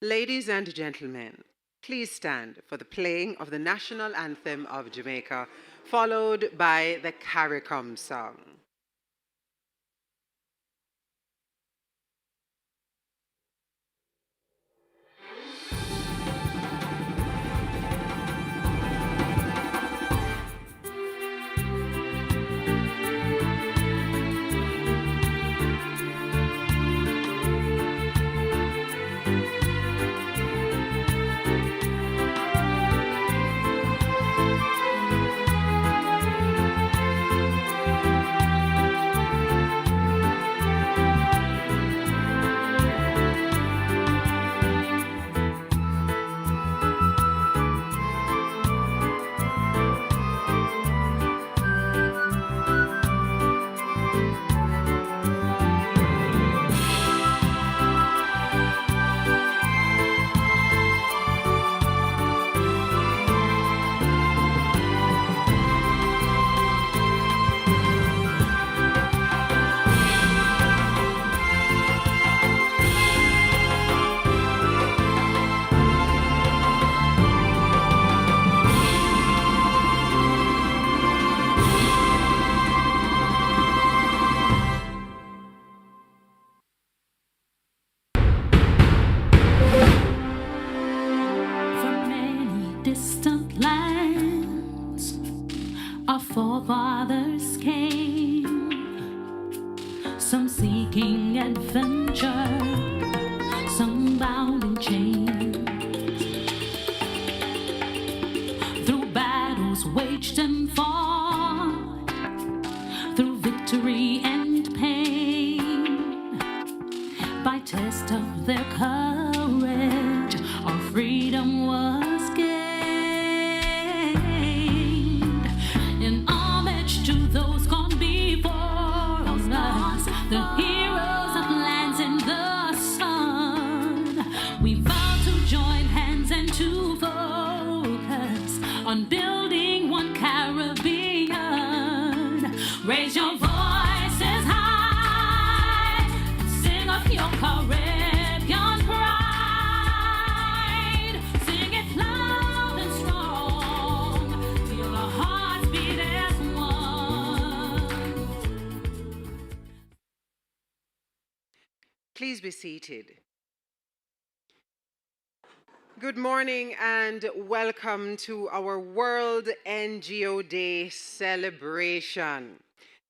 Ladies and gentlemen, please stand for the playing of the national anthem of Jamaica, followed by the CARICOM song. Forefathers came, some seeking adventure, some bound in chains. Through battles waged and fought, through victory and pain, by test of their courage, our freedom was gained. In homage to those gone before us, the heroes of lands in the sun, we vow to join hands and to focus on building one Caribbean. Raise your voices high, sing of your Caribbean pride. Sing it loud and strong, feel our hearts beat as one. Please be seated. Good morning and welcome to our World NGO Day celebration.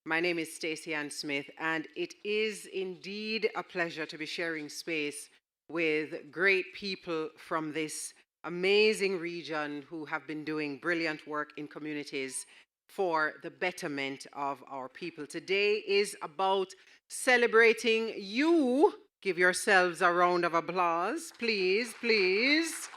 My name is Stacey Ann Smith, and it is indeed a pleasure to be sharing space with great people from this amazing region who have been doing brilliant work in communities for the betterment of our people. Today is about celebrating you. Give yourselves a round of applause, please, please.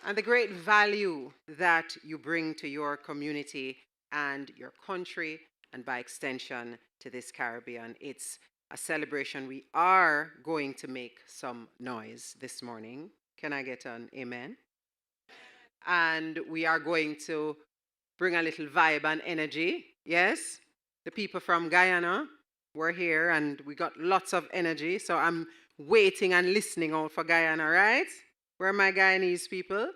And the great value that you bring to your community and your country, and by extension to this Caribbean. It's a celebration. We are going to make some noise this morning. Can I get an amen? And we are going to bring a little vibe and energy. Yes? The people from Guyana were here and we got lots of energy. So I'm waiting and listening out for Guyana, right? Where are my Guyanese people?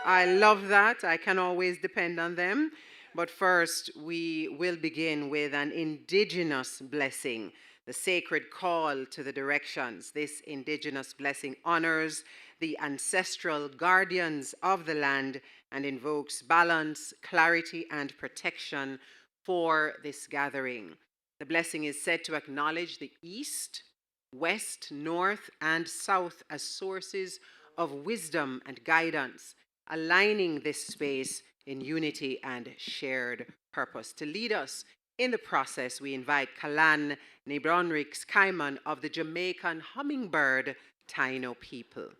I love that. I can always depend on them. But first, we will begin with an indigenous blessing, the sacred call to the directions. This indigenous blessing honors the ancestral guardians of the land and invokes balance, clarity, and protection for this gathering. The blessing is said to acknowledge the east, west, north, and south as sources of wisdom and guidance, aligning this space in unity and shared purpose. To lead us in the process, we invite Kalan Nebronrix Kaiman of the Jamaican Hummingbird Taino people.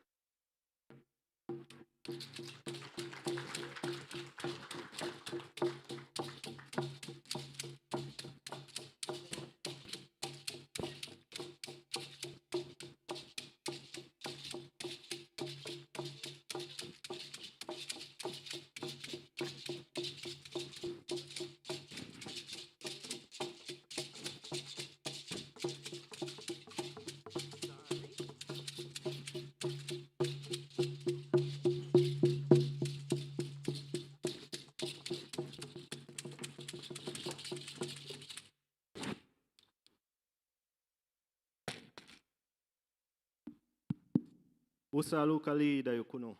Usa lukali da yukuno.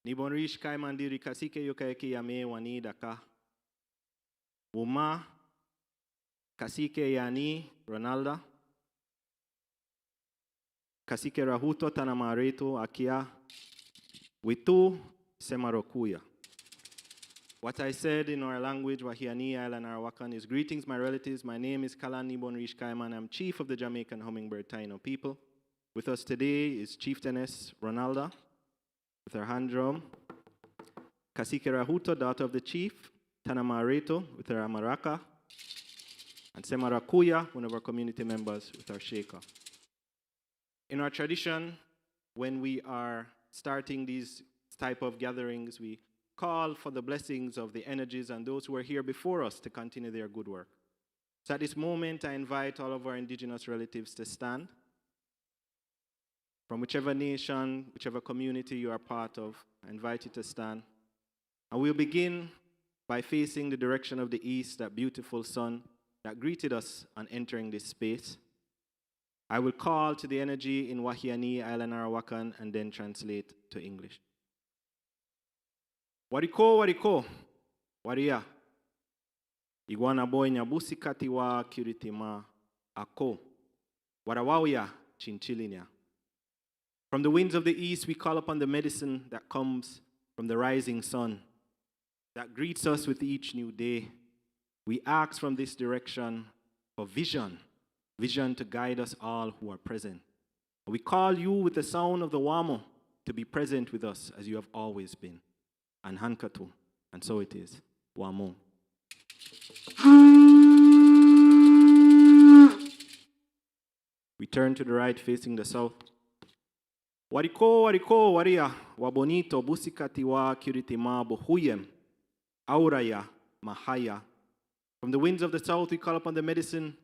Nibonrish kai mandiri kasike yukaeki yame wani daka. Uma kasike yani Ronaldo. Kasike rahuto tanamareto akia. Witu semarokuya. What I said in our language, Wahiani Island Arawakan, is greetings, my relatives. My name is Kalan Nibonrish Kaiman. I'm chief of the Jamaican Hummingbird Taino people. With us today is Chieftainess Ronaldo with her hand drum. Kasike Rahuto, daughter of the chief. Tanamareto with her amaraka. And Semarakuya, one of our community members, with her shaker. In our tradition, when we are starting these type of gatherings, we call for the blessings of the energies and those who are here before us to continue their good work. So at this moment, I invite all of our indigenous relatives to stand. From whichever nation, whichever community you are part of, I invite you to stand. And we'll begin by facing the direction of the east, that beautiful sun that greeted us on entering this space. I will call to the energy in Wahiani, Island Arawakan, and then translate to English. Wariko, wariko, waria. Iguana boy nyabusi katiwa kiritima ako. Warawawia chinchilinia. From the winds of the east, we call upon the medicine that comes from the rising sun, that greets us with each new day. We ask from this direction for vision, vision to guide us all who are present. We call you with the sound of the wamo to be present with us as you have always been. And hankatu, and so it is. Wamo. We turn to the right, facing the south. Wariko, wariko, waria, wabonito, busikatiwa, kiritima, bohuyem, auraya, mahaya. From the winds of the south, we call upon the medicine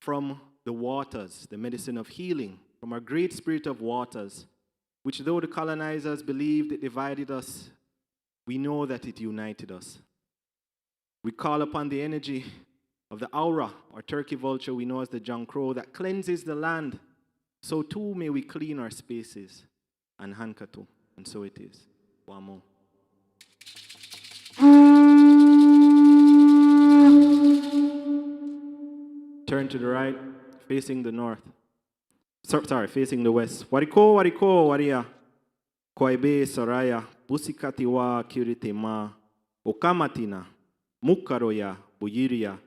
from the waters, the medicine of healing, from our great spirit of waters, which though the colonizers believed it divided us, we know that it united us. We call upon the energy of the aura, or turkey vulture we know as the John Crow, that cleanses the land. So too may we clean our spaces. And hankatu. And so it is. Wamo. Turn to the right, facing the north. Facing the west. Wariko, wariko, waria. Kwaibe, soraya. Busikatiwa, kiritema. Okamatina. Mukaroya, buyiria.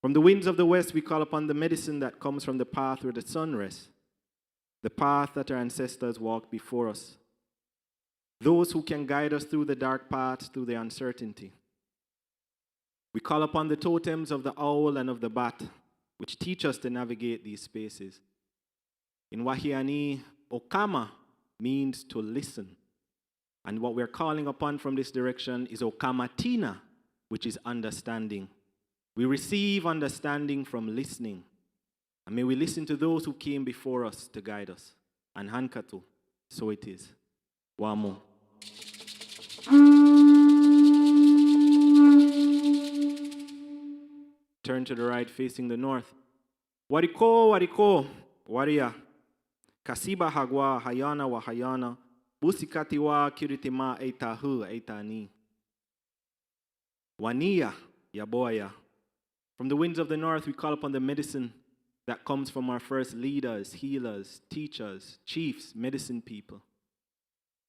From the winds of the west, we call upon the medicine that comes from the path where the sun rests, the path that our ancestors walked before us, those who can guide us through the dark paths, through the uncertainty. We call upon the totems of the owl and of the bat, which teach us to navigate these spaces. In Wahiani, Okama means to listen. And what we're calling upon from this direction is Okamatina, which is understanding. We receive understanding from listening. And may we listen to those who came before us to guide us. And hankatu, so it is. Wamo. Turn to the right, facing the north. Wariko, wariko, waria. Kasiba hagwa, hayana wa hayana. Busikati wa kiritima eitahu eitani. Wania, yaboya. From the winds of the north, we call upon the medicine that comes from our first leaders, healers, teachers, chiefs, medicine people.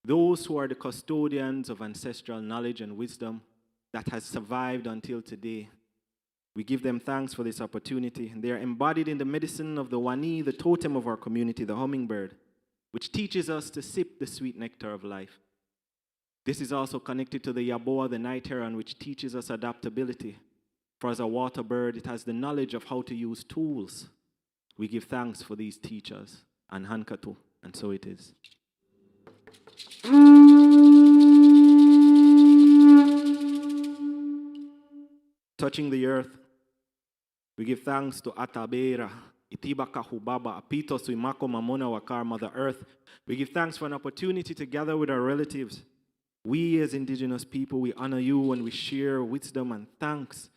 Those who are the custodians of ancestral knowledge and wisdom that has survived until today. We give them thanks for this opportunity. And they are embodied in the medicine of the wani, the totem of our community, the hummingbird, which teaches us to sip the sweet nectar of life. This is also connected to the yaboa, the night heron, which teaches us adaptability. For as a water bird, it has the knowledge of how to use tools. We give thanks for these teachers. And hankatu, and so it is. Touching the earth, we give thanks to Atabera, Itibaka Hubaba, Apito Suimako Mamona Wakar, Mother Earth. We give thanks for an opportunity to gather with our relatives. We as indigenous people, we honor you and we share wisdom and thanks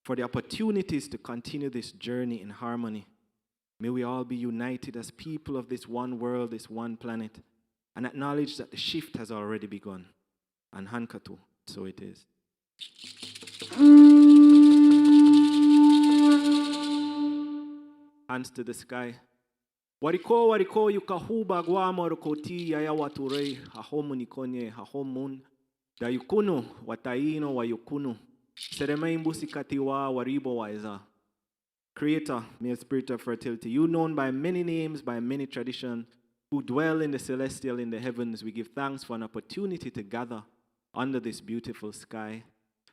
for the opportunities to continue this journey in harmony. May we all be united as people of this one world, this one planet. and acknowledge that the shift has already begun. And Hankatu, so it is. Hands to the sky. Wariko yukahuba guamo rokoti ya waturei hahomu nikonye hahomun da yukunu wataino wa yukunu seremei mbusikati wa waribo waeza. Creator, male spirit of fertility, you known by many names, by many traditions, who dwell in the celestial, in the heavens, we give thanks for an opportunity to gather under this beautiful sky,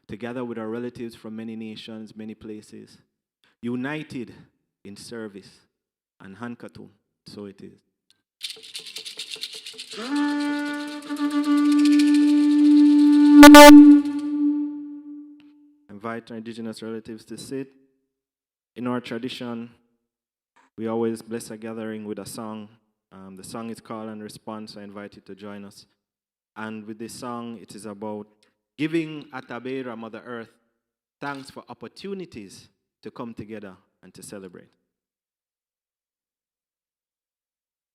together with our relatives from many nations, many places, united in service. And Hankatu, so it is. Invite our indigenous relatives to sit. In our tradition, we always bless a gathering with a song. The song is called and response. I invite you to join us. And with this song, it is about giving Atabera, Mother Earth, thanks for opportunities to come together and to celebrate.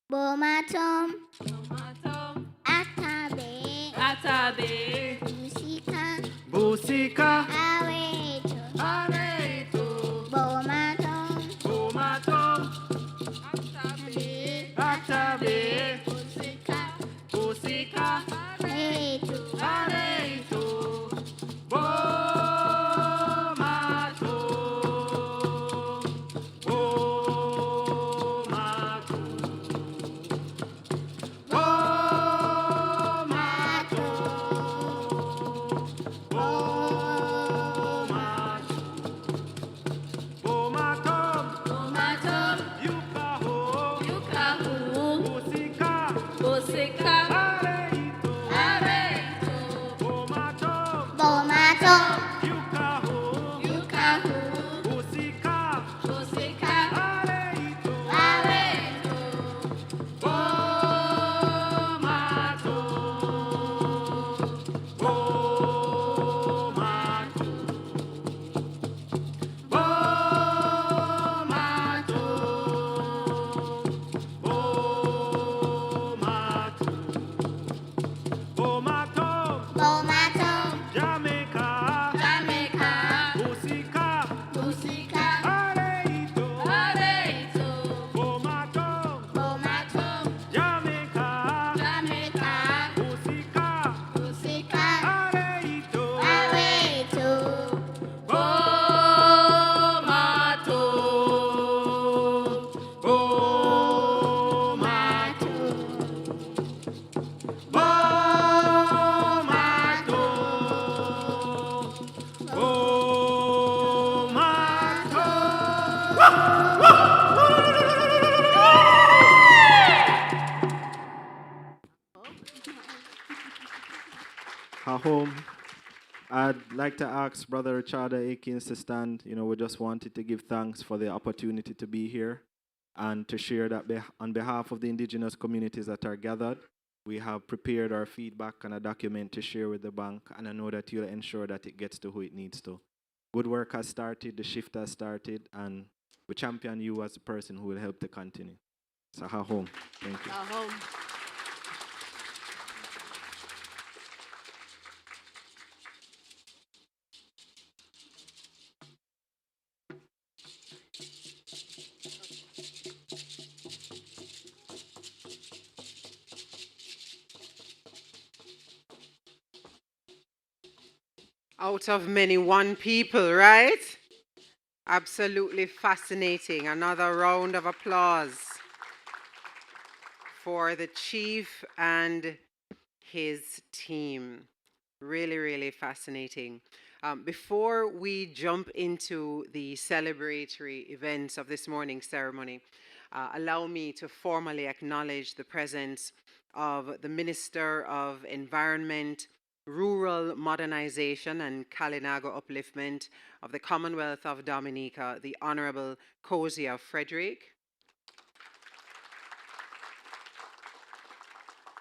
Bomatom, Atabe, Busika, Areto, Bomatom, Atabe, Busika, Busika, Areto, Home. I'd like to ask Brother Richard Akins to stand. We just wanted to give thanks for the opportunity to be here and to share that on behalf of the indigenous communities that are gathered, we have prepared our feedback and a document to share with the bank, and I know that you'll ensure that it gets to who it needs to. Good work has started, the shift has started, and we champion you as the person who will help to continue. So, home. Thank you. Home. Out of many, one people, right? Absolutely fascinating. Another round of applause for the chief and his team. Really, really fascinating. Before we jump into the celebratory events of this morning's ceremony, allow me to formally acknowledge the presence of the Minister of Environment, Rural Modernization and Kalinago Upliftment of the Commonwealth of Dominica, the Honorable Kozia Frederick.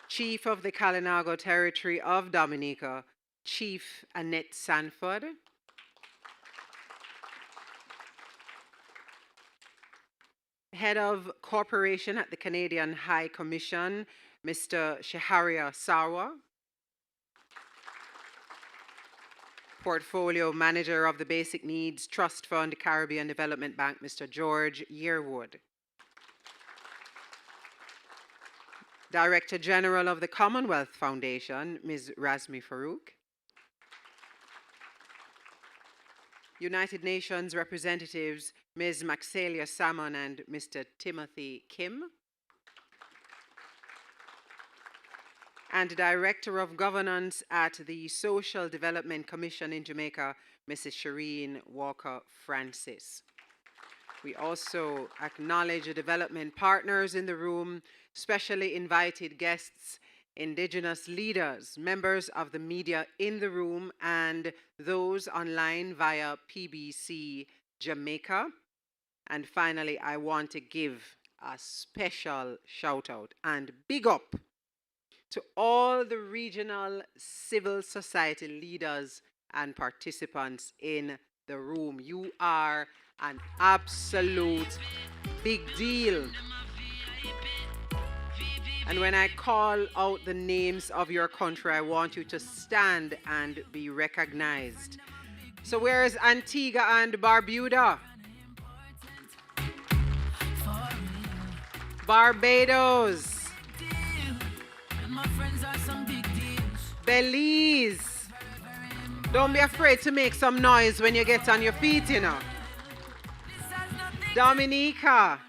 Chief of the Kalinago Territory of Dominica, Chief Annette Sanford. Head of Corporation at the Canadian High Commission, Mr. Shaharia Sarwa. Portfolio Manager of the Basic Needs Trust Fund Caribbean Development Bank, Mr. George Yearwood. Director General of the Commonwealth Foundation, Ms. Razmi Farouk. United Nations representatives, Ms. Maxalia Salmon and Mr. Timothy Kim. And Director of Governance at the Social Development Commission in Jamaica, Mrs. Shireen Walker Francis. We also acknowledge the development partners in the room, specially invited guests, Indigenous leaders, members of the media in the room, and those online via PBC Jamaica. And finally, I want to give a special shout out and big up to all the regional civil society leaders and participants in the room. You are an absolute big deal. And when I call out the names of your country, I want you to stand and be recognized. So where is Antigua and Barbuda? Barbados. Belize. Don't be afraid to make some noise when you get on your feet, you know. Dominica.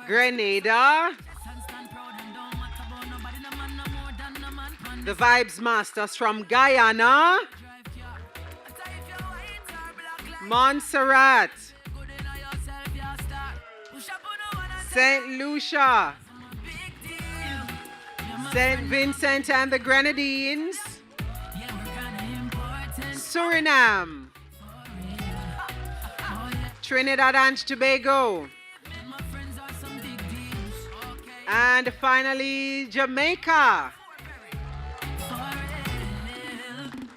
Grenada. The Vibes Masters from Guyana. Montserrat. St. Lucia. St. Vincent and the Grenadines. Suriname. Trinidad and Tobago. And finally, Jamaica.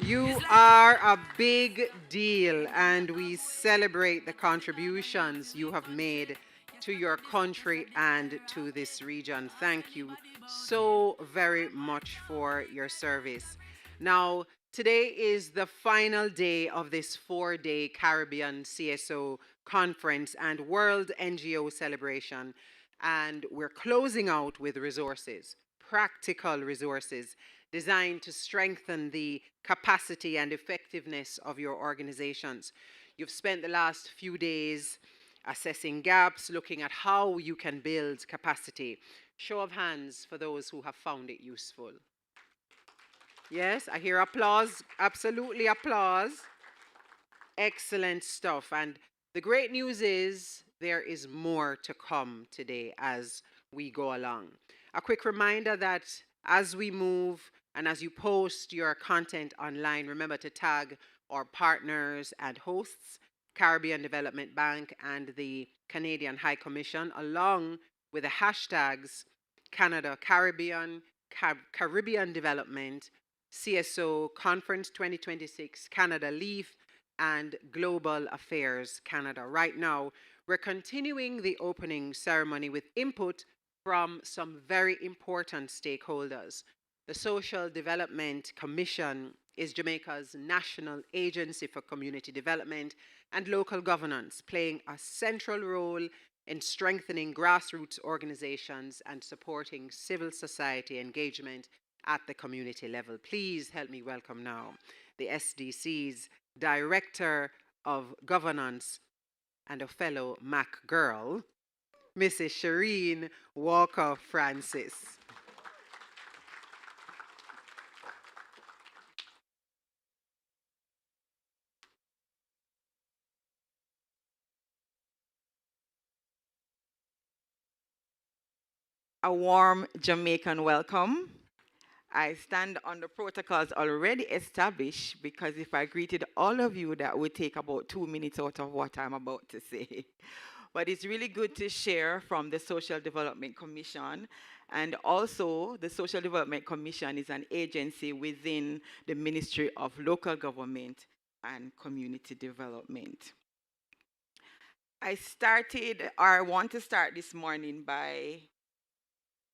You are a big deal, and we celebrate the contributions you have made to your country and to this region. Thank you so very much for your service. Now, today is the final day of this 4-day Caribbean CSO conference and World NGO celebration. And we're closing out with resources, practical resources designed to strengthen the capacity and effectiveness of your organizations. You've spent the last few days assessing gaps, looking at how you can build capacity. Show of hands for those who have found it useful. Yes, I hear applause, absolutely applause. Excellent stuff. And the great news is there is more to come today as we go along. A quick reminder that as we move and as you post your content online, remember to tag our partners and hosts, Caribbean Development Bank and the Canadian High Commission, along with the hashtags Canada Caribbean, Caribbean Development, CSO Conference 2026, Canada Leaf, and Global Affairs Canada. Right now, we're continuing the opening ceremony with input from some very important stakeholders. The Social Development Commission is Jamaica's national agency for community development and local governance, playing a central role in strengthening grassroots organizations and supporting civil society engagement at the community level. Please help me welcome now the SDC's Director of Governance and a fellow Mac girl, Mrs. Shireen Walker Francis. A warm Jamaican welcome. I stand on the protocols already established because if I greeted all of you, that would take about 2 minutes out of what I'm about to say. But it's really good to share from the Social Development Commission. And also, the Social Development Commission is an agency within the Ministry of Local Government and Community Development. I want to start this morning by,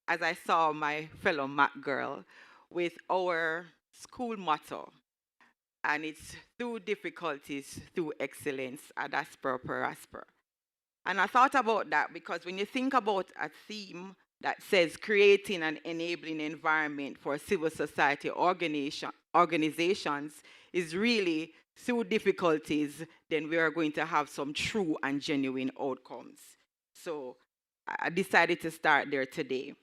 as I saw my fellow Mac girl, with our school motto. And it's through difficulties, through excellence, ad asper per asper. And I thought about that because when you think about a theme that says creating an enabling environment for civil society organizations is really through difficulties, then we are going to have some true and genuine outcomes. So I decided to start there today.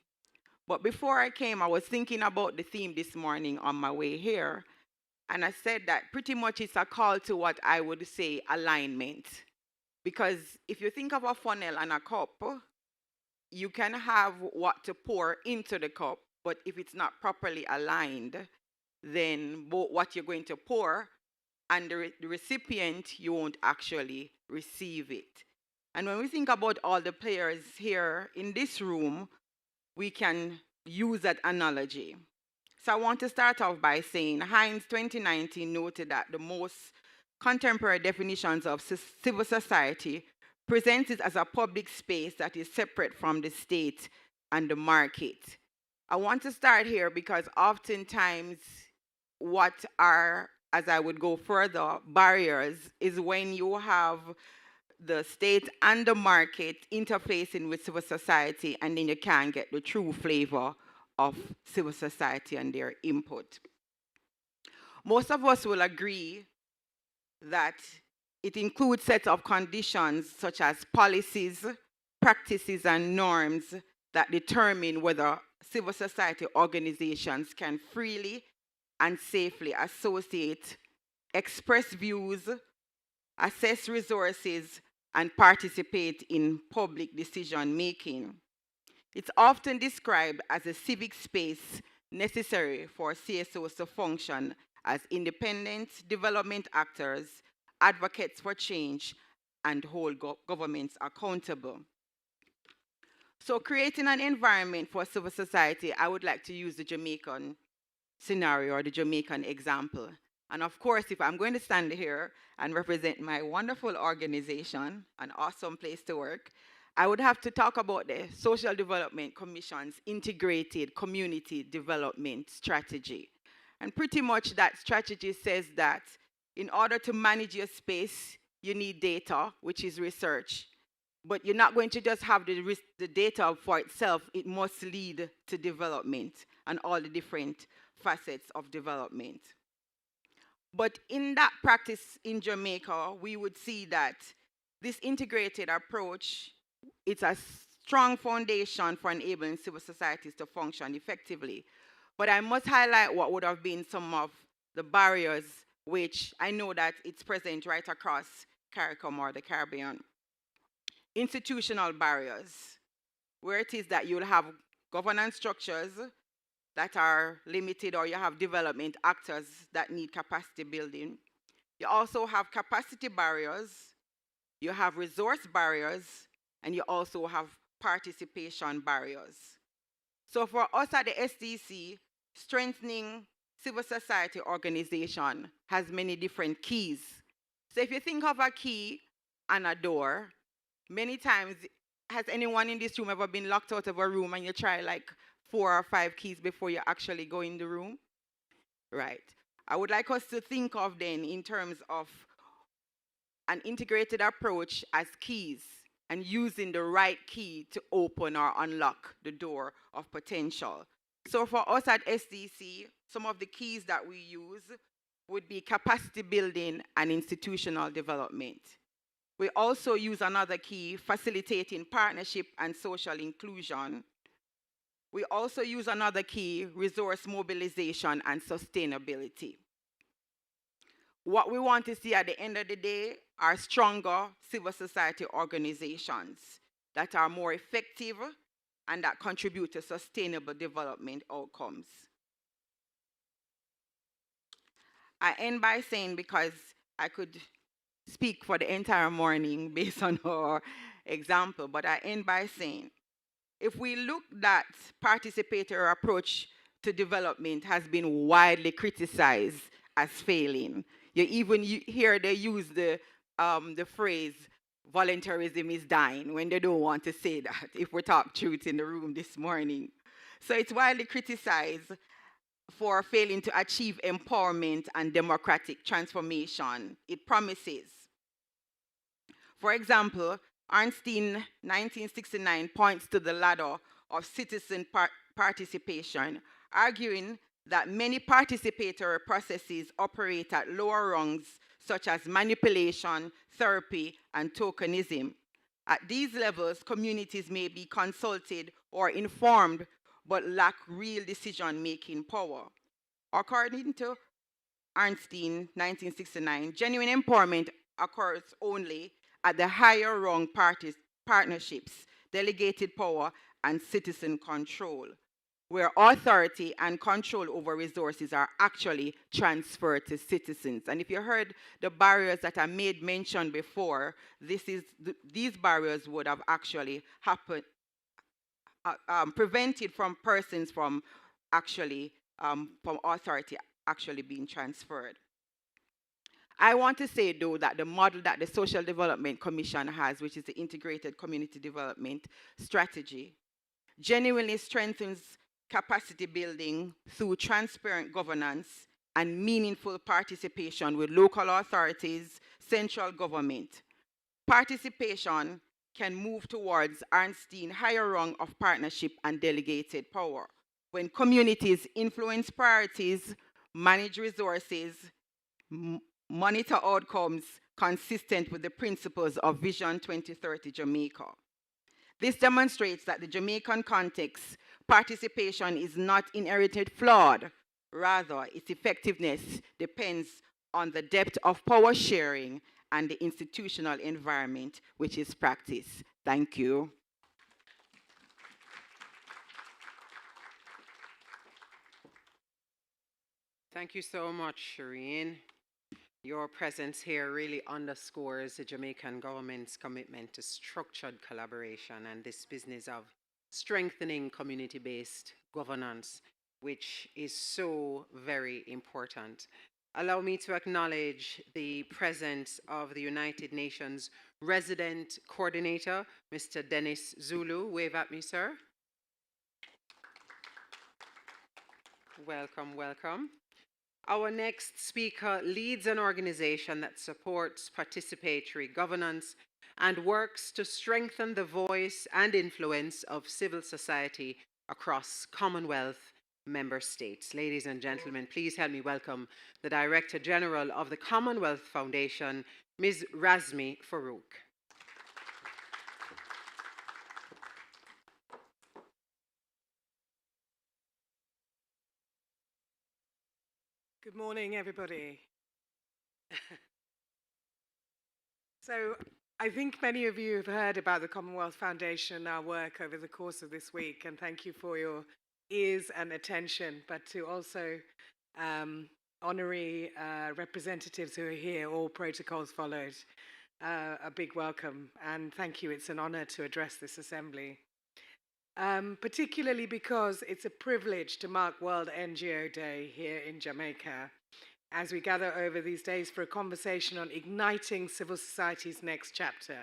But before I came, I was thinking about the theme this morning on my way here. And I said that pretty much it's a call to what I would say alignment. Because if you think of a funnel and a cup, you can have what to pour into the cup, but if it's not properly aligned, then both what you're going to pour and the recipient, you won't actually receive it. And when we think about all the players here in this room, we can use that analogy. So I want to start off by saying Hines 2019 noted that the most contemporary definitions of civil society presents it as a public space that is separate from the state and the market. I want to start here because oftentimes what are, as I would go further, barriers is when you have the state and the market interfacing with civil society, and then you can't get the true flavor of civil society and their input. Most of us will agree that it includes sets of conditions such as policies, practices, and norms that determine whether civil society organizations can freely and safely associate, express views, assess resources, and participate in public decision making. It's often described as a civic space necessary for CSOs to function as independent development actors, advocates for change, and hold governments accountable. So creating an environment for civil society, I would like to use the Jamaican scenario or the Jamaican example. And of course, if I'm going to stand here and represent my wonderful organization, an awesome place to work, I would have to talk about the Social Development Commission's integrated community development strategy. And pretty much that strategy says that in order to manage your space, you need data, which is research. But you're not going to just have the data for itself. It must lead to development and all the different facets of development. But in that practice in Jamaica, we would see that this integrated approach, it's a strong foundation for enabling civil societies to function effectively. But I must highlight what would have been some of the barriers, which I know that it's present right across CARICOM or the Caribbean. Institutional barriers, where it is that you'll have governance structures that are limited, or you have development actors that need capacity building. You also have capacity barriers, you have resource barriers, and you also have participation barriers. So for us at the SDC, strengthening civil society organization has many different keys. So if you think of a key and a door, many times, has anyone in this room ever been locked out of a room and you try like 4 or 5 keys before you actually go in the room? Right. I would like us to think of then in terms of an integrated approach as keys and using the right key to open or unlock the door of potential. So for us at SDC, some of the keys that we use would be capacity building and institutional development. We also use another key, facilitating partnership and social inclusion. We also use another key, resource mobilization and sustainability. What we want to see at the end of the day are stronger civil society organizations that are more effective and that contribute to sustainable development outcomes. I end by saying, because I could speak for the entire morning based on our example, but I end by saying, if we look that participatory approach to development has been widely criticized as failing. You even hear they use the phrase, voluntarism is dying when they don't want to say that, if we talk truth in the room this morning. So it's widely criticized for failing to achieve empowerment and democratic transformation it promises. For example, Arnstein 1969 points to the ladder of citizen participation, arguing that many participatory processes operate at lower rungs, such as manipulation, therapy, and tokenism. At these levels, communities may be consulted or informed, but lack real decision-making power. According to Arnstein, 1969, genuine empowerment occurs only at the higher rung partnerships, delegated power, and citizen control, where authority and control over resources are actually transferred to citizens. And if you heard the barriers that I made mention before, these barriers would have actually happened, prevented from persons from actually, from authority actually being transferred. I want to say, though, that the model that the Social Development Commission has, which is the Integrated Community Development Strategy, genuinely strengthens capacity building through transparent governance and meaningful participation with local authorities, central government. Participation can move towards Arnstein's higher rung of partnership and delegated power, when communities influence priorities, manage resources, monitor outcomes consistent with the principles of Vision 2030 Jamaica. This demonstrates that the Jamaican context, participation is not inherently flawed. Rather, its effectiveness depends on the depth of power sharing and the institutional environment which is practiced. Thank you. Thank you so much, Shireen. Your presence here really underscores the Jamaican government's commitment to structured collaboration and this business of strengthening community-based governance, which is so very important. Allow me to acknowledge the presence of the United Nations Resident Coordinator, Mr. Dennis Zulu. Wave at me, sir. Welcome, welcome. Our next speaker leads an organization that supports participatory governance and works to strengthen the voice and influence of civil society across Commonwealth member states. Ladies and gentlemen, please help me welcome the Director General of the Commonwealth Foundation, Ms. Razmi Farouk. Good morning, everybody. So I think many of you have heard about the Commonwealth Foundation and our work over the course of this week, and thank you for your ears and attention, but to also honorary representatives who are here, all protocols followed, a big welcome, and thank you. It's an honor to address this assembly. Particularly because it's a privilege to mark World NGO Day here in Jamaica, as we gather over these days for a conversation on igniting civil society's next chapter,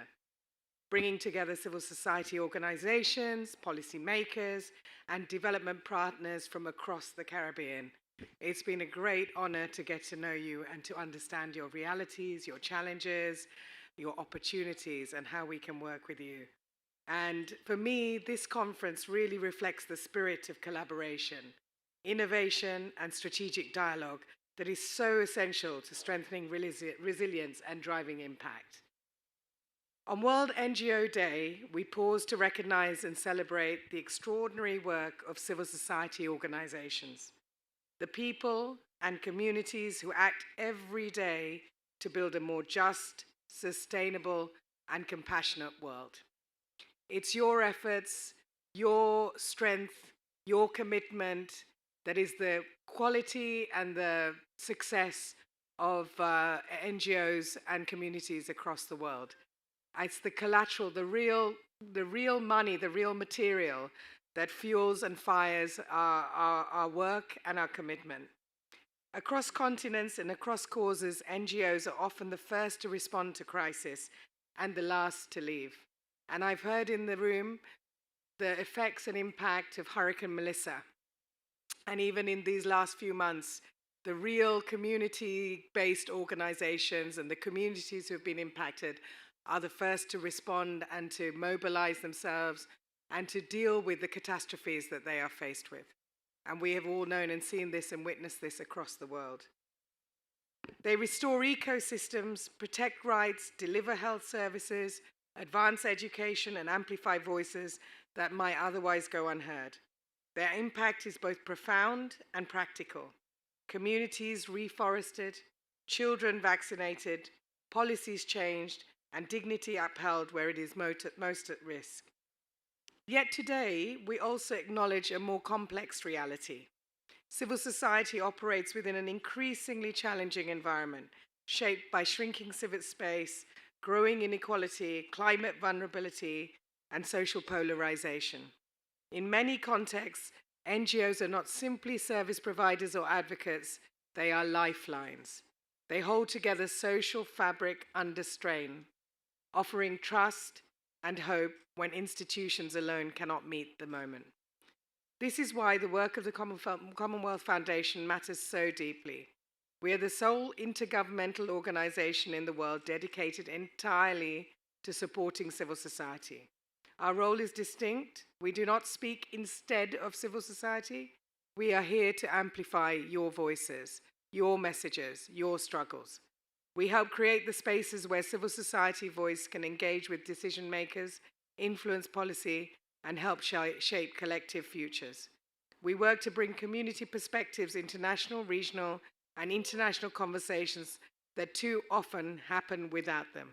bringing together civil society organizations, policymakers, and development partners from across the Caribbean. It's been a great honor to get to know you and to understand your realities, your challenges, your opportunities, and how we can work with you. And for me, this conference really reflects the spirit of collaboration, innovation, and strategic dialogue that is so essential to strengthening resilience and driving impact. On World NGO Day, we pause to recognize and celebrate the extraordinary work of civil society organizations, the people and communities who act every day to build a more just, sustainable, and compassionate world. It's your efforts, your strength, your commitment that is the quality and the success of NGOs and communities across the world. It's the collateral, the real money, the real material that fuels and fires our work and our commitment. Across continents and across causes, NGOs are often the first to respond to crisis and the last to leave. And I've heard in the room the effects and impact of Hurricane Melissa. And even in these last few months, the real community-based organizations and the communities who have been impacted are the first to respond and to mobilize themselves and to deal with the catastrophes that they are faced with. And we have all known and seen this and witnessed this across the world. They restore ecosystems, protect rights, deliver health services, advance education, and amplify voices that might otherwise go unheard. Their impact is both profound and practical. Communities reforested, children vaccinated, policies changed, and dignity upheld where it is most at risk. Yet today, we also acknowledge a more complex reality. Civil society operates within an increasingly challenging environment, shaped by shrinking civic space, growing inequality, climate vulnerability, and social polarization. In many contexts, NGOs are not simply service providers or advocates, they are lifelines. They hold together social fabric under strain, offering trust and hope when institutions alone cannot meet the moment. This is why the work of the Commonwealth Foundation matters so deeply. We are the sole intergovernmental organization in the world dedicated entirely to supporting civil society. Our role is distinct. We do not speak instead of civil society. We are here to amplify your voices, your messages, your struggles. We help create the spaces where civil society voice can engage with decision makers, influence policy, and help shape collective futures. We work to bring community perspectives into national, regional, and international conversations that too often happen without them.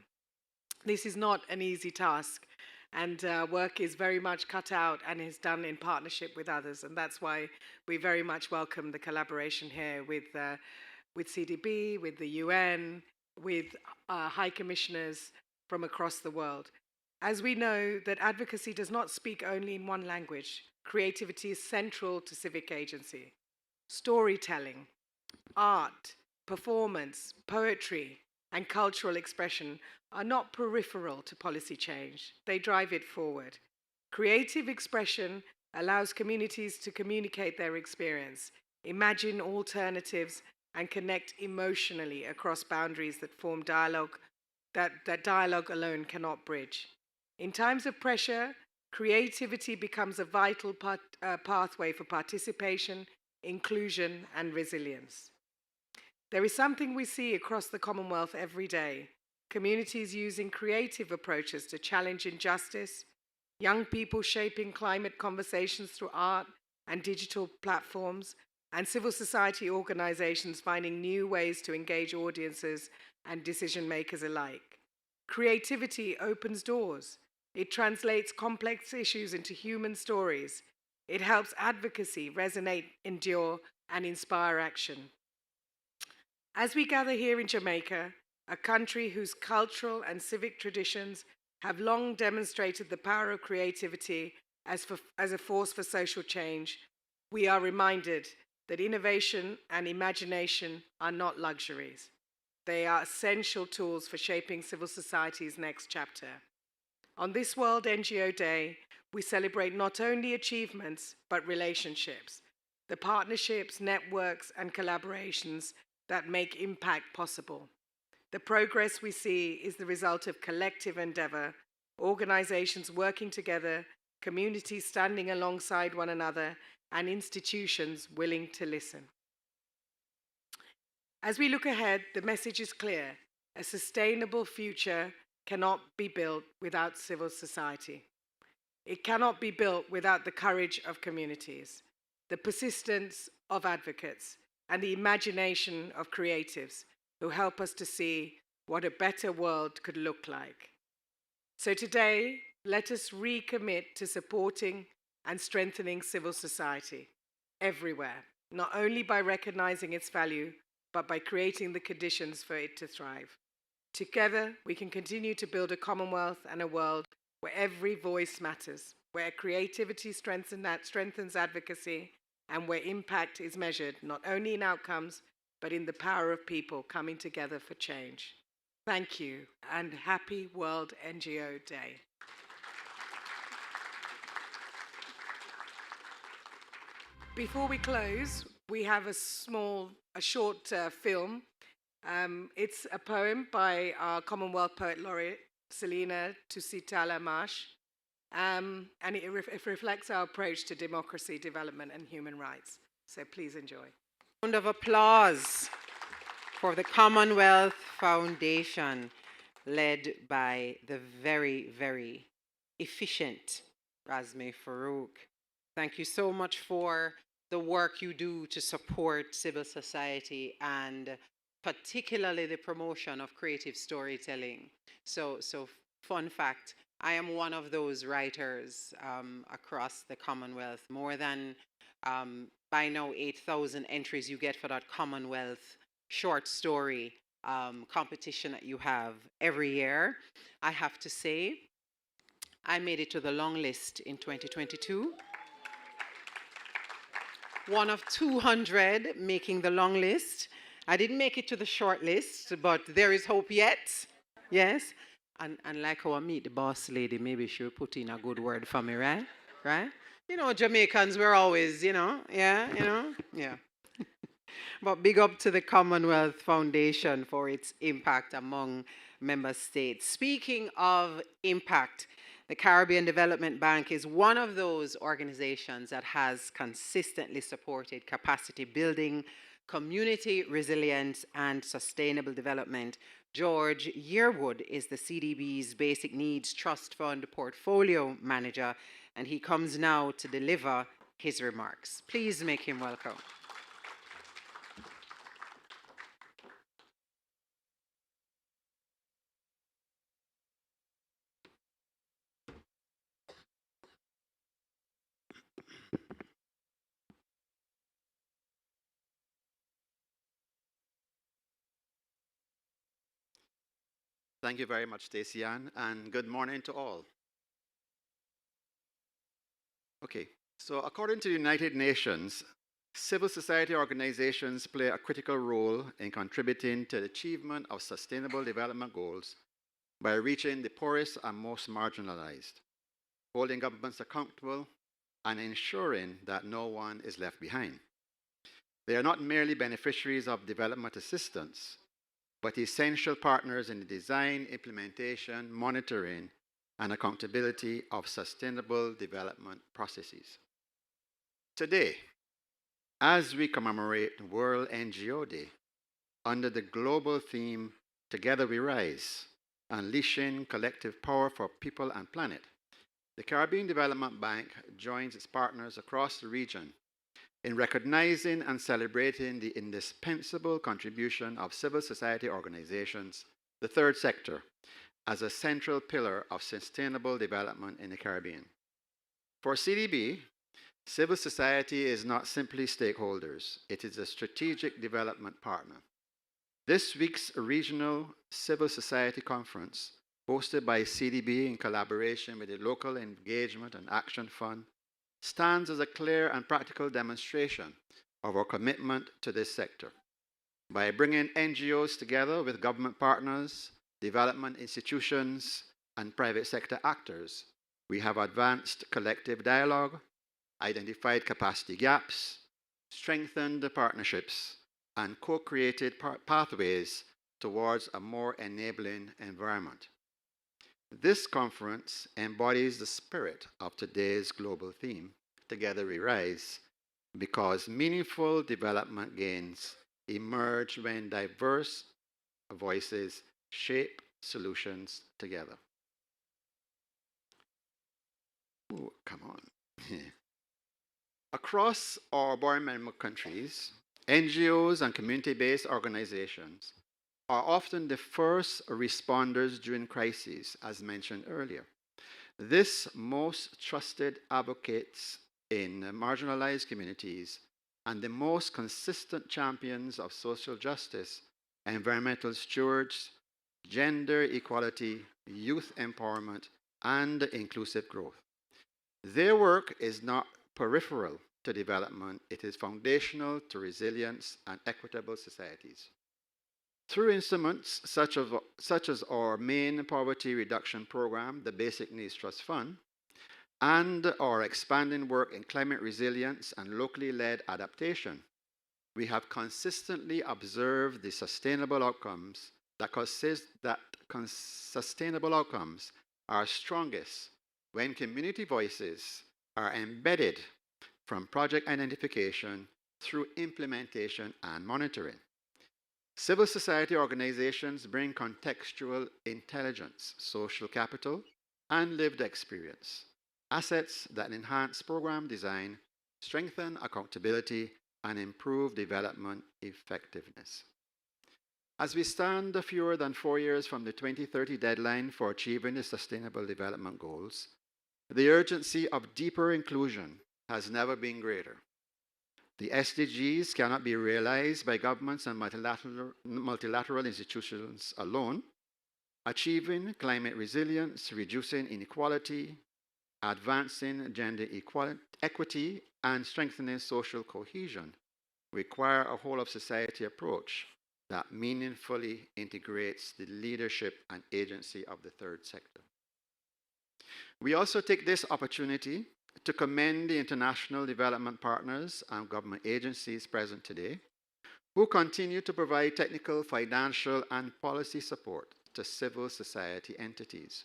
This is not an easy task, and work is very much cut out and is done in partnership with others, and that's why we very much welcome the collaboration here with CDB, with the UN, with high commissioners from across the world. As we know that advocacy does not speak only in one language, creativity is central to civic agency. Storytelling, art, performance, poetry, and cultural expression are not peripheral to policy change. They drive it forward. Creative expression allows communities to communicate their experience, imagine alternatives, and connect emotionally across boundaries that form dialogue that dialogue alone cannot bridge. In times of pressure, creativity becomes a vital pathway for participation, inclusion, and resilience. There is something we see across the Commonwealth every day. Communities using creative approaches to challenge injustice, young people shaping climate conversations through art and digital platforms, and civil society organizations finding new ways to engage audiences and decision makers alike. Creativity opens doors. It translates complex issues into human stories. It helps advocacy resonate, endure, and inspire action. As we gather here in Jamaica, a country whose cultural and civic traditions have long demonstrated the power of creativity as a force for social change, we are reminded that innovation and imagination are not luxuries. They are essential tools for shaping civil society's next chapter. On this World NGO Day, we celebrate not only achievements, but relationships, the partnerships, networks, and collaborations that make impact possible. The progress we see is the result of collective endeavor, organizations working together, communities standing alongside one another, and institutions willing to listen. As we look ahead, the message is clear. A sustainable future cannot be built without civil society. It cannot be built without the courage of communities, the persistence of advocates, and the imagination of creatives who help us to see what a better world could look like. So today, let us recommit to supporting and strengthening civil society everywhere, not only by recognizing its value, but by creating the conditions for it to thrive. Together, we can continue to build a Commonwealth and a world where every voice matters, where creativity strengthens advocacy, and where impact is measured not only in outcomes, but in the power of people coming together for change. Thank you, and happy World NGO Day. Before we close, we have a short film. It's a poem by our Commonwealth Poet Laureate, Selina Tusitala Marsh, and it reflects our approach to democracy, development, and human rights. So please enjoy. Round of applause for the Commonwealth Foundation, led by the very, very efficient Razme Farouk. Thank you so much for the work you do to support civil society and particularly the promotion of creative storytelling. So fun fact, I am one of those writers across the Commonwealth. More than by now 8,000 entries you get for that Commonwealth short story competition that you have every year. I have to say, I made it to the long list in 2022. One of 200 making the long list. I didn't make it to the short list, but there is hope yet. Yes. And like how I meet the boss lady, maybe she'll put in a good word for me, right? Right? You know, Jamaicans, we're always, yeah. But big up to the Commonwealth Foundation for its impact among member states. Speaking of impact, the Caribbean Development Bank is one of those organizations that has consistently supported capacity building, community resilience, and sustainable development. George Yearwood is the CDB's Basic Needs Trust Fund Portfolio Manager, and he comes now to deliver his remarks. Please make him welcome. Thank you very much, Stacey Ann, and good morning to all. Okay, so according to the United Nations, civil society organizations play a critical role in contributing to the achievement of sustainable development goals by reaching the poorest and most marginalized, holding governments accountable, and ensuring that no one is left behind. They are not merely beneficiaries of development assistance, but essential partners in the design, implementation, monitoring, and accountability of sustainable development processes. Today, as we commemorate World NGO Day, under the global theme, Together We Rise, Unleashing Collective Power for People and Planet, the Caribbean Development Bank joins its partners across the region in recognizing and celebrating the indispensable contribution of civil society organizations, the third sector, as a central pillar of sustainable development in the Caribbean. For CDB, civil society is not simply stakeholders, it is a strategic development partner. This week's regional civil society conference, hosted by CDB in collaboration with the Local Engagement and Action Fund, stands as a clear and practical demonstration of our commitment to this sector. By bringing NGOs together with government partners, development institutions, and private sector actors, we have advanced collective dialogue, identified capacity gaps, strengthened the partnerships, and co-created pathways towards a more enabling environment. This conference embodies the spirit of today's global theme, Together We Rise, because meaningful development gains emerge when diverse voices shape solutions together. Ooh, come on. Across our border member countries, NGOs and community-based organizations are often the first responders during crises, as mentioned earlier. This most trusted advocates in marginalized communities and the most consistent champions of social justice, environmental stewards, gender equality, youth empowerment, and inclusive growth. Their work is not peripheral to development, it is foundational to resilience and equitable societies. Through instruments such as our main poverty reduction program, the Basic Needs Trust Fund, and our expanding work in climate resilience and locally led adaptation, we have consistently observed the sustainable outcomes sustainable outcomes are strongest when community voices are embedded from project identification through implementation and monitoring. Civil society organizations bring contextual intelligence, social capital, and lived experience, assets that enhance program design, strengthen accountability, and improve development effectiveness. As we stand fewer than 4 years from the 2030 deadline for achieving the Sustainable Development Goals, the urgency of deeper inclusion has never been greater. The SDGs cannot be realized by governments and multilateral institutions alone. Achieving climate resilience, reducing inequality, advancing gender equity, and strengthening social cohesion require a whole of society approach that meaningfully integrates the leadership and agency of the third sector. We also take this opportunity to commend the international development partners and government agencies present today, who continue to provide technical, financial, and policy support to civil society entities.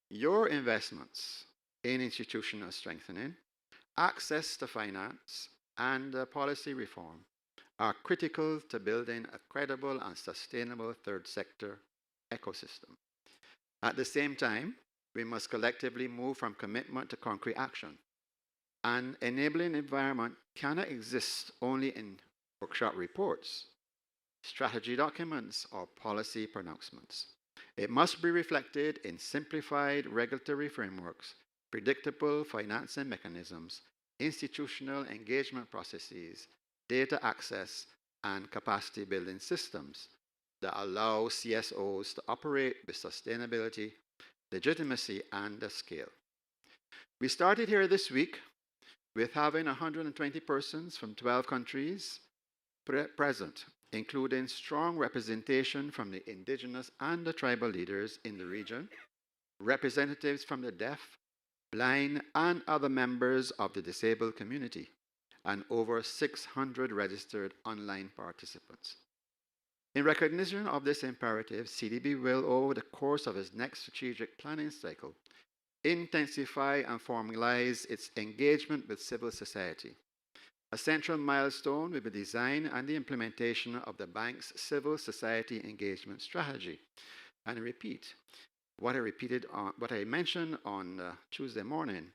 Your investments in institutional strengthening, access to finance, and policy reform are critical to building a credible and sustainable third sector ecosystem. At the same time, we must collectively move from commitment to concrete action. An enabling environment cannot exist only in workshop reports, strategy documents, or policy pronouncements. It must be reflected in simplified regulatory frameworks, predictable financing mechanisms, institutional engagement processes, data access, and capacity building systems that allow CSOs to operate with sustainability, legitimacy, and scale. We started here this week with having 120 persons from 12 countries present, including strong representation from the indigenous and the tribal leaders in the region, representatives from the deaf, blind, and other members of the disabled community, and over 600 registered online participants. In recognition of this imperative, CDB will, over the course of its next strategic planning cycle, intensify and formalize its engagement with civil society. A central milestone will be the design and the implementation of the bank's civil society engagement strategy. And I repeat what I mentioned on Tuesday morning,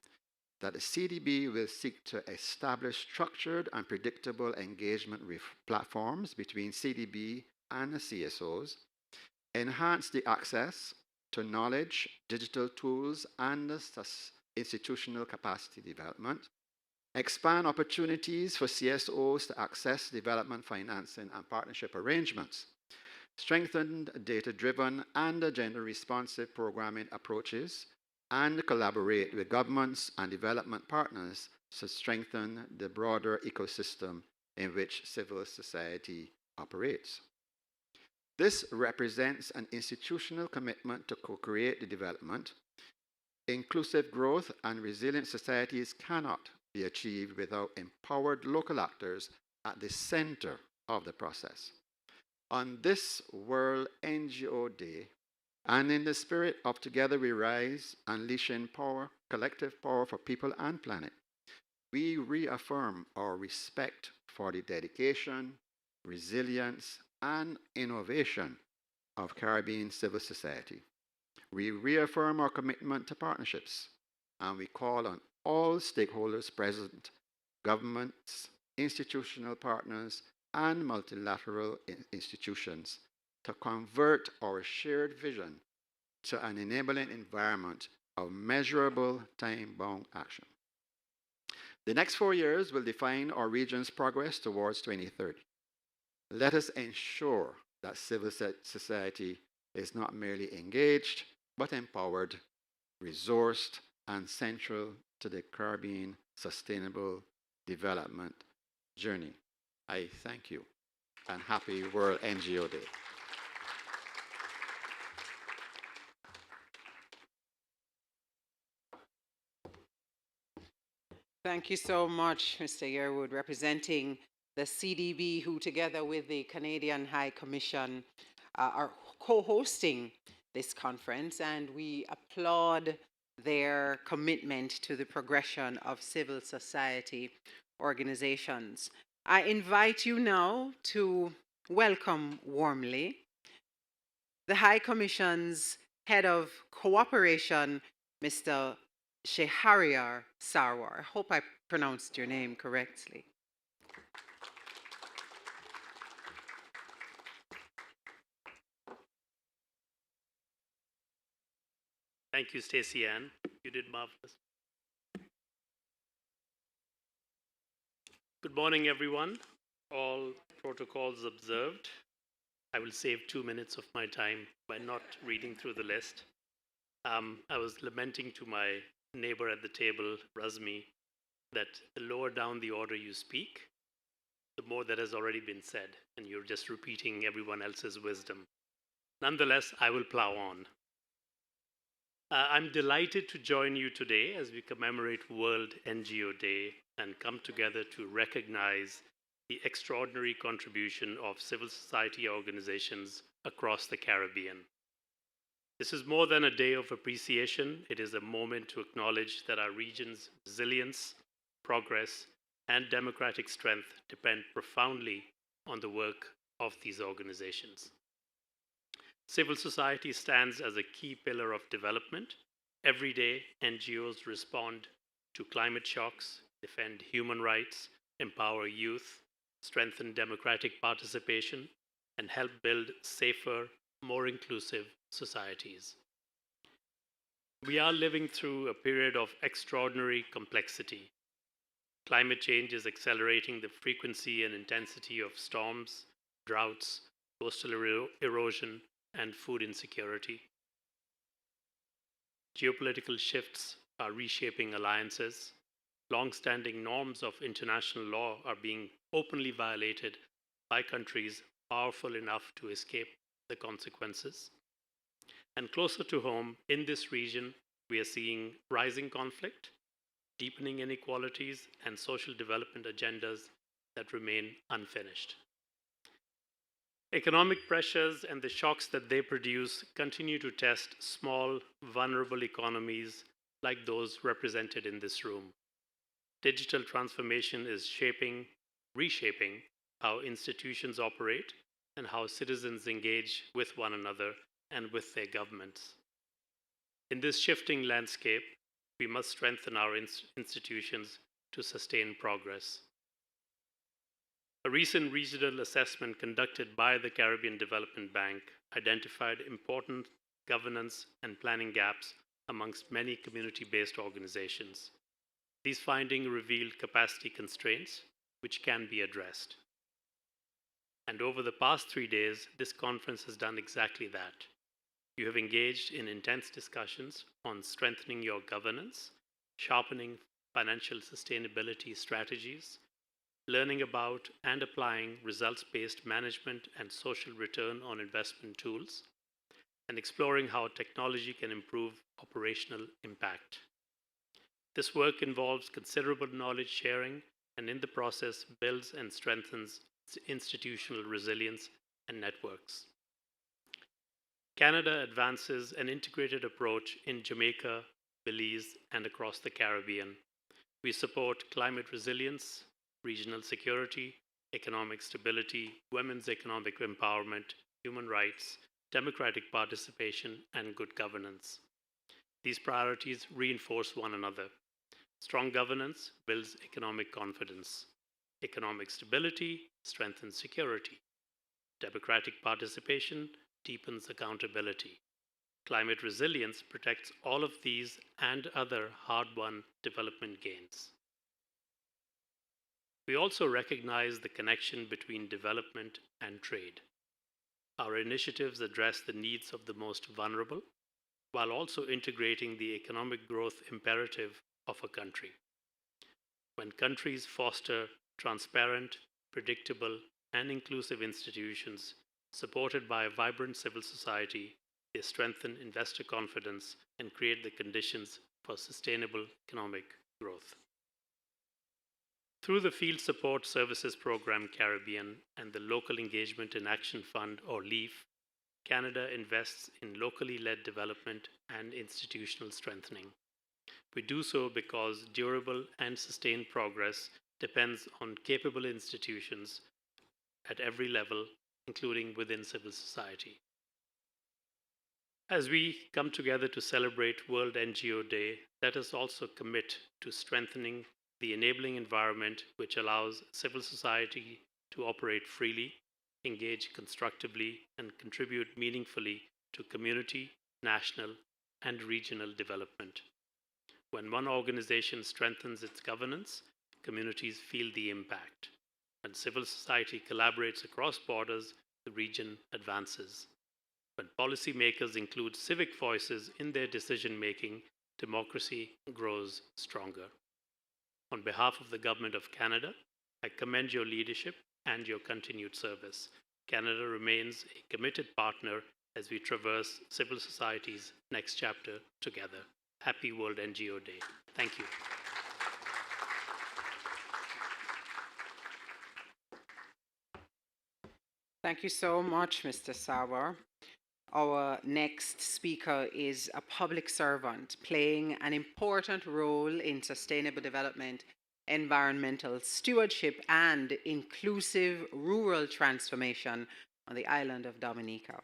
that the CDB will seek to establish structured and predictable engagement platforms between CDB and the CSOs, enhance the access to knowledge, digital tools, and institutional capacity development, expand opportunities for CSOs to access development financing and partnership arrangements, strengthen data-driven and gender-responsive programming approaches, and collaborate with governments and development partners to strengthen the broader ecosystem in which civil society operates. This represents an institutional commitment to co-create the development. Inclusive growth and resilient societies cannot be achieved without empowered local actors at the center of the process. On this World NGO Day, and in the spirit of Together We Rise, unleashing power, collective power for people and planet, we reaffirm our respect for the dedication, resilience, and innovation of Caribbean civil society. We reaffirm our commitment to partnerships, and we call on all stakeholders present, governments, institutional partners, and multilateral institutions to convert our shared vision to an enabling environment of measurable time-bound action. The next 4 years will define our region's progress towards 2030. Let us ensure that civil society is not merely engaged, but empowered, resourced, and central to the Caribbean sustainable development journey. I thank you, and happy World NGO Day. Thank you so much, Mr. Yearwood, representing the CDB, who together with the Canadian High Commission are co-hosting this conference, and we applaud their commitment to the progression of civil society organizations. I invite you now to welcome warmly the High Commission's Head of Cooperation, Mr. Shehariar Sarwar. I hope I pronounced your name correctly. Thank you, Stacey Ann. You did marvelous. Good morning, everyone. All protocols observed. I will save 2 minutes of my time by not reading through the list. I was lamenting to my neighbor at the table, Razmi, that the lower down the order you speak, the more that has already been said, and you're just repeating everyone else's wisdom. Nonetheless, I will plow on. I'm delighted to join you today as we commemorate World NGO Day and come together to recognize the extraordinary contribution of civil society organizations across the Caribbean. This is more than a day of appreciation. It is a moment to acknowledge that our region's resilience, progress, and democratic strength depend profoundly on the work of these organizations. Civil society stands as a key pillar of development. Every day, NGOs respond to climate shocks, defend human rights, empower youth, strengthen democratic participation, and help build safer, more inclusive societies. We are living through a period of extraordinary complexity. Climate change is accelerating the frequency and intensity of storms, droughts, coastal erosion, and food insecurity. Geopolitical shifts are reshaping alliances. Long-standing norms of international law are being openly violated by countries powerful enough to escape the consequences. And closer to home, in this region, we are seeing rising conflict, deepening inequalities, and social development agendas that remain unfinished. Economic pressures and the shocks that they produce continue to test small, vulnerable economies like those represented in this room. Digital transformation is reshaping how institutions operate and how citizens engage with one another and with their governments. In this shifting landscape, we must strengthen our institutions to sustain progress. A recent regional assessment conducted by the Caribbean Development Bank identified important governance and planning gaps amongst many community-based organizations. These findings revealed capacity constraints, which can be addressed. And over the past 3 days, this conference has done exactly that. You have engaged in intense discussions on strengthening your governance, sharpening financial sustainability strategies, learning about and applying results-based management and social return on investment tools, and exploring how technology can improve operational impact. This work involves considerable knowledge sharing and in the process builds and strengthens institutional resilience and networks. Canada advances an integrated approach in Jamaica, Belize, and across the Caribbean. We support climate resilience, regional security, economic stability, women's economic empowerment, human rights, democratic participation, and good governance. These priorities reinforce one another. Strong governance builds economic confidence. Economic stability strengthens security. Democratic participation deepens accountability. Climate resilience protects all of these and other hard-won development gains. We also recognize the connection between development and trade. Our initiatives address the needs of the most vulnerable, while also integrating the economic growth imperative of a country. When countries foster transparent, predictable, and inclusive institutions supported by a vibrant civil society, they strengthen investor confidence and create the conditions for sustainable economic growth. Through the Field Support Services Program Caribbean and the Local Engagement in Action Fund, or LEAF, Canada invests in locally led development and institutional strengthening. We do so because durable and sustained progress depends on capable institutions at every level, including within civil society. As we come together to celebrate World NGO Day, let us also commit to strengthening the enabling environment which allows civil society to operate freely, engage constructively, and contribute meaningfully to community, national, and regional development. When one organization strengthens its governance, communities feel the impact. When civil society collaborates across borders, the region advances. When policymakers include civic voices in their decision-making, democracy grows stronger. On behalf of the Government of Canada, I commend your leadership and your continued service. Canada remains a committed partner as we traverse civil society's next chapter together. Happy World NGO Day. Thank you. Thank you so much, Mr. Sauer. Our next speaker is a public servant playing an important role in sustainable development, environmental stewardship, and inclusive rural transformation on the island of Dominica.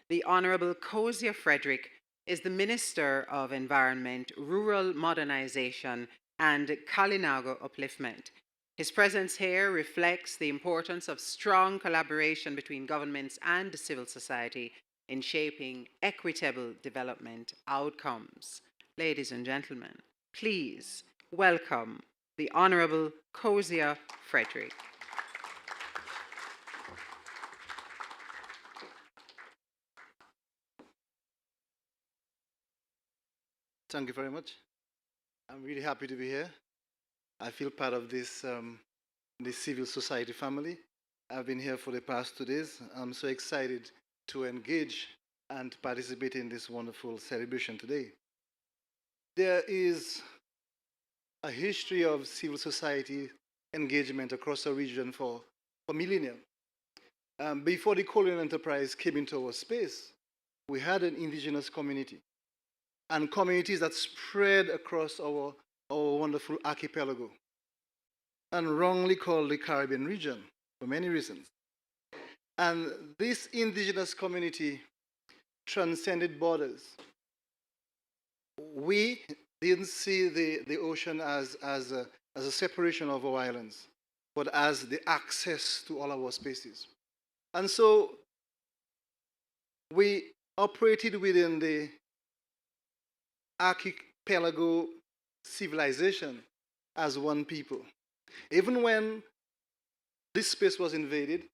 The Honorable Kozia Frederick is the Minister of Environment, Rural Modernization, and Kalinago Upliftment. His presence here reflects the importance of strong collaboration between governments and civil society in shaping equitable development outcomes. Ladies and gentlemen, please welcome the Honorable Kozia Frederick. Thank you very much. I'm really happy to be here. I feel part of this civil society family. I've been here for the past 2 days. I'm so excited to engage and participate in this wonderful celebration today. There is a history of civil society engagement across the region for millennia. Before the colonial enterprise came into our space, we had an indigenous community and communities that spread across our wonderful archipelago and wrongly called the Caribbean region for many reasons. And this indigenous community transcended borders. We didn't see the ocean as a separation of our islands, but as the access to all our spaces. And so we operated within the archipelago civilization as one people. Even when this space was invaded,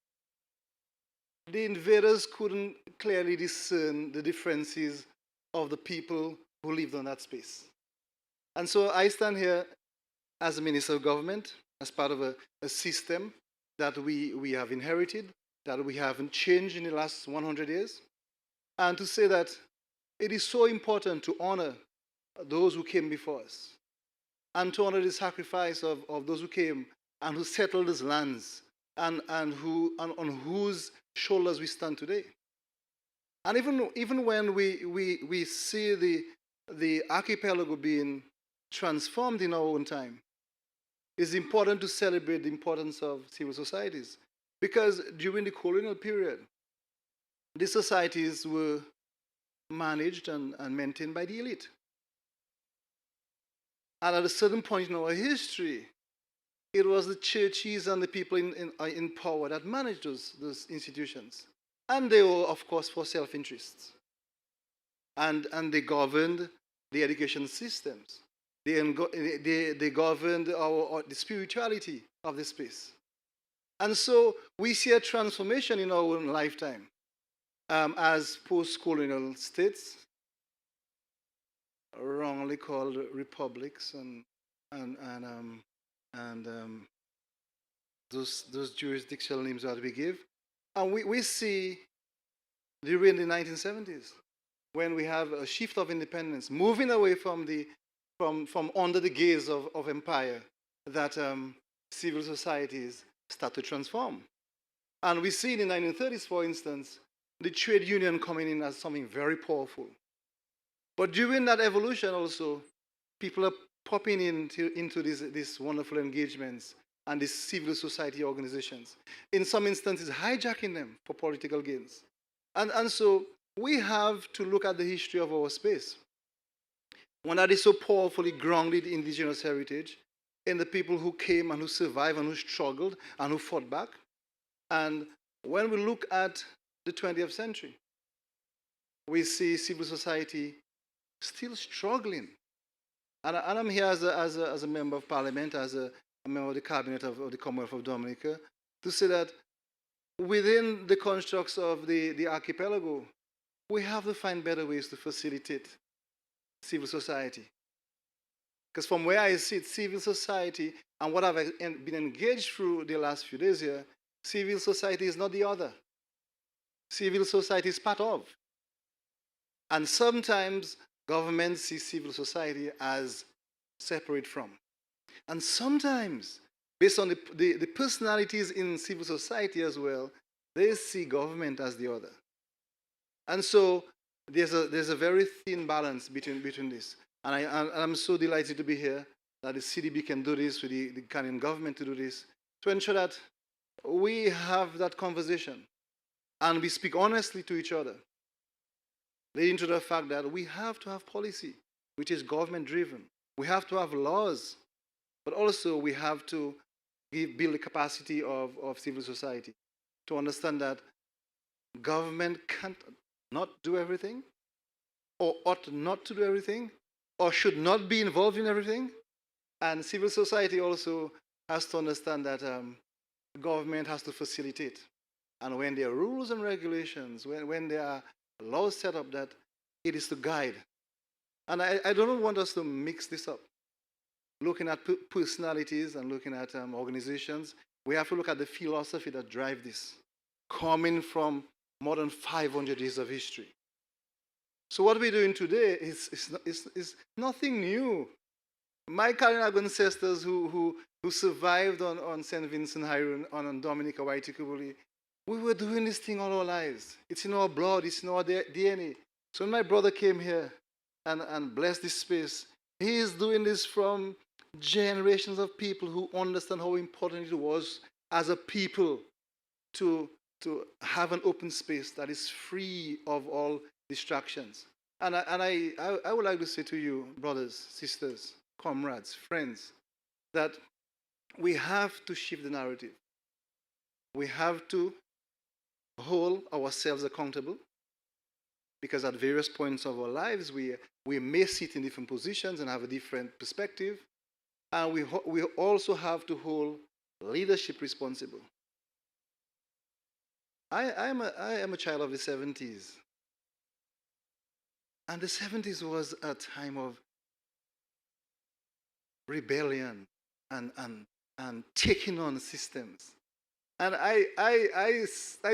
the invaders couldn't clearly discern the differences of the people who lived on that space. And so I stand here as a Minister of Government, as part of a system that we have inherited, that we haven't changed in the last 100 years, and to say that it is so important to honor those who came before us, and to honor the sacrifice of those who came and who settled these lands, and on whose shoulders we stand today. And even when we see the archipelago being transformed in our own time, it's important to celebrate the importance of civil societies. Because during the colonial period, these societies were managed and maintained by the elite. And at a certain point in our history, it was the churches and the people in power that managed those institutions. And they were, of course, for self-interest. And they governed the education systems. They governed the spirituality of the space. And so we see a transformation in our own lifetime as post-colonial states, wrongly called republics, and those jurisdictional names that we give. And we see during the 1970s, when we have a shift of independence, moving away from under the gaze of empire, that civil societies start to transform. And we see in the 1930s, for instance, the trade union coming in as something very powerful. But during that evolution also, people are popping into these wonderful engagements and these civil society organizations. In some instances, hijacking them for political gains. And so we have to look at the history of our space. One that is so powerfully grounded in indigenous heritage, in the people who came and who survived and who struggled and who fought back. And when we look at the 20th century, we see civil society still struggling. And I'm here as a member of parliament, as a member of the cabinet of the Commonwealth of Dominica, to say that within the constructs of the archipelago, we have to find better ways to facilitate civil society. Because from where I sit, civil society, and what I've been engaged through the last few days here, civil society is not the other. Civil society is part of. And sometimes governments see civil society as separate from. And sometimes, based on the personalities in civil society as well, they see government as the other. And so there's a very thin balance between this. And I'm so delighted to be here that the CDB can do this, with the Canadian government to do this, to ensure that we have that conversation and we speak honestly to each other, leading to the fact that we have to have policy, which is government-driven. We have to have laws, but also we have to build the capacity of civil society to understand that government can't not do everything, or ought not to do everything, or should not be involved in everything. And civil society also has to understand that government has to facilitate. And when there are rules and regulations, when there are laws set up, that it is to guide. And I don't want us to mix this up. Looking at personalities and looking at organizations, we have to look at the philosophy that drives this, coming from more than 500 years of history. So what we're doing today is nothing new. My Kalinag ancestors who survived on St. Vincent Island, on Dominica Waitikubuli, we were doing this thing all our lives. It's in our blood, it's in our DNA. So when my brother came here and blessed this space, he is doing this from generations of people who understand how important it was as a people to have an open space that is free of all distractions. And I would like to say to you, brothers, sisters, comrades, friends, that we have to shift the narrative. We have to hold ourselves accountable, because at various points of our lives, we may sit in different positions and have a different perspective. And we also have to hold leadership responsible. I am a child of the 70s. And the 70s was a time of rebellion and taking on systems. And I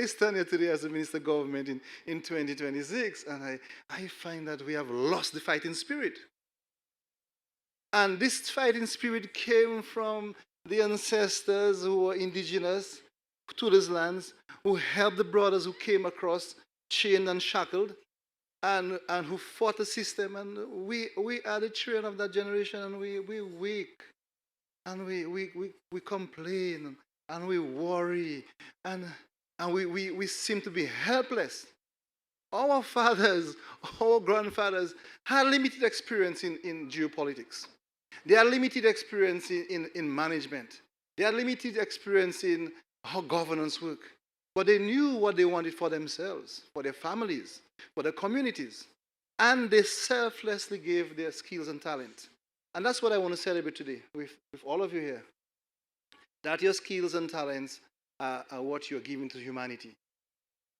stand here today as a minister of government in 2026, and I find that we have lost the fighting spirit. And this fighting spirit came from the ancestors who were indigenous to these lands, who helped the brothers who came across chained and shackled, and who fought the system. And we are the children of that generation, and we weak, and we complain, and we worry, and we seem to be helpless. Our fathers, our grandfathers had limited experience in geopolitics. They had limited experience in management. They had limited experience in how governance works. But they knew what they wanted for themselves, for their families, for their communities. And they selflessly gave their skills and talent. And that's what I want to celebrate today with all of you here. That your skills and talents are what you're giving to humanity.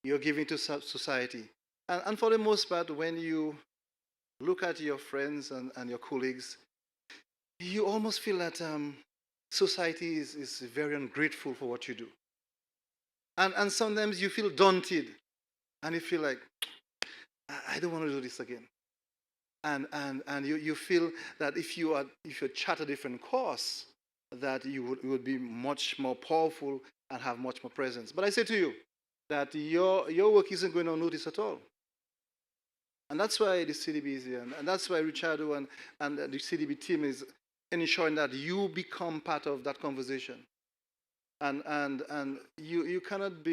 You're giving to society. And for the most part, when you look at your friends and your colleagues, you almost feel that society is very ungrateful for what you do. And sometimes you feel daunted, and you feel like, I don't want to do this again. And you feel that if you chart a different course, that you would be much more powerful and have much more presence. But I say to you that your work isn't going unnoticed at all. And that's why the CDB is here. And that's why Richardo and the CDB team is ensuring that you become part of that conversation. And you cannot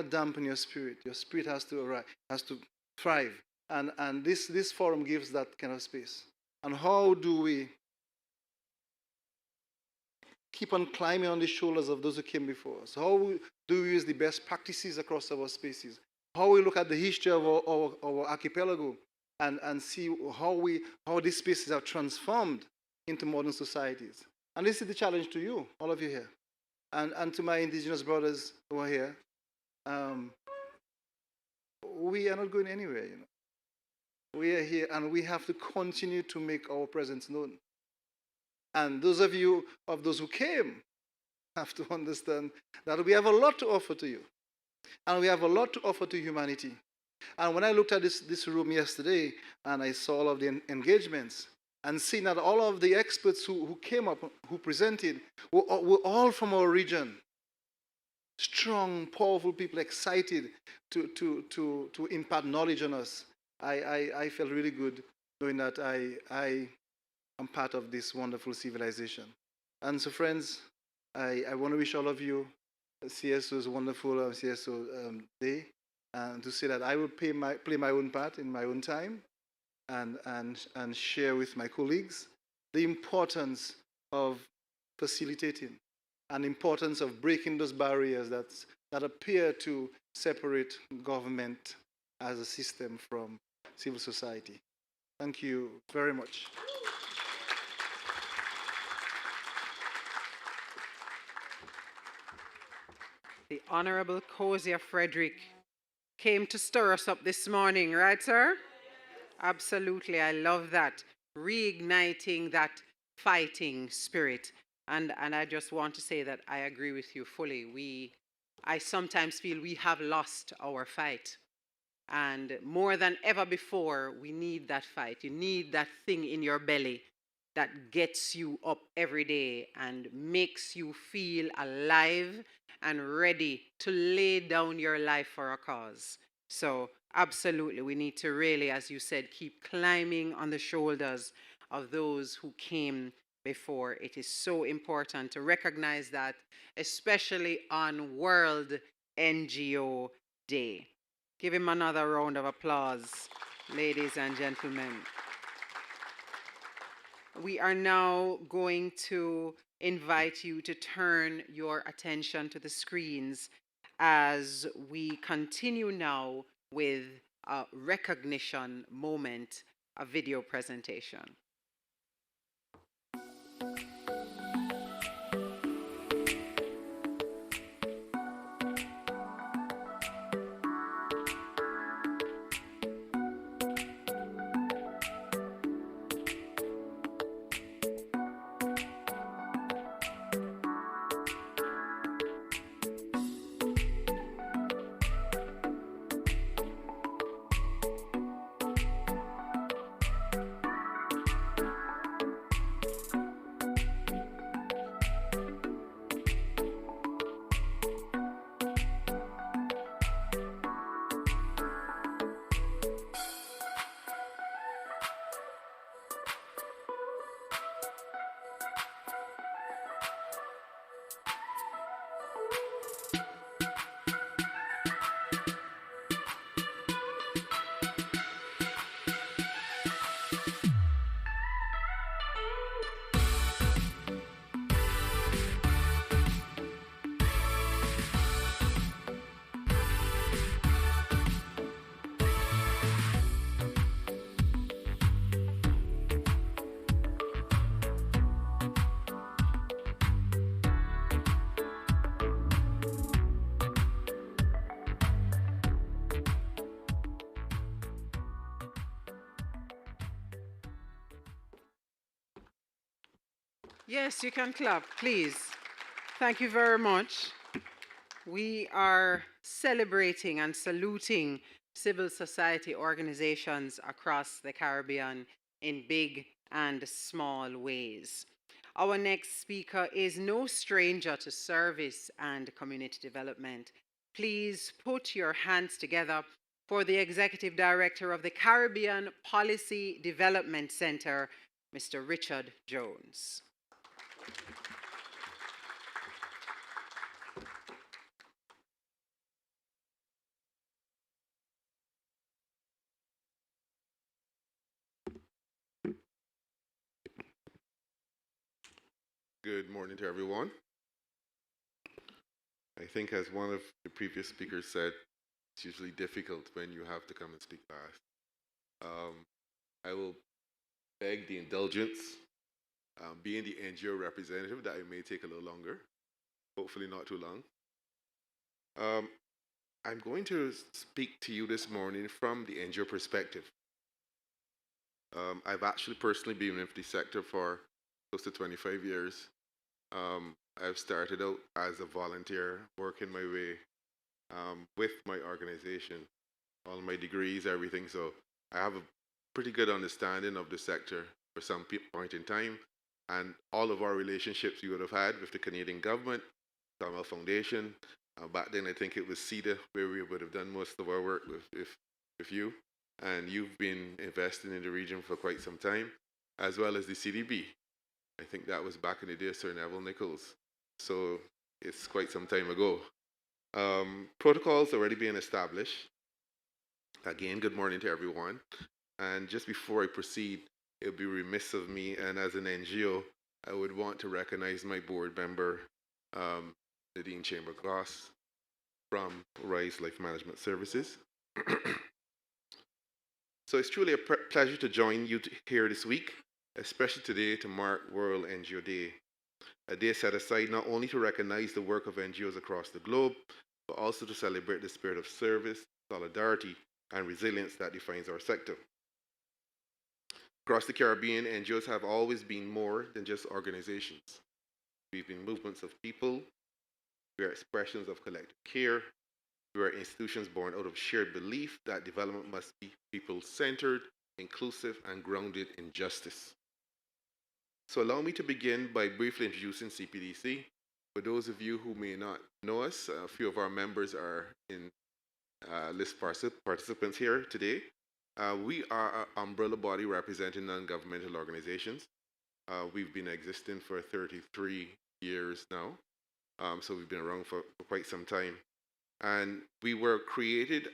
dampen your spirit. Your spirit has to thrive. And this forum gives that kind of space. And how do we keep on climbing on the shoulders of those who came before us? How do we use the best practices across our spaces? How we look at the history of our archipelago and see how these spaces have transformed into modern societies. And this is the challenge to you, all of you here. And to my indigenous brothers who are here, we are not going anywhere, you know. We are here and we have to continue to make our presence known. And those of you, of those who came, have to understand that we have a lot to offer to you. And we have a lot to offer to humanity. And when I looked at this room yesterday and I saw all of the engagements and seeing that all of the experts who came up, who presented, were all from our region. Strong, powerful people excited to impart knowledge on us. I felt really good knowing that I am part of this wonderful civilization. And so, friends, I want to wish all of you CSO's wonderful CSO day, and to say that I will play my own part in my own time, and share with my colleagues the importance of facilitating and the importance of breaking those barriers that appear to separate government as a system from civil society. Thank you very much. The Honorable Kozia Frederick came to stir us up this morning, right, sir? Absolutely, I love that. Reigniting that fighting spirit. And I just want to say that I agree with you fully. I sometimes feel we have lost our fight. And more than ever before, we need that fight. You need that thing in your belly that gets you up every day and makes you feel alive and ready to lay down your life for a cause. So absolutely, we need to really, as you said, keep climbing on the shoulders of those who came before. It is so important to recognize that, especially on World NGO Day. Give him another round of applause, ladies and gentlemen. We are now going to invite you to turn your attention to the screens as we continue now with a recognition moment, a video presentation. Yes, you can clap, please. Thank you very much. We are celebrating and saluting civil society organizations across the Caribbean in big and small ways. Our next speaker is no stranger to service and community development. Please put your hands together for the Executive Director of the Caribbean Policy Development Center, Mr. Richard Jones. Good morning to everyone. I think, as one of the previous speakers said, it's usually difficult when you have to come and speak last. I will beg the indulgence, being the NGO representative, that it may take a little longer, hopefully not too long. I'm going to speak to you this morning from the NGO perspective. I've actually personally been with the sector for close to 25 years. I've started out as a volunteer, working my way with my organization, all my degrees, everything. So I have a pretty good understanding of the sector for some point in time, and all of our relationships we would have had with the Canadian government, Samuel Foundation. Back then, I think it was CEDA where we would have done most of our work with you, and you've been investing in the region for quite some time, as well as the CDB. I think that was back in the day of Sir Neville Nichols. So it's quite some time ago. Protocols already being established. Again, good morning to everyone. And just before I proceed, it would be remiss of me, and as an NGO, I would want to recognize my board member, Nadine Chamber-Goss from Rise Life Management Services. So it's truly a pleasure to join you here this week, especially today to mark World NGO Day, a day set aside not only to recognize the work of NGOs across the globe, but also to celebrate the spirit of service, solidarity, and resilience that defines our sector. Across the Caribbean, NGOs have always been more than just organizations. We've been movements of people, we are expressions of collective care, we are institutions born out of shared belief that development must be people-centered, inclusive, and grounded in justice. So allow me to begin by briefly introducing CPDC. For those of you who may not know us, a few of our members are in list participants here today. We are an umbrella body representing non-governmental organizations. We've been existing for 33 years now, so we've been around for quite some time. And we were created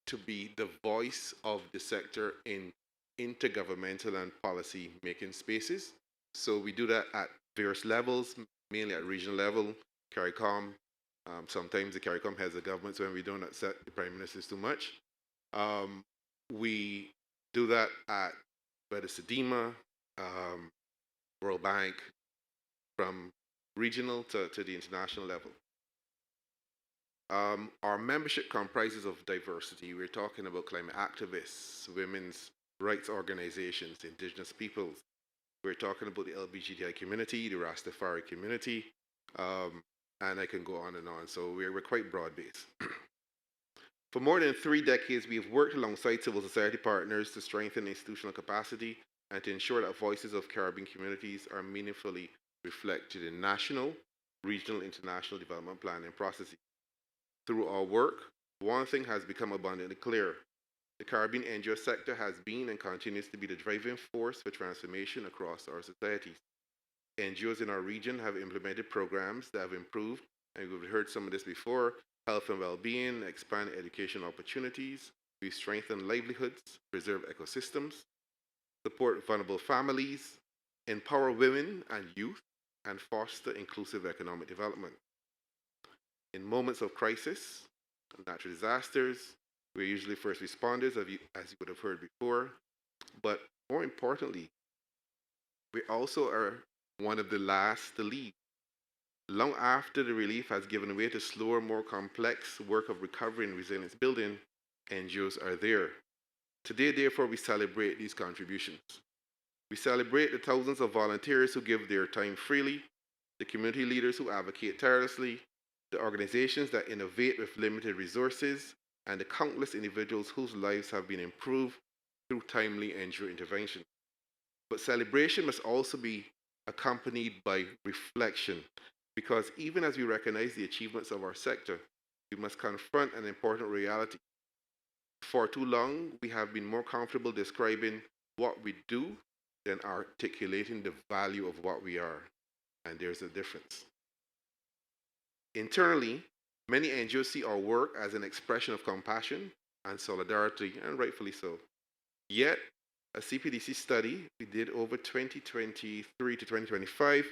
to be the voice of the sector in intergovernmental and policy making spaces. So we do that at various levels, mainly at regional level, CARICOM. Sometimes the CARICOM has a government, so when we don't upset the Prime Ministers too much. We do that at whether SEDIMA, World Bank, from regional to the international level. Our membership comprises of diversity. We're talking about climate activists, women's rights organizations, indigenous peoples. We're talking about the LGBTI community, the Rastafari community, and I can go on and on. So we're quite broad-based. For more than 3 decades, we've worked alongside civil society partners to strengthen institutional capacity and to ensure that voices of Caribbean communities are meaningfully reflected in national, regional, international development planning processes. Through our work, one thing has become abundantly clear. The Caribbean NGO sector has been and continues to be the driving force for transformation across our societies. NGOs in our region have implemented programs that have improved, and we've heard some of this before, health and well-being, expand education opportunities, we strengthen livelihoods, preserve ecosystems, support vulnerable families, empower women and youth, and foster inclusive economic development. In moments of crisis, natural disasters, we're usually first responders, as you would have heard before, but more importantly, we also are one of the last to leave. Long after the relief has given way to slower, more complex work of recovery and resilience building, NGOs are there. Today, therefore, we celebrate these contributions. We celebrate the thousands of volunteers who give their time freely, the community leaders who advocate tirelessly, the organizations that innovate with limited resources, and the countless individuals whose lives have been improved through timely NGO intervention. But celebration must also be accompanied by reflection, because even as we recognize the achievements of our sector, we must confront an important reality. For too long, we have been more comfortable describing what we do than articulating the value of what we are. And there's a difference. Internally, many NGOs see our work as an expression of compassion and solidarity, and rightfully so. Yet, a CPDC study we did over 2023 to 2025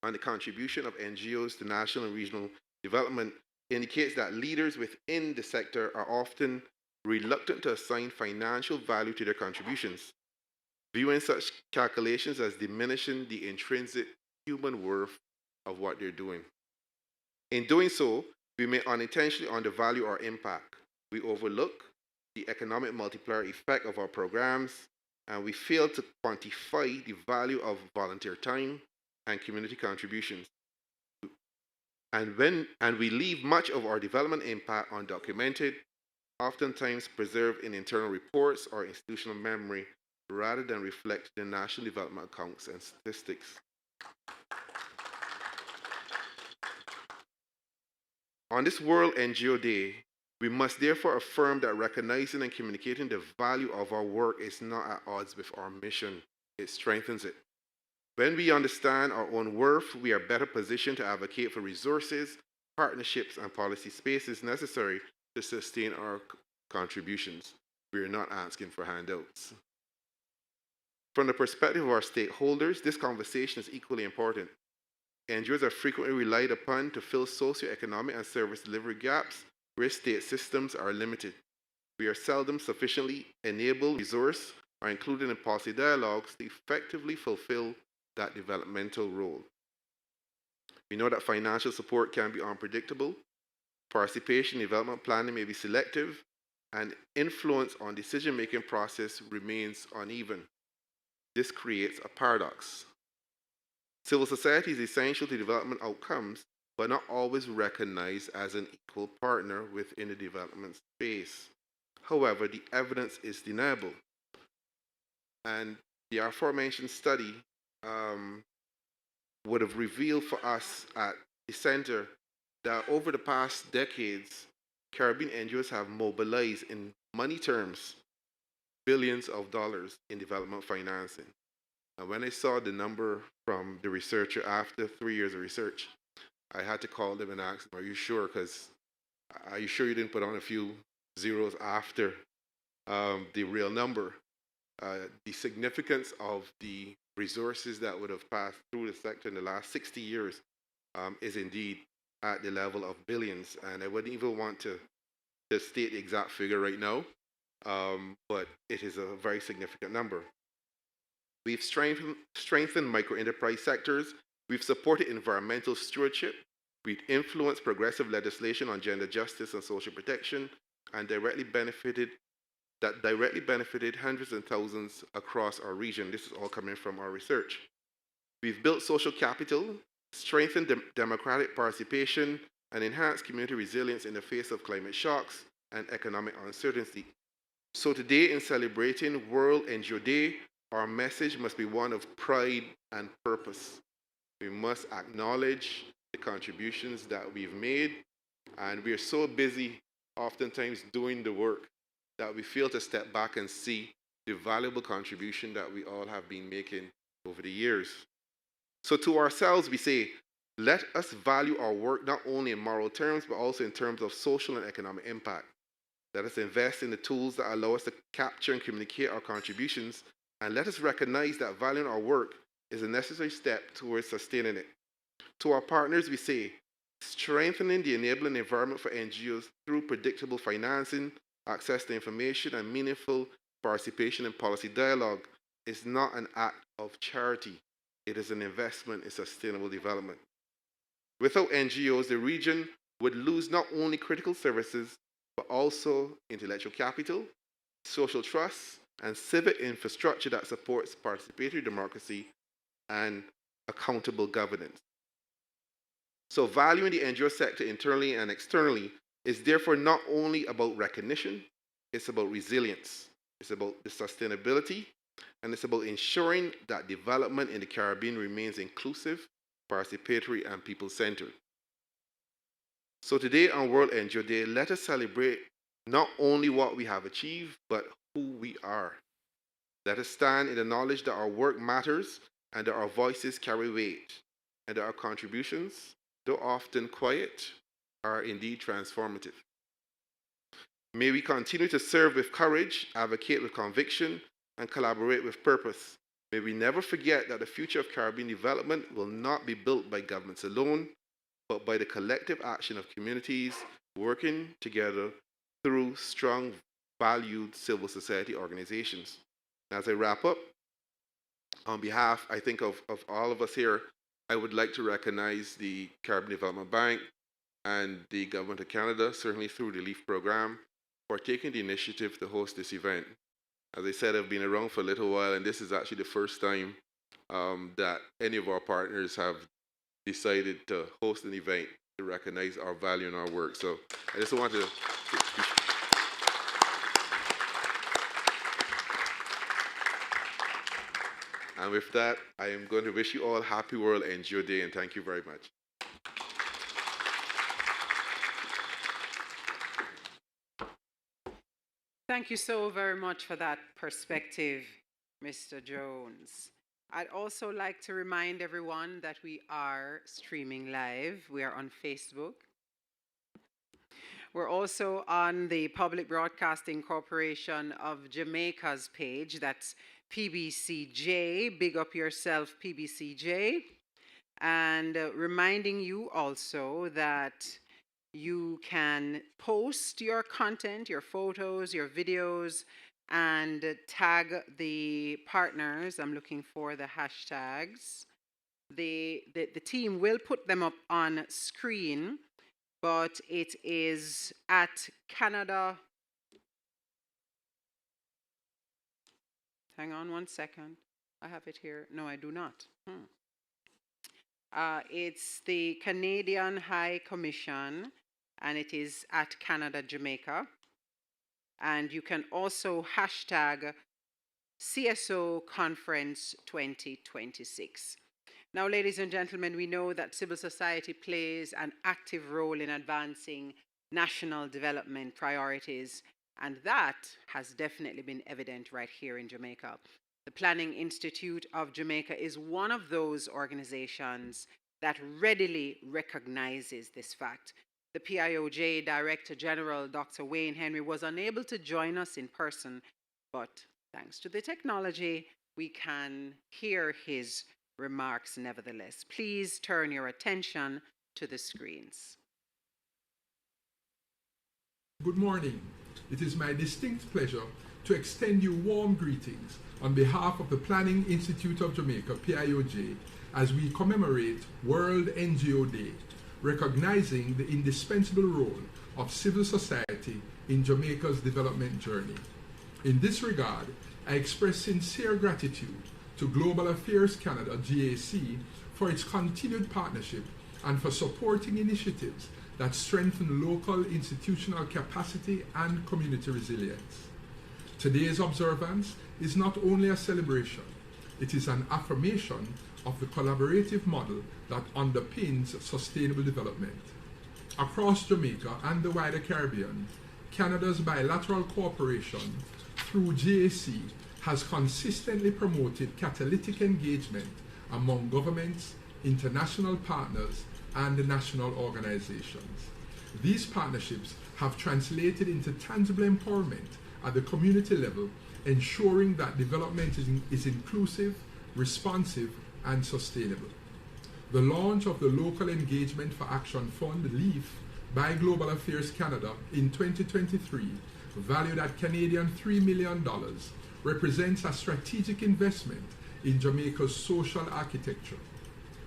on the contribution of NGOs to national and regional development indicates that leaders within the sector are often reluctant to assign financial value to their contributions, viewing such calculations as diminishing the intrinsic human worth of what they're doing. In doing so, we may unintentionally undervalue our impact. We overlook the economic multiplier effect of our programs, and we fail to quantify the value of volunteer time and community contributions. And we leave much of our development impact undocumented, oftentimes preserved in internal reports or institutional memory, rather than reflect in national development accounts and statistics. On this World NGO Day, we must therefore affirm that recognizing and communicating the value of our work is not at odds with our mission. It strengthens it. When we understand our own worth, we are better positioned to advocate for resources, partnerships, and policy spaces necessary to sustain our contributions. We are not asking for handouts. From the perspective of our stakeholders, this conversation is equally important. NGOs are frequently relied upon to fill socioeconomic and service delivery gaps where state systems are limited. We are seldom sufficiently enabled, resourced, or included in policy dialogues to effectively fulfill that developmental role. We know that financial support can be unpredictable, participation in development planning may be selective, and influence on decision-making process remains uneven. This creates a paradox. Civil society is essential to development outcomes, but not always recognized as an equal partner within the development space. However, the evidence is deniable. And the aforementioned study would have revealed for us at the center that over the past decades, Caribbean NGOs have mobilized in money terms billions of dollars in development financing. And when I saw the number from the researcher after 3 years of research, I had to call them and ask them, are you sure? Because are you sure you didn't put on a few zeros after the real number? The significance of the resources that would have passed through the sector in the last 60 years is indeed at the level of billions. And I wouldn't even want to state the exact figure right now, but it is a very significant number. We've strengthened micro-enterprise sectors. We've supported environmental stewardship. We've influenced progressive legislation on gender justice and social protection, and directly benefited hundreds and thousands across our region. This is all coming from our research. We've built social capital, strengthened democratic participation, and enhanced community resilience in the face of climate shocks and economic uncertainty. So today, in celebrating World NGO Day, our message must be one of pride and purpose. We must acknowledge the contributions that we've made, and we are so busy oftentimes doing the work that we fail to step back and see the valuable contribution that we all have been making over the years. So to ourselves, we say, let us value our work not only in moral terms, but also in terms of social and economic impact. Let us invest in the tools that allow us to capture and communicate our contributions, and let us recognize that valuing our work is a necessary step towards sustaining it. To our partners, we say, strengthening the enabling environment for NGOs through predictable financing, access to information, and meaningful participation in policy dialogue is not an act of charity. It is an investment in sustainable development. Without NGOs, the region would lose not only critical services, but also intellectual capital, social trust, and civic infrastructure that supports participatory democracy and accountable governance. So valuing the NGO sector internally and externally is therefore not only about recognition, it's about resilience. It's about the sustainability and it's about ensuring that development in the Caribbean remains inclusive, participatory, and people-centered. So today on World NGO Day, let us celebrate not only what we have achieved, but who we are. Let us stand in the knowledge that our work matters and that our voices carry weight, and that our contributions, though often quiet, are indeed transformative. May we continue to serve with courage, advocate with conviction, and collaborate with purpose. May we never forget that the future of Caribbean development will not be built by governments alone, but by the collective action of communities working together through strong, valued civil society organizations. As I wrap up, on behalf, I think, of all of us here, I would like to recognize the Caribbean Development Bank and the Government of Canada, certainly through the LEAF program, for taking the initiative to host this event. As I said, I've been around for a little while, and this is actually the first time that any of our partners have decided to host an event to recognize our value and our work. So I just want to... And with that, I am going to wish you all happy World NGO Day, and thank you very much. Thank you so very much for that perspective, Mr. Jones. I'd also like to remind everyone that we are streaming live. We are on Facebook. We're also on the Public Broadcasting Corporation of Jamaica's page. That's PBCJ. Big up yourself, PBCJ. And reminding you also that you can post your content, your photos, your videos, and tag the partners. I'm looking for the hashtags. The team will put them up on screen, but it is at Canada. Hang on one second. I have it here. No, I do not. It's the Canadian High Commission, and it is at Canada, Jamaica. And you can also hashtag CSO Conference 2026. Now, ladies and gentlemen, we know that civil society plays an active role in advancing national development priorities, and that has definitely been evident right here in Jamaica. The Planning Institute of Jamaica is one of those organizations that readily recognizes this fact. The PIOJ Director General, Dr. Wayne Henry, was unable to join us in person, but thanks to the technology, we can hear his remarks nevertheless. Please turn your attention to the screens. Good morning. It is my distinct pleasure to extend you warm greetings on behalf of the Planning Institute of Jamaica, PIOJ, as we commemorate World NGO Day, recognizing the indispensable role of civil society in Jamaica's development journey. In this regard, I express sincere gratitude to Global Affairs Canada, GAC, for its continued partnership and for supporting initiatives that strengthen local institutional capacity and community resilience. Today's observance is not only a celebration, it is an affirmation of the collaborative model that underpins sustainable development. Across Jamaica and the wider Caribbean, Canada's bilateral cooperation through GAC has consistently promoted catalytic engagement among governments, international partners, and national organizations. These partnerships have translated into tangible empowerment at the community level, ensuring that development is inclusive, responsive, and sustainable. The launch of the Local Engagement for Action Fund, LEAF, by Global Affairs Canada in 2023, valued at Canadian $3 million, represents a strategic investment in Jamaica's social architecture.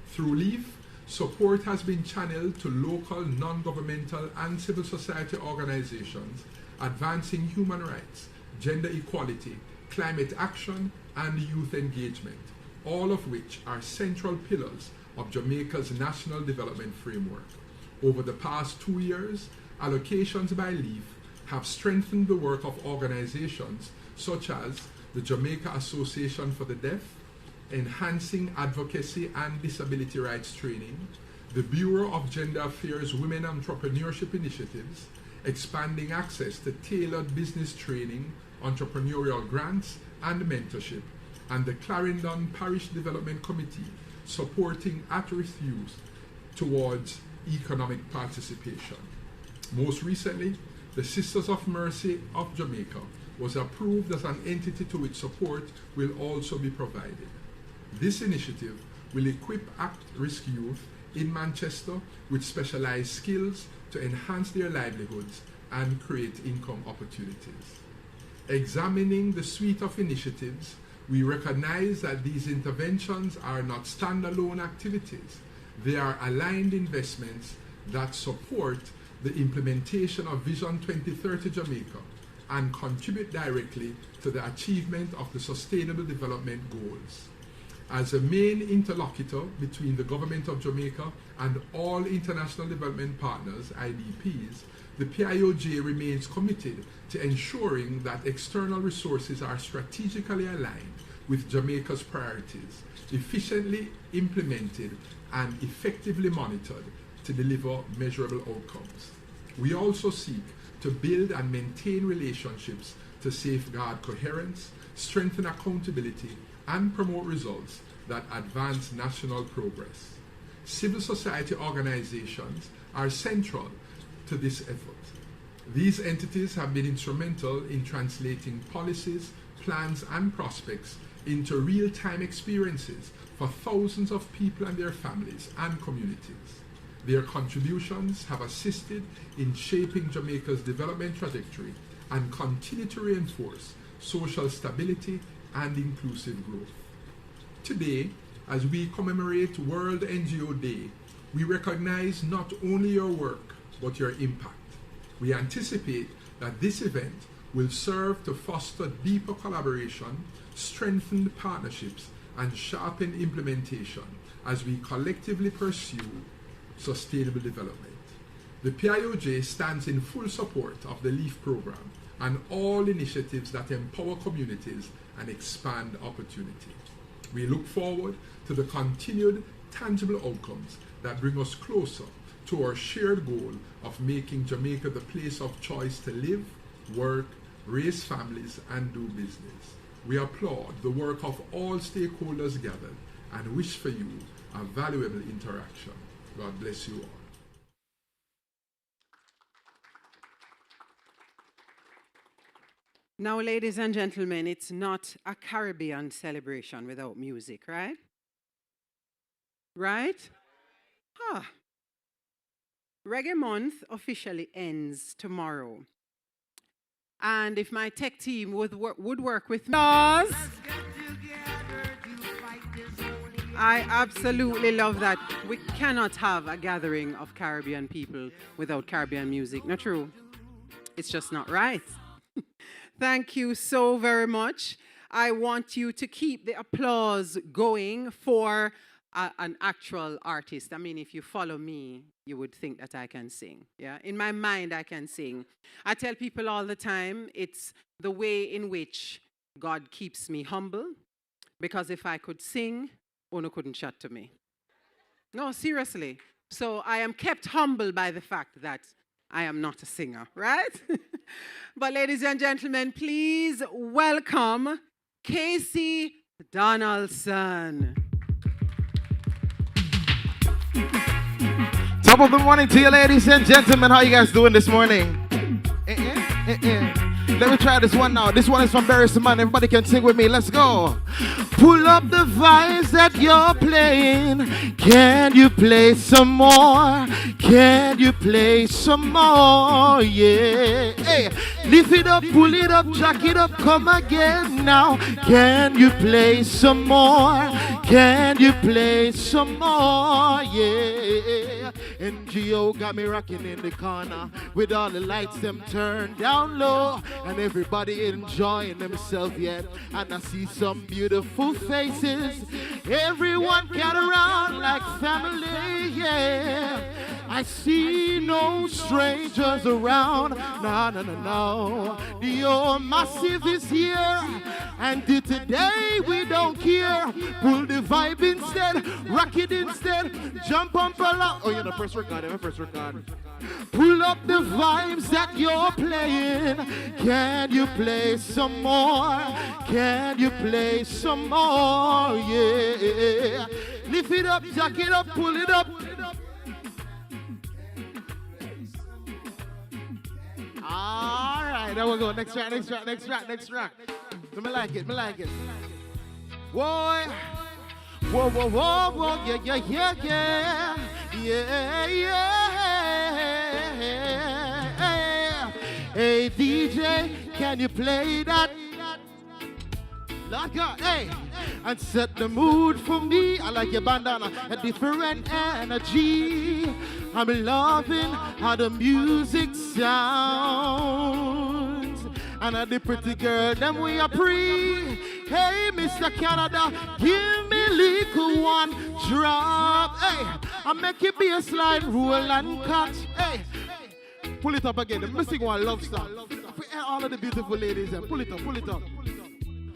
Through LEAF, support has been channeled to local, non-governmental, and civil society organizations advancing human rights, gender equality, climate action, and youth engagement, all of which are central pillars of Jamaica's National Development Framework. Over the past 2 years, allocations by LEAF have strengthened the work of organizations such as the Jamaica Association for the Deaf, enhancing advocacy and disability rights training, the Bureau of Gender Affairs Women Entrepreneurship Initiatives, expanding access to tailored business training, entrepreneurial grants, and mentorship, and the Clarendon Parish Development Committee, supporting at-risk youth towards economic participation. Most recently, the Sisters of Mercy of Jamaica was approved as an entity to which support will also be provided. This initiative will equip at-risk youth in Manchester with specialized skills to enhance their livelihoods and create income opportunities. Examining the suite of initiatives, we recognize that these interventions are not standalone activities. They are aligned investments that support the implementation of Vision 2030 Jamaica and contribute directly to the achievement of the Sustainable Development Goals. As a main interlocutor between the Government of Jamaica and all international development partners, IDPs, the PIOJ remains committed to ensuring that external resources are strategically aligned with Jamaica's priorities, efficiently implemented and effectively monitored to deliver measurable outcomes. We also seek to build and maintain relationships to safeguard coherence, strengthen accountability, and promote results that advance national progress. Civil society organizations are central to this effort. These entities have been instrumental in translating policies, plans, and prospects into real-time experiences for thousands of people and their families and communities. Their contributions have assisted in shaping Jamaica's development trajectory and continue to reinforce social stability and inclusive growth. Today, as we commemorate World NGO Day, we recognize not only your work, but your impact. We anticipate that this event will serve to foster deeper collaboration, strengthen partnerships, and sharpen implementation as we collectively pursue sustainable development. The PIOJ stands in full support of the LEAF program and all initiatives that empower communities and expand opportunity. We look forward to the continued tangible outcomes that bring us closer to our shared goal of making Jamaica the place of choice to live, work, raise families, and do business. We applaud the work of all stakeholders gathered and wish for you a valuable interaction. God bless you all. Now, ladies and gentlemen, it's not a Caribbean celebration without music, right? Right? Huh. Reggae Month officially ends tomorrow. And if my tech team would work with me, I absolutely love that. We cannot have a gathering of Caribbean people without Caribbean music. Not true. It's just not right. Thank you so very much. I want you to keep the applause going for an actual artist. I mean, if you follow me, you would think that I can sing. Yeah, in my mind, I can sing. I tell people all the time, it's the way in which God keeps me humble, because if I could sing, Ono couldn't chat to me. No, seriously. So I am kept humble by the fact that I am not a singer, right? But ladies and gentlemen, please welcome Casey Donaldson. Top of the morning to you, ladies and gentlemen. How you guys doing this morning? Let me try this one now. This one is from Barry Simon. Everybody can sing with me. Let's go. Pull up the vibes that you're playing. Can you play some more? Can you play some more? Yeah. Hey, lift it up, pull it up, jack it up, come again now. Can you play some more? Can you play some more? Yeah. NGO got me rocking in the corner with all the lights them turned down low and everybody enjoying themselves yet. And I see some beautiful faces. Everyone gather around like family, yeah. I see no strangers around. No. The old massive is here And today we don't care. Pull the vibe instead, rock it instead, jump on along. Oh, you know, first record, first record. Pull up the vibes that you're playing. Can you play some more? Can you play some more? Yeah. Lift it up, jack it up, pull it up. All right, there we go. Next track. Me like it. Boy. Whoa, yeah. Hey, DJ, can you play that? Like hey, and set the mood for me. I like your bandana, a different energy. I'm loving how the music sounds. And the pretty girl, them we are pre. Hey, Mr. Canada, give me little one drop. Hey, I make it be a slide, roll and cut. Hey, pull it up again. The missing one love song. For all of the beautiful ladies, and pull it up.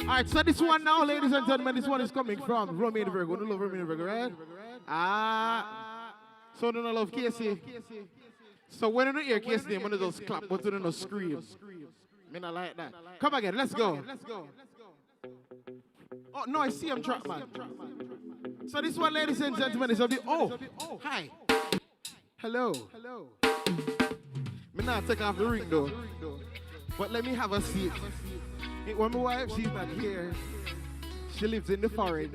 All right, so this one now, ladies and gentlemen, this one is coming from Romeo Virgo. Don't love Romeo Virgo, right? So don't love Casey. So when you don't hear Casey name, when you just clap, but you don't scream. Me not like that. Come again, let's go. Oh, no, I see him trap, man. So this one, ladies and gentlemen, is of the... Oh, hi. Hello. Me not take off the ring, though. But let me have a seat. When my wife, she's not here. She lives in the foreign.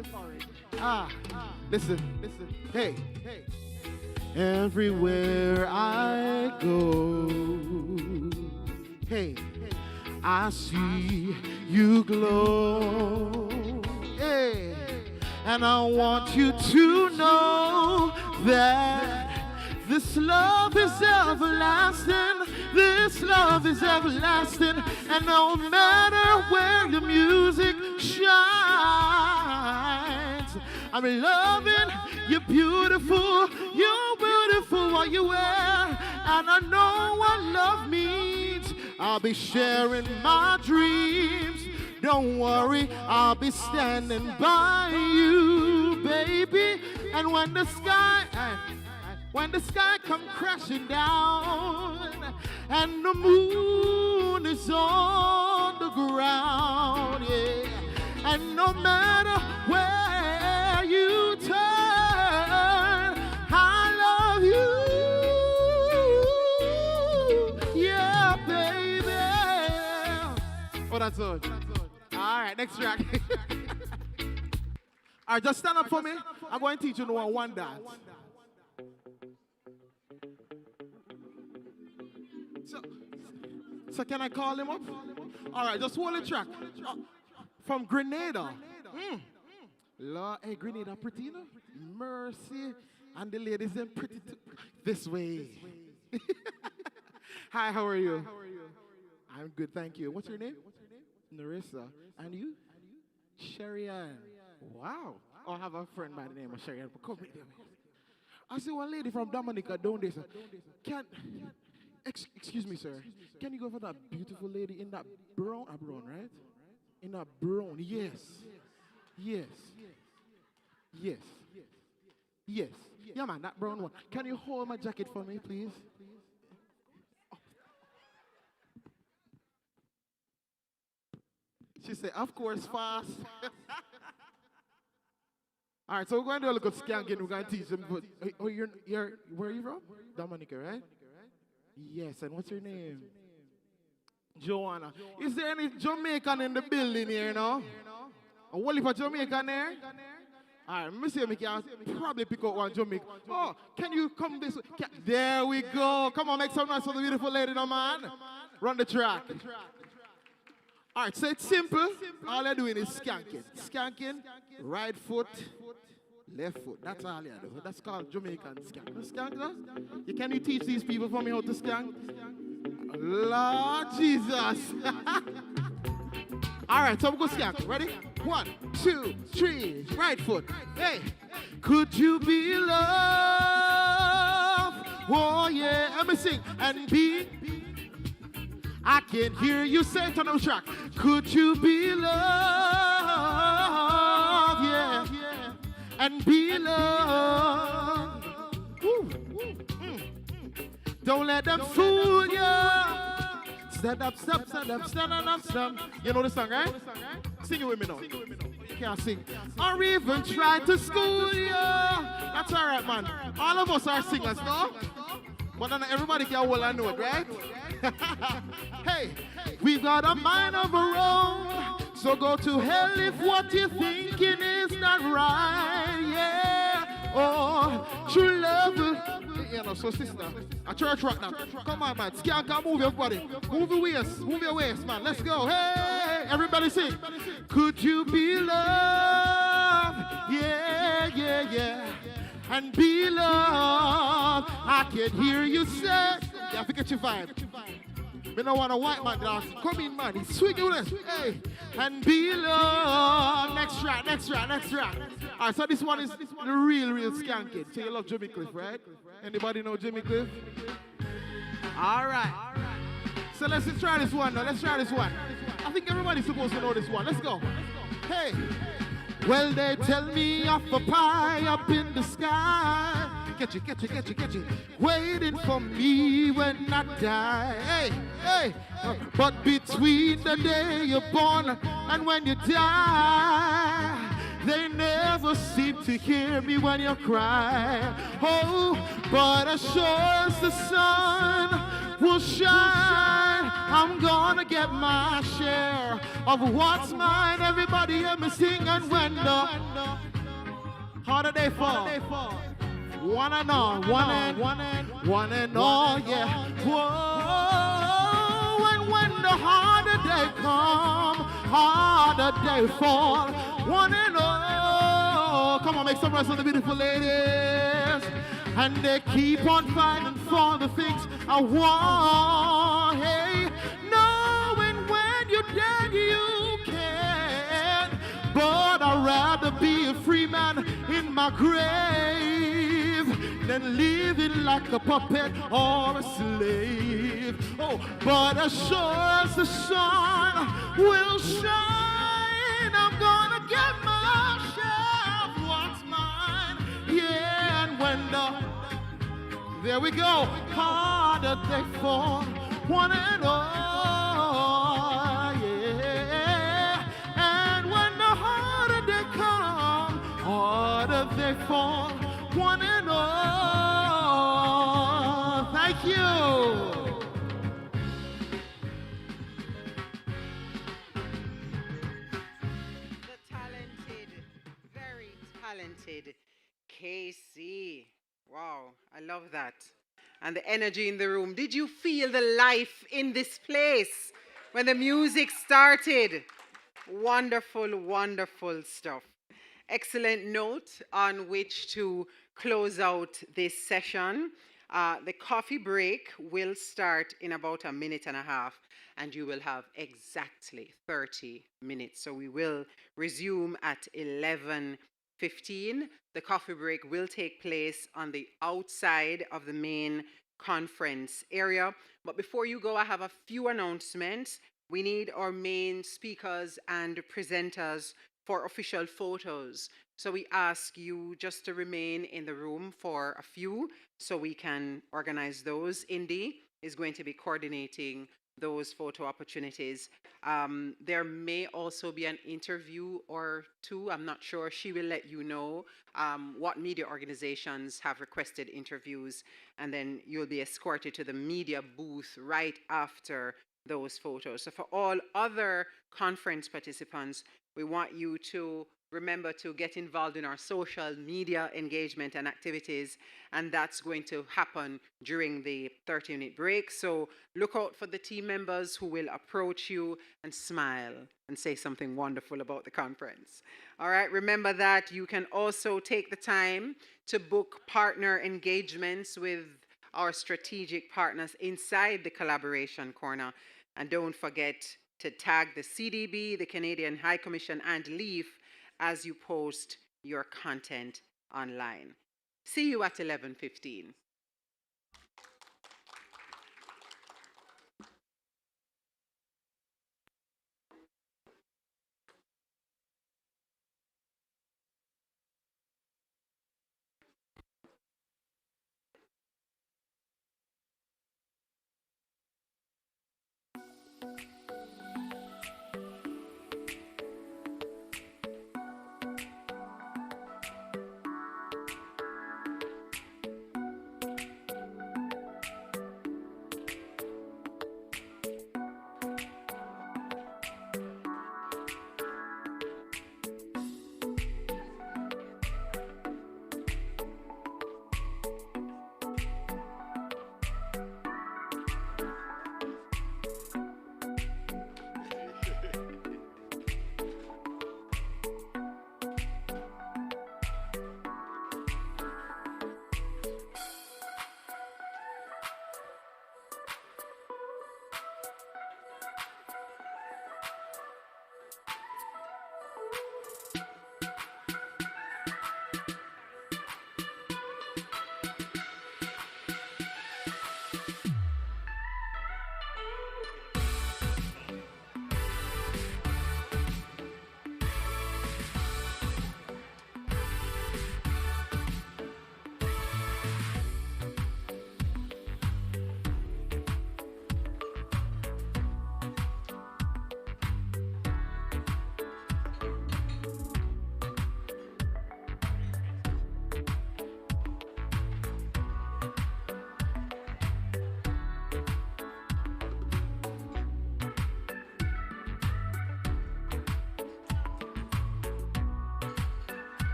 Listen. Hey. Everywhere I go, hey, I see you glow. Hey, and I want you to know that this love is everlasting. This love is everlasting. And no matter where your music shines, I'm loving you beautiful. You're beautiful what you wear. And I know what love means. I'll be sharing my dreams. Don't worry, I'll be standing by you, baby. And when the sky come crashing down and the moon is on the ground, yeah. And no matter where you turn, I love you, yeah, baby. Oh, that's all. All right, next track. All right, just stand up for me. I'm going to teach you one dance. So can I call him up? All right, just hold the track. From Grenada. Lord, hey, Grenada, pretty, you know? Mercy. And the ladies, them pretty too. This way. Hi, how are you? I'm good, thank you. What's your name? Narissa. And you? Sherry-Ann. Wow. I have a friend by the name of Sherry-Ann. Come with me. I see one lady from Dominica down there. Excuse me, sir. Can you go for that beautiful lady in that brown, right? In that brown, yes. Yeah, man, that brown one. Can you hold my jacket for me, please? Oh. She said, of course, fast. All right, so we're going to do a little skanking. We're going to teach them. Oh, you're, where are you from? Dominica, right? Yes, and what's your name? Joanna. Is there any Jamaican in the building here, you know? A whole heap of Jamaican there? All right, let me see if we can probably pick up one Jamaican. Oh, can you come this way? There we go. Come on, make some noise for the beautiful lady, no man. Run the track. All right, so it's simple. All you're doing is skanking. Skanking, right foot, left foot. That's all you do. That's called Jamaican skank. Skank, Can you teach these people for me how to skank? Lord Jesus. All right, so we're going to skank. Ready? 1, 2, 3. Right foot. Hey. Could you be loved? Oh, yeah. Let me sing. And be. I can hear you say it on the track. Could you be loved? Yeah. And be loved. Woo. Don't let them fool you. Stand up, stand up. You know the song, right? Sing it with me now. You can't sing. Or even try to school you. That's all right, man. All of us are singers, no? But not everybody can hold a note, right? Hey, we've got a mind of our own. So go to hell if what you're thinking is not right. Yeah. Oh, true love. You know, so sister, a church rock now. Come on, man. Skank, move your body. Move your waist, man. Let's go. Hey, everybody sing. Could you be loved? Yeah. And be loved. I can hear you say. Yeah, forget your vibe. We don't want a white man dance. Come in, man. He's swinging with us. Hey. And be loved. Next track. All right, so this one is the real skanking. So you love Jimmy Cliff, right? Anybody know Jimmy Cliff? All right. So let's try this one now. I think everybody's supposed to know this one. Let's go. Hey. Well, they tell me of a pie up in the sky. Get you. Waiting for me when I die. Hey. But between the day you're born and when you die, they never seem to hear me when you cry. Oh, but as sure as the sun will shine, I'm gonna get my share of what's mine. Everybody hear me sing, and when the harder they fall, one and all, yeah. Whoa, and when the harder they come, harder they fall, one and all. Come on, make some rest of the beautiful ladies. And they keep on fighting for the things I want. Hey, knowing when you're dead you can, but I'd rather be a free man in my grave than living like a puppet or a slave. Oh, but as sure as the sun will shine, I'm gonna get my share of what's mine. Yeah, and when there we go, harder they fall, one and all, yeah. And when the harder they come, harder they fall, one and all. Thank you. The talented, very talented KC. Wow, I love that. And the energy in the room. Did you feel the life in this place when the music started? Wonderful, wonderful stuff. Excellent note on which to close out this session. The coffee break will start in about a minute and a half, and you will have exactly 30 minutes. So we will resume at 11:15. The coffee break will take place on the outside of the main conference area. But before you go, I have a few announcements. We need our main speakers and presenters for official photos. So we ask you just to remain in the room for a few so we can organize those. Indy is going to be coordinating those photo opportunities. There may also be an interview or two. I'm not sure. She will let you know what media organizations have requested interviews, and then you'll be escorted to the media booth right after those photos. So for all other conference participants, we want you to remember to get involved in our social media engagement and activities, and that's going to happen during the 30-minute break. So look out for the team members who will approach you and smile and say something wonderful about the conference. All right, remember that you can also take the time to book partner engagements with our strategic partners inside the collaboration corner. And don't forget to tag the CDB, the Canadian High Commission, and LEAF as you post your content online. See you at 11:15.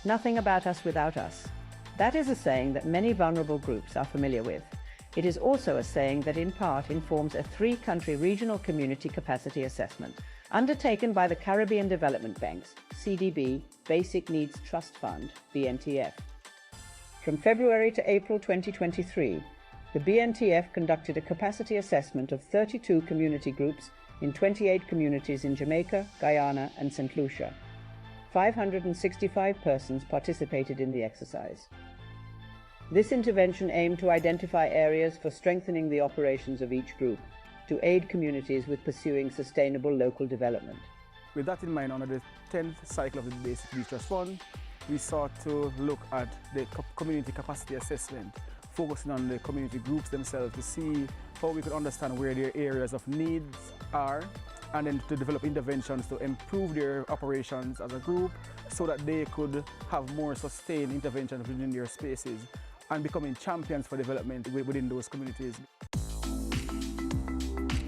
Nothing about us without us. That is a saying that many vulnerable groups are familiar with. It is also a saying that in part informs a 3-country regional community capacity assessment undertaken by the Caribbean Development Bank's CDB Basic Needs Trust Fund, BNTF. From February to April 2023, the BNTF conducted a capacity assessment of 32 community groups in 28 communities in Jamaica, Guyana, and St. Lucia. 565 persons participated in the exercise. This intervention aimed to identify areas for strengthening the operations of each group to aid communities with pursuing sustainable local development. With that in mind, under the 10th cycle of the Basic Needs Trust Fund, we sought to look at the community capacity assessment, focusing on the community groups themselves to see how we could understand where their areas of needs are, and then to develop interventions to improve their operations as a group so that they could have more sustained interventions within their spaces and becoming champions for development within those communities.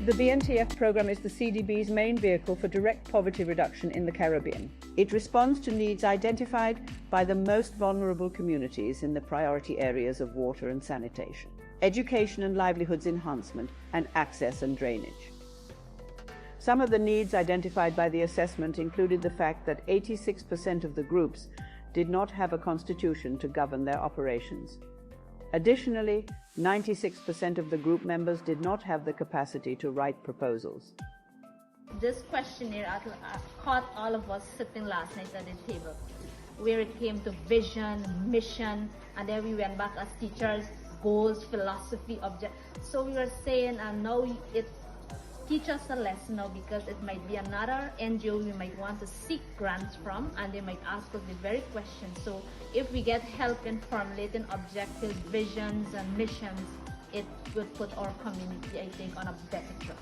The BNTF program is the CDB's main vehicle for direct poverty reduction in the Caribbean. It responds to needs identified by the most vulnerable communities in the priority areas of water and sanitation, education and livelihoods enhancement, and access and drainage. Some of the needs identified by the assessment included the fact that 86% of the groups did not have a constitution to govern their operations. Additionally, 96% of the group members did not have the capacity to write proposals. This questionnaire caught all of us sitting last night at the table, where it came to vision, mission, and then we went back as teachers, goals, philosophy, object. So we were saying, now it teach us a lesson now, because it might be another NGO we might want to seek grants from, and they might ask us the very question. So if we get help in formulating objectives, visions, and missions, it will put our community, I think, on a better track.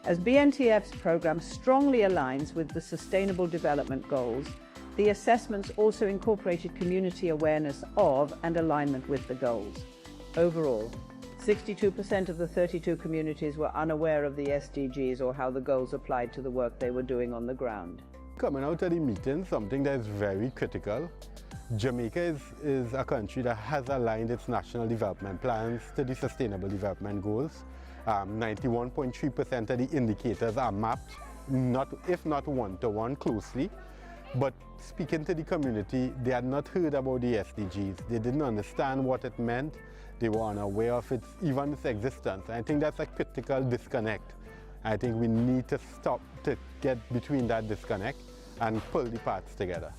As BNTF's program strongly aligns with the Sustainable Development Goals, the assessments also incorporated community awareness of and alignment with the goals. Overall, 62% of the 32 communities were unaware of the SDGs or how the goals applied to the work they were doing on the ground. Coming out of the meeting, something that is very critical. Jamaica is a country that has aligned its national development plans to the Sustainable Development Goals. 91.3% of the indicators are mapped, if not one-to-one closely. But speaking to the community, they had not heard about the SDGs. They didn't understand what it meant. They were unaware of even its existence. I think that's a critical disconnect. I think we need to stop to get between that disconnect and pull the parts together.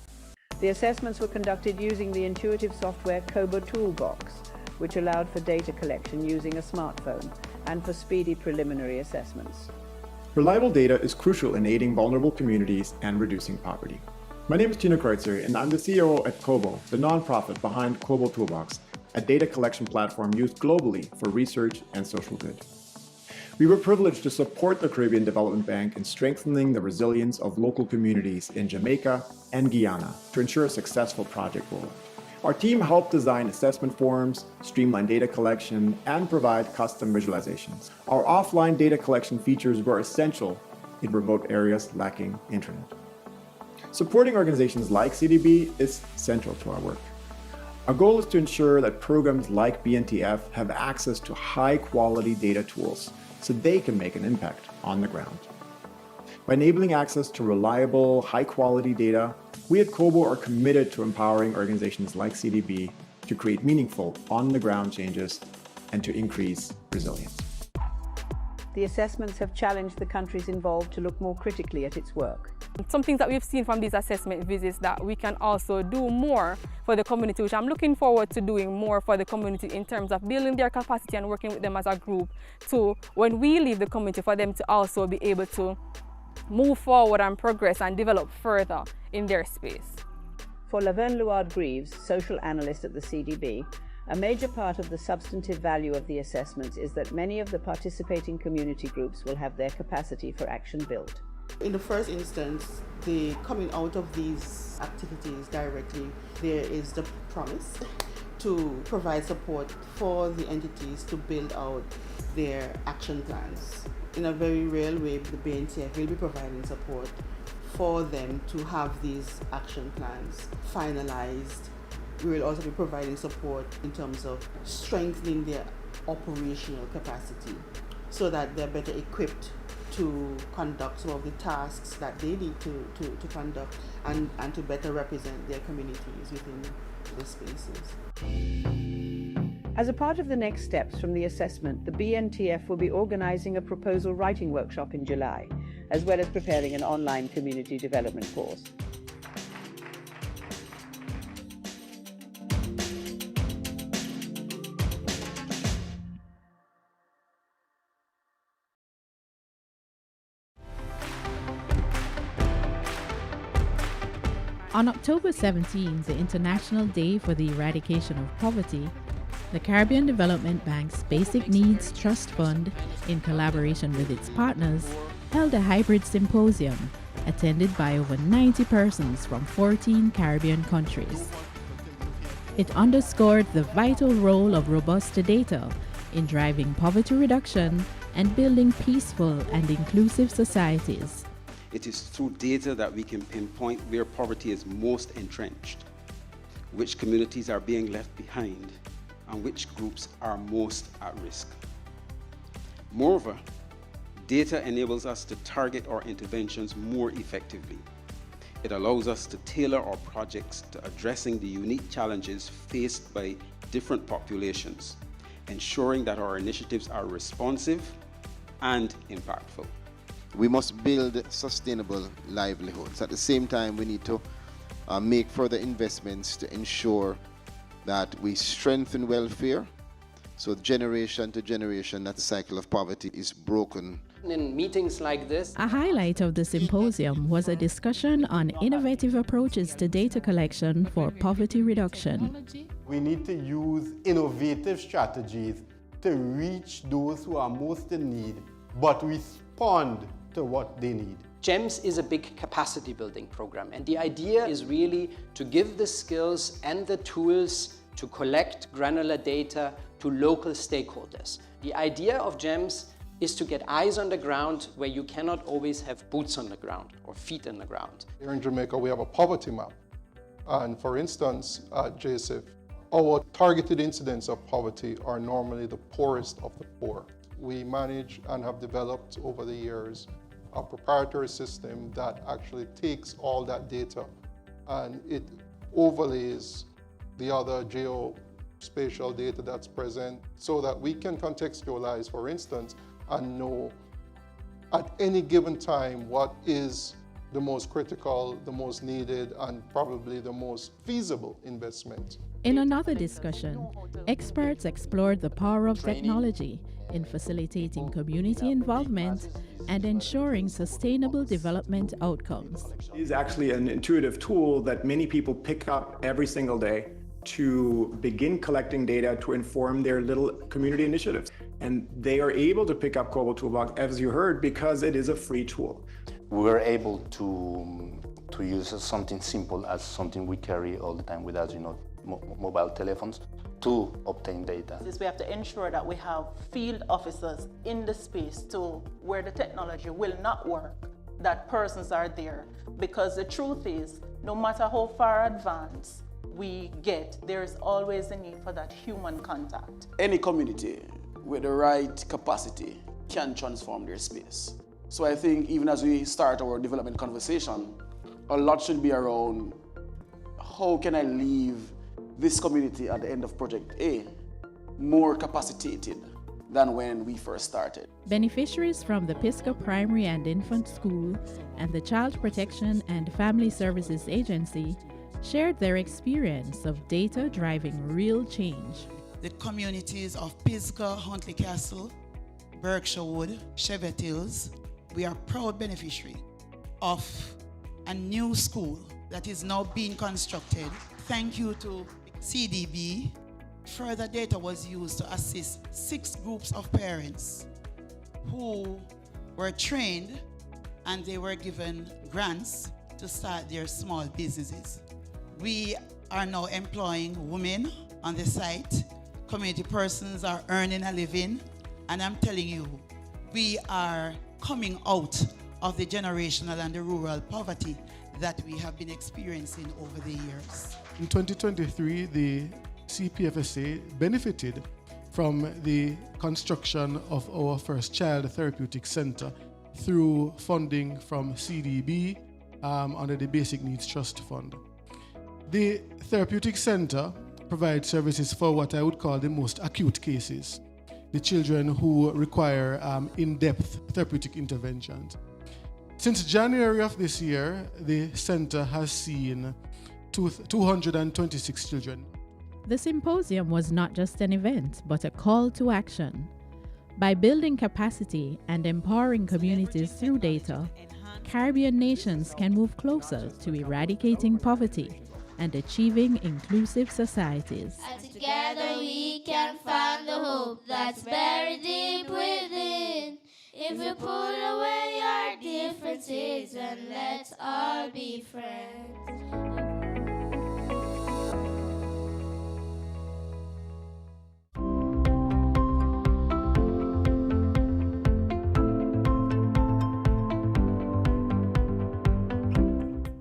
The assessments were conducted using the intuitive software Kobo Toolbox, which allowed for data collection using a smartphone and for speedy preliminary assessments. Reliable data is crucial in aiding vulnerable communities and reducing poverty. My name is Tino Kreutzer, and I'm the CSO at Kobo, the nonprofit behind Kobo Toolbox, a data collection platform used globally for research and social good. We were privileged to support the Caribbean Development Bank in strengthening the resilience of local communities in Jamaica and Guyana to ensure a successful project rollout. Our team helped design assessment forms, streamline data collection, and provide custom visualizations. Our offline data collection features were essential in remote areas lacking internet. Supporting organizations like CDB is central to our work. Our goal is to ensure that programs like BNTF have access to high-quality data tools so they can make an impact on the ground. By enabling access to reliable, high-quality data, we at Kobo are committed to empowering organizations like CDB to create meaningful, on-the-ground changes and to increase resilience. The assessments have challenged the countries involved to look more critically at its work. Some things that we've seen from these assessment visits that we can also do more for the community, which I'm looking forward to doing more for the community in terms of building their capacity and working with them as a group to, when we leave the community, for them to also be able to move forward and progress and develop further in their space. For Laverne Luard-Greaves, social analyst at the CDB, a major part of the substantive value of the assessments is that many of the participating community groups will have their capacity for action built. In the first instance, the coming out of these activities directly, there is the promise to provide support for the entities to build out their action plans. In a very real way, the BNTF will be providing support for them to have these action plans finalized. We will also be providing support in terms of strengthening their operational capacity so that they're better equipped to conduct some of the tasks that they need to conduct and to better represent their communities within the spaces. As a part of the next steps from the assessment, the BNTF will be organising a proposal writing workshop in July, as well as preparing an online community development course. On October 17, the International Day for the Eradication of Poverty, the Caribbean Development Bank's Basic Needs Trust Fund, in collaboration with its partners, held a hybrid symposium attended by over 90 persons from 14 Caribbean countries. It underscored the vital role of robust data in driving poverty reduction and building peaceful and inclusive societies. It is through data that we can pinpoint where poverty is most entrenched, which communities are being left behind, and which groups are most at risk. Moreover, data enables us to target our interventions more effectively. It allows us to tailor our projects to addressing the unique challenges faced by different populations, ensuring that our initiatives are responsive and impactful. We must build sustainable livelihoods. At the same time, we need to make further investments to ensure that we strengthen welfare, so generation to generation, that cycle of poverty is broken. In meetings like this, a highlight of the symposium was a discussion on innovative approaches to data collection for poverty reduction. We need to use innovative strategies to reach those who are most in need, but respond to what they need. GEMS is a big capacity building program, and the idea is really to give the skills and the tools to collect granular data to local stakeholders. The idea of GEMS is to get eyes on the ground where you cannot always have boots on the ground or feet on the ground. Here in Jamaica, we have a poverty map. And for instance, at JSIF, our targeted incidents of poverty are normally the poorest of the poor. We manage and have developed over the years a proprietary system that actually takes all that data and it overlays the other geospatial data that's present so that we can contextualize, for instance, and know at any given time what is the most critical, the most needed, and probably the most feasible investment. In another discussion, experts explored the power of technology in facilitating community involvement and ensuring sustainable development outcomes. It is actually an intuitive tool that many people pick up every single day to begin collecting data to inform their little community initiatives. And they are able to pick up Kobo Toolbox, as you heard, because it is a free tool. We were able to use something simple as something we carry all the time with us, mobile telephones, to obtain data. We have to ensure that we have field officers in the space to where the technology will not work, that persons are there. Because the truth is, no matter how far advanced we get, there is always a need for that human contact. Any community with the right capacity can transform their space. So I think even as we start our development conversation, a lot should be around how can I leave this community at the end of Project A more capacitated than when we first started. Beneficiaries from the Pisgah Primary and Infant School and the Child Protection and Family Services Agency shared their experience of data driving real change. The communities of Pisgah, Huntley Castle, Berkshire Wood, Chevet Hills, we are proud beneficiary of a new school that is now being constructed. Thank you to CDB. Further data was used to assist 6 groups of parents who were trained and they were given grants to start their small businesses. We are now employing women on the site. Community persons are earning a living. And I'm telling you, we are coming out of the generational and the rural poverty that we have been experiencing over the years. In 2023, the CPFSA benefited from the construction of our first child therapeutic center through funding from CDB under the Basic Needs Trust Fund. The therapeutic center provides services for what I would call the most acute cases, the children who require in-depth therapeutic interventions. Since January of this year, the center has seen 226 children. The symposium was not just an event, but a call to action. By building capacity and empowering communities through data, Caribbean nations can move closer to eradicating poverty and achieving inclusive societies. And together we can find the hope that's buried deep within. If we put away our differences and let's all be friends.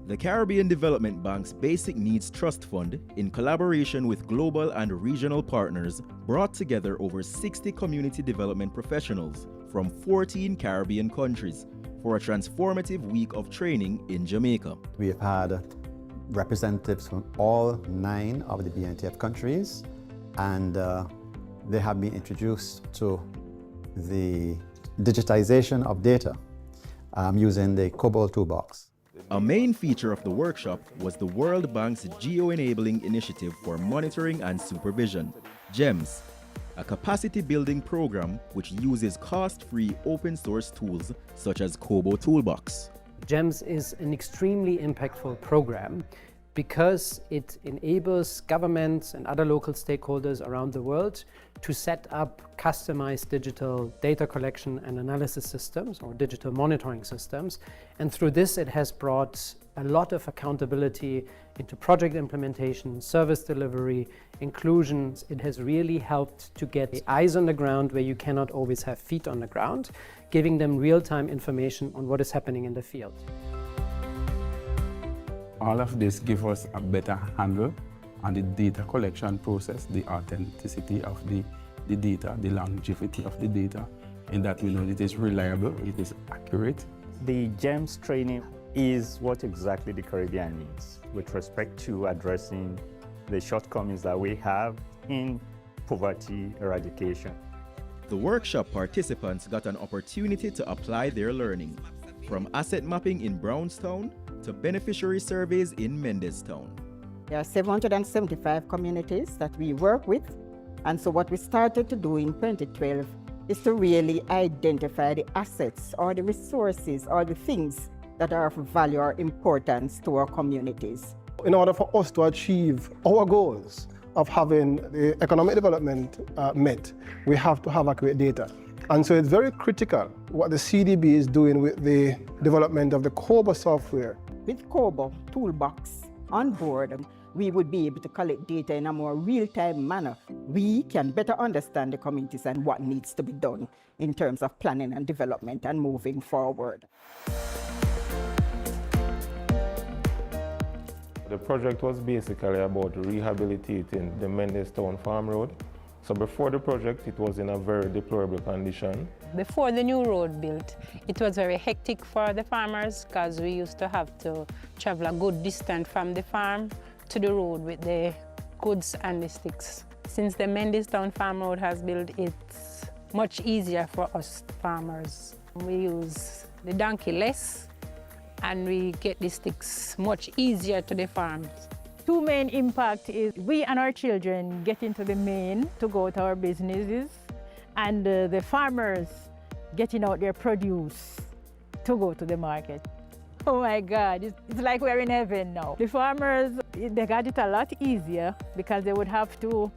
The Caribbean Development Bank's Basic Needs Trust Fund, in collaboration with global and regional partners, brought together over 60 community development professionals from 14 Caribbean countries for a transformative week of training in Jamaica. We have had representatives from all 9 of the BNTF countries, and they have been introduced to the digitization of data using the COBOL toolbox. A main feature of the workshop was the World Bank's Geo-Enabling Initiative for Monitoring and Supervision, GEMS, a capacity-building program which uses cost-free open-source tools such as COBOL Toolbox. GEMS is an extremely impactful program because it enables governments and other local stakeholders around the world to set up customized digital data collection and analysis systems or digital monitoring systems. And through this, it has brought a lot of accountability into project implementation, service delivery, inclusions. It has really helped to get eyes on the ground where you cannot always have feet on the ground, giving them real-time information on what is happening in the field. All of this gives us a better handle on the data collection process, the authenticity of the data, the longevity of the data, in that we know it is reliable, it is accurate. The GEMS training is what exactly the Caribbean needs with respect to addressing the shortcomings that we have in poverty eradication. The workshop participants got an opportunity to apply their learning, from asset mapping in Brownstown to beneficiary surveys in Mendestown. There are 775 communities that we work with, and so what we started to do in 2012 is to really identify the assets or the resources or the things that are of value or importance to our communities. In order for us to achieve our goals of having the economic development met, we have to have accurate data. And so it's very critical what the CDB is doing with the development of the COBOL software. With COBOL Toolbox on board, we would be able to collect data in a more real-time manner. We can better understand the communities and what needs to be done in terms of planning and development and moving forward. The project was basically about rehabilitating the Mendestown Farm Road. So before the project, it was in a very deplorable condition. Before the new road built, it was very hectic for the farmers because we used to have to travel a good distance from the farm to the road with the goods and the sticks. Since the Mendestown Farm Road has built, it's much easier for us farmers. We use the donkey less and we get the sticks much easier to the farms. Two main impacts is we and our children get into the main to go to our businesses, and the farmers getting out their produce to go to the market. Oh my God, it's like we're in heaven now. The farmers, they got it a lot easier because they would have to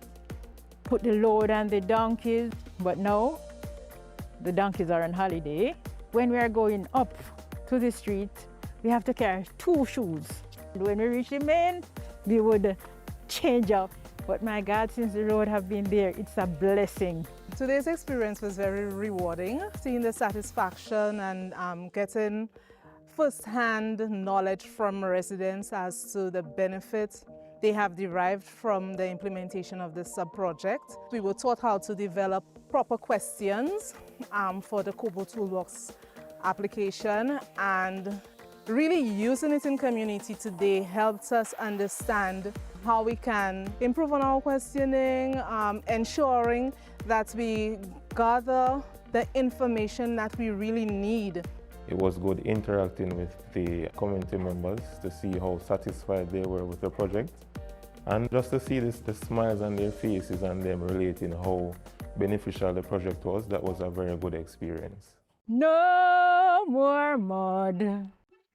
put the load on the donkeys, but now the donkeys are on holiday. When we are going up to the street, we have to carry 2 shoes. When we reach the main, we would change up. But my God, since the road have been there, it's a blessing. Today's experience was very rewarding, seeing the satisfaction and getting first-hand knowledge from residents as to the benefits they have derived from the implementation of this sub-project. We were taught how to develop proper questions for the Kobo Toolbox application, and really using it in community today helps us understand how we can improve on our questioning, ensuring that we gather the information that we really need. It was good interacting with the community members to see how satisfied they were with the project, and just to see the smiles on their faces and them relating how beneficial the project was. That was a very good experience. No more mud,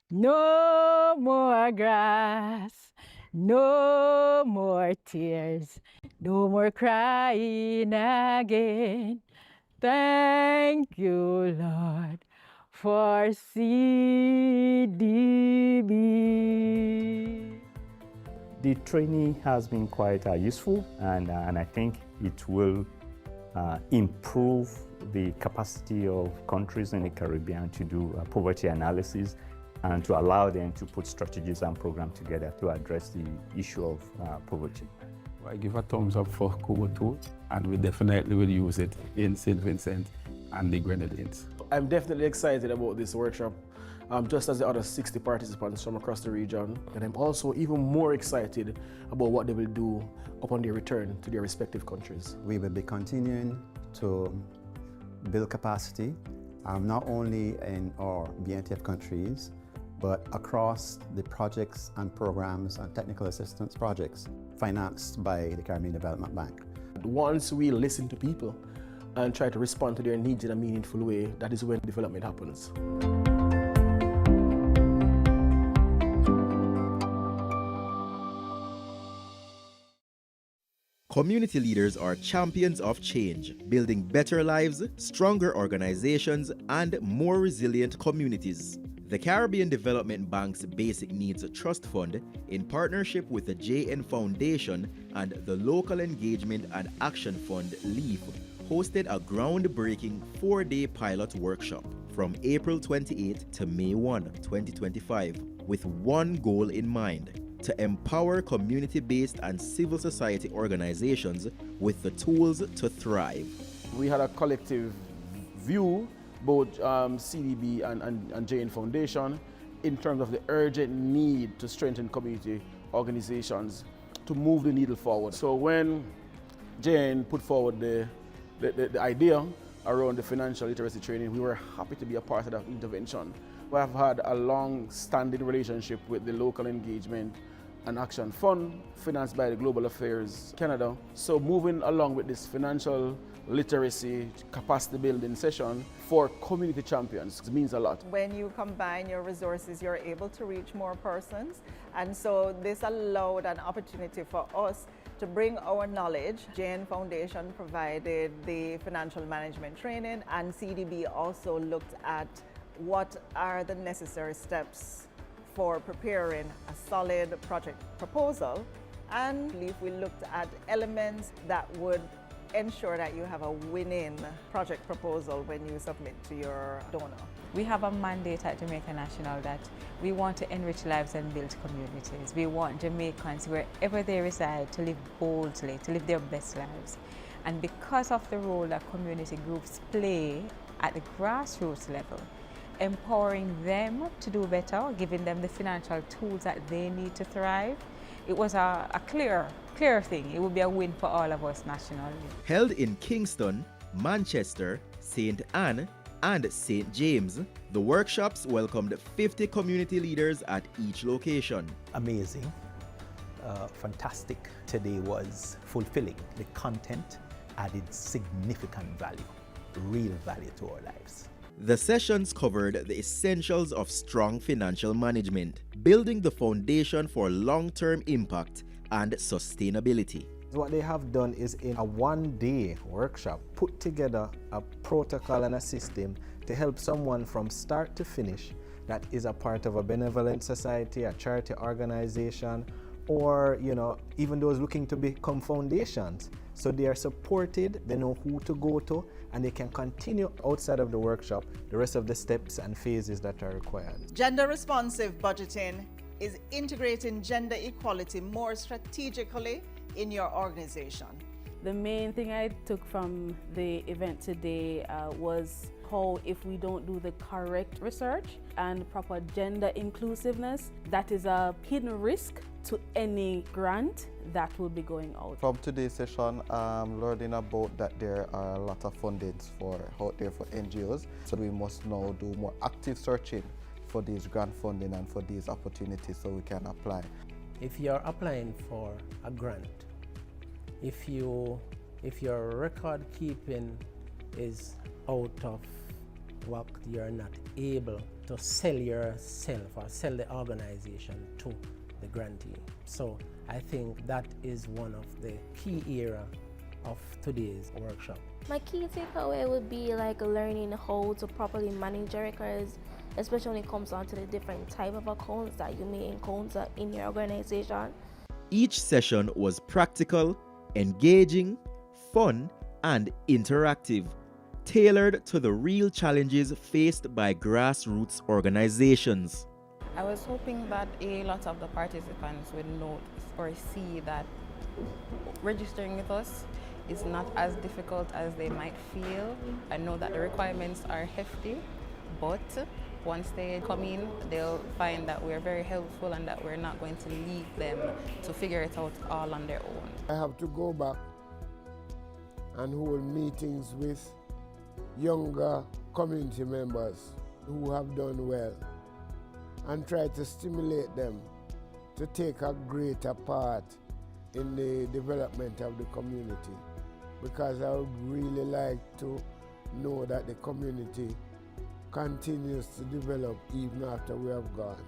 no more grass, no more tears, no more crying again. Thank you, Lord, for CDB. The training has been quite useful, and I think it will improve the capacity of countries in the Caribbean to do poverty analysis and to allow them to put strategies and programs together to address the issue of poverty. I give a thumbs up for Kobo Tool, and we definitely will use it in St. Vincent and the Grenadines. I'm definitely excited about this workshop, just as the other 60 participants from across the region. And I'm also even more excited about what they will do upon their return to their respective countries. We will be continuing to build capacity, not only in our BNTF countries, but across the projects and programs and technical assistance projects financed by the Caribbean Development Bank. Once we listen to people and try to respond to their needs in a meaningful way, that is when development happens. Community leaders are champions of change, building better lives, stronger organizations, and more resilient communities. The Caribbean Development Bank's Basic Needs Trust Fund, in partnership with the JN Foundation and the Local Engagement and Action Fund, LEAF, hosted a groundbreaking 4-day pilot workshop from April 28 to May 1, 2025, with one goal in mind: to empower community-based and civil society organizations with the tools to thrive. We had a collective view, both CDB and JN Foundation, in terms of the urgent need to strengthen community organizations to move the needle forward. So when JN put forward the idea around the financial literacy training, we were happy to be a part of that intervention. We have had a long-standing relationship with the Local Engagement and Action Fund, financed by the Global Affairs Canada. So moving along with this financial literacy capacity building session for community champions means a lot. When you combine your resources, you're able to reach more persons. And so this allowed an opportunity for us to bring our knowledge. JN Foundation provided the financial management training, and CDB also looked at what are the necessary steps for preparing a solid project proposal. And we looked at elements that would ensure that you have a winning project proposal when you submit to your donor. We have a mandate at Jamaica National that we want to enrich lives and build communities. We want Jamaicans, wherever they reside, to live boldly, to live their best lives. And because of the role that community groups play at the grassroots level, empowering them to do better, giving them the financial tools that they need to thrive, it was a clear thing. It would be a win for all of us nationally. Held in Kingston, Manchester, St. Anne, and St. James, the workshops welcomed 50 community leaders at each location. Amazing, fantastic. Today was fulfilling. The content added significant value, real value to our lives. The sessions covered the essentials of strong financial management, building the foundation for long-term impact and sustainability. What they have done is, in a one-day workshop, put together a protocol and a system to help someone from start to finish that is a part of a benevolent society, a charity organization, or even those looking to become foundations, So they are supported, they know who to go to, and they can continue outside of the workshop the rest of the steps and phases that are required. Gender responsive budgeting is integrating gender equality more strategically in your organization. The main thing I took from the event today was how if we don't do the correct research and proper gender inclusiveness, that is a hidden risk to any grant that will be going out. From today's session, I'm learning about that there are a lot of fundings out there for NGOs. So we must now do more active searching for these grant funding and for these opportunities so we can apply. If you're applying for a grant, if your record keeping is out of whack, you're not able to sell yourself or sell the organization to the grantee. So I think that is one of the key areas of today's workshop. My key takeaway would be like learning how to properly manage your records, especially when it comes down to the different type of accounts that you may encounter in your organization. Each session was practical, engaging, fun, and interactive, tailored to the real challenges faced by grassroots organizations. I was hoping that a lot of the participants would note or see that registering with us is not as difficult as they might feel. I know that the requirements are hefty, but once they come in, they'll find that we're very helpful and that we're not going to leave them to figure it out all on their own. I have to go back and hold meetings with younger community members who have done well and try to stimulate them to take a greater part in the development of the community, because I would really like to know that the community continues to develop even after we have gone.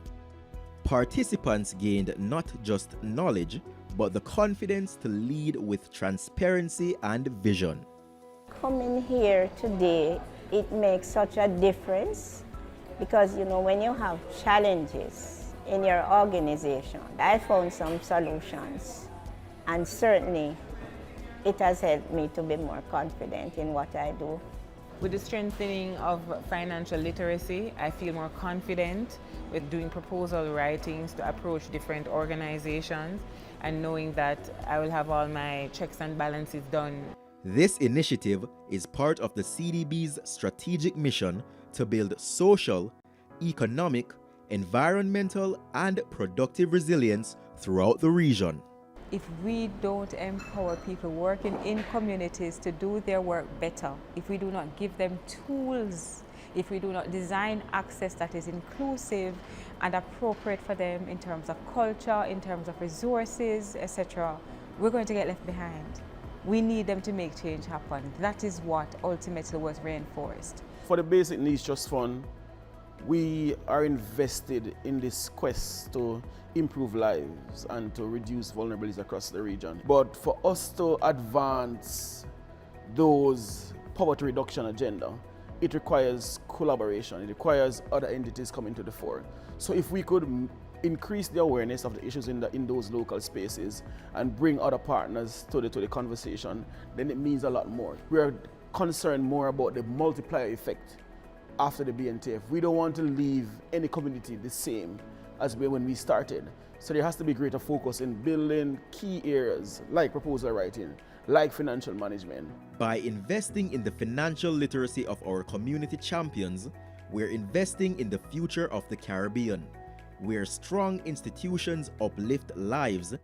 Participants gained not just knowledge, but the confidence to lead with transparency and vision. Coming here today, it makes such a difference because, you know, when you have challenges in your organization, I found some solutions, and certainly it has helped me to be more confident in what I do. With the strengthening of financial literacy, I feel more confident with doing proposal writings to approach different organizations and knowing that I will have all my checks and balances done. This initiative is part of the CDB's strategic mission to build social, economic, environmental, and productive resilience throughout the region. If we don't empower people working in communities to do their work better, if we do not give them tools, if we do not design access that is inclusive and appropriate for them in terms of culture, in terms of resources, etc., we're going to get left behind. We need them to make change happen. That is what ultimately was reinforced. For the Basic Needs Trust Fund, we are invested in this quest to improve lives and to reduce vulnerabilities across the region. But for us to advance those poverty reduction agenda, it requires collaboration. It requires other entities coming to the fore. So if we could increase the awareness of the issues in those local spaces and bring other partners to the conversation, then it means a lot more. We are concerned more about the multiplier effect after the BNTF. We don't want to leave any community the same as when we started. So there has to be greater focus in building key areas like proposal writing, like financial management. By investing in the financial literacy of our community champions, we're investing in the future of the Caribbean, where strong institutions uplift lives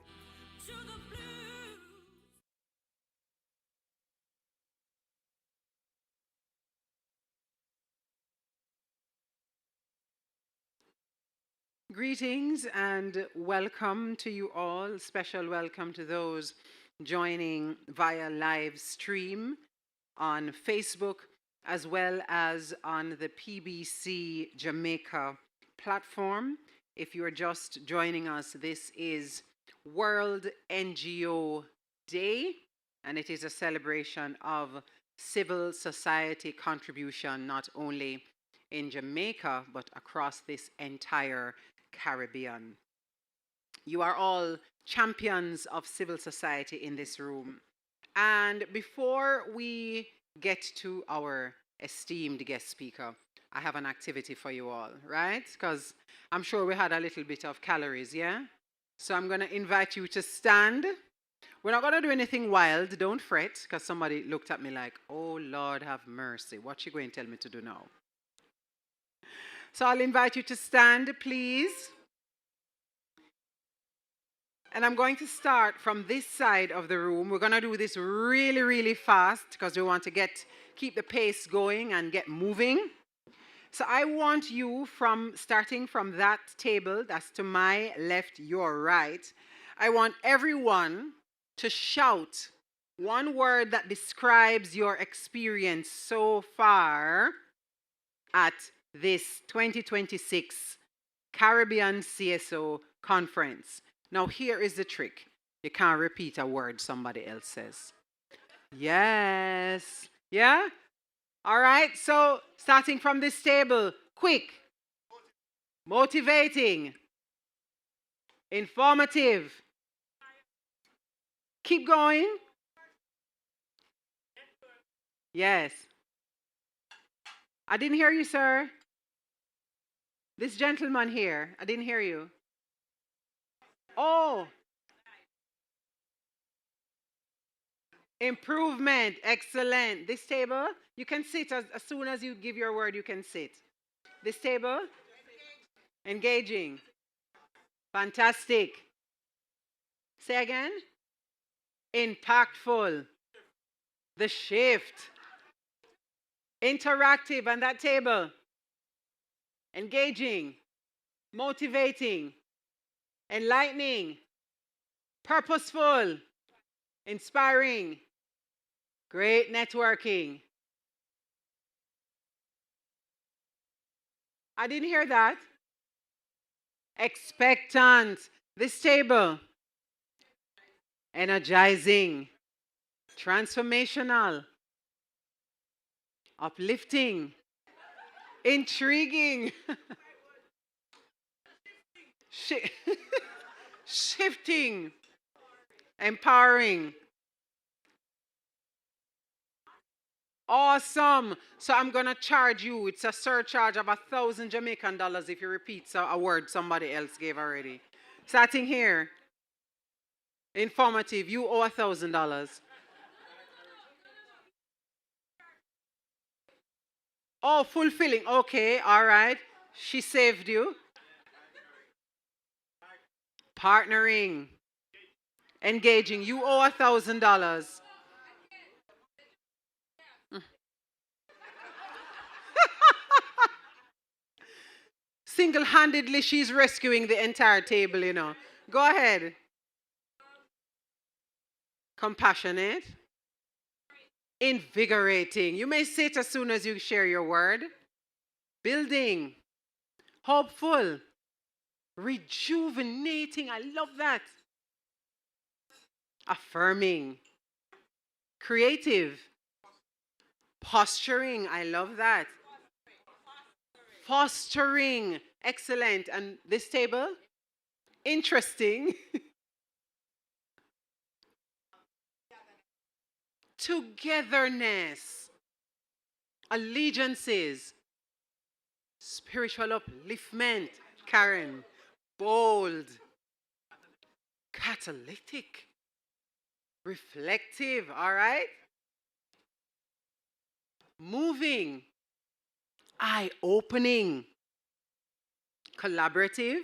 Greetings and welcome to you all. Special welcome to those joining via live stream on Facebook as well as on the PBC Jamaica platform. If you are just joining us, this is World NGO Day, and it is a celebration of civil society contribution not only in Jamaica but across this entire Caribbean. You are all champions of civil society in this room, And before we get to our esteemed guest speaker, I have an activity for you all, right? Because I'm sure we had a little bit of calories, yeah? So I'm going to invite you to stand. We're not going to do anything wild. Don't fret, because somebody looked at me like, oh, Lord, have mercy. What you going to tell me to do now? So I'll invite you to stand, please. And I'm going to start from this side of the room. We're going to do this really, really fast because we want to keep the pace going and get moving. So I want you starting from that table, that's to my left, your right. I want everyone to shout one word that describes your experience so far at this 2026 Caribbean CSO conference. Now here is the trick. You can't repeat a word somebody else says. Yes. Yeah? All right, so starting from this table, quick, motivating, informative. Keep going. Yes. I didn't hear you, sir. This gentleman here, I didn't hear you. Oh. Improvement, excellent. This table, you can sit as soon as you give your word, you can sit. This table, engaging, fantastic. Say again, impactful, the shift, interactive, and that table, engaging, motivating, enlightening, purposeful, inspiring, great networking. I didn't hear that. Expectant. This table. Energizing. Transformational. Uplifting. Intriguing. Shifting. Empowering. Awesome. So I'm going to charge you. It's a surcharge of 1,000 Jamaican dollars if you repeat a word somebody else gave already. Starting here. Informative. You owe $1,000. Oh, fulfilling. Okay. All right. She saved you. Partnering. Engaging. You owe $1,000. Single-handedly, she's rescuing the entire table, you know. Go ahead. Compassionate. Invigorating. You may sit as soon as you share your word. Building. Hopeful. Rejuvenating. I love that. Affirming. Creative. Posturing. I love that. Fostering. Excellent. And this table? Interesting. Togetherness. Allegiances. Spiritual upliftment. Karen. Bold. Catalytic. Reflective. All right? Moving. Eye-opening. Collaborative.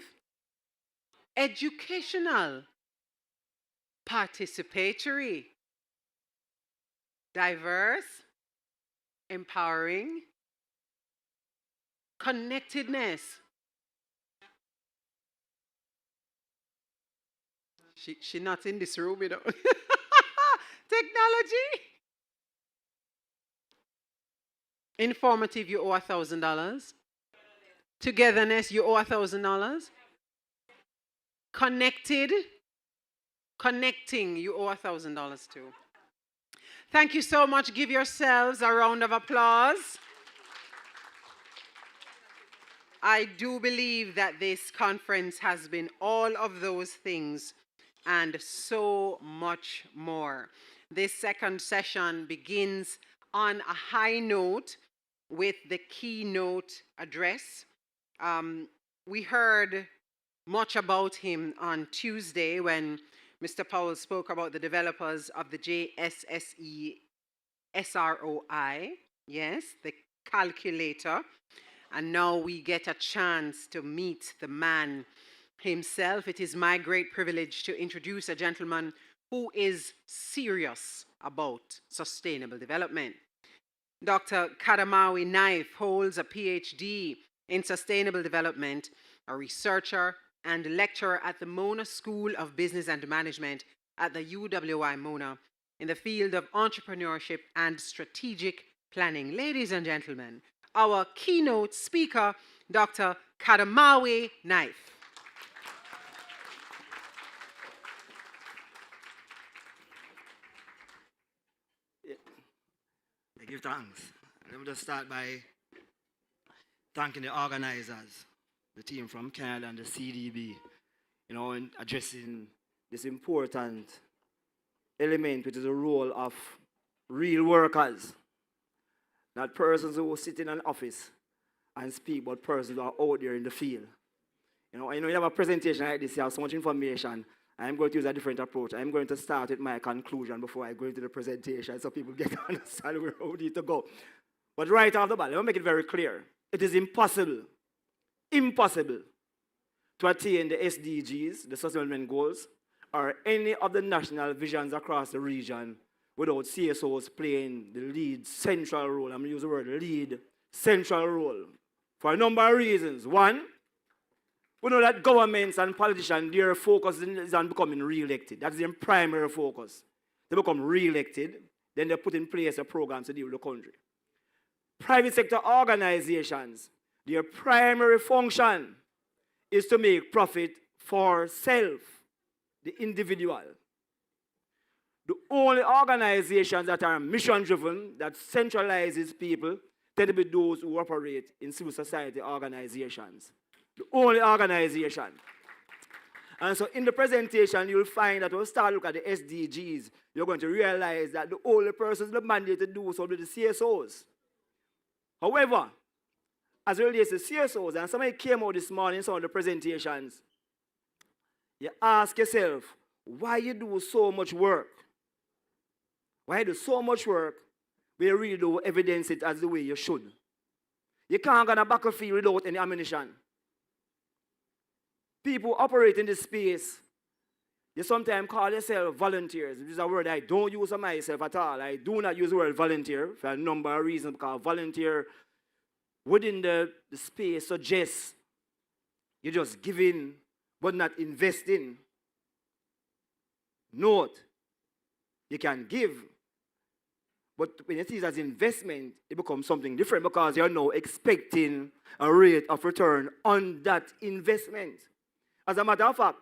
Educational. Participatory. Diverse. Empowering. Connectedness. She's not in this room, you know. Technology. Informative, you owe $1,000. Togetherness, you owe $1,000. Connecting, you owe $1,000 too. Thank you so much. Give yourselves a round of applause. I do believe that this conference has been all of those things and so much more. This second session begins on a high note with the keynote address. We heard much about him on Tuesday when Mr. Powell spoke about the developers of the JSSE SROI, yes, the calculator. And now we get a chance to meet the man himself. It is my great privilege to introduce a gentleman who is serious about sustainable development. Dr. Kadamawi Naif holds a PhD in sustainable development, a researcher and lecturer at the Mona School of Business and Management at the UWI Mona in the field of entrepreneurship and strategic planning. Ladies and gentlemen, our keynote speaker, Dr. Kadamawi Naif. I give thanks. Let me just start by thanking the organizers, the team from Canada and the CDB, in addressing this important element, which is the role of real workers, not persons who sit in an office and speak, but persons who are out there in the field. You have a presentation like this, you have so much information. I'm going to use a different approach. I'm going to start with my conclusion before I go into the presentation so people get to understand where we need to go. But right off the bat, let me make it very clear. It is impossible to attain the SDGs, the Sustainable Development Goals, or any of the national visions across the region without CSOs playing the lead central role. I'm going to use the word lead central role for a number of reasons. One, we know that governments and politicians, their focus is on becoming re-elected. That's their primary focus. They become re-elected, then they put in place a program to deal with the country. Private sector organizations, their primary function is to make profit for self, the individual. The only organizations that are mission-driven, that centralizes people, tend to be those who operate in civil society organizations. The only organization. And so in the presentation, you'll find that when we start to look at the SDGs, you're going to realize that the only persons with the mandate to do so are the CSOs. However, as it relates to CSOs, and somebody came out this morning in some of the presentations, you ask yourself, why you do so much work? Why you do so much work when you really don't evidence it as the way you should? You can't go on a battlefield without any ammunition. People operate in this space. You sometimes call yourself volunteers, which is a word I don't use on myself at all. I do not use the word volunteer for a number of reasons, because volunteer within the space suggests you're just giving but not investing. Note, you can give, but when you see it as investment, it becomes something different because you're now expecting a rate of return on that investment. As a matter of fact,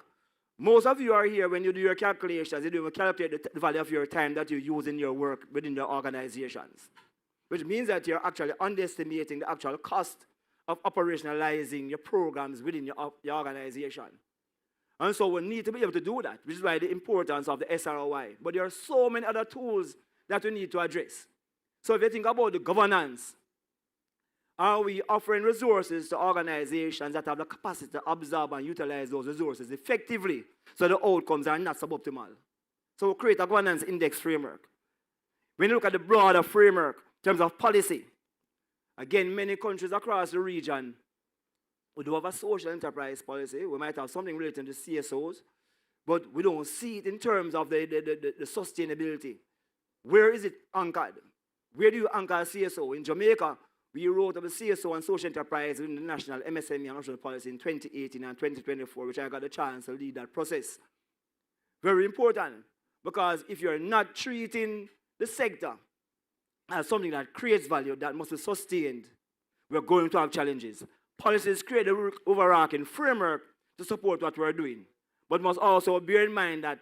most of you are here when you do your calculations, you do calculate the value of your time that you use in your work within your organizations, which means that you're actually underestimating the actual cost of operationalizing your programs within your organization. And so we need to be able to do that, which is why the importance of the SROI. But there are so many other tools that we need to address. So if you think about the governance, are we offering resources to organizations that have the capacity to absorb and utilize those resources effectively so the outcomes are not suboptimal? So we create a governance index framework. When you look at the broader framework in terms of policy, again, many countries across the region, we do have a social enterprise policy. We might have something related to CSOs, but we don't see it in terms of the sustainability. Where is it anchored? Where do you anchor a CSO? In Jamaica, we wrote up a CSO and social enterprise in the national MSME and national policy in 2018 and 2024, which I got a chance to lead that process. Very important, because if you're not treating the sector as something that creates value, that must be sustained, we're going to have challenges. Policies create an overarching framework to support what we're doing, but must also bear in mind that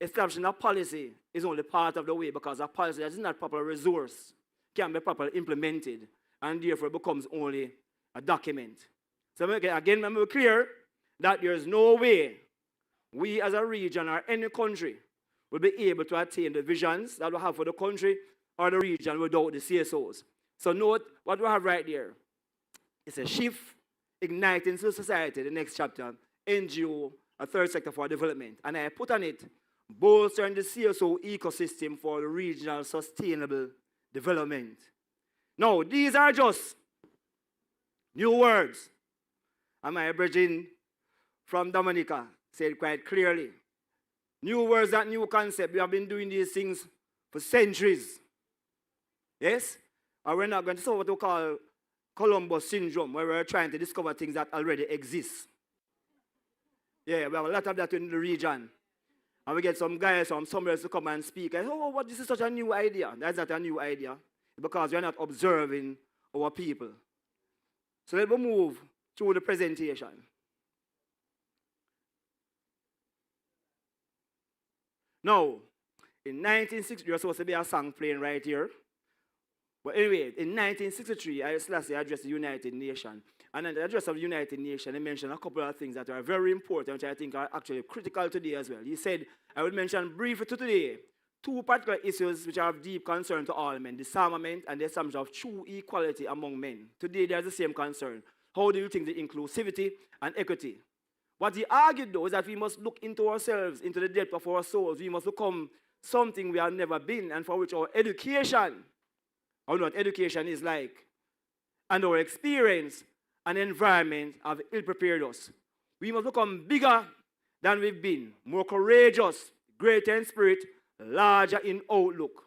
establishing a policy is only part of the way, because a policy that is not proper resource can be properly implemented, and therefore becomes only a document. So again, let me be clear that there is no way we as a region or any country will be able to attain the visions that we have for the country or the region without the CSOs. So note what we have right there. It's a shift, igniting civil society, the next chapter, NGO, a third sector for development. And I put on it, bolstering the CSO ecosystem for the regional sustainable development. Now, these are just new words. And my brethren from Dominica said quite clearly, new words, that new concept. We have been doing these things for centuries. Yes? And we're not going to solve what we call Columbus syndrome, where we're trying to discover things that already exist. Yeah, we have a lot of that in the region. And we get some guys from somewhere else to come and speak. And, oh, what, this is such a new idea. That's not a new idea, because we're not observing our people. So let me move through the presentation. Now, in 1960, there's supposed to be a song playing right here. But anyway, in 1963, Haile Selassie addressed the United Nations. And in the address of the United Nations, he mentioned a couple of things that are very important, which I think are actually critical today as well. He said, I will mention briefly today two particular issues which are of deep concern to all men: disarmament and the assumption of true equality among men. Today, there's the same concern. How do you think the inclusivity and equity? What he argued, though, is that we must look into ourselves, into the depth of our souls. We must become something we have never been, and for which our education, or what education is like, and our experience and environment have ill-prepared us. We must become bigger than we've been, more courageous, greater in spirit, larger in outlook.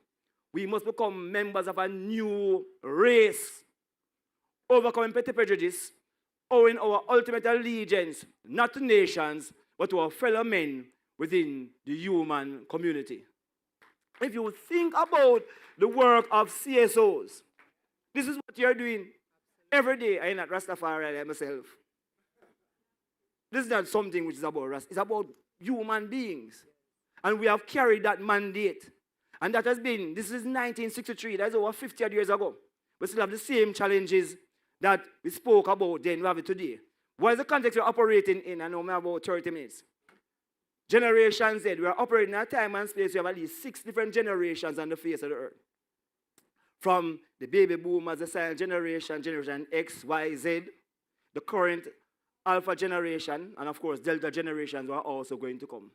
We must become members of a new race, overcoming petty prejudice, owing our ultimate allegiance, not to nations, but to our fellow men within the human community. If you think about the work of CSOs, this is what you're doing every day. I'm not Rastafari myself. This is not something which is about Rasta. It's about human beings. And we have carried that mandate. And that has been, this is 1963, that's over 50 years ago. We still have the same challenges that we spoke about then, we have it today. What is the context we're operating in? I know we have about 30 minutes. Generation Z, we are operating in a time and space. We have at least 6 different generations on the face of the earth. From the baby boomers, the silent generation, Generation X, Y, Z, the current Alpha generation, and of course, Delta generations are also going to come.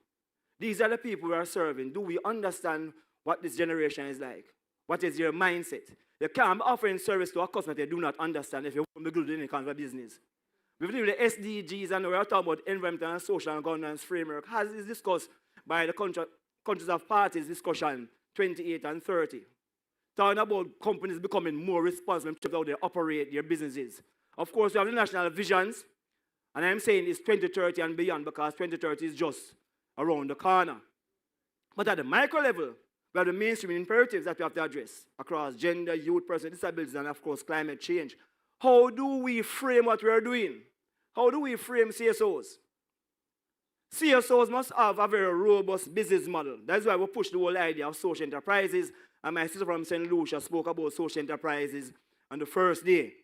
These are the people we are serving. Do we understand what this generation is like? What is your mindset? You can't be offering service to a customer that you do not understand if you want to do any kind of business. We believe the SDGs, and we are talking about environmental and social and governance framework, has is discussed by the countries of parties discussion 28 and 30. Talking about companies becoming more responsible in terms of how they operate their businesses. Of course, we have the national visions, and I'm saying it's 2030 and beyond, because 2030 is just around the corner. But at the micro level, we have the mainstream imperatives that we have to address across gender, youth, persons with disabilities, and of course, climate change. How do we frame what we are doing? How do we frame CSOs? CSOs must have a very robust business model. That's why we push the whole idea of social enterprises. And my sister from St. Lucia spoke about social enterprises on the first day.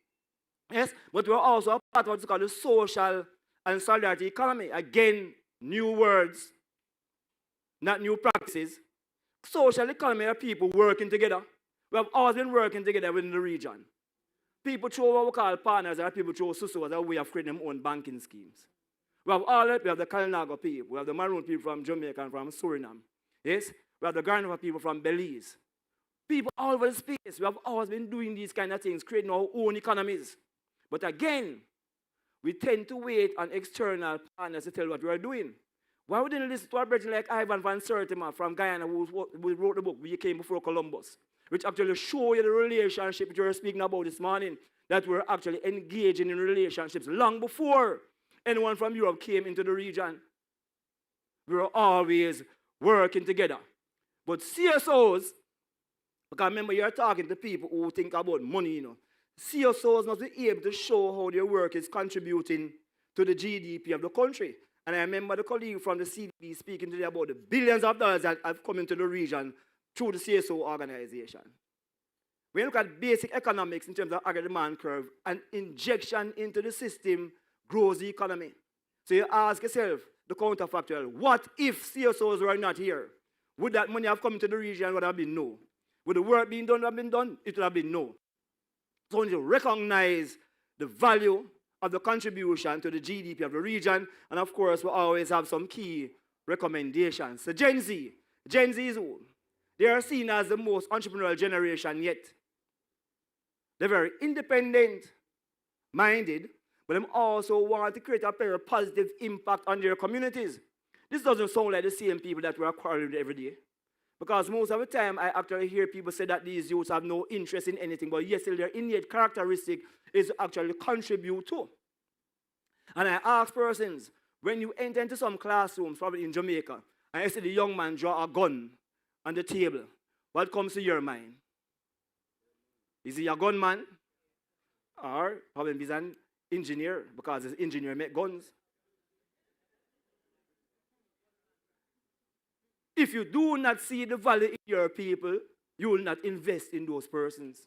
Yes, but we're also a part of what's called the social and solidarity economy. Again, new words, not new practices. Social economy are people working together. We have always been working together within the region. People through what we call partners, or people through SUSU as a way of creating their own banking schemes. We have all that. We have the Kalinago people. We have the Maroon people from Jamaica and from Suriname. Yes? We have the Ghanaian people from Belize. People all over the space. We have always been doing these kind of things, creating our own economies. But again, we tend to wait on external partners to tell what we are doing. Why wouldn't you listen to a brother like Ivan van Sertima from Guyana, who wrote the book We Came Before Columbus, which actually show you the relationship that you were speaking about this morning, that we're actually engaging in relationships long before anyone from Europe came into the region. We were always working together. But CSOs, because remember you're talking to people who think about money, you know. CSOs must be able to show how their work is contributing to the GDP of the country. And I remember the colleague from the CDB speaking today about the billions of dollars that have come into the region through the CSO organization. When you look at basic economics in terms of agri-demand curve, an injection into the system grows the economy. So you ask yourself, the counterfactual, what if CSOs were not here? Would that money have come into the region? Would have been no. Would the work being done have been done? It would have been no. So we need to recognize the value of the contribution to the GDP of the region, and of course we always have some key recommendations. So Gen Z is who? They are seen as the most entrepreneurial generation yet. They're very independent-minded, but they also want to create a very positive impact on their communities. This doesn't sound like the same people that we are quarreling with every day. Because most of the time, I actually hear people say that these youths have no interest in anything, but yes, their innate characteristic is to actually contribute to. And I ask persons, when you enter into some classrooms, probably in Jamaica, and you see the young man draw a gun on the table, what comes to your mind? Is he a gunman? Or probably he's an engineer, because his engineer make guns. If you do not see the value in your people, you will not invest in those persons.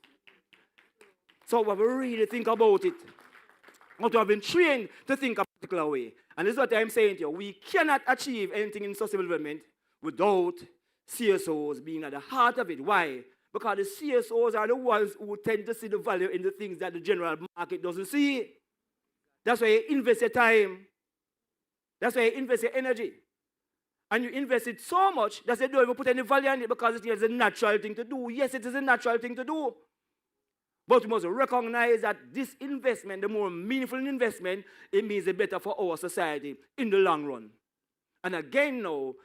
So we have to really think about it. But we have been trained to think a particular way. And this is what I'm saying to you. We cannot achieve anything in sustainable development without CSOs being at the heart of it. Why? Because the CSOs are the ones who tend to see the value in the things that the general market doesn't see. That's why you invest your time. That's why you invest your energy. And you invest it so much that they don't even put any value on it because it is a natural thing to do. Yes, it is a natural thing to do. But we must recognize that this investment, the more meaningful investment, it means it better for our society in the long run. And again now,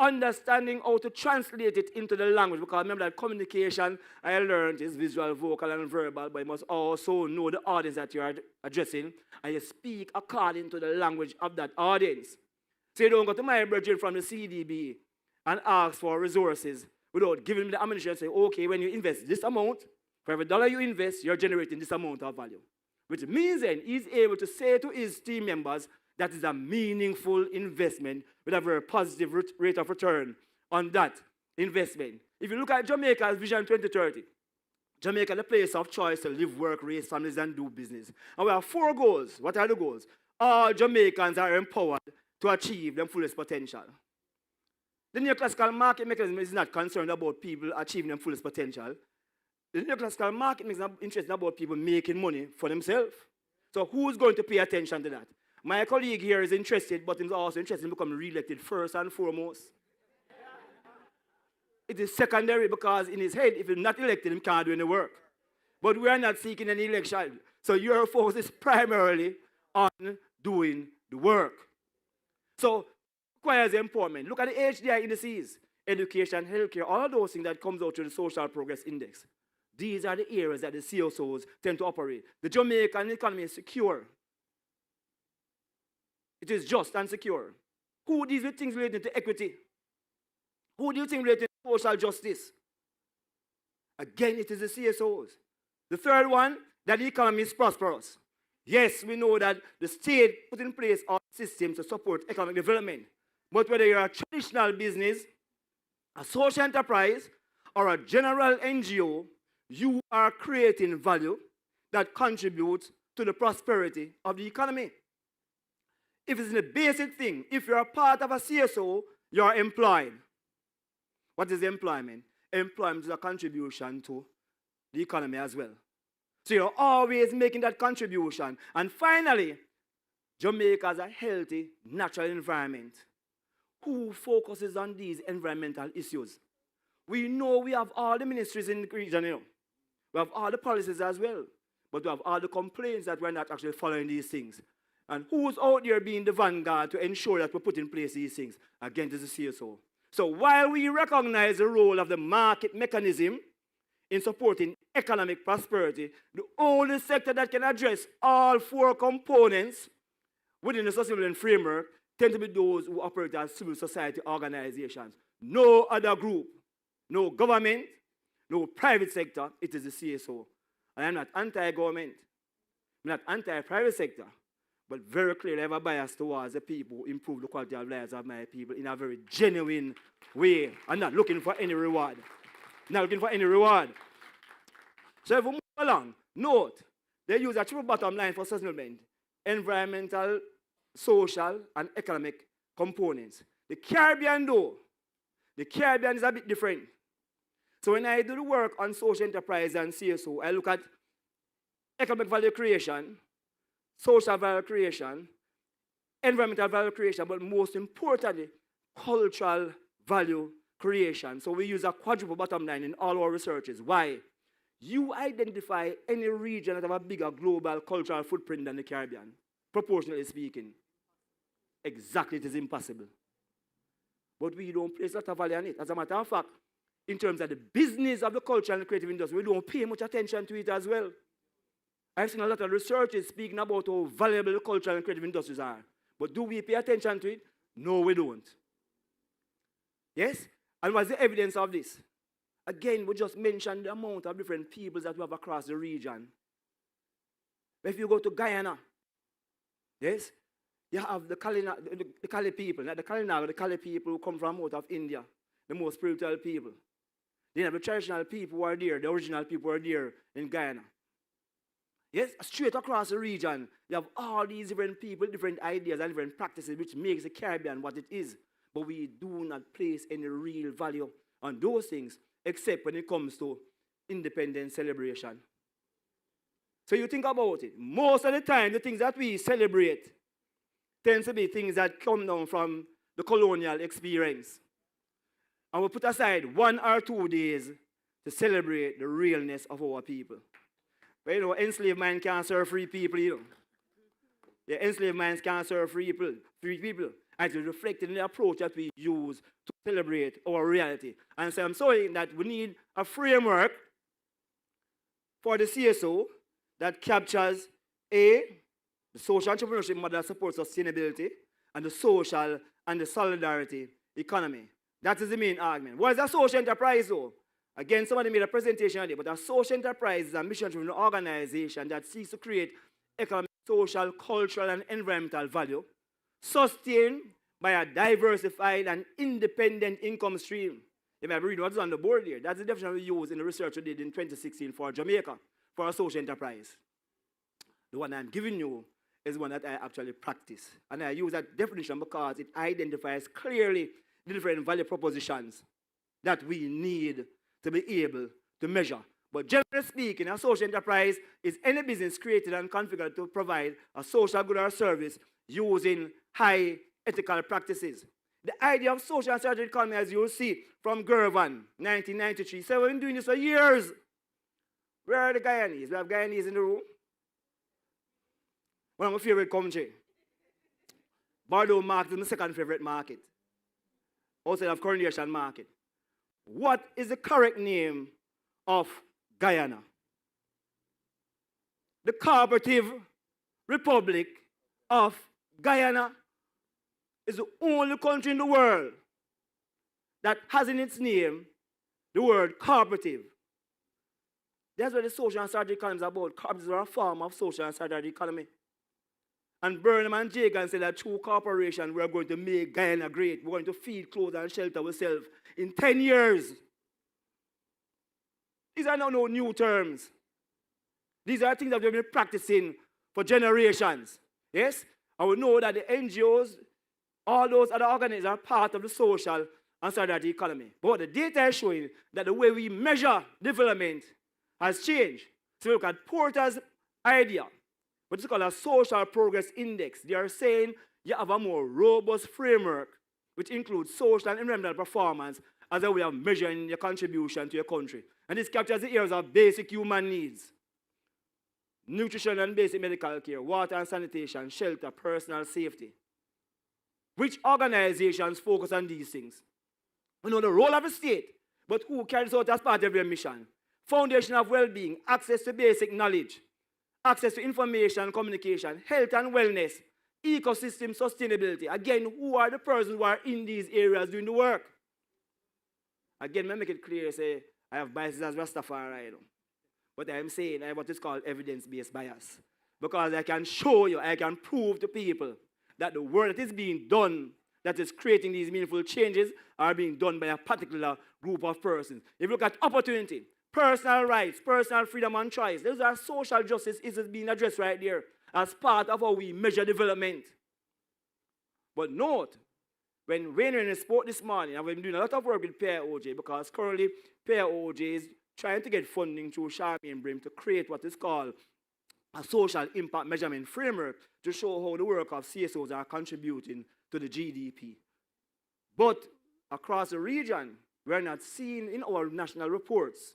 understanding how to translate it into the language, because remember that communication, I learned, is visual, vocal, and verbal, but you must also know the audience that you are addressing, and you speak according to the language of that audience. So you don't go to my brethren from the CDB and ask for resources without giving me the ammunition and say, okay, when you invest this amount, for every dollar you invest, you're generating this amount of value. Which means then he's able to say to his team members that is a meaningful investment with a very positive rate of return on that investment. If you look at Jamaica's Vision 2030, Jamaica is the place of choice to live, work, raise families, and do business. And we have 4 goals. What are the goals? All Jamaicans are empowered to achieve their fullest potential. The neoclassical market mechanism is not concerned about people achieving their fullest potential. The neoclassical market is not interested about people making money for themselves. So who's going to pay attention to that? My colleague here is interested, but he's also interested in becoming re-elected first and foremost. It is secondary because in his head, if he's not elected, he can't do any work. But we are not seeking any election. So your focus is primarily on doing the work. So, requires empowerment. Look at the HDI indices, education, healthcare, all of those things that comes out through the Social Progress Index. These are the areas that the CSOs tend to operate. The Jamaican economy is secure. It is just and secure. Who deals with things related to equity? Who deals with things related to social justice? Again, it is the CSOs. The third one, that the economy is prosperous. Yes, we know that the state put in place all systems to support economic development. But whether you're a traditional business, a social enterprise, or a general NGO, you are creating value that contributes to the prosperity of the economy. If it's a basic thing, if you're a part of a CSO, you're employed. What is employment? Employment is a contribution to the economy as well. So you're always making that contribution. And finally, Jamaica has a healthy, natural environment. Who focuses on these environmental issues? We know we have all the ministries in the region, We have all the policies as well. But we have all the complaints that we're not actually following these things. And who's out there being the vanguard to ensure that we put in place these things? Again, this is CSO. So while we recognize the role of the market mechanism in supporting economic prosperity, the only sector that can address all 4 components within the sustainable framework tend to be those who operate as civil society organizations. No other group, no government, no private sector, it is the CSO. And I'm not anti-government, I'm not anti-private sector, but very clearly I have a bias towards the people who improve the quality of lives of my people in a very genuine way. I'm not looking for any reward. Not looking for any reward. So if we move along, note, they use a triple bottom line for sustainability: environmental, social, and economic components. The Caribbean, though, The Caribbean is a bit different. So when I do the work on social enterprise and CSO, I look at economic value creation, social value creation, environmental value creation, but most importantly, cultural value creation. So we use a quadruple bottom line in all our researches. Why? You identify any region that have a bigger global cultural footprint than the Caribbean, proportionally speaking. Exactly, it is impossible. But we don't place a lot of value on it. As a matter of fact, in terms of the business of the culture and the creative industry, we don't pay much attention to it as well. I've seen a lot of researchers speaking about how valuable the cultural and creative industries are. But do we pay attention to it? No, we don't. Yes? And what's the evidence of this? Again, we just mentioned the amount of different peoples that we have across the region. If you go to Guyana, yes, you have the Kali people, not the Kalinaga, the Kali people who come from out of India, the most spiritual people. Then you have the traditional people who are there, the original people who are there in Guyana. Yes, straight across the region, you have all these different people, different ideas and different practices which makes the Caribbean what it is. But we do not place any real value on those things, except when it comes to independence celebration. So you think about it. Most of the time, the things that we celebrate tend to be things that come down from the colonial experience. And we put aside 1 or 2 days to celebrate the realness of our people. But you know, enslaved minds can't serve free people, you know. The enslaved minds can't serve free people. And it is reflected in the approach that we use to celebrate our reality. And so I'm saying that we need a framework for the CSO that captures the social entrepreneurship model that supports sustainability, and the social and the solidarity economy. That is the main argument. What is a social enterprise, though? Again, somebody made a presentation on it, but a social enterprise is a mission-driven organization that seeks to create economic, social, cultural, and environmental value, sustained by a diversified and independent income stream. You may read what's on the board here. That's the definition we used in the research we did in 2016 for Jamaica, for a social enterprise. The one I'm giving you is one that I actually practice. And I use that definition because it identifies clearly the different value propositions that we need to be able to measure. But generally speaking, a social enterprise is any business created and configured to provide a social good or service using high ethical practices. The idea of social and strategic economy, as you will see from Gervan, 1993. So we've been doing this for years. Where are the Guyanese? We have Guyanese in the room. One of my favorite country. Bordeaux market is my second favorite market. Outside of Coronation Market. What is the correct name of Guyana? The Cooperative Republic of Guyana is the only country in the world that has in its name the word cooperative. That's what the social and strategic economy is about. Cooperatives are a form of social and strategic economy. And Burnham and Jagan said that through cooperation, we're going to make Guyana great. We're going to feed, clothe, and shelter ourselves in 10 years. These are not no new terms. These are things that we've been practicing for generations. Yes? And we know that the NGOs, all those other organizations are part of the social and solidarity economy. But the data is showing that the way we measure development has changed. So look at Porter's idea, what is called a social progress index. They are saying you have a more robust framework which includes social and environmental performance as a way of measuring your contribution to your country. And this captures the areas of basic human needs: nutrition and basic medical care, water and sanitation, shelter, personal safety. Which organizations focus on these things? We know the role of the state, but who carries out as part of their mission? Foundation of well-being, access to basic knowledge, access to information and communication, health and wellness, ecosystem sustainability. Again, who are the persons who are in these areas doing the work? Again, let me make it clear, say, I have biases as Rastafari, but I am saying I have what is called evidence-based bias. Because I can show you, I can prove to people that the work that is being done, that is creating these meaningful changes, are being done by a particular group of persons. If you look at opportunity, personal rights, personal freedom and choice, those are social justice issues being addressed right there as part of how we measure development. But note when Wayne spoke this morning, I've been doing a lot of work with PIOJ because currently PIOJ is trying to get funding through Charmaine Brim to create what is called a social impact measurement framework to show how the work of CSOs are contributing to the GDP. But across the region, we're not seeing in our national reports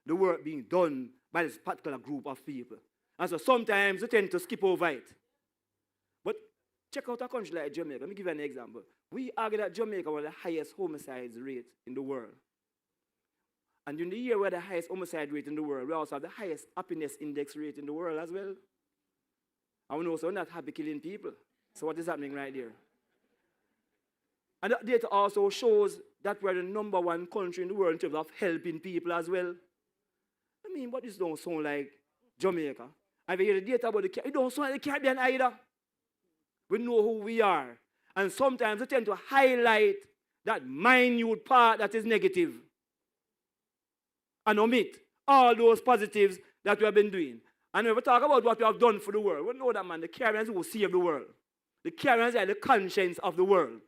the work being done by this particular group of people. And so sometimes they tend to skip over it. But check out a country like Jamaica. Let me give you an example. We argue that Jamaica was the highest homicide rate in the world. And in the year where the highest homicide rate in the world, we also have the highest happiness index rate in the world as well. And we know so we're not happy killing people. So what is happening right there? And that data also shows that we're the #1 country in the world in terms of helping people as well. I mean, but this don't sound like Jamaica. I've heard the data about the Caribbean. It don't sound like the Caribbean either. We know who we are. And sometimes we tend to highlight that minute part that is negative and omit all those positives that we have been doing. And when we talk about what we have done for the world, we know that, man, the Caribbeans will save the world. The Caribbeans are the conscience of the world.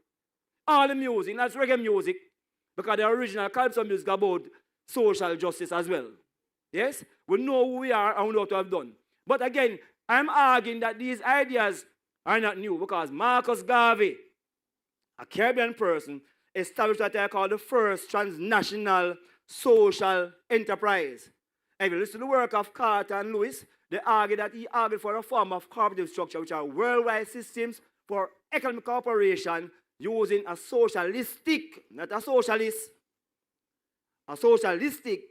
All the music, that's reggae music, because the original calypso music about social justice as well. Yes? We know who we are and we know what we have done. But again, I'm arguing that these ideas are not new because Marcus Garvey, a Caribbean person, established what I call the first transnational social enterprise. If you listen to the work of Carter and Lewis, they argue that he argued for a form of cooperative structure which are worldwide systems for economic cooperation using a socialistic, not a socialist, a socialistic,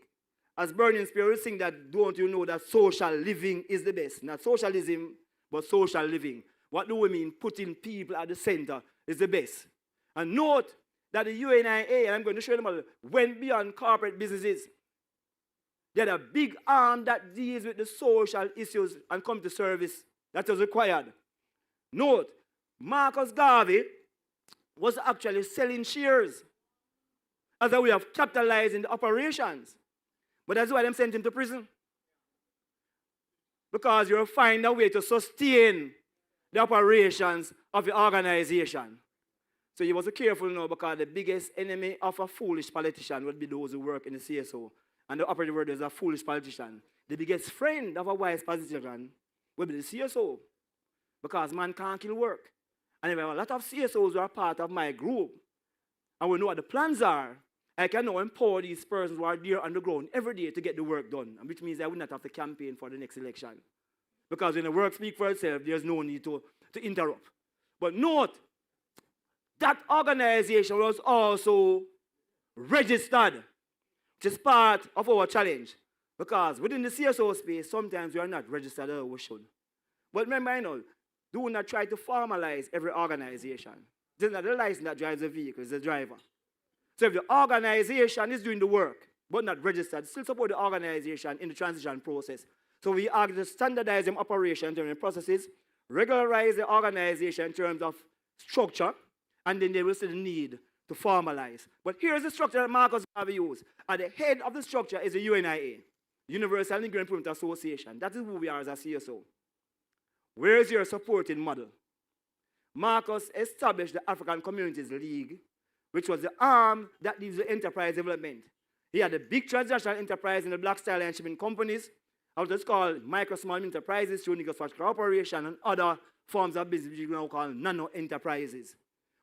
as Burning Spear sing that, don't you know that social living is the best? Not socialism, but social living. What do we mean? Putting people at the center is the best. And note that the UNIA, and I'm going to show them, went beyond corporate businesses. They had a big arm that deals with the social issues and community service that was required. Note, Marcus Garvey was actually selling shares as a way of capitalizing the operations. But that's why they sent him to prison. Because you'll find a way to sustain the operations of the organization. So you must be careful now because the biggest enemy of a foolish politician would be those who work in the CSO. And the operative word is a foolish politician. The biggest friend of a wise politician will be the CSO. Because man can't kill work. And if I have a lot of CSOs who are part of my group, and we know what the plans are, I can now empower these persons who are there on the ground every day to get the work done, which means I will not have to campaign for the next election. Because when the work speaks for itself, there's no need to interrupt. But note, that organization was also registered, which is part of our challenge. Because within the CSO space, sometimes we are not registered as we should. But remember, do not try to formalize every organization. It's not the license that drives the vehicle, it's the driver. So if the organization is doing the work, but not registered, still support the organization in the transition process. So we argue to standardize them operation in terms of processes, regularize the organization in terms of structure, and then they will see the need to formalize. But here's the structure that Marcus Garvey used. At the head of the structure is the UNIA, Universal Negro Improvement Association. That is who we are as a CSO. Where is your supporting model? Marcus established the African Communities League, which was the arm that leads the enterprise development. He had a big transnational enterprise in the black style and shipping companies, what is called micro small enterprises, through Negro Corporation and other forms of business which we now call nano enterprises.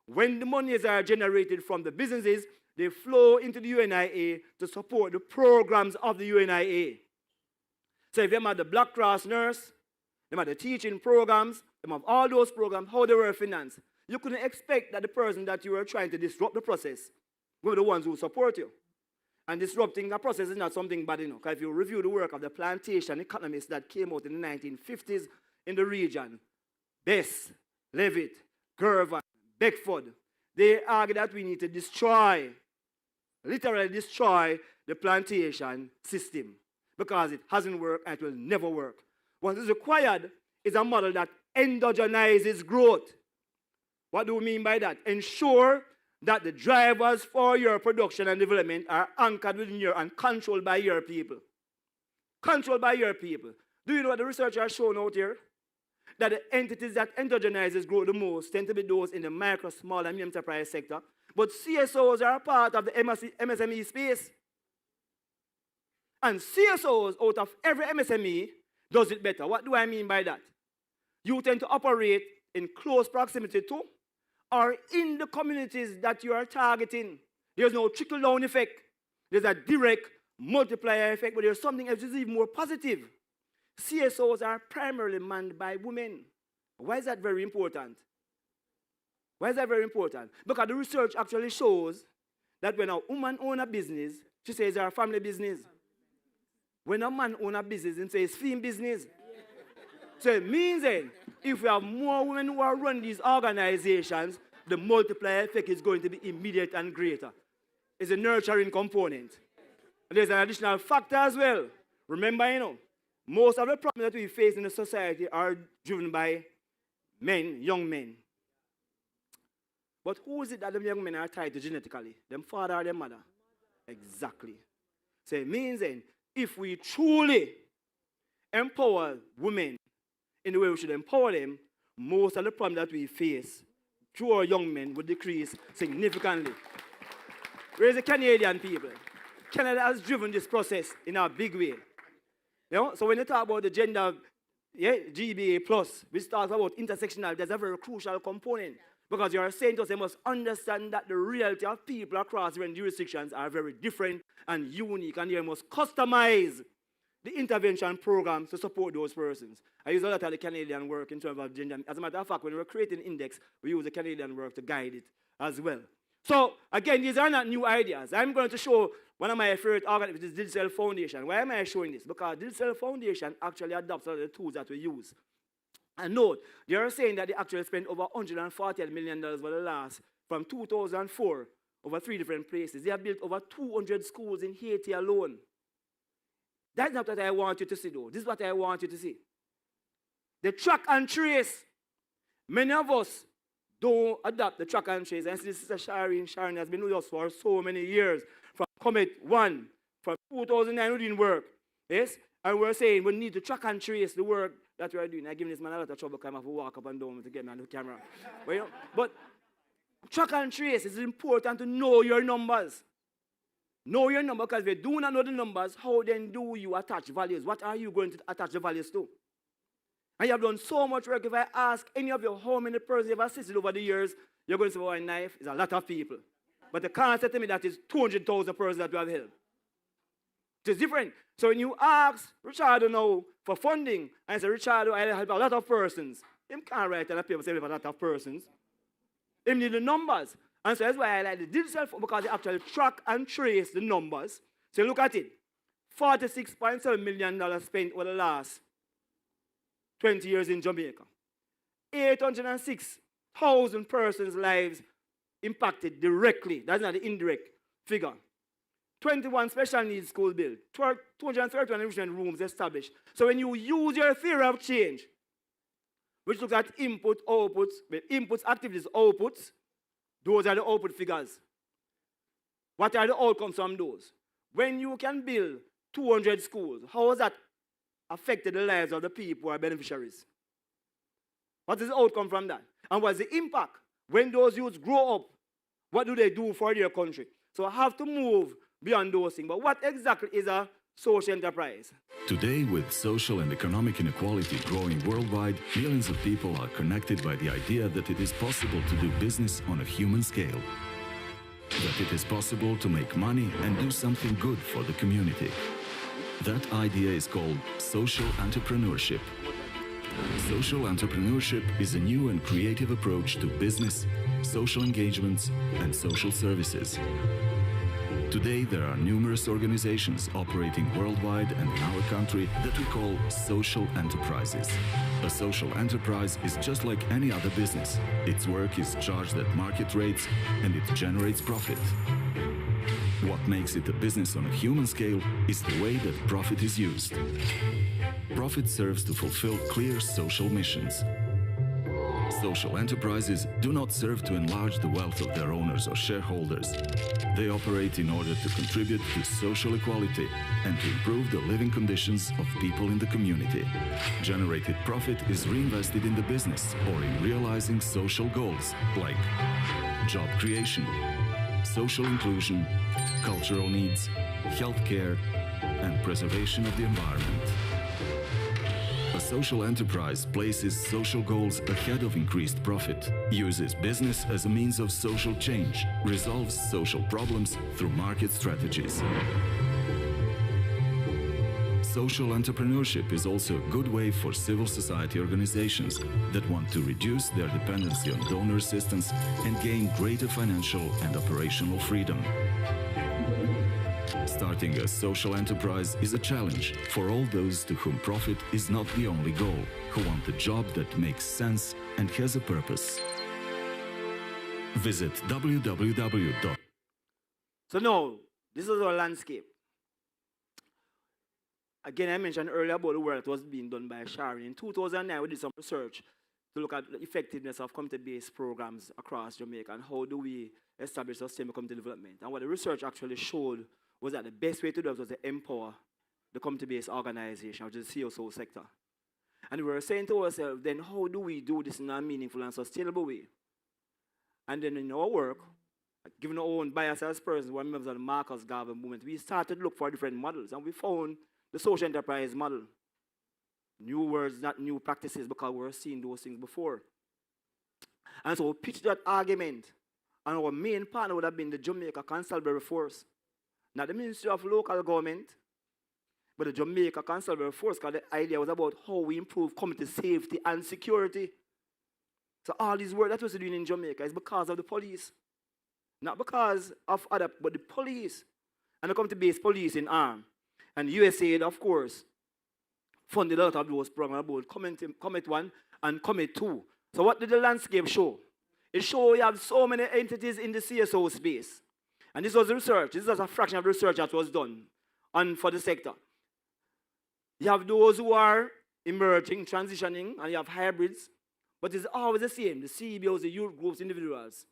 When the monies are generated from the businesses, they flow into the UNIA to support the programs of the UNIA. So if they have the Black Cross Nurse, they have the teaching programs, they have all those programs, how they were financed. You couldn't expect that the person that you were trying to disrupt the process were the ones who support you. And disrupting a process is not something bad enough. Because if you review the work of the plantation economists that came out in the 1950s in the region, Bess, Levitt, Gervin, Beckford, they argue that we need to destroy, literally destroy the plantation system because it hasn't worked and it will never work. What is required is a model that endogenizes growth. What do we mean by that? Ensure that the drivers for your production and development are anchored within your and controlled by your people. Controlled by your people. Do you know what the research has shown out here? that the entities that endogenizes grow the most tend to be those in the micro, small, and medium enterprise sector. But CSOs are a part of the MSME space. And CSOs out of every MSME does it better. What do I mean by that? You tend to operate in close proximity to or in the communities that you are targeting. There's no trickle-down effect. There's a direct multiplier effect, but there's something else that is even more positive. CSOs are primarily manned by women. Why is that very important? Why is that very important? Because the research actually shows that when a woman owns a business, she says it's her family business. When a man owns a business, he says it's female business. So it means that if we have more women who are running these organizations, the multiplier effect is going to be immediate and greater. It's a nurturing component. And there's an additional factor as well. Remember, most of the problems that we face in the society are driven by men, young men. But who is it that the young men are tied to genetically? Them father or them mother? Exactly. So it means then, if we truly empower women in the way we should empower them, most of the problems that we face through our young men will decrease significantly. Whereas the Canadian people, Canada has driven this process in a big way. So when you talk about the gender, GBA+, which talks about intersectional, that's a very crucial component. Because you are saying to us, they must understand that the reality of people across different jurisdictions are very different and unique, and they must customize the intervention programs to support those persons. I use a lot of the Canadian work in terms of gender. As a matter of fact, when we were creating index, we use the Canadian work to guide it as well. So, again, these are not new ideas. I'm going to show one of my favorite organizations, which is Digital Foundation. Why am I showing this? Because Digital Foundation actually adopts all of the tools that we use. And note, they are saying that they actually spent over $148 million for the last, from 2004, over 3 different places. They have built over 200 schools in Haiti alone. That's not what I want you to see, though. This is what I want you to see. The track and trace. Many of us don't adopt the track and trace. And this is Sharon has been with us for so many years. From Comet 1, from 2009, we didn't work. Yes? And we're saying we need to track and trace the work that we are doing. I'm giving this man a lot of trouble because I have to walk up and down to get me on the camera. But track and trace is important to know your numbers. Know your number, because if you do not know the numbers, how then do you attach values? What are you going to attach the values to? And you have done so much work. If I ask any of you how many persons you have assisted over the years, you're going to say, oh, a knife is a lot of people. But the can't say to me that is 200,000 persons that you have helped. It's different. So when you ask Richard now for funding, and say, Richard, I help a lot of persons. Him can't write on a paper saying a lot of persons. Him need the numbers. And so that's why I like the digital, because they actually track and trace the numbers. So look at it. $46.7 million spent over the last 20 years in Jamaica. 806,000 persons' lives impacted directly. That's not the indirect figure. 21 special needs schools built. 231 enrichment rooms established. So when you use your theory of change, which looks at input, outputs, inputs, activities, outputs, those are the output figures. What are the outcomes from those? When you can build 200 schools, how has that affected the lives of the people who are beneficiaries? What is the outcome from that? And what's the impact? When those youths grow up, what do they do for their country? So I have to move beyond those things. But what exactly is a social enterprise? Today, with social and economic inequality growing worldwide, millions of people are connected by the idea that it is possible to do business on a human scale. That it is possible to make money and do something good for the community. That idea is called social entrepreneurship. Social entrepreneurship is a new and creative approach to business, social engagements, and social services. Today, there are numerous organizations operating worldwide and in our country that we call social enterprises. A social enterprise is just like any other business. Its work is charged at market rates and it generates profit. What makes it a business on a human scale is the way that profit is used. Profit serves to fulfill clear social missions. Social enterprises do not serve to enlarge the wealth of their owners or shareholders. They operate in order to contribute to social equality and to improve the living conditions of people in the community. Generated profit is reinvested in the business or in realizing social goals like job creation, social inclusion, cultural needs, healthcare, and preservation of the environment. A social enterprise places social goals ahead of increased profit, uses business as a means of social change, resolves social problems through market strategies. Social entrepreneurship is also a good way for civil society organizations that want to reduce their dependency on donor assistance and gain greater financial and operational freedom. Starting a social enterprise is a challenge for all those to whom profit is not the only goal, who want a job that makes sense and has a purpose. Visit www. So now, this is our landscape. Again, I mentioned earlier about the work that was being done by Sharon. In 2009, we did some research to look at the effectiveness of community-based programs across Jamaica and how do we establish sustainable community development. And what the research actually showed was that the best way to do it was to empower the community-based organization, which is the CSO sector. And we were saying to ourselves, then how do we do this in a meaningful and sustainable way? And then in our work, given our own bias as persons, we're members of the Marcus Garvey movement, we started to look for different models, and we found the social enterprise model. New words, not new practices, because we were seeing those things before. And so we pitched that argument, and our main partner would have been the Jamaica Constabulary Force. Not the Ministry of Local Government, but the Jamaica Constabulary Force, because the idea was about how we improve community safety and security. So all this work that we're doing in Jamaica is because of the police. Not because of other, but the police. And the community-based police in arm. And USAID, of course, funded a lot of those programs about Comet 1 and Comet 2. So what did the landscape show? It showed we have so many entities in the CSO space. And this was research. This was a fraction of the research that was done for the sector. You have those who are emerging, transitioning, and you have hybrids. But it's always the same. The CBOs, the youth groups, individuals,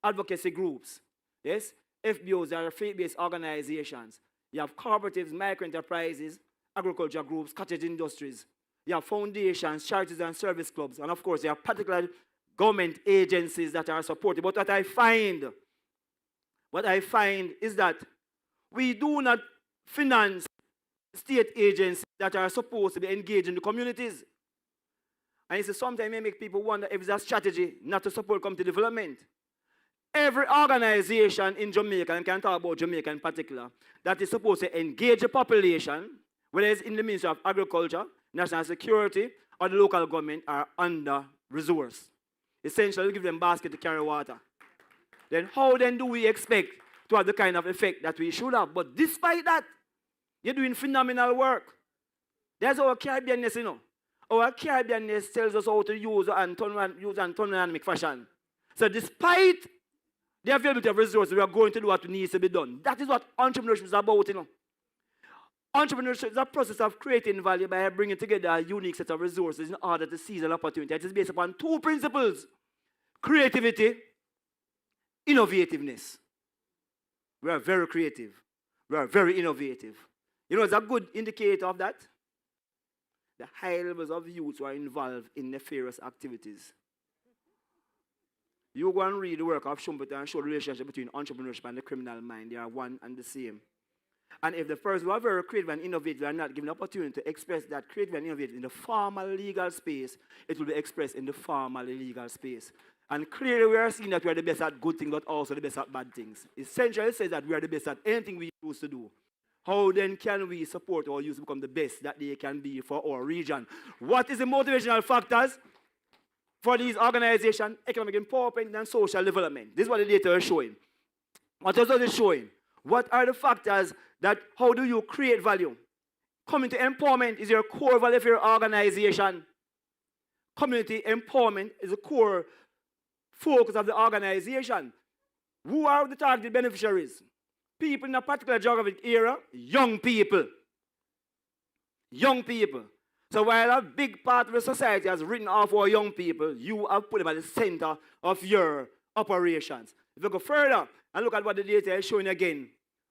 advocacy groups, yes? FBOs are faith-based organizations. You have cooperatives, micro-enterprises, agriculture groups, cottage industries. You have foundations, charities, and service clubs. And of course, you have particular government agencies that are supported. But what I find is that we do not finance state agencies that are supposed to be engaged in the communities. And it's sometimes may make people wonder if it's a strategy not to support community development. Every organization in Jamaica, and can talk about Jamaica in particular, that is supposed to engage the population, whether it's in the Ministry of Agriculture, National Security, or the local government, are under-resourced. Essentially, we give them basket to carry water. Then how then do we expect to have the kind of effect that we should have? But despite that, you're doing phenomenal work. That's our Caribbeanness, you know. Our Caribbeanness tells us how to use and dynamic fashion. So despite the availability of resources, we are going to do what needs to be done. That is what entrepreneurship is about, you know. Entrepreneurship is a process of creating value by bringing together a unique set of resources in order to seize an opportunity. It is based upon two principles: creativity, innovativeness. We are very creative. We are very innovative. You know, it's a good indicator of that. The high levels of youth who are involved in nefarious activities. You go and read the work of Schumpeter and show the relationship between entrepreneurship and the criminal mind. They are one and the same. And if the person who are very creative and innovative are not given the opportunity to express that creative and innovative in the formal legal space, it will be expressed in the formal legal space. And clearly we are seeing that we are the best at good things, but also the best at bad things. Essentially it says that we are the best at anything we used to do. How then can we support our youth to become the best that they can be for our region? What is the motivational factors for these organizations? Economic empowerment and social development. This is what the data is showing. What else is it showing? What are the factors that, how do you create value? Community empowerment is your core value for your organization. Community empowerment is the core focus of the organization. Who are the targeted beneficiaries? People in a particular geographic area, young people. Young people. So while a big part of the society has written off our young people, you have put them at the center of your operations. If you go further and look at what the data is showing again,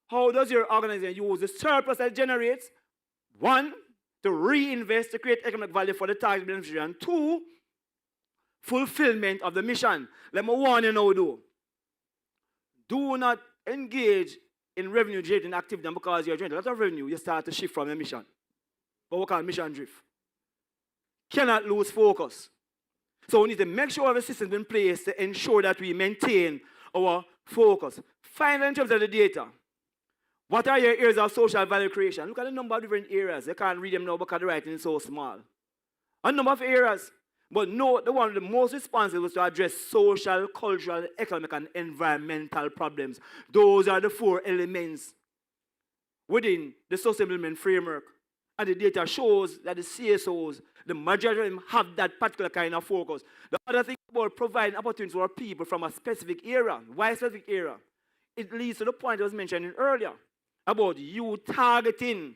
how does your organization use the surplus that it generates? One, to reinvest to create economic value for the target beneficiary, and two, fulfillment of the mission. Let me warn you now, though. Do not engage in revenue generating activity, and because you're generating a lot of revenue, you start to shift from the mission. What we call mission drift. Cannot lose focus. So we need to make sure we have a system in place to ensure that we maintain our focus. Finally, in terms of the data, what are your areas of social value creation? Look at the number of different areas. You can't read them now because the writing is so small. A number of areas. But no, the one of the most responsible was to address social, cultural, economic, and environmental problems. Those are the 4 elements within the sustainable development framework. And the data shows that the CSOs, the majority of them have that particular kind of focus. The other thing about providing opportunities for people from a specific area. Why a specific area? It leads to the point I was mentioning earlier about you targeting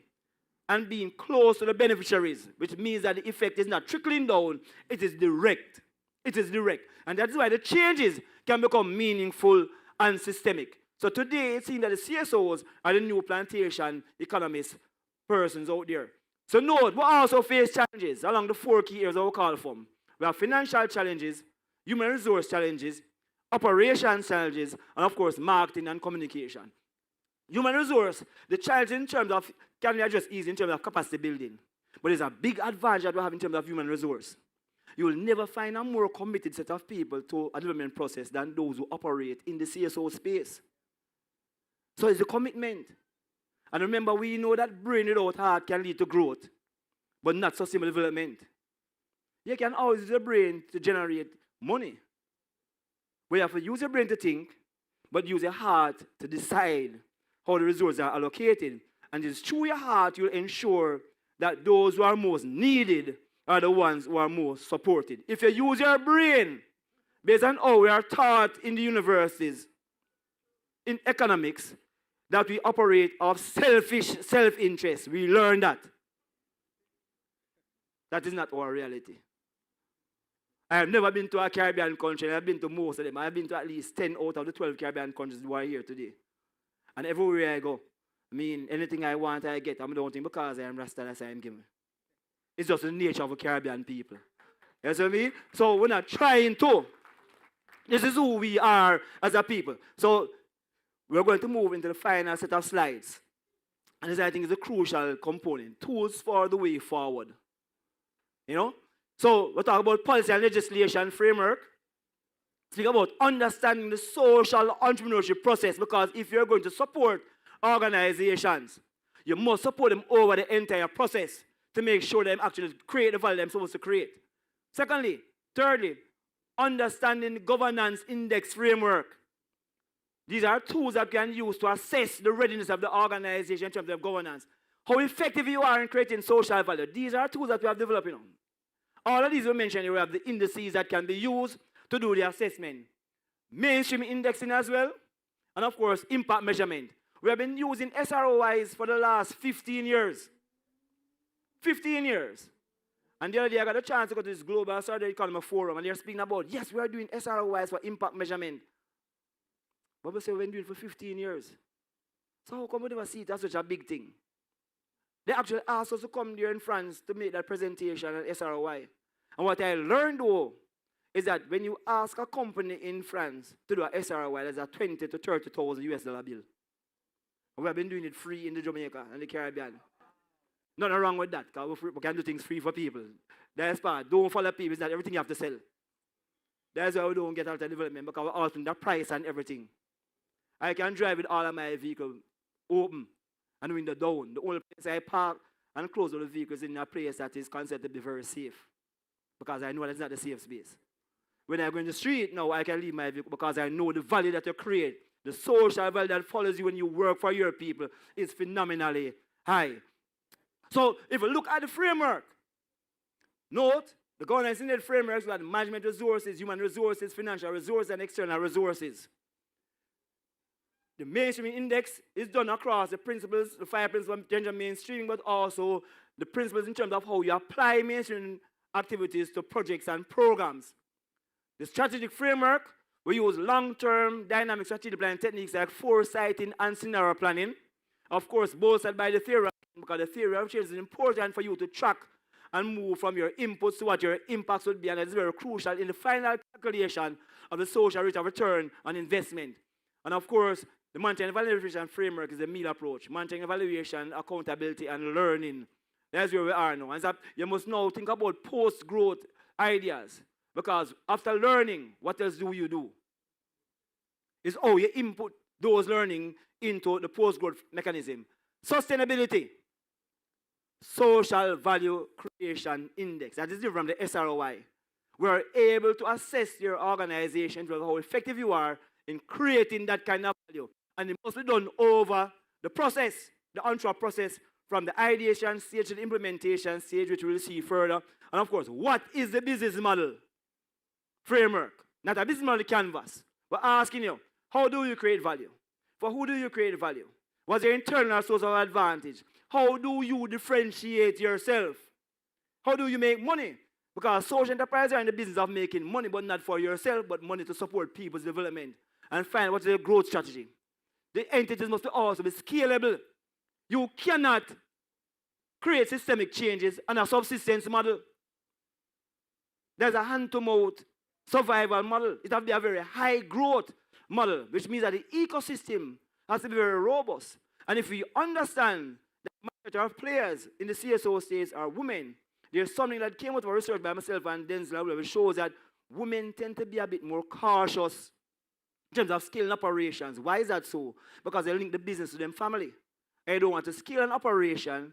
and being close to the beneficiaries, which means that the effect is not trickling down, it is direct. It is direct. And that's why the changes can become meaningful and systemic. So today, it seems that the CSOs are the new plantation economists persons out there. So note, we also face challenges along the 4 key areas that we call from. We have financial challenges, human resource challenges, operations challenges, and of course, marketing and communication. Human resource, the challenge in terms of, can be addressed easily in terms of capacity building. But there's a big advantage that we have in terms of human resource. You will never find a more committed set of people to a development process than those who operate in the CSO space. So it's a commitment. And remember, we know that brain without heart can lead to growth, but not sustainable development. You can always use your brain to generate money. But you have to use your brain to think, but use your heart to decide how the resources are allocated. And it's through your heart you'll ensure that those who are most needed are the ones who are most supported. If you use your brain based on how we are taught in the universities, in economics, that we operate of selfish self-interest. We learn that. That is not our reality. I have never been to a Caribbean country, and I've been to most of them. I've been to at least 10 out of the 12 Caribbean countries who are here today. And everywhere I go, I mean, anything I want, I get. I'm don't think because I am Rasta, that's why I'm given. It's just the nature of the Caribbean people. You see what I mean? So we're not trying to. This is who we are as a people. So we're going to move into the final set of slides. And this, I think, is a crucial component. Tools for the way forward. You know? So we're talking about policy and legislation framework. Speak about understanding the social entrepreneurship process, because if you're going to support organizations, you must support them over the entire process to make sure they actually create the value they're supposed to create. Secondly, thirdly, understanding the governance index framework. These are tools that you can use to assess the readiness of the organization in terms of governance. How effective you are in creating social value. These are tools that we have developed. All of these we mentioned here, we have the indices that can be used to do the assessment. Mainstream indexing as well. And of course, impact measurement. We have been using SROIs for the last 15 years. 15 years. And the other day I got a chance to go to this Global Circular Economy Forum, and they're speaking about, yes, we are doing SROIs for impact measurement. But we say we've been doing it for 15 years. So how come we never see it as such a big thing? They actually asked us to come there in France to make that presentation on SROI. And what I learned though, is that when you ask a company in France to do a SROI, there's a 20 to 30,000 US dollar bill. And we have been doing it free in the Jamaica and the Caribbean. Nothing wrong with that, because we can do things free for people. That's part. Don't follow people, it's not everything you have to sell. That's why we don't get out of development, because we're altering the price and everything. I can drive with all of my vehicles open and window down. The only place I park and close all the vehicles in a place that is considered to be very safe, because I know that it's not a safe space. When I go in the street now, I can leave my vehicle because I know the value that you create, the social value that follows you when you work for your people is phenomenally high. So if you look at the framework, note the governance in the framework is about management resources, human resources, financial resources, and external resources. The mainstream index is done across the principles, the 5 principles of gender mainstreaming, but also the principles in terms of how you apply mainstream activities to projects and programs. The strategic framework, we use long-term dynamic strategic planning techniques like foresighting and scenario planning. Of course, bolstered by the theory, because the theory of change is important for you to track and move from your inputs to what your impacts would be, and it's very crucial in the final calculation of the social rate of return on investment. And of course, the monitoring evaluation framework is a meal approach. Monitoring evaluation, accountability, and learning. That's where we are now. And so you must now think about post-growth ideas. Because after learning, what else do you do? It's how you input those learning into the post-growth mechanism. Sustainability. Social Value Creation Index. That is different from the SROI. We are able to assess your organization to how effective you are in creating that kind of value. And it must be done over the process, the on-track process, from the ideation stage to the implementation stage, which we will see further. And of course, what is the business model framework? Not a business model canvas. We're asking you, how do you create value? For who do you create value? What's your internal source of advantage? How do you differentiate yourself? How do you make money? Because social enterprises are in the business of making money, but not for yourself, but money to support people's development. And find what's the growth strategy. The entities must also be scalable. You cannot create systemic changes on a subsistence model. There's a hand-to-mouth survival model. It has to be a very high growth model, which means that the ecosystem has to be very robust. And if we understand that the majority of players in the CSO space are women, there's something that came out of research by myself and Denzel, which shows that women tend to be a bit more cautious in terms of scaling operations. Why is that so? Because they link the business to them family. They don't want to scale an operation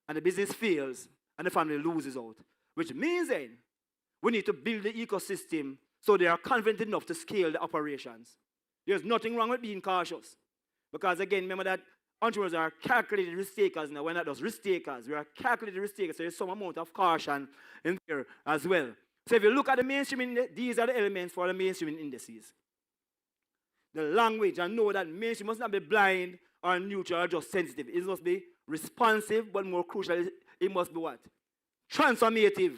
and the business fails and the family loses out. Which means then, we need to build the ecosystem so they are confident enough to scale the operations. There's nothing wrong with being cautious. Because again, remember that entrepreneurs are calculated risk takers now. We're not just risk takers. We are calculated risk takers. So there's some amount of caution in there as well. So if you look at the mainstream index, these are the elements for the mainstream indices. The language, and know that mainstream must not be blind or neutral or just sensitive. It must be responsive, but more crucial, it must be what? Transformative.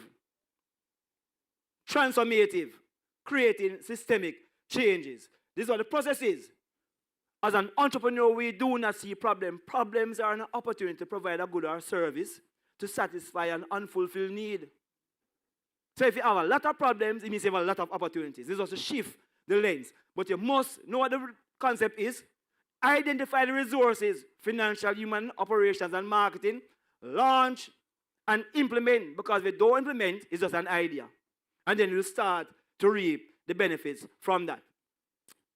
Transformative. Creating systemic changes. This is what the process is. As an entrepreneur, we do not see problems. Problems are an opportunity to provide a good or service to satisfy an unfulfilled need. So if you have a lot of problems, it means you have a lot of opportunities. This is also shift the lens. But you must know what the concept is. Identify the resources, financial, human, operations, and marketing. Launch and implement. Because if you don't implement, it's just an idea. And then you start to reap the benefits from that.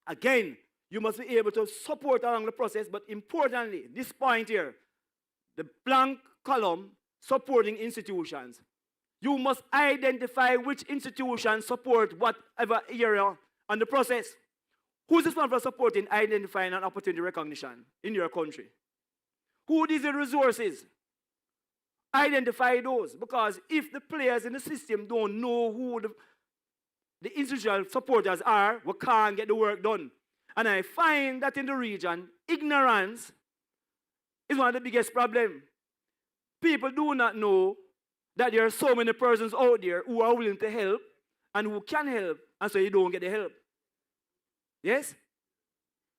Again, you must be able to support along the process, but importantly, this point here, the blank column, supporting institutions. You must identify which institutions support whatever area on the process. Who's responsible for supporting, identifying, and opportunity recognition in your country? Who these are resources? Identify those, because if the players in the system don't know who the institutional supporters are, we can't get the work done. And I find that in the region, ignorance is one of the biggest problems. People do not know that there are so many persons out there who are willing to help and who can help, and so you don't get the help. Yes?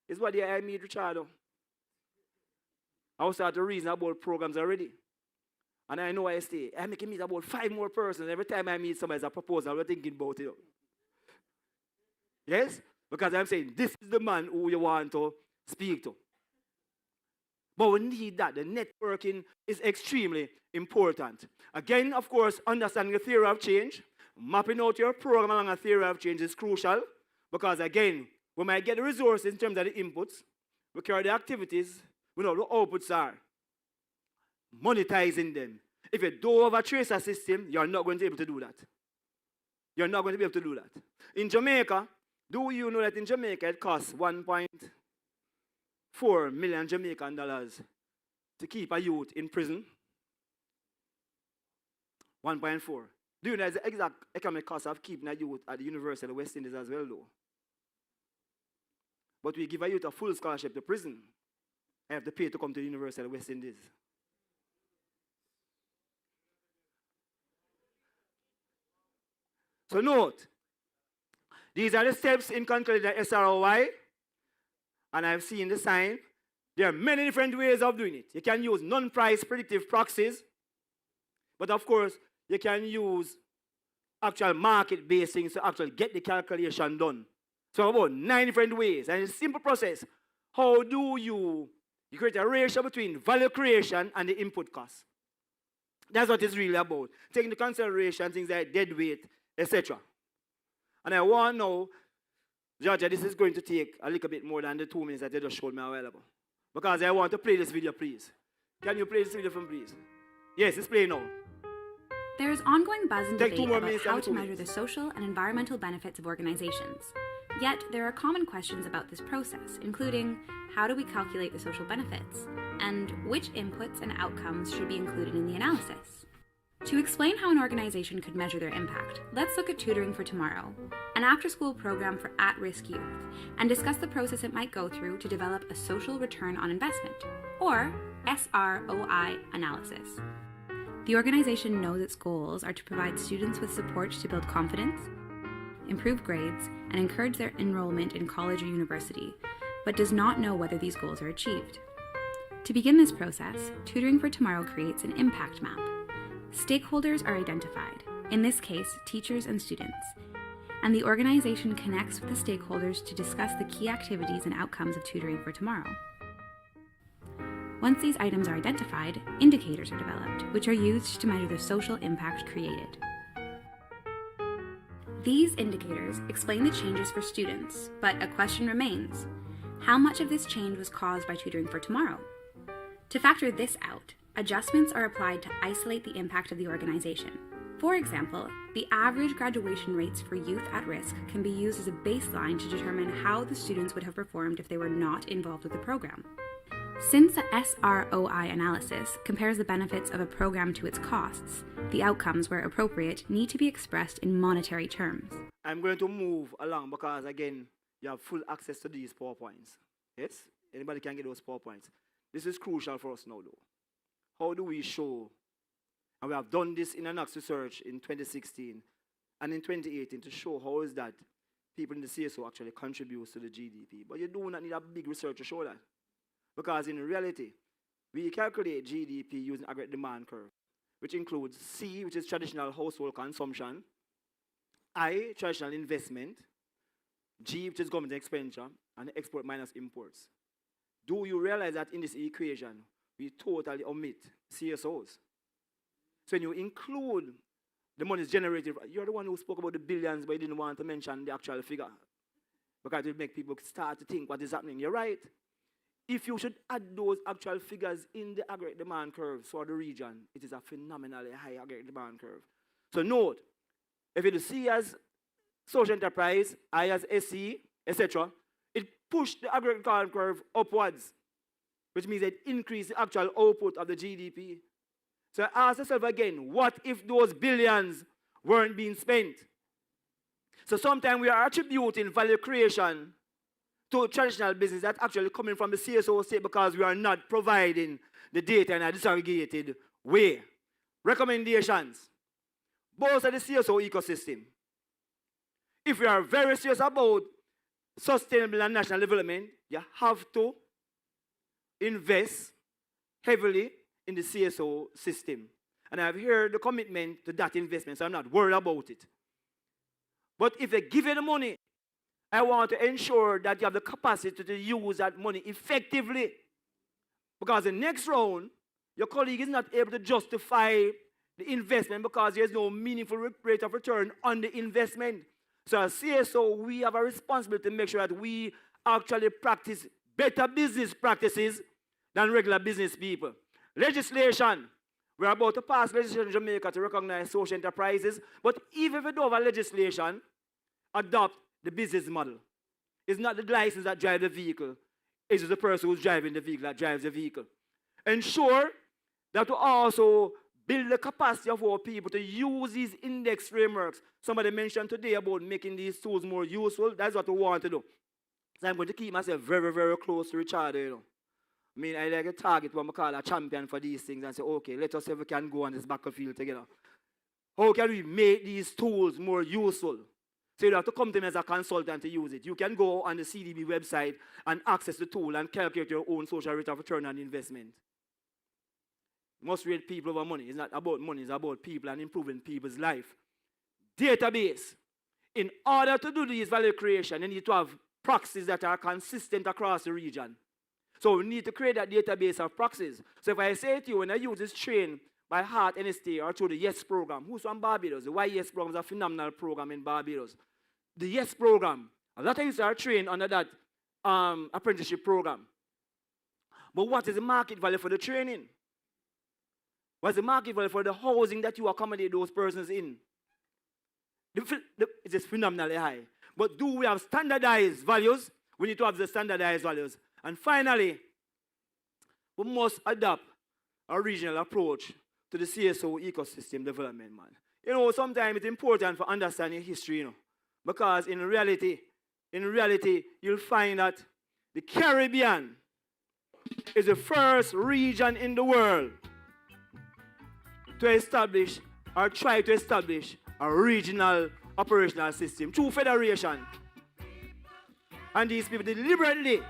It's what I meet Richardo. I was starting to reason about programs already. And I know I stay. I make him meet about 5 more persons. Every time I meet somebody as a proposal, we're thinking about it. Yes? Because I'm saying, this is the man who you want to speak to. But we need that. The networking is extremely important. Again, of course, understanding the theory of change, mapping out your program along a theory of change is crucial. Because again, we might get the resources in terms of the inputs, we carry the activities, we know what the outputs are. Monetizing them. If you don't have a tracer system, you're not going to be able to do that. You're not going to be able to do that. In Jamaica, do you know that in Jamaica it costs 1.4 million Jamaican dollars to keep a youth in prison? 1.4. Do you know the exact economic cost of keeping a youth at the University of the West Indies as well, though? But we give a youth a full scholarship to prison. I have to pay to come to the University of the West Indies. So note, these are the steps in calculating the SROI, and I've seen the sign. There are many different ways of doing it. You can use non-price predictive proxies, but of course, you can use actual market-based things to actually get the calculation done. So about 9 different ways, and it's a simple process. How do you create a ratio between value creation and the input cost? That's what it's really about. Taking into consideration things like dead weight, etc. And I want to know, Georgia, this is going to take a little bit more than the 2 minutes that you just showed me a while ago. Because I want to play this video, please. Can you play this video for me, please? Yes, it's playing now. There is ongoing buzz and debate about minutes how and to 2 measure minutes. the social and environmental benefits of organizations. Yet, there are common questions about this process, including how do we calculate the social benefits, and which inputs and outcomes should be included in the analysis. To explain how an organization could measure their impact, let's look at Tutoring for Tomorrow, an after-school program for at-risk youth, and discuss the process it might go through to develop a social return on investment, or SROI analysis. The organization knows its goals are to provide students with support to build confidence, improve grades, and encourage their enrollment in college or university, but does not know whether these goals are achieved. To begin this process, Tutoring for Tomorrow creates an impact map. Stakeholders are identified, in this case, teachers and students, and the organization connects with the stakeholders to discuss the key activities and outcomes of Tutoring for Tomorrow. Once these items are identified, indicators are developed, which are used to measure the social impact created. These indicators explain the changes for students, but a question remains: how much of this change was caused by Tutoring for Tomorrow? To factor this out, adjustments are applied to isolate the impact of the organization. For example, the average graduation rates for youth at risk can be used as a baseline to determine how the students would have performed if they were not involved with the program. Since the SROI analysis compares the benefits of a program to its costs, the outcomes, where appropriate, need to be expressed in monetary terms. I'm going to move along because, again, you have full access to these PowerPoints. Yes? Anybody can get those PowerPoints. This is crucial for us now, though. How do we show, and we have done this in an Axe research in 2016 and in 2018 to show how is that people in the CSO actually contribute to the GDP. But you do not need a big research to show that. Because in reality, we calculate GDP using aggregate demand curve, which includes C, which is traditional household consumption, I, traditional investment, G, which is government expenditure, and export minus imports. Do you realize that in this equation, we totally omit CSOs? So when you include the money generated, you're the one who spoke about the billions, but you didn't want to mention the actual figure. Because it will make people start to think what is happening. You're right. If you should add those actual figures in the aggregate demand curve for the region, it is a phenomenally high aggregate demand curve. So note, if you do C as social enterprise, I as SE, etc., it pushed the aggregate demand curve upwards, which means it increased the actual output of the GDP. So ask yourself again, what if those billions weren't being spent? So sometimes we are attributing value creation to traditional business that's actually coming from the CSO state because we are not providing the data in a disaggregated way. Recommendations. Both of the CSO ecosystem. If you are very serious about sustainable and national development, you have to invest heavily in the CSO system. And I've heard the commitment to that investment, so I'm not worried about it. But if they give you the money, I want to ensure that you have the capacity to use that money effectively. Because the next round, your colleague is not able to justify the investment because there's no meaningful rate of return on the investment. So as CSO, we have a responsibility to make sure that we actually practice better business practices than regular business people. Legislation. We're about to pass legislation in Jamaica to recognize social enterprises, but even if we don't have a legislation, adopt the business model. It's not the license that drives the vehicle. It's the person who's driving the vehicle that drives the vehicle. Ensure that we also build the capacity of our people to use these index frameworks. Somebody mentioned today about making these tools more useful. That's what we want to do. So I'm going to keep myself very, very close to Richard, you know. I mean, I like a target what I call a champion for these things and say, okay, let us see if we can go on this battlefield together. How can we make these tools more useful? So you don't have to come to me as a consultant to use it. You can go on the CDB website and access the tool and calculate your own social rate of return on investment. You must rate people over money. It's not about money, it's about people and improving people's life. Database. In order to do this value creation, you need to have proxies that are consistent across the region. So we need to create that database of proxies. So if I say to you, when I use this train by heart NST or through the YES program, who's from Barbados? The YES program is a phenomenal program in Barbados. The YES program, a lot of you are trained under that apprenticeship program. But what is the market value for the training? What's the market value for the housing that you accommodate those persons in? It is phenomenally high. But do we have standardized values? We need to have the standardized values. And finally, we must adopt a regional approach to the CSO ecosystem development, man. You know, sometimes it's important for understanding history, you know, because in reality, you'll find that the Caribbean is the first region in the world to establish or try to establish a regional operational system through federation. And these people deliberately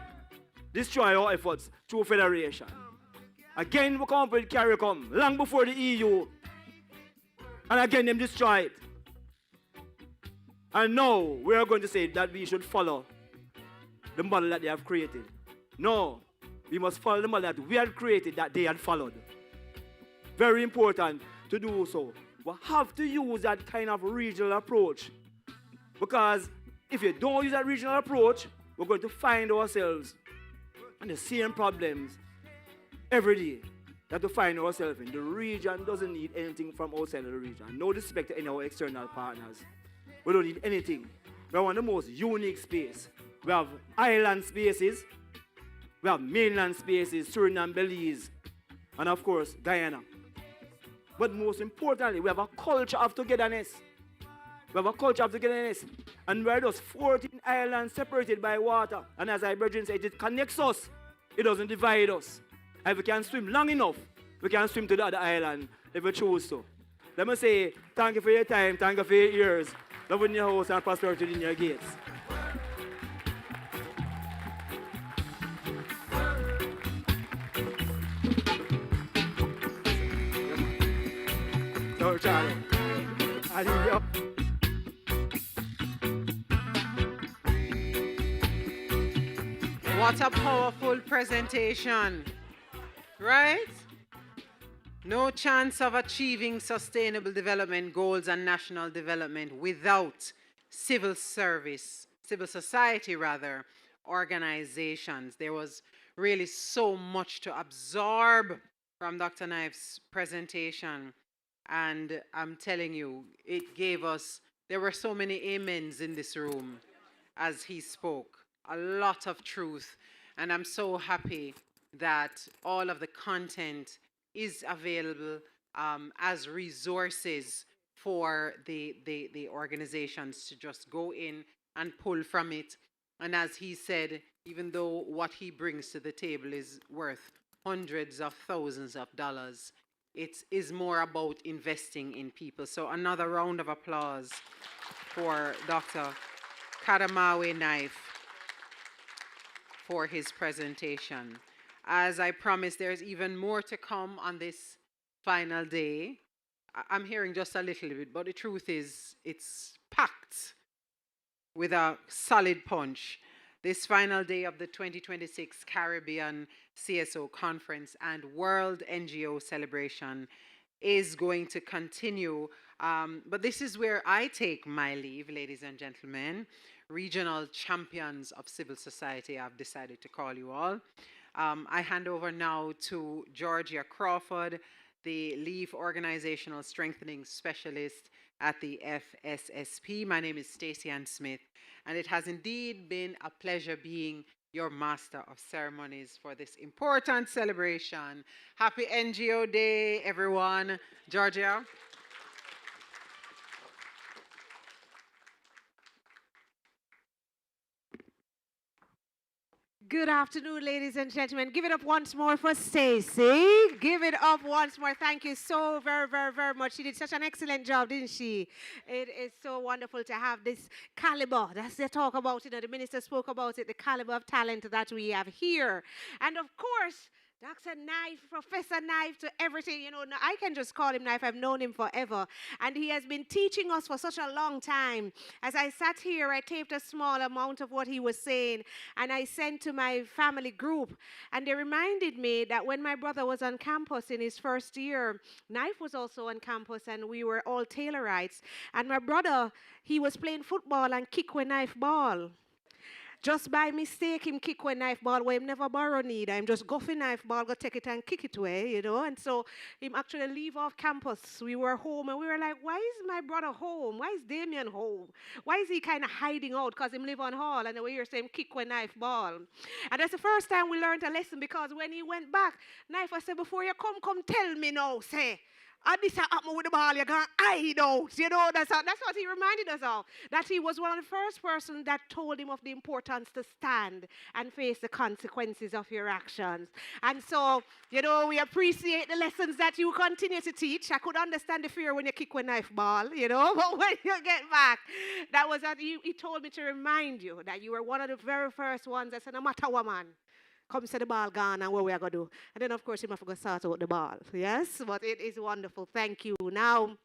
destroy our efforts through federation. Again, we come up with CARICOM long before the EU. And again, them destroy it. And now we are going to say that we should follow the model that they have created. No, we must follow the model that we had created that they had followed. Very important to do so. We have to use that kind of regional approach. Because if you don't use that regional approach, we're going to find ourselves in the same problems every day that we find ourselves in. The region doesn't need anything from outside of the region. No disrespect to any of our external partners. We don't need anything. We have one of the most unique space. We have island spaces. We have mainland spaces, Suriname, Belize, and of course, Guyana. But most importantly, we have a culture of togetherness. We have a culture of togetherness. And we're just 14 islands separated by water. And as I brethren said, it connects us. It doesn't divide us. And if we can swim long enough, we can swim to the other island if we choose to. Let me say, thank you for your time, thank you for your ears. Love in your house and prosperity in your gates. So, Charlie, adios. What a powerful presentation, right? No chance of achieving sustainable development goals and national development without civil society organizations. There was really so much to absorb from Dr. Knife's presentation. And I'm telling you, it gave us, there were so many amens in this room as he spoke. A lot of truth. And I'm so happy that all of the content is available as resources for the organizations to just go in and pull from it. And as he said, even though what he brings to the table is worth hundreds of thousands of dollars, it is more about investing in people. So another round of applause for Dr. Kadamawe Knife for his presentation. As I promised, there's even more to come on this final day. I'm hearing just a little bit, but the truth is it's packed with a solid punch. This final day of the 2026 Caribbean CSO Conference and World NGO Celebration is going to continue. But this is where I take my leave, ladies and gentlemen. Regional champions of civil society, I've decided to call you all. I hand over now to Georgia Crawford, the Leaf Organizational Strengthening Specialist at the FSSP. My name is Stacey Ann Smith, and it has indeed been a pleasure being your master of ceremonies for this important celebration. Happy NGO Day, everyone. Georgia. Good afternoon, ladies and gentlemen. Give it up once more for Stacey. Give it up once more. Thank you so very, very, very much. She did such an excellent job, didn't she? It is so wonderful to have this caliber. That's the talk about, the minister spoke about it, the caliber of talent that we have here. And of course, Dr. Knife, Professor Knife, to everything. I can just call him Knife. I've known him forever. And he has been teaching us for such a long time. As I sat here, I taped a small amount of what he was saying, and I sent to my family group. And they reminded me that when my brother was on campus in his first year, Knife was also on campus, and we were all Taylorites. And my brother, he was playing football and kick with knife ball. Just by mistake, him kick with knife ball where him never borrow need. I'm just go for knife ball, go take it and kick it away, And so him actually leave off campus. We were home and we were like, why is my brother home? Why is Damien home? Why is he kind of hiding out? Because him live on hall and the way you're saying kick with knife ball. And that's the first time we learned a lesson, because when he went back, Knife, I said, before you come tell me now, say. And this happened with the ball, you're going to hide out. That's what he reminded us of. That he was one of the first persons that told him of the importance to stand and face the consequences of your actions. And so, we appreciate the lessons that you continue to teach. I could understand the fear when you kick with knife ball, but when you get back, that was that he told me to remind you that you were one of the very first ones that said, no matter what, man. Come say the ball gone and what we are going to do. And then, of course, you have to go start out the ball. Yes? But it is wonderful. Thank you. Now,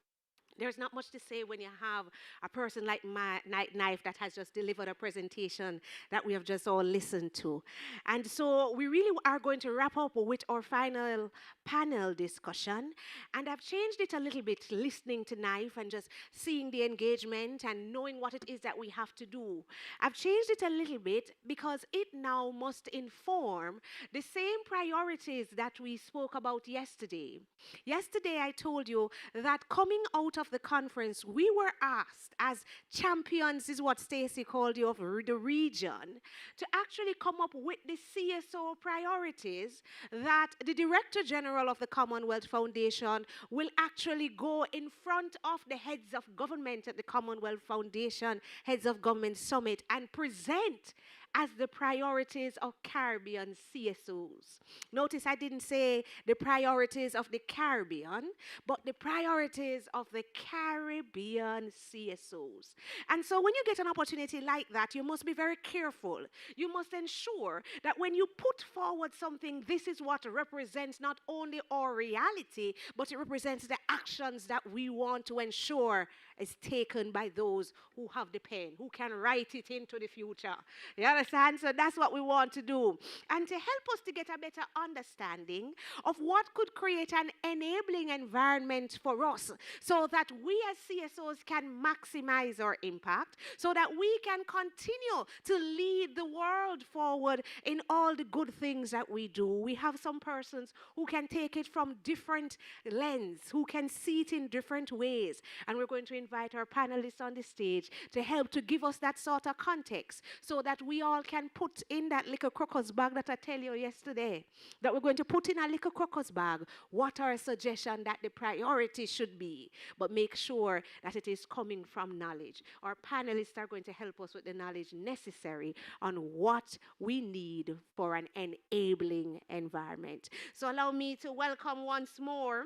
there's not much to say when you have a person like Knife that has just delivered a presentation that we have just all listened to. And so we really are going to wrap up with our final panel discussion. And I've changed it a little bit, listening to Knife and just seeing the engagement and knowing what it is that we have to do. I've changed it a little bit because it now must inform the same priorities that we spoke about yesterday. Yesterday, I told you that coming out of the conference, we were asked as champions, is what Stacey called you, of the region, to actually come up with the CSO priorities that the Director General of the Commonwealth Foundation will actually go in front of the heads of government at the Commonwealth Foundation Heads of Government Summit and present as the priorities of Caribbean CSOs. Notice I didn't say the priorities of the Caribbean, but the priorities of the Caribbean CSOs. And so when you get an opportunity like that, you must be very careful. You must ensure that when you put forward something, this is what represents not only our reality, but it represents the actions that we want to ensure is taken by those who have the pen, who can write it into the future. You understand? So that's what we want to do. And to help us to get a better understanding of what could create an enabling environment for us so that we as CSOs can maximize our impact, so that we can continue to lead the world forward in all the good things that we do. We have some persons who can take it from different lens, who can see it in different ways. And we're going to invite our panelists on the stage to help to give us that sort of context so that we all can put in that little crocus bag that I tell you yesterday, that we're going to put in a little crocus bag what our suggestion that the priority should be, but make sure that it is coming from knowledge. Our panelists are going to help us with the knowledge necessary on what we need for an enabling environment. So allow me to welcome once more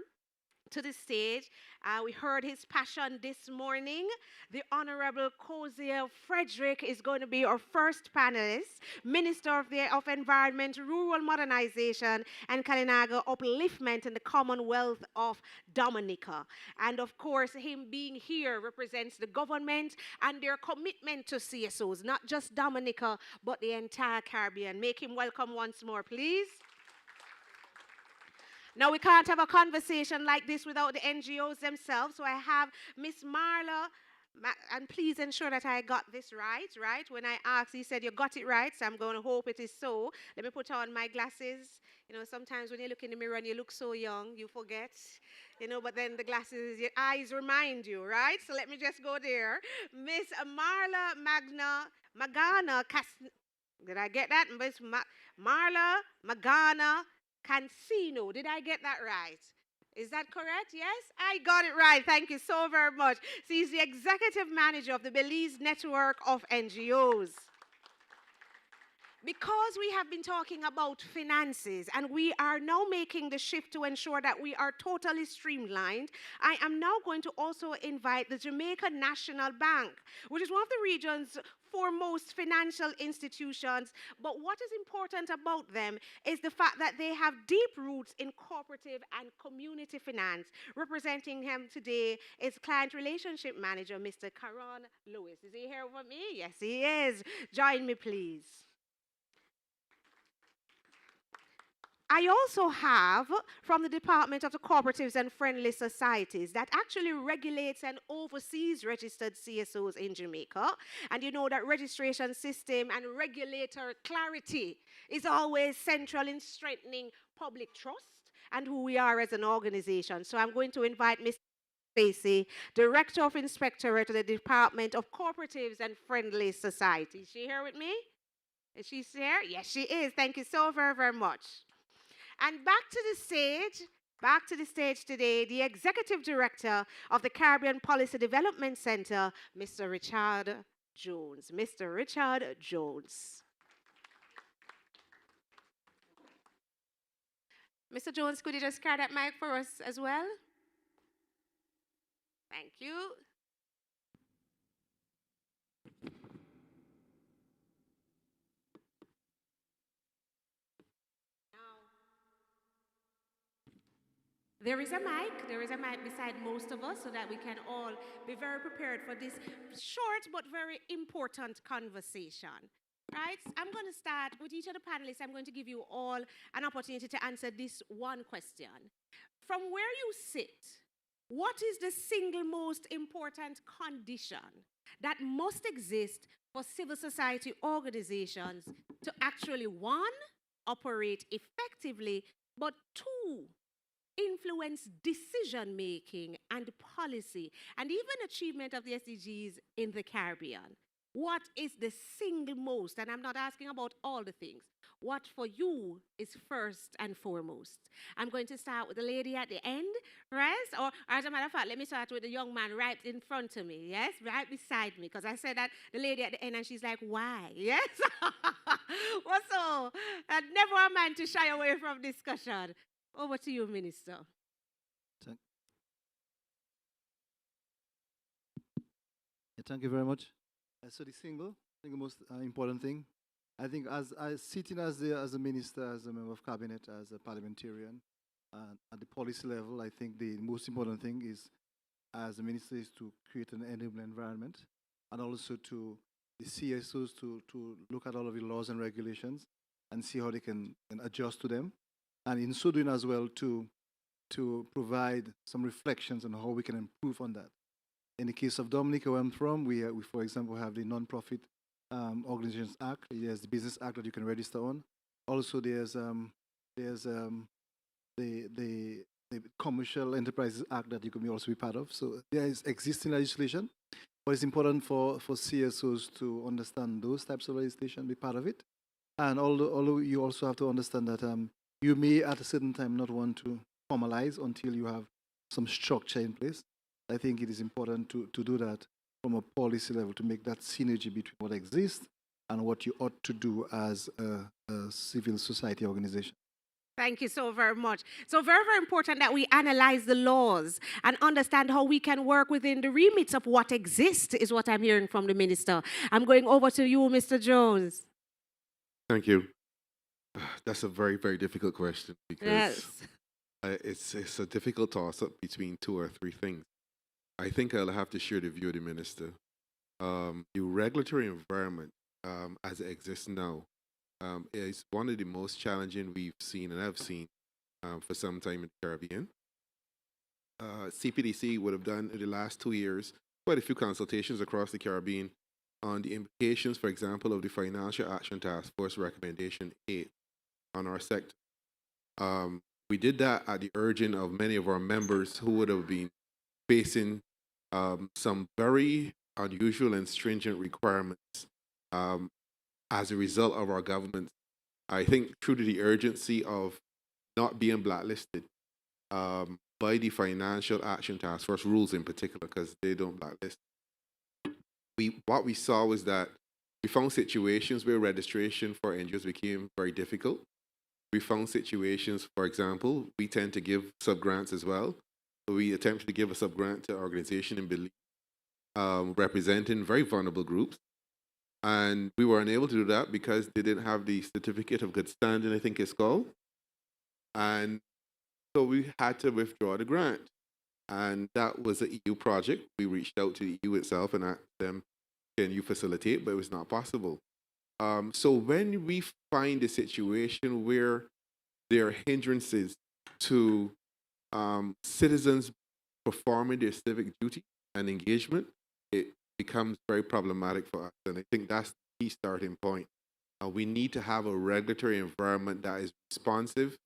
to the stage. We heard his passion this morning. The Honorable Cozier Frederick is going to be our first panelist, Minister of Environment, Rural Modernization, and Kalinago Upliftment in the Commonwealth of Dominica. And of course, him being here represents the government and their commitment to CSOs, not just Dominica, but the entire Caribbean. Make him welcome once more, please. Now, we can't have a conversation like this without the NGOs themselves. So I have Miss Marla, and please ensure that I got this right? When I asked, he said, you got it right, so I'm going to hope it is so. Let me put on my glasses. Sometimes when you look in the mirror and you look so young, you forget, but then the glasses, your eyes remind you, right? So let me just go there. Miss Marla Magana, did I get that? Miss Marla Magana Cancino. Did I get that right? Is that correct? Yes? I got it right. Thank you so very much. So he's the executive manager of the Belize Network of NGOs. because we have been talking about finances and we are now making the shift to ensure that we are totally streamlined, I am now going to also invite the Jamaica National Bank, which is one of the region's foremost financial institutions. But what is important about them is the fact that they have deep roots in cooperative and community finance. Representing him today is Client Relationship Manager, Mr. Karan Lewis. Is he here with me? Yes, he is. Join me, please. I also have from the Department of the Cooperatives and Friendly Societies that actually regulates and oversees registered CSOs in Jamaica. And you know that registration system and regulator clarity is always central in strengthening public trust and who we are as an organization. So I'm going to invite Ms. Spacey, Director of Inspectorate of the Department of Cooperatives and Friendly Societies. Is she here with me? Is she here? Yes, she is. Thank you so very, very much. And back to the stage today, the Executive Director of the Caribbean Policy Development Center, Mr. Richard Jones. Mr. Richard Jones. Mr. Jones, could you just carry that mic for us as well? Thank you. There is a mic beside most of us so that we can all be very prepared for this short but very important conversation. Right? I'm going to start with each of the panelists. I'm going to give you all an opportunity to answer this one question. From where you sit, what is the single most important condition that must exist for civil society organizations to actually, one, operate effectively, but two, influence decision-making and policy, and even achievement of the SDGs in the Caribbean? What is the single most, and I'm not asking about all the things, what for you is first and foremost? I'm going to start with the lady at the end, right? Or as a matter of fact, let me start with the young man right in front of me, yes? Right beside me, because I said that the lady at the end and she's like, why? Yes? Well, so, never a man to shy away from discussion. Over to you, Minister. Thank you very much. So the single most important thing, I think, as I sitting as a minister, as a member of cabinet, as a parliamentarian, at the policy level, I think the most important thing is, as a minister, is to create an enabling environment, and also to the CSOs to look at all of the laws and regulations and see how they can adjust to them, and in so doing as well to provide some reflections on how we can improve on that. In the case of Dominica, where I'm from, we for example, have the Non-Profit Organizations Act. There's the Business Act that you can register on. Also, there's the Commercial Enterprises Act that you can also be part of. So there is existing legislation, but it's important for CSOs to understand those types of legislation, be part of it. And although you also have to understand that you may at a certain time not want to formalize until you have some structure in place. I think it is important to do that from a policy level, to make that synergy between what exists and what you ought to do as a civil society organization. Thank you so very much. So very, very important that we analyze the laws and understand how we can work within the remits of what exists, is what I'm hearing from the minister. I'm going over to you, Mr. Jones. Thank you. That's a very, very difficult question, because it's a difficult toss-up between two or three things. I think I'll have to share the view of the minister. The regulatory environment as it exists now is one of the most challenging we've seen, and I've seen for some time in the Caribbean. CPDC would have done in the last 2 years quite a few consultations across the Caribbean on the implications, for example, of the Financial Action Task Force Recommendation 8 on our sector. We did that at the urging of many of our members who would have been facing some very unusual and stringent requirements as a result of our government. I think true to the urgency of not being blacklisted by the Financial Action Task Force rules in particular, because they don't blacklist. What we saw was that We found situations where registration for NGOs became very difficult. We found situations, for example, we tend to give sub-grants as well. So we attempted to give a sub-grant to an organization in Belize, representing very vulnerable groups. And we were unable to do that because they didn't have the certificate of good standing, I think it's called. And so we had to withdraw the grant. And that was an EU project. We reached out to the EU itself and asked them, can you facilitate? But it was not possible. So when we find a situation where there are hindrances to citizens performing their civic duty and engagement, it becomes very problematic for us. And I think that's the key starting point. We need to have a regulatory environment that is responsive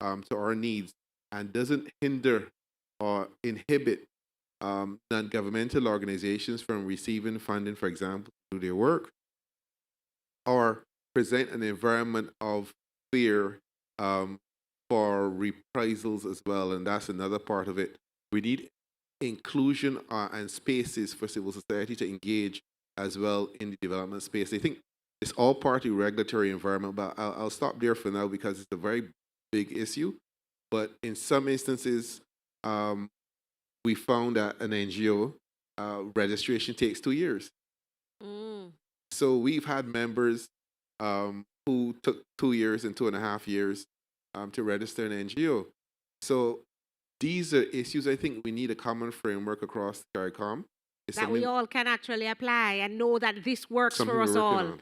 to our needs and doesn't hinder or inhibit non-governmental organizations from receiving funding, for example, to do their work, or present an environment of fear for reprisals as well. And that's another part of it. We need inclusion and spaces for civil society to engage as well in the development space. I think it's all part of the regulatory environment, but I'll stop there for now because it's a very big issue. But in some instances, we found that an NGO registration takes 2 years. So we've had members who took 2 years and 2.5 years to register an NGO. So these are issues. I think we need a common framework across CARICOM. That we all can actually apply and know that this works for us all. On.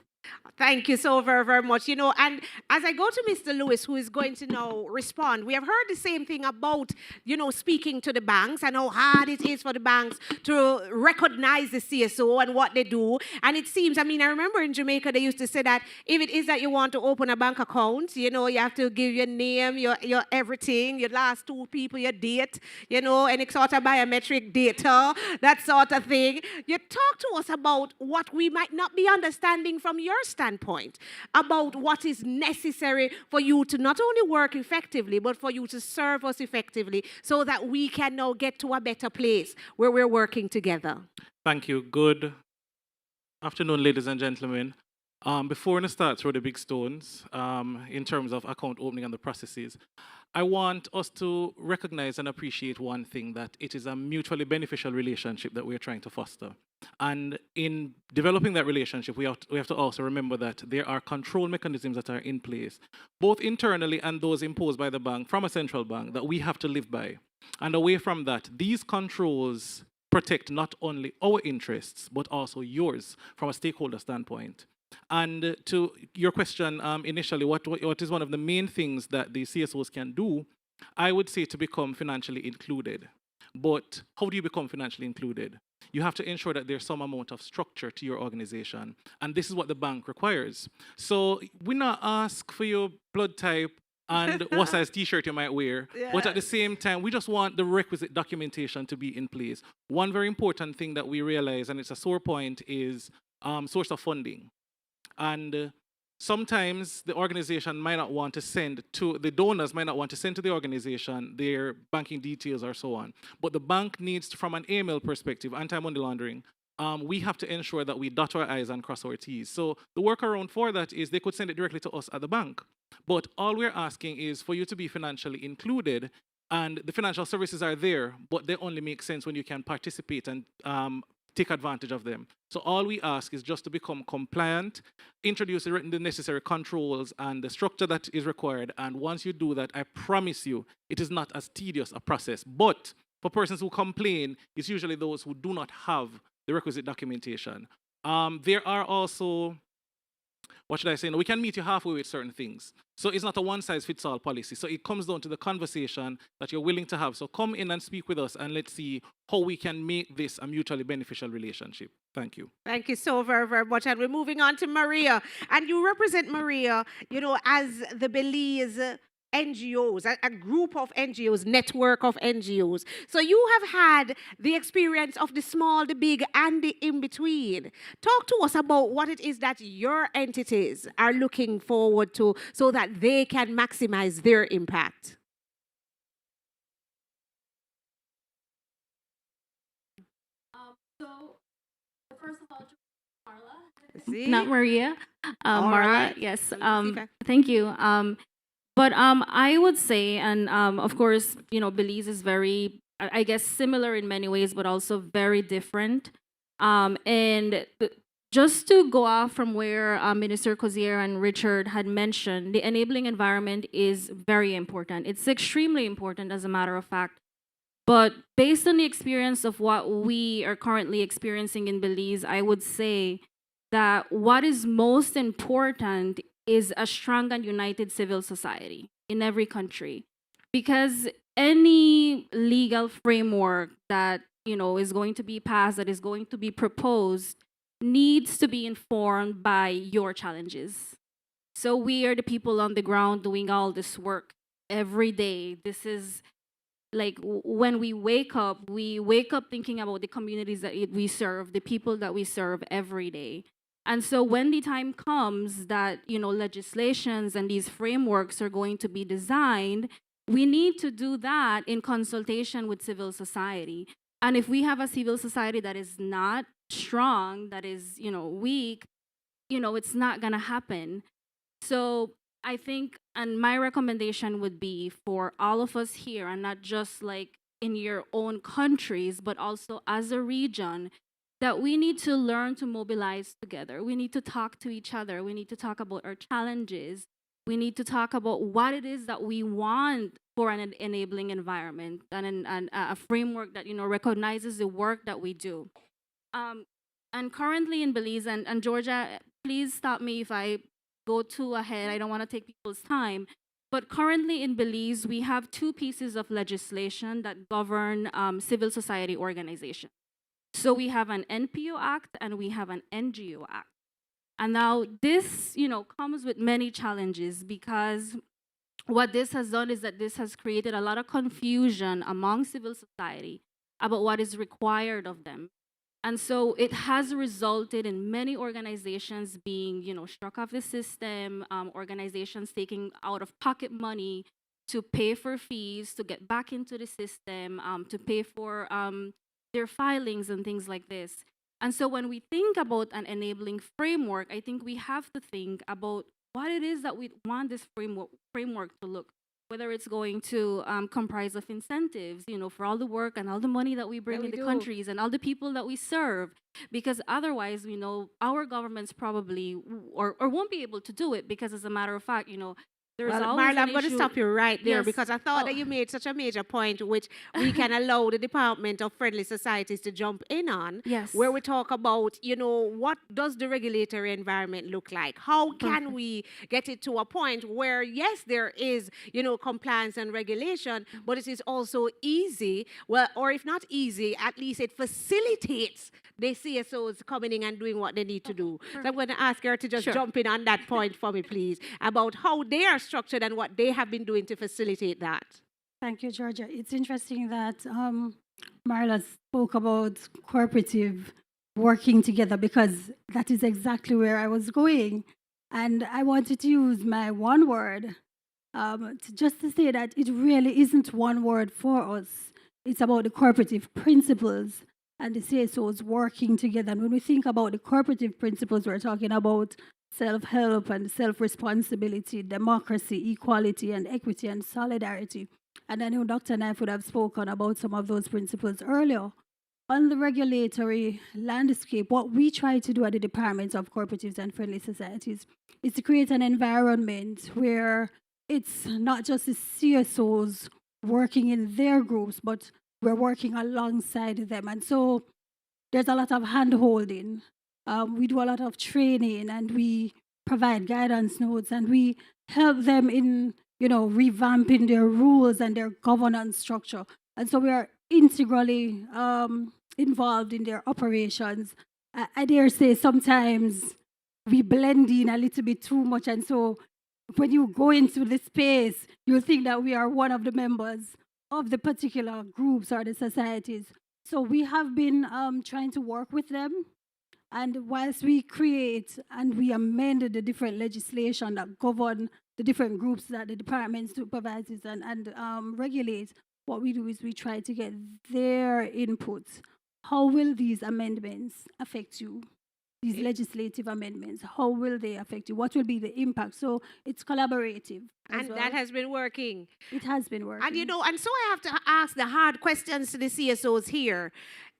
Thank you so very, very much. You know, and as I go to Mr. Lewis, who is going to now respond, we have heard the same thing about, you know, speaking to the banks and how hard it is for the banks to recognize the CSO and what they do. And it seems, I mean, I remember in Jamaica, they used to say that if it is that you want to open a bank account, you know, you have to give your name, your everything, your last 2 people, your date, you know, any sort of biometric data, that sort of thing. You talk to us about what we might not be understanding from your standpoint about what is necessary for you to not only work effectively, but for you to serve us effectively so that we can now get to a better place where we're working together. Thank you. Good afternoon, ladies and gentlemen. Before I start through the big stones, in terms of account opening and the processes, I want us to recognize and appreciate one thing, that it is a mutually beneficial relationship that we're trying to foster. And in developing that relationship, we have to also remember that there are control mechanisms that are in place, both internally and those imposed by the bank from a central bank, that we have to live by. And away from that, these controls protect not only our interests, but also yours from a stakeholder standpoint. And to your question initially, what is one of the main things that the CSOs can do? I would say to become financially included. But how do you become financially included? You have to ensure that there's some amount of structure to your organization. And this is what the bank requires. So we not ask for your blood type and what size t-shirt you might wear. Yeah. But at the same time, we just want the requisite documentation to be in place. One very important thing that we realize, and it's a sore point, is source of funding. And sometimes the organization might not want to send to, the donors might not want to send to the organization their banking details or so on. But the bank needs to, from an AML perspective, anti-money laundering, we have to ensure that we dot our I's and cross our T's. So the workaround for that is they could send it directly to us at the bank. But all we're asking is for you to be financially included, and the financial services are there, but they only make sense when you can participate and take advantage of them. So all we ask is just to become compliant, introduce the necessary controls and the structure that is required. And once you do that, I promise you, it is not as tedious a process. But for persons who complain, it's usually those who do not have the requisite documentation. There are also, what should I say? No, we can meet you halfway with certain things. So it's not a one-size-fits-all policy. So it comes down to the conversation that you're willing to have. So come in and speak with us, and let's see how we can make this a mutually beneficial relationship. Thank you. Thank you so very, very much. And we're moving on to Maria. And you represent Maria, you know, as the Belize NGOs, a group of NGOs, network of NGOs. So you have had the experience of the small, the big, and the in-between. Talk to us about what it is that your entities are looking forward to so that they can maximize their impact. So, first of all, Carla, See? Maria. All Marla, right. yes. Sifa. Thank you. But I would say, and of course, Belize is very, I guess, similar in many ways, but also very different. Just to go off from where Minister Cozier and Richard had mentioned, the enabling environment is very important. It's extremely important, as a matter of fact. But based on the experience of what we are currently experiencing in Belize, I would say that what is most important is a strong and united civil society in every country. Because any legal framework that is going to be passed, that is going to be proposed, needs to be informed by your challenges. So we are the people on the ground doing all this work every day. This is like when we wake up thinking about the communities that we serve, the people that we serve every day. And so when the time comes that legislations and these frameworks are going to be designed, we need to do that in consultation with civil society. And if we have a civil society that is not strong, that is weak, it's not going to happen. So I think, and my recommendation would be for all of us here, and not just like in your own countries, but also as a region, that we need to learn to mobilize together. We need to talk to each other. We need to talk about our challenges. We need to talk about what it is that we want for an enabling environment and a framework that recognizes the work that we do. And currently in Belize, and Georgia, please stop me if I go too ahead. I don't want to take people's time. But currently in Belize, we have two pieces of legislation that govern civil society organizations. So we have an NPO Act and we have an NGO Act. And now this, comes with many challenges, because what this has done is that this has created a lot of confusion among civil society about what is required of them. And so it has resulted in many organizations being, struck off the system, organizations taking out of pocket money to pay for fees, to get back into the system, to pay for their filings and things like this. And so when we think about an enabling framework, I think we have to think about what it is that we want this framework to look, whether it's going to comprise of incentives, for all the work and all the money that we bring in the countries and all the people that we serve. Because otherwise, our governments probably or won't be able to do it, because as a matter of fact, there's always Marla, an I'm going to issue. stop you right there, Yes. because I thought that you made such a major point, which we can allow the Department of Friendly Societies to jump in on, Yes. where we talk about, what does the regulatory environment look like? How can we get it to a point where, yes, there is, compliance and regulation, but it is also easy, well, or if not easy, at least it facilitates the CSOs coming in and doing what they need to do. So I'm going to ask her to just jump in on that point for me, please, about how they are structured and what they have been doing to facilitate that. Thank you, Georgia. It's interesting that Marla spoke about cooperative working together, because that is exactly where I was going. And I wanted to use my one word just to say that it really isn't one word for us. It's about the cooperative principles and the CSOs working together. And when we think about the cooperative principles, we're talking about self-help and self-responsibility, democracy, equality, and equity and solidarity. And I know Dr. Knife would have spoken about some of those principles earlier. On the regulatory landscape, what we try to do at the Department of Cooperatives and Friendly Societies is to create an environment where it's not just the CSOs working in their groups, but we're working alongside them. And so there's a lot of hand-holding. We do a lot of training, and we provide guidance notes, and we help them in, revamping their rules and their governance structure. And so we are integrally involved in their operations. I dare say sometimes we blend in a little bit too much, and so when you go into the space, you think that we are one of the members of the particular groups or the societies. So we have been trying to work with them. And whilst we create and we amend the different legislation that govern the different groups that the department supervises and regulates, what we do is we try to get their inputs. How will these amendments affect you? these legislative amendments? How will they affect you? What will be the impact? So it's collaborative. And that has been working. It has been working. And and so I have to ask the hard questions to the CSOs here.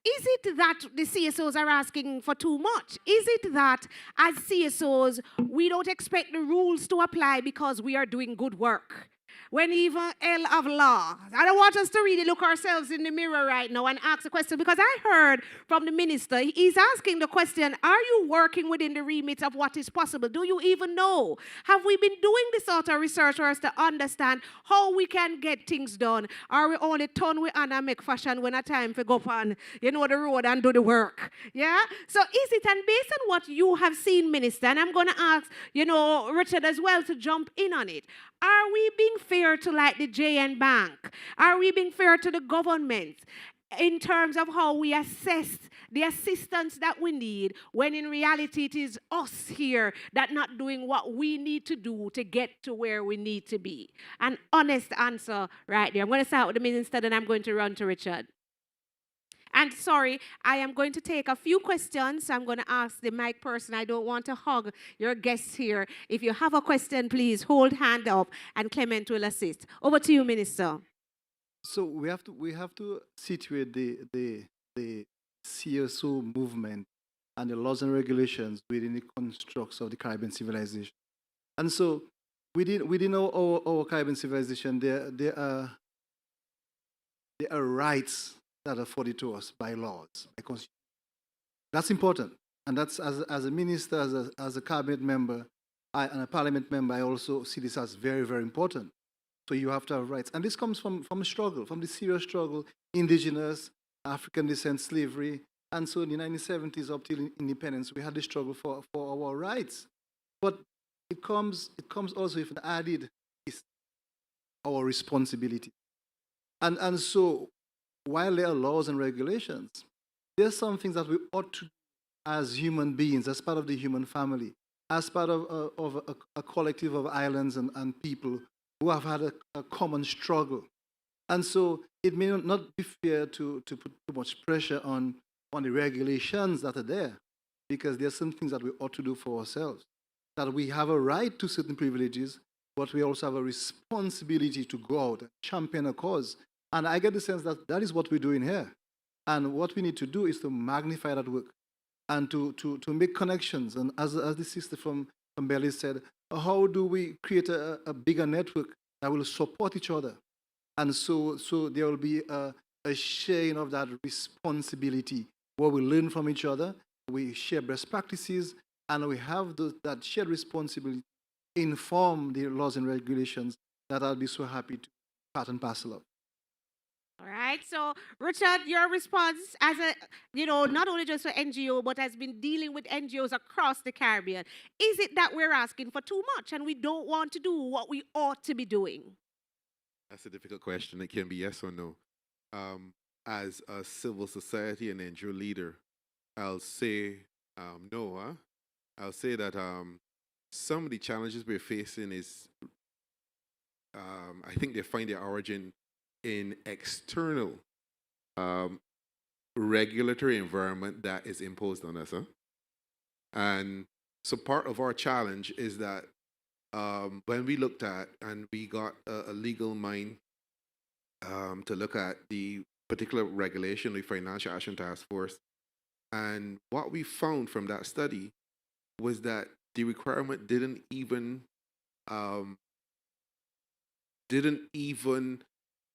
Is it that the CSOs are asking for too much? Is it that as CSOs, we don't expect the rules to apply because we are doing good work? When even L of law. I don't want us to really look ourselves in the mirror right now and ask a question, because I heard from the minister, he's asking the question, are you working within the remit of what is possible? Do you even know? Have we been doing this sort of research for us to understand how we can get things done? Are we only turn we on and make fashion when a time for go on, the road and do the work? Yeah? So is it, and based on what you have seen, minister, and I'm going to ask, Richard as well to jump in on it. Are we being fair to like the JN Bank? Are we being fair to the government in terms of how we assess the assistance that we need, when in reality it is us here that not doing what we need to do to get to where we need to be? An honest answer right there. I'm going to start with the minister, then I'm going to run to Richard. And sorry, I am going to take a few questions. I'm going to ask the mic person. I don't want to hug your guests here. If you have a question, please hold hand up and Clement will assist. Over to you, Minister. So we have to situate the CSO movement and the laws and regulations within the constructs of the Caribbean civilization. And so within our Caribbean civilization, there are rights that are afforded to us by laws, by constitution. That's important. And that's, as a minister, as a cabinet member, and a parliament member, I also see this as very, very important. So you have to have rights. And this comes from a struggle, from the serious struggle, indigenous, African descent, slavery. And so in the 1970s up till independence, we had the struggle for our rights. But it comes also with an added our responsibility. And so while there are laws and regulations, there are some things that we ought to do as human beings, as part of the human family, as part of a collective of islands and people who have had a common struggle. And so it may not be fair to put too much pressure on the regulations that are there, because there are some things that we ought to do for ourselves. That we have a right to certain privileges, but we also have a responsibility to go out and champion a cause. And I get the sense that that is what we're doing here. And what we need to do is to magnify that work and to make connections. And as the sister from Belly said, how do we create a bigger network that will support each other? And so there will be a sharing of that responsibility, where we learn from each other, we share best practices, and we have that shared responsibility inform the laws and regulations that I'll be so happy to part and parcel of. All right, so Richard, your response as a, not only just for NGO, but has been dealing with NGOs across the Caribbean. Is it that we're asking for too much and we don't want to do what we ought to be doing? That's a difficult question. It can be yes or no. As a civil society and NGO leader, I'll say no. I'll say that some of the challenges we're facing is, I think they find their origin in external regulatory environment that is imposed on us. And so part of our challenge is that when we looked at and we got a legal mind to look at the particular regulation, the Financial Action Task Force, and what we found from that study was that the requirement didn't even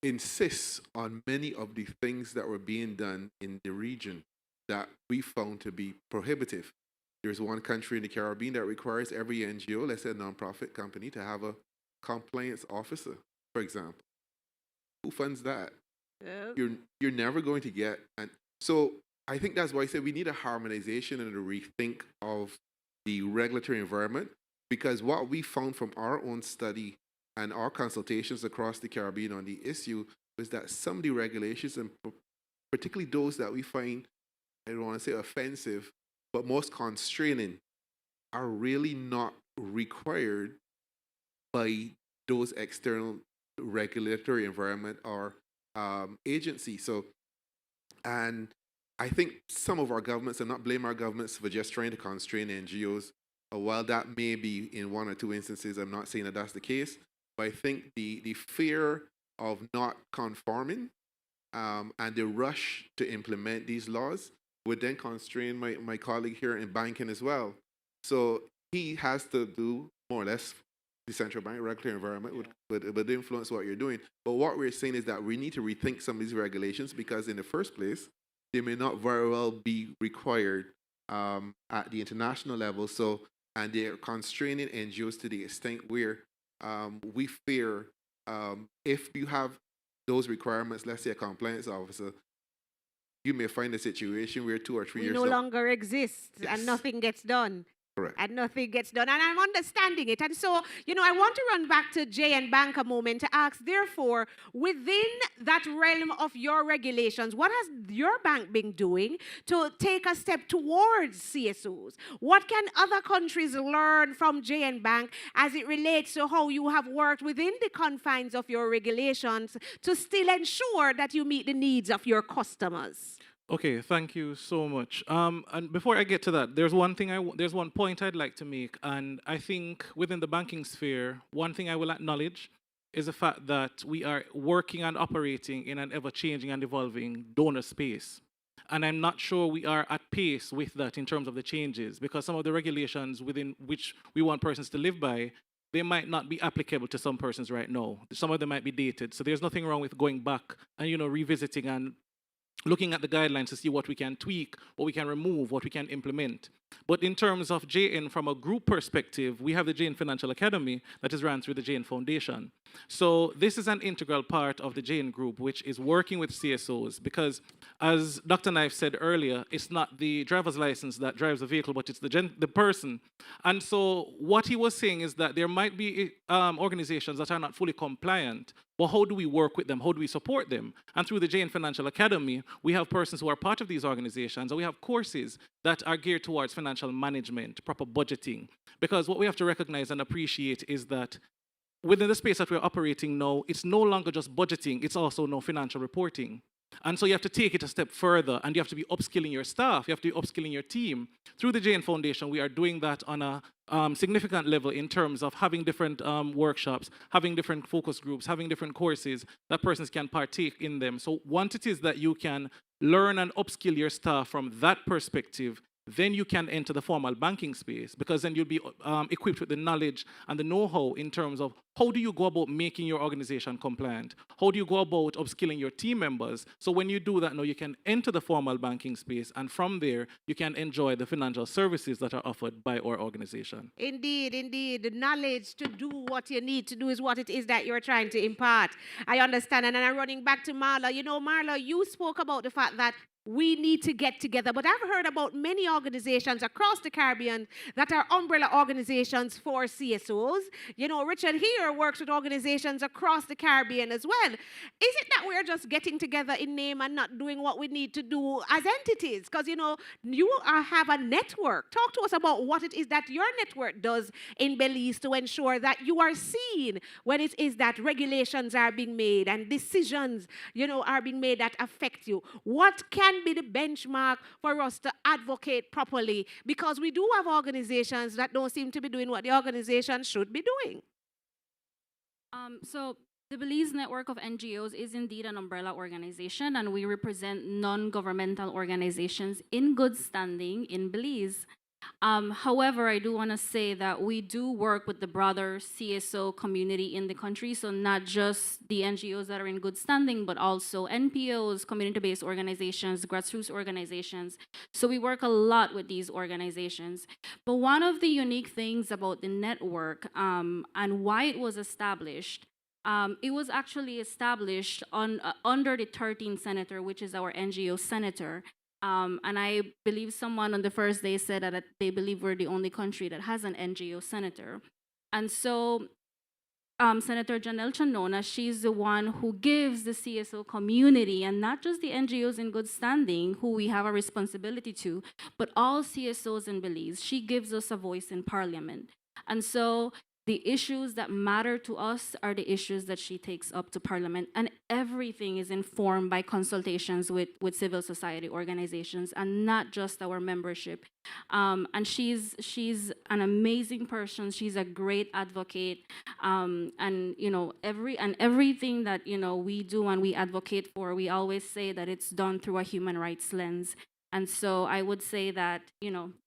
insist on many of the things that were being done in the region that we found to be prohibitive. There's one country in the Caribbean that requires every NGO, let's say a nonprofit company, to have a compliance officer, for example. Who funds that? You're never going to get. And so I think that's why I said we need a harmonization and a rethink of the regulatory environment, because what we found from our own study and our consultations across the Caribbean on the issue was that some of the regulations, and particularly those that we find, I don't want to say offensive, but most constraining, are really not required by those external regulatory environment or agencies. So, and I think some of our governments, and not blame our governments for just trying to constrain NGOs. While that may be in one or two instances, I'm not saying that that's the case, but I think the fear of not conforming and the rush to implement these laws would then constrain my colleague here in banking as well. So he has to do more or less the central bank regulatory environment would influence what you're doing. But what we're saying is that we need to rethink some of these regulations because in the first place, they may not very well be required at the international level. So, and they're constraining NGOs to the extent where we fear if you have those requirements, let's say a compliance officer, you may find a situation where 2 or 3 years no longer exists and nothing gets done. Correct. And nothing gets done. And I'm understanding it. And so, I want to run back to Jay and Bank a moment to ask, therefore, within that realm of your regulations, what has your bank been doing to take a step towards CSOs? What can other countries learn from Jay and Bank as it relates to how you have worked within the confines of your regulations to still ensure that you meet the needs of your customers? Okay, thank you so much. And before I get to that, there's one point I'd like to make, and I think within the banking sphere, one thing I will acknowledge is the fact that we are working and operating in an ever-changing and evolving donor space. And I'm not sure we are at pace with that in terms of the changes, because some of the regulations within which we want persons to live by, they might not be applicable to some persons right now. Some of them might be dated. So there's nothing wrong with going back and, revisiting and looking at the guidelines to see what we can tweak, what we can remove, what we can implement. But in terms of JN, from a group perspective, we have the JN Financial Academy that is run through the JN Foundation. So this is an integral part of the JN group, which is working with CSOs, because as Dr. Knife said earlier, it's not the driver's license that drives the vehicle, but it's the person. And so what he was saying is that there might be organizations that are not fully compliant. Well, how do we work with them? How do we support them? And through the JN Financial Academy, we have persons who are part of these organizations, and we have courses that are geared towards financial management, proper budgeting. Because what we have to recognize and appreciate is that within the space that we're operating now, it's no longer just budgeting, it's also now financial reporting. And so you have to take it a step further, and you have to be upskilling your staff, you have to be upskilling your team. Through the JN Foundation, we are doing that on a significant level in terms of having different workshops, having different focus groups, having different courses that persons can partake in them. So once it is that you can learn and upskill your staff from that perspective, then you can enter the formal banking space, because then you'll be equipped with the knowledge and the know-how in terms of how do you go about making your organization compliant? How do you go about upskilling your team members? So when you do that now, you can enter the formal banking space, and from there, you can enjoy the financial services that are offered by our organization. Indeed, indeed. The knowledge to do what you need to do is what it is that you're trying to impart. I understand. And then I'm running back to Marla. Marla, you spoke about the fact that we need to get together. But I've heard about many organizations across the Caribbean that are umbrella organizations for CSOs. Richard here works with organizations across the Caribbean as well. Is it that we're just getting together in name and not doing what we need to do as entities? Because, you have a network. Talk to us about what it is that your network does in Belize to ensure that you are seen when it is that regulations are being made and decisions, are being made that affect you. What can be the benchmark for us to advocate properly, because we do have organizations that don't seem to be doing what the organization should be doing. So the Belize Network of NGOs is indeed an umbrella organization, and we represent non-governmental organizations in good standing in Belize. However, I do want to say that we do work with the broader CSO community in the country, so not just the NGOs that are in good standing, but also NPOs, community-based organizations, grassroots organizations. So we work a lot with these organizations. But one of the unique things about the network and why it was established, it was actually established under the 13th senator, which is our NGO senator. And I believe someone on the first day said that they believe we're the only country that has an NGO senator. And so Senator Janelle Chanona, she's the one who gives the CSO community, and not just the NGOs in good standing, who we have a responsibility to, but all CSOs in Belize. She gives us a voice in Parliament. And so The issues that matter to us are the issues that she takes up to Parliament, and everything is informed by consultations with civil society organizations and not just our membership. And she's an amazing person. She's a great advocate, and everything that we do and we advocate for, we always say that it's done through a human rights lens. And so I would say that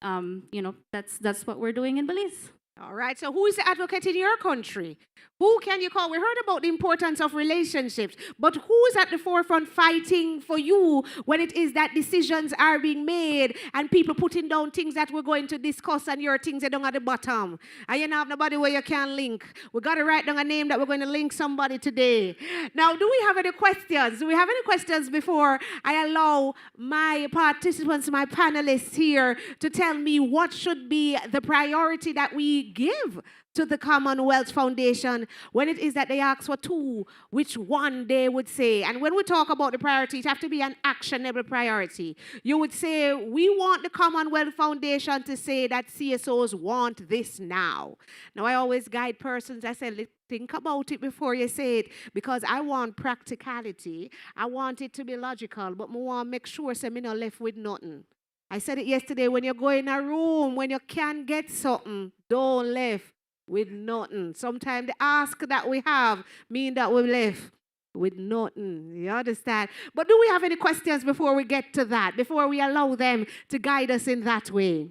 that's what we're doing in Belize. All right, so who is the advocate in your country? Who can you call? We heard about the importance of relationships, but who is at the forefront fighting for you when it is that decisions are being made and people putting down things that we're going to discuss and your things are down at the bottom? And you don't have nobody where you can link. We got to write down a name that we're going to link somebody today. Now, do we have any questions? Do we have any questions before I allow my participants, my panelists here to tell me what should be the priority that we give to the Commonwealth Foundation when it is that they ask for two, which one they would say? And when we talk about the priority, it have to be an actionable priority. You would say, we want the Commonwealth Foundation to say that CSOs want this now. Now, I always guide persons, I say, think about it before you say it, because I want practicality. I want it to be logical, but I want to make sure so I'm not left with nothing. I said it yesterday, when you go in a room, when you can get something, don't left with nothing. Sometimes the ask that we have mean that we're left with nothing. You understand? But do we have any questions before we get to that, before we allow them to guide us in that way?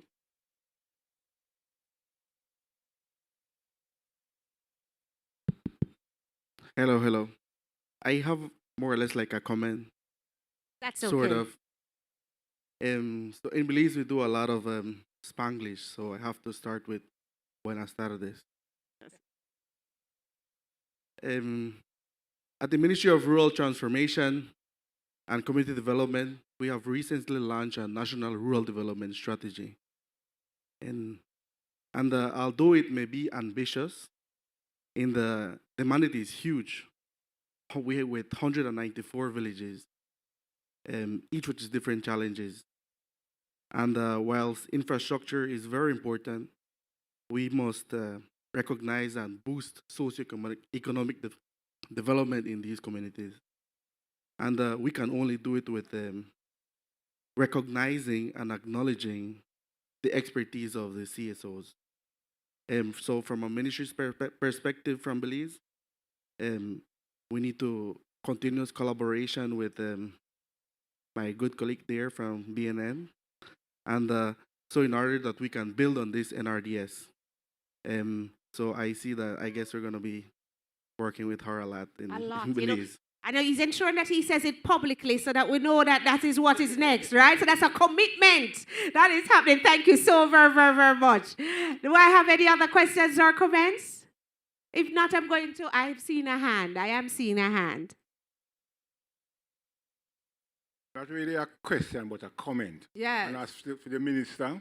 Hello. I have more or less like a comment. That's okay. Sort of. So in Belize, we do a lot of Spanglish, so I have to start with Buenas tardes. At the Ministry of Rural Transformation and Community Development, we have recently launched a national rural development strategy. And although it may be ambitious, the mandate is huge. We with 194 villages, each with its different challenges. And whilst infrastructure is very important, we must recognize and boost socio-economic development in these communities. And we can only do it with recognizing and acknowledging the expertise of the CSOs. So from a ministry's perspective from Belize, we need to continuous collaboration with my good colleague there from BNN. And so in order that we can build on this NRDS, so I see that I guess we're going to be working with her a lot in Belize. I know he's ensuring that he says it publicly so that we know that that is what is next, right? So that's a commitment that is happening. Thank you so very, very, very much. Do I have any other questions or comments? If not, I've seen a hand. I am seeing a hand. Not really a question, but a comment. Yeah. And as for the minister,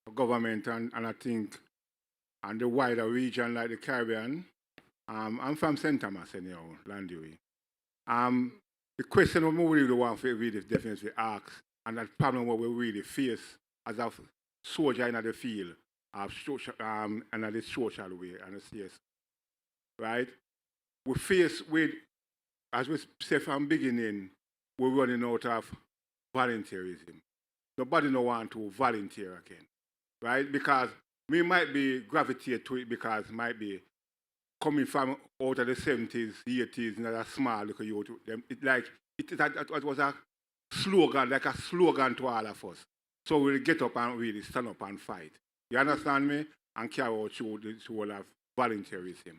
the government, and I think, and the wider region like the Caribbean, I'm from St. Thomas, anyhow, Landui. The question we really want to really definitely ask, and that problem what we really face as a soldier in the field, and the social way, and the CS, right? We face with, as we say from beginning, we're running out of volunteerism. Nobody no want to volunteer again, right? Because we might be gravitate to it because it might be coming from out of the 70s, the 80s, in a small little youth. It was a slogan, like a slogan to all of us. So we'll get up and really stand up and fight. You understand me? And carry out through the whole of volunteerism.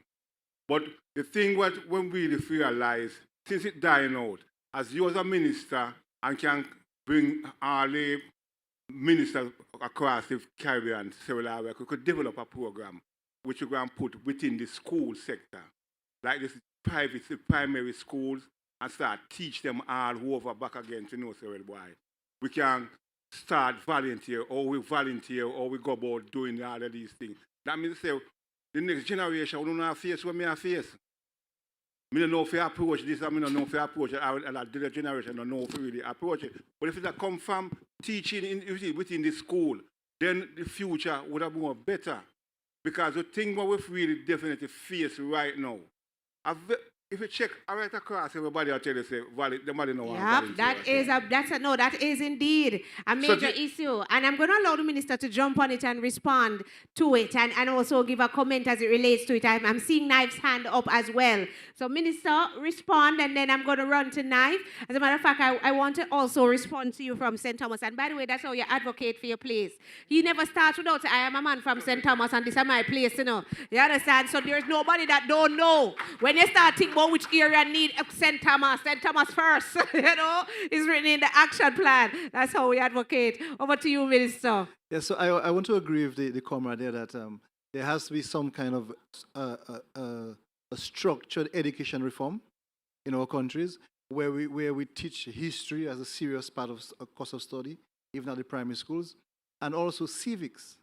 But the thing what when we really realize, since it's dying out, as you as a minister and can bring all the ministers across the Caribbean, several we could develop a program which we can put within the school sector, like this primary schools, and start teach them all over back again to know several boy. We can start volunteer, or we go about doing all of these things. That means say the next generation will not face what me face. I don't know if you approach this, I don't know if you approach it, and the generation don't know if you really approach it. But if it come from teaching within the school, then the future would have been better. Because the thing what we really definitely face right now, if you check right across, everybody will tell you, say, nobody know Yep, that is indeed a major issue. And I'm going to allow the minister to jump on it and respond to it and also give a comment as it relates to it. I'm seeing Knife's hand up as well. So minister, respond, and then I'm going to run to Knife. As a matter of fact, I want to also respond to you from St. Thomas. And by the way, that's how you advocate for your place. He never starts without, I am a man from St. Thomas and this is my place, you know. You understand? So there's nobody that don't know. When you start thinking about which area need St. Thomas first, you know, is written in the action plan. That's how we advocate. Over to you, Minister. Yes, so I want to agree with the comrade there that there has to be some kind of a structured education reform in our countries where we teach history as a serious part of a course of study, even at the primary schools, and also civics,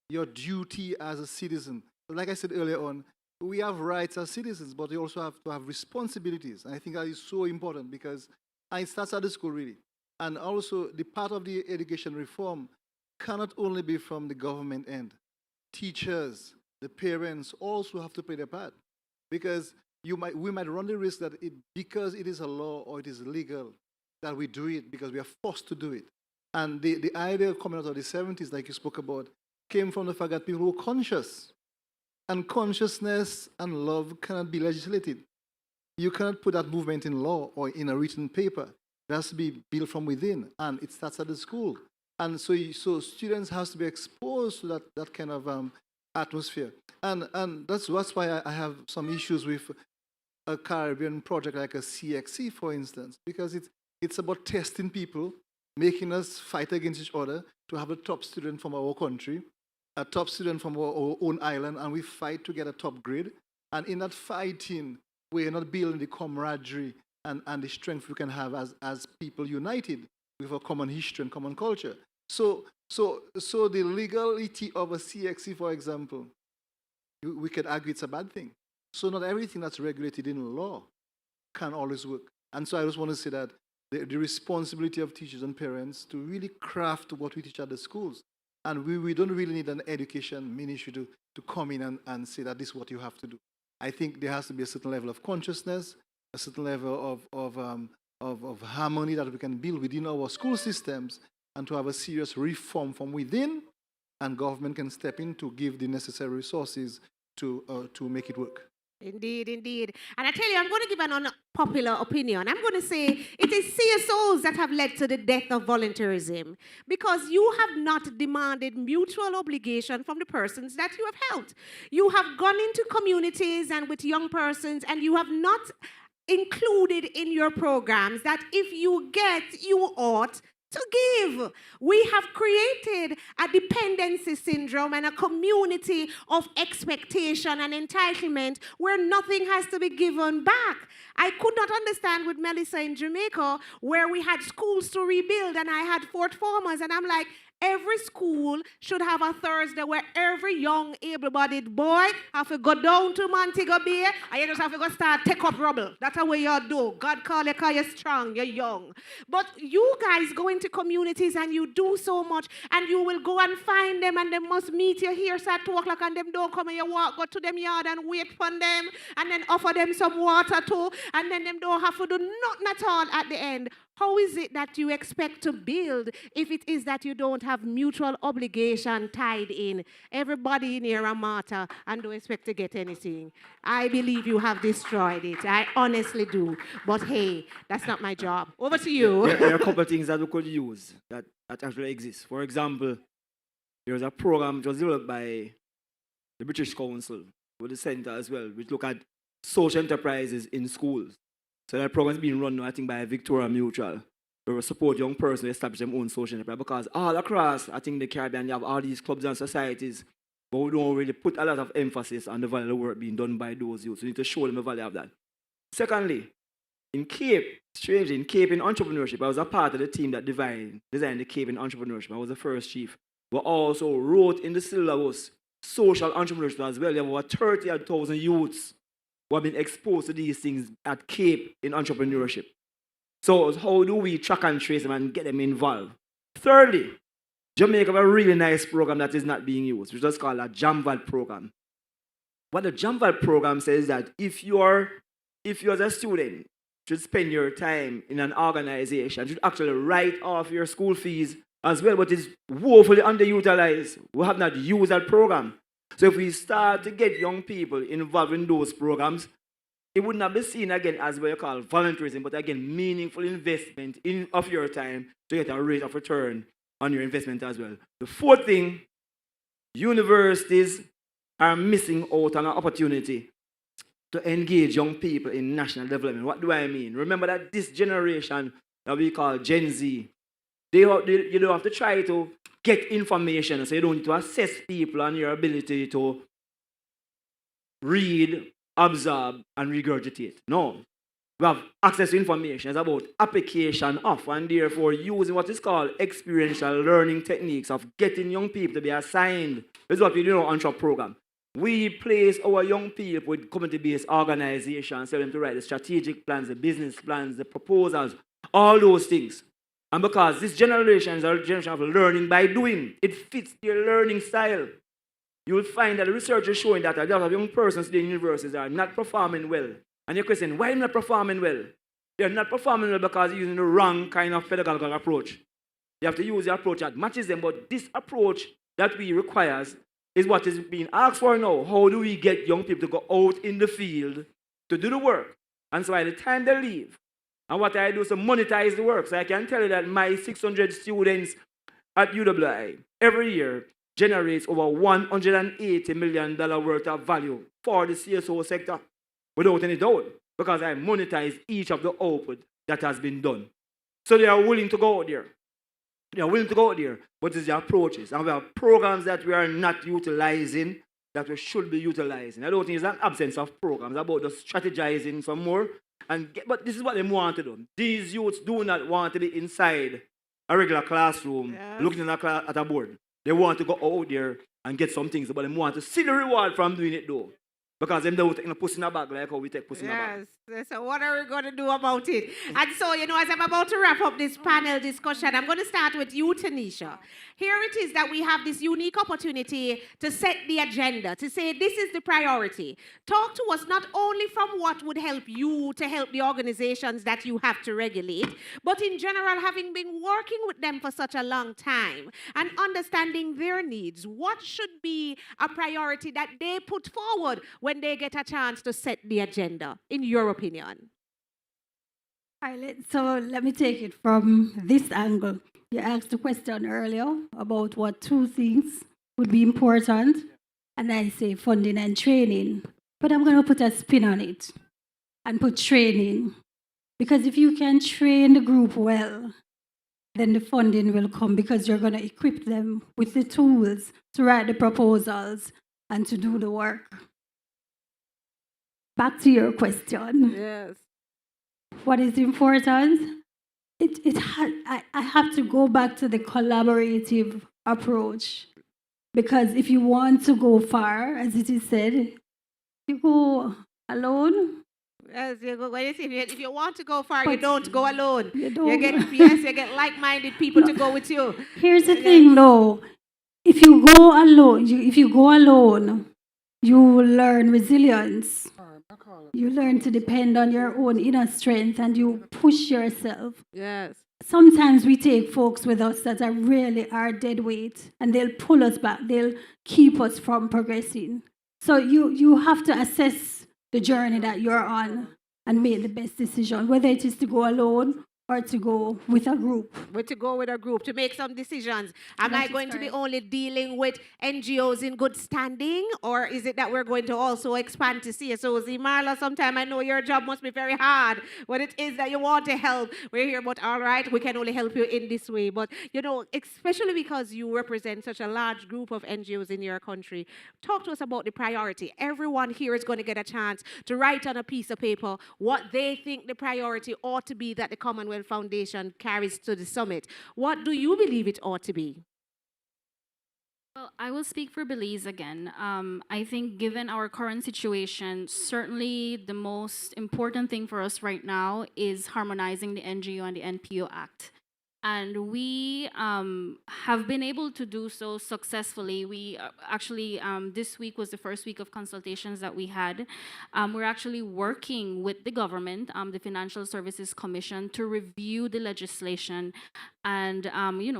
your duty as a citizen. Like I said earlier on, we have rights as citizens, but we also have to have responsibilities. And I think that is so important because it starts at the school, really. And also, the part of the education reform cannot only be from the government end. Teachers, the parents also have to play their part. Because we might run the risk that because it is a law or it is legal, that we do it because we are forced to do it. And the idea coming out of the 70s, like you spoke about, came from the fact that people were conscious. And consciousness and love cannot be legislated. You cannot put that movement in law or in a written paper. It has to be built from within, and it starts at the school. And so students have to be exposed to that kind of atmosphere. And that's why I have some issues with a Caribbean project like a CXC, for instance, because it's about testing people, making us fight against each other to have a top student from our country, a top student from our own island, and we fight to get a top grade. And in that fighting, we're not building the camaraderie and the strength we can have as people united with a common history and common culture. So the legality of a CXC, for example, we could argue it's a bad thing. So not everything that's regulated in law can always work. And so I just want to say that the responsibility of teachers and parents to really craft what we teach at the schools. And we don't really need an education ministry to come in and say that this is what you have to do. I think there has to be a certain level of consciousness, a certain level of harmony that we can build within our school systems, and to have a serious reform from within, and government can step in to give the necessary resources to make it work. Indeed, indeed. And I tell you, I'm going to give an unpopular opinion. I'm going to say it is CSOs that have led to the death of volunteerism because you have not demanded mutual obligation from the persons that you have helped. You have gone into communities and with young persons, and you have not included in your programs that if you get, you ought to give. We have created a dependency syndrome and a community of expectation and entitlement where nothing has to be given back. I could not understand with Melissa in Jamaica where we had schools to rebuild and I had Fort Formers, and I'm like, every school should have a Thursday where every young able-bodied boy have to go down to Montego Bay and you just have to go start take up rubble. That's how you do. God call you because you're strong, you're young. But you guys go into communities and you do so much, and you will go and find them and they must meet you here at 2 o'clock and them don't come and you walk, go to them yard and wait for them and then offer them some water too, and then them don't have to do nothing at all at the end. How is it that you expect to build if it is that you don't have mutual obligation tied in? Everybody in here are martyr and don't expect to get anything. I believe you have destroyed it. I honestly do. But hey, that's not my job. Over to you. There are a couple of things that we could use that actually exist. For example, there was a program that was developed by the British Council with the Centre as well, which look at social enterprises in schools. So that program is being run now, I think, by Victoria Mutual, where we support young persons to establish their own social enterprise. Because all across, I think, the Caribbean, you have all these clubs and societies, but we don't really put a lot of emphasis on the value of the work being done by those youths. We need to show them the value of that. Secondly, in Cape, strangely, in Cape in entrepreneurship, I was a part of the team that designed the Cape in entrepreneurship. I was the first chief. We also wrote in the syllabus social entrepreneurship as well. You have over 30,000 youths who have been exposed to these things at Cape in entrepreneurship. So how do we track and trace them and get them involved? Thirdly, Jamaica have a really nice program that is not being used, which is called a JAMVAD program. What the JAMVAD program says that if you as a student should spend your time in an organization, should actually write off your school fees as well, but it's woefully underutilized. We have not used that program. So if we start to get young people involved in those programs, it would not be seen again as what you call volunteerism, but again, meaningful investment of your time to get a rate of return on your investment as well. The fourth thing, universities are missing out on an opportunity to engage young people in national development. What do I mean? Remember that this generation that we call Gen Z, you don't have to try to get information, so you don't need to assess people on your ability to read, absorb, and regurgitate. No. We have access to information. It's about application of, and therefore using what is called experiential learning techniques of getting young people to be assigned. This is what we do in our on-shop program. We place our young people with community-based organizations, tell them to write the strategic plans, the business plans, the proposals, all those things. And because this generation is a generation of learning by doing, it fits their learning style. You will find that the research is showing that a lot of young persons in universities are not performing well. And you're questioning, why are they not performing well? They're not performing well because they're using the wrong kind of pedagogical approach. You have to use the approach that matches them, but this approach that we requires is what is being asked for now. How do we get young people to go out in the field to do the work? And so by the time they leave, and what I do is to monetize the work. So I can tell you that my 600 students at UWI every year generates over $180 million worth of value for the CSO sector, without any doubt, because I monetize each of the output that has been done. So they are willing to go out there. They are willing to go out there, but it's the approaches. And we have programs that we are not utilizing that we should be utilizing. I don't think it's an absence of programs, it's about just strategizing some more. But this is what they want to do. These youths do not want to be inside a regular classroom, looking at a board. They want to go out there and get some things, but they want to see the reward from doing it though. Because them don't take a pussy in a bag like how we take pussy in a bag. Yes, so what are we going to do about it? And so, as I'm about to wrap up this panel discussion, I'm going to start with you, Tanisha. Here it is that we have this unique opportunity to set the agenda, to say this is the priority. Talk to us not only from what would help you to help the organizations that you have to regulate, but in general, having been working with them for such a long time and understanding their needs, what should be a priority that they put forward when they get a chance to set the agenda, in your opinion? All right, so let me take it from this angle. You asked a question earlier about what two things would be important, and I say funding and training. But I'm going to put a spin on it and put training. Because if you can train the group well, then the funding will come because you're going to equip them with the tools to write the proposals and to do the work. Back to your question. Yes. What is important? I have to go back to the collaborative approach. Because if you want to go far, as it is said, you go alone. Yes, if you want to go far, you don't go alone. You don't. You get like-minded people to go with you. Here's the thing, though. If you go alone, you will learn resilience. You learn to depend on your own inner strength and you push yourself. Yes. Sometimes we take folks with us that are really our dead weight and they'll pull us back. They'll keep us from progressing. So you have to assess the journey that you're on and make the best decision, whether it is to go alone or to go with a group. But to go with a group, to make some decisions. Am I going to be only dealing with NGOs in good standing, or is it that we're going to also expand to CSOs? Marla, sometimes I know your job must be very hard, but it is that you want to help. We're here, but all right, we can only help you in this way. But, especially because you represent such a large group of NGOs in your country, talk to us about the priority. Everyone here is going to get a chance to write on a piece of paper what they think the priority ought to be that the Commonwealth Foundation carries to the summit. What do you believe it ought to be? Well, I will speak for Belize again. I think given our current situation, certainly the most important thing for us right now is harmonizing the NGO and the NPO Act. And we have been able to do so successfully. We actually, this week was the first week of consultations that we had. We're actually working with the government, the Financial Services Commission, to review the legislation and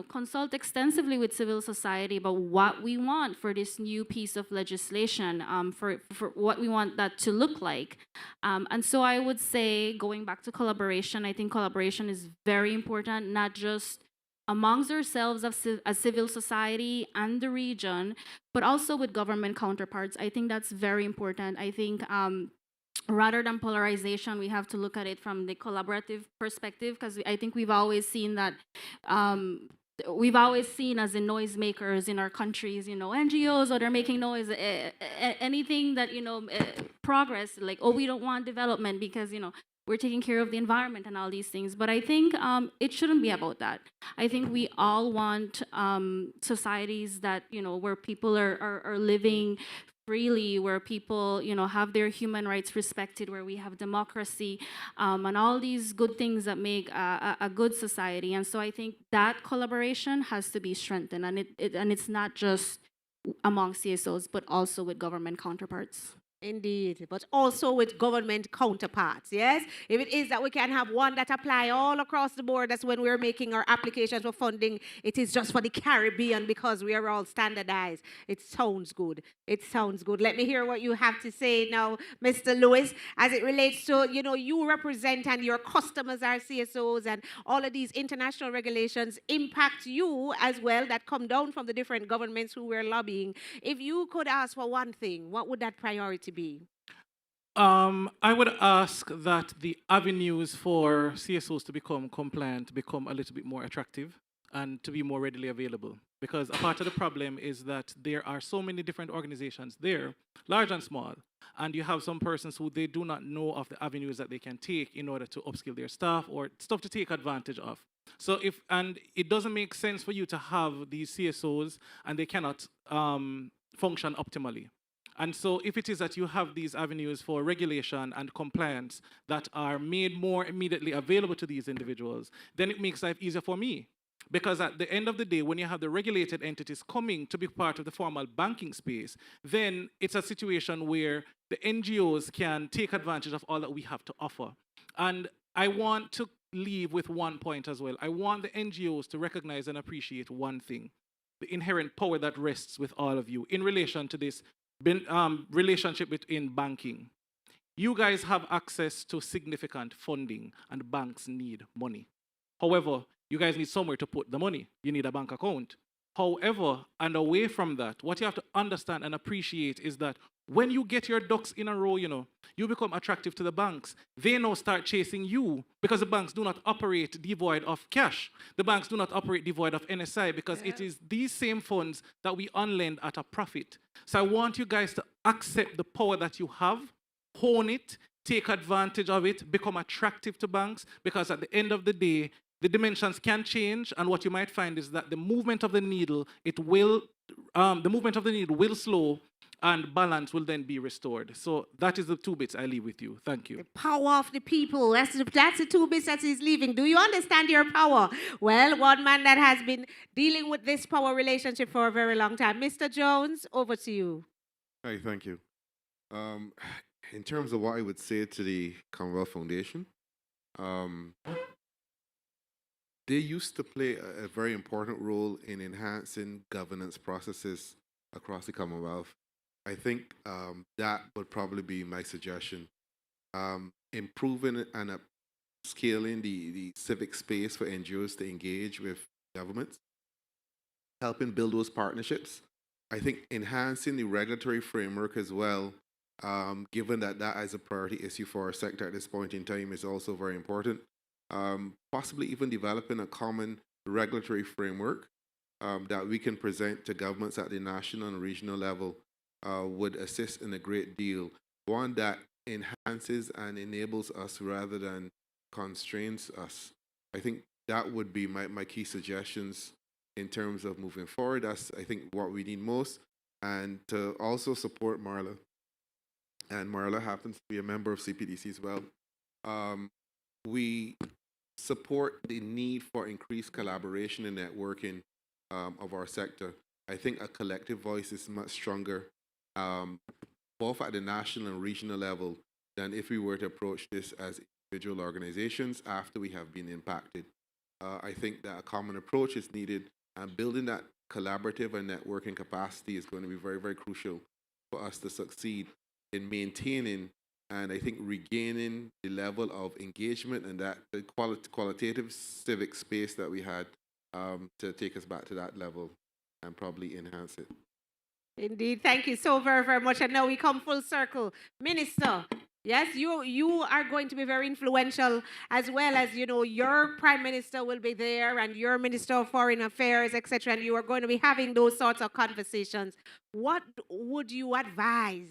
consult extensively with civil society about what we want for this new piece of legislation, for what we want that to look like. And so I would say, going back to collaboration, I think collaboration is very important, not just amongst ourselves as civil society and the region, but also with government counterparts. I think that's very important. I think rather than polarization, we have to look at it from the collaborative perspective, because I think we've always seen that we've always seen as the noisemakers in our countries, NGOs, or they're making noise, anything that, progress, like, oh, we don't want development because, we're taking care of the environment and all these things. But I think it shouldn't be about that. I think we all want societies that, where people are living freely, where people, have their human rights respected, where we have democracy, and all these good things that make a good society. And so I think that collaboration has to be strengthened, and it's not just among CSOs, but also with government counterparts. Indeed, but also with government counterparts, yes? If it is that we can have one that apply all across the board, that's when we're making our applications for funding. It is just for the Caribbean because we are all standardized. It sounds good. It sounds good. Let me hear what you have to say now, Mr. Lewis, as it relates to, you represent and your customers are CSOs, and all of these international regulations impact you as well, that come down from the different governments who we're lobbying. If you could ask for one thing, what would that priority be? I would ask that the avenues for CSOs to become compliant become a little bit more attractive and to be more readily available. Because a part of the problem is that there are so many different organizations there, large and small, and you have some persons who they do not know of the avenues that they can take in order to upskill their staff or stuff to take advantage of. So and it doesn't make sense for you to have these CSOs and they cannot function optimally. And so if it is that you have these avenues for regulation and compliance that are made more immediately available to these individuals, then it makes life easier for me. Because at the end of the day, when you have the regulated entities coming to be part of the formal banking space, then it's a situation where the NGOs can take advantage of all that we have to offer. And I want to leave with one point as well. I want the NGOs to recognize and appreciate one thing: the inherent power that rests with all of you in relation to this relationship between banking. You guys have access to significant funding, and banks need money. However, you guys need somewhere to put the money. You need a bank account. However, and away from that, what you have to understand and appreciate is that when you get your ducks in a row, you become attractive to the banks. They now start chasing you because the banks do not operate devoid of cash. The banks do not operate devoid of NSI because it is these same funds that we unlend at a profit. So I want you guys to accept the power that you have, hone it, take advantage of it, become attractive to banks, because at the end of the day, the dimensions can change, and what you might find is that the movement of the needle will slow, and balance will then be restored. So that is the two bits I leave with you. Thank you. The power of the people. That's the two bits that he's leaving. Do you understand your power? Well, one man that has been dealing with this power relationship for a very long time. Mr. Jones, over to you. Hi, thank you. In terms of what I would say to the Commonwealth Foundation, they used to play a very important role in enhancing governance processes across the Commonwealth. I think that would probably be my suggestion. Improving and scaling the civic space for NGOs to engage with governments, helping build those partnerships. I think enhancing the regulatory framework as well, given that that is a priority issue for our sector at this point in time, is also very important. Possibly even developing a common regulatory framework that we can present to governments at the national and regional level would assist in a great deal. One that enhances and enables us rather than constrains us. I think that would be my key suggestions in terms of moving forward. That's, I think, what we need most. And to also support Marla. And Marla happens to be a member of CPDC as well. We support the need for increased collaboration and networking of our sector. I think a collective voice is much stronger, both at the national and regional level, than if we were to approach this as individual organizations after we have been impacted. I think that a common approach is needed, and building that collaborative and networking capacity is going to be very, very crucial for us to succeed in maintaining and I think regaining the level of engagement and that the qualitative civic space that we had to take us back to that level and probably enhance it. Indeed. Thank you so very, very much. And now we come full circle. Minister, yes, you are going to be very influential, as well as, you know, your Prime Minister will be there and your Minister of Foreign Affairs, etc. And you are going to be having those sorts of conversations. What would you advise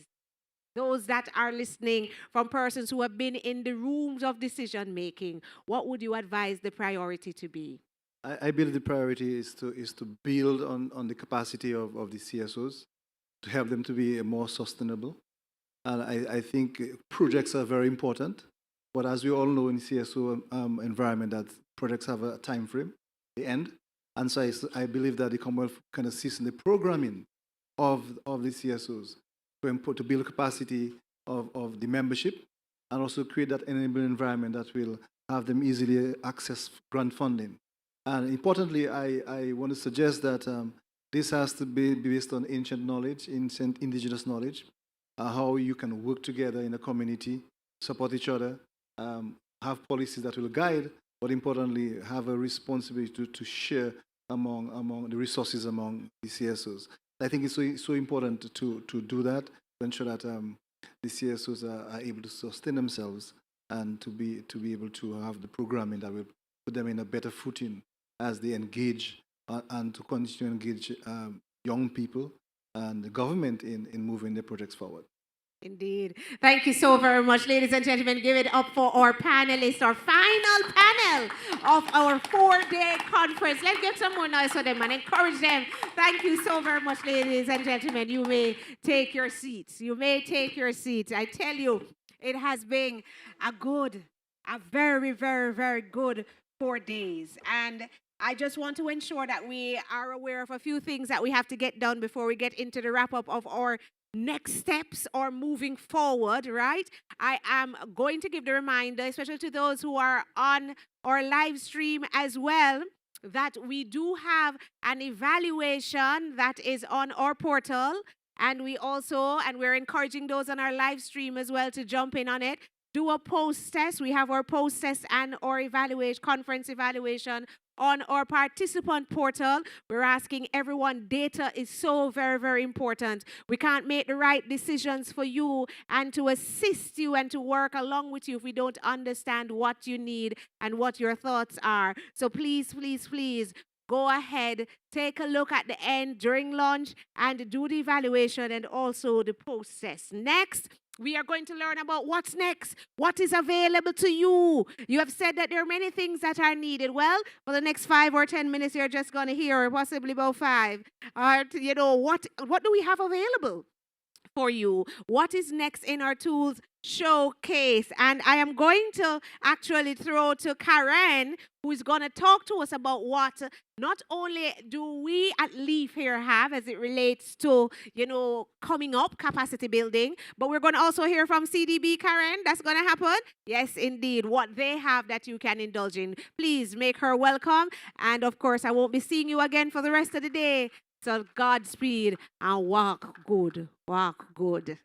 those that are listening from persons who have been in the rooms of decision making? What would you advise the priority to be? I believe the priority is to build on the capacity of the CSOs, to help them to be more sustainable. And I think projects are very important. But as we all know in CSO environment, that projects have a time frame, the end. And so I believe that the Commonwealth can assist in the programming of the CSOs to build capacity of the membership and also create that enabling environment that will have them easily access grant funding. And importantly, I want to suggest that this has to be based on ancient knowledge, ancient indigenous knowledge, how you can work together in a community, support each other, have policies that will guide, but importantly, have a responsibility to share among the resources among the CSOs. I think it's so important to do that, to ensure that the CSOs are able to sustain themselves and to be able to have the programming that will put them in a better footing as they engage and to continue to engage young people and the government in moving their projects forward. Indeed. Thank you so very much, ladies and gentlemen. Give it up for our panelists, our final panel of our 4-day conference. Let's give some more noise for them and encourage them. Thank you so very much, ladies and gentlemen. You may take your seats. You may take your seats. I tell you, it has been a very, very, very good 4 days. And I just want to ensure that we are aware of a few things that we have to get done before we get into the wrap-up of our next steps or moving forward, right? I am going to give the reminder, especially to those who are on our live stream as well, that we do have an evaluation that is on our portal. And we're encouraging those on our live stream as well to jump in on it. Do a post-test. We have our post-test and our conference evaluation on our participant portal. We're asking everyone, data is so very, very important. We can't make the right decisions for you and to assist you and to work along with you if we don't understand what you need and what your thoughts are. So please, please, please, go ahead, take a look at the end during lunch and do the evaluation and also the post-test. Next, we are going to learn about what's next, what is available to you. You have said that there are many things that are needed. Well, for the next 5 or 10 minutes, you're just going to hear, or possibly about 5. What do we have available for you? What is next in our tools showcase? And I am going to actually throw to Karen, who is going to talk to us about what not only do we at Leaf here have as it relates to, coming up capacity building, but we're going to also hear from CDB, Karen. That's going to happen? Yes, indeed. What they have that you can indulge in. Please make her welcome. And of course, I won't be seeing you again for the rest of the day. So Godspeed and walk good. Walk good.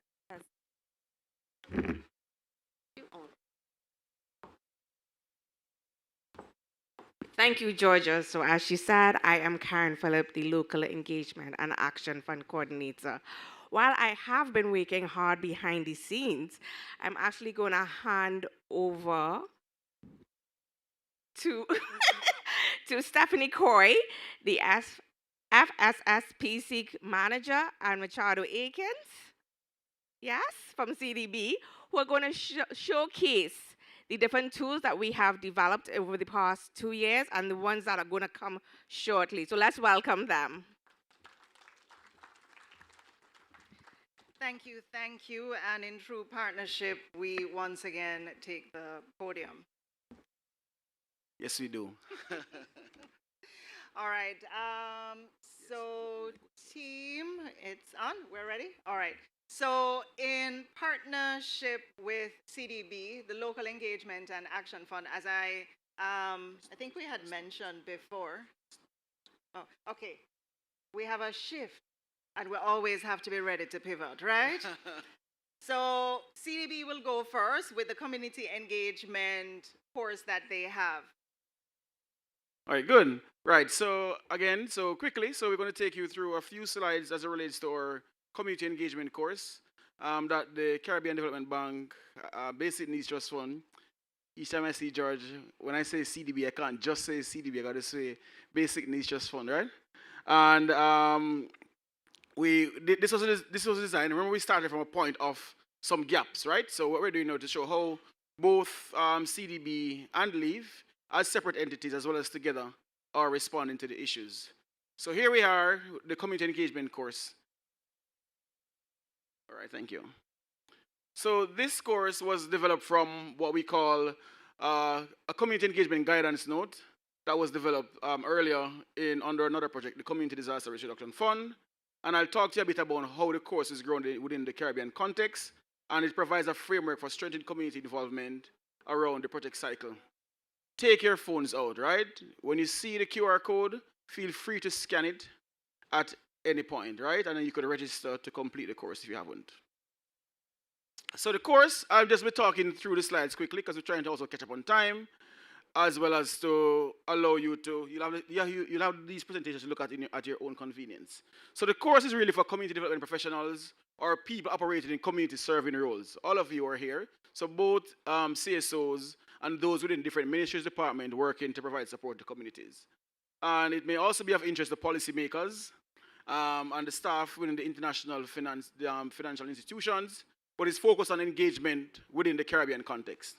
Thank you, Georgia. So as she said, I am Karen Phillip, the Local Engagement and Action Fund Coordinator. While I have been working hard behind the scenes, I'm actually going to hand over to, to Stephanie Coy, the FSSPC Manager, and Machado Akins, yes, from CDB, who are going to showcase the different tools that we have developed over the past 2 years and the ones that are going to come shortly. So let's welcome them. Thank you. And in true partnership, we once again take the podium. Yes, we do. All right. So, team, it's on. We're ready? All right. So, in partnership with CDB, the Local Engagement and Action Fund, as I think we had mentioned before. Oh, okay. We have a shift, and we always have to be ready to pivot, right? So, CDB will go first with the community engagement course that they have. All right, good. Right, so again, so quickly, so we're going to take you through a few slides as it relates to our community engagement course that the Caribbean Development Bank Basic Needs Trust Fund. Each time I see George, when I say CDB, I can't just say CDB, I got to say Basic Needs Trust Fund, right? And this was designed, remember we started from a point of some gaps, right? So what we're doing now to show how both CDB and LEAVE, as separate entities as well as together, are responding to the issues. So here we are, the community engagement course. All right, thank you. So this course was developed from what we call a community engagement guidance note that was developed earlier under another project, the Community Disaster Risk Reduction Fund. And I'll talk to you a bit about how the course is grown within the Caribbean context, and it provides a framework for strengthening community involvement around the project cycle. Take your phones out, right? When you see the QR code, feel free to scan it at any point, right? And then you could register to complete the course if you haven't. So the course, I'll just be talking through the slides quickly because we're trying to also catch up on time, as well as to allow you to, you'll have these presentations to look at at your own convenience. So the course is really for community development professionals or people operating in community serving roles. All of you are here. So both CSOs and those within different ministries departments working to provide support to communities. And it may also be of interest to policymakers and the staff within the international financial institutions, but it's focused on engagement within the Caribbean context.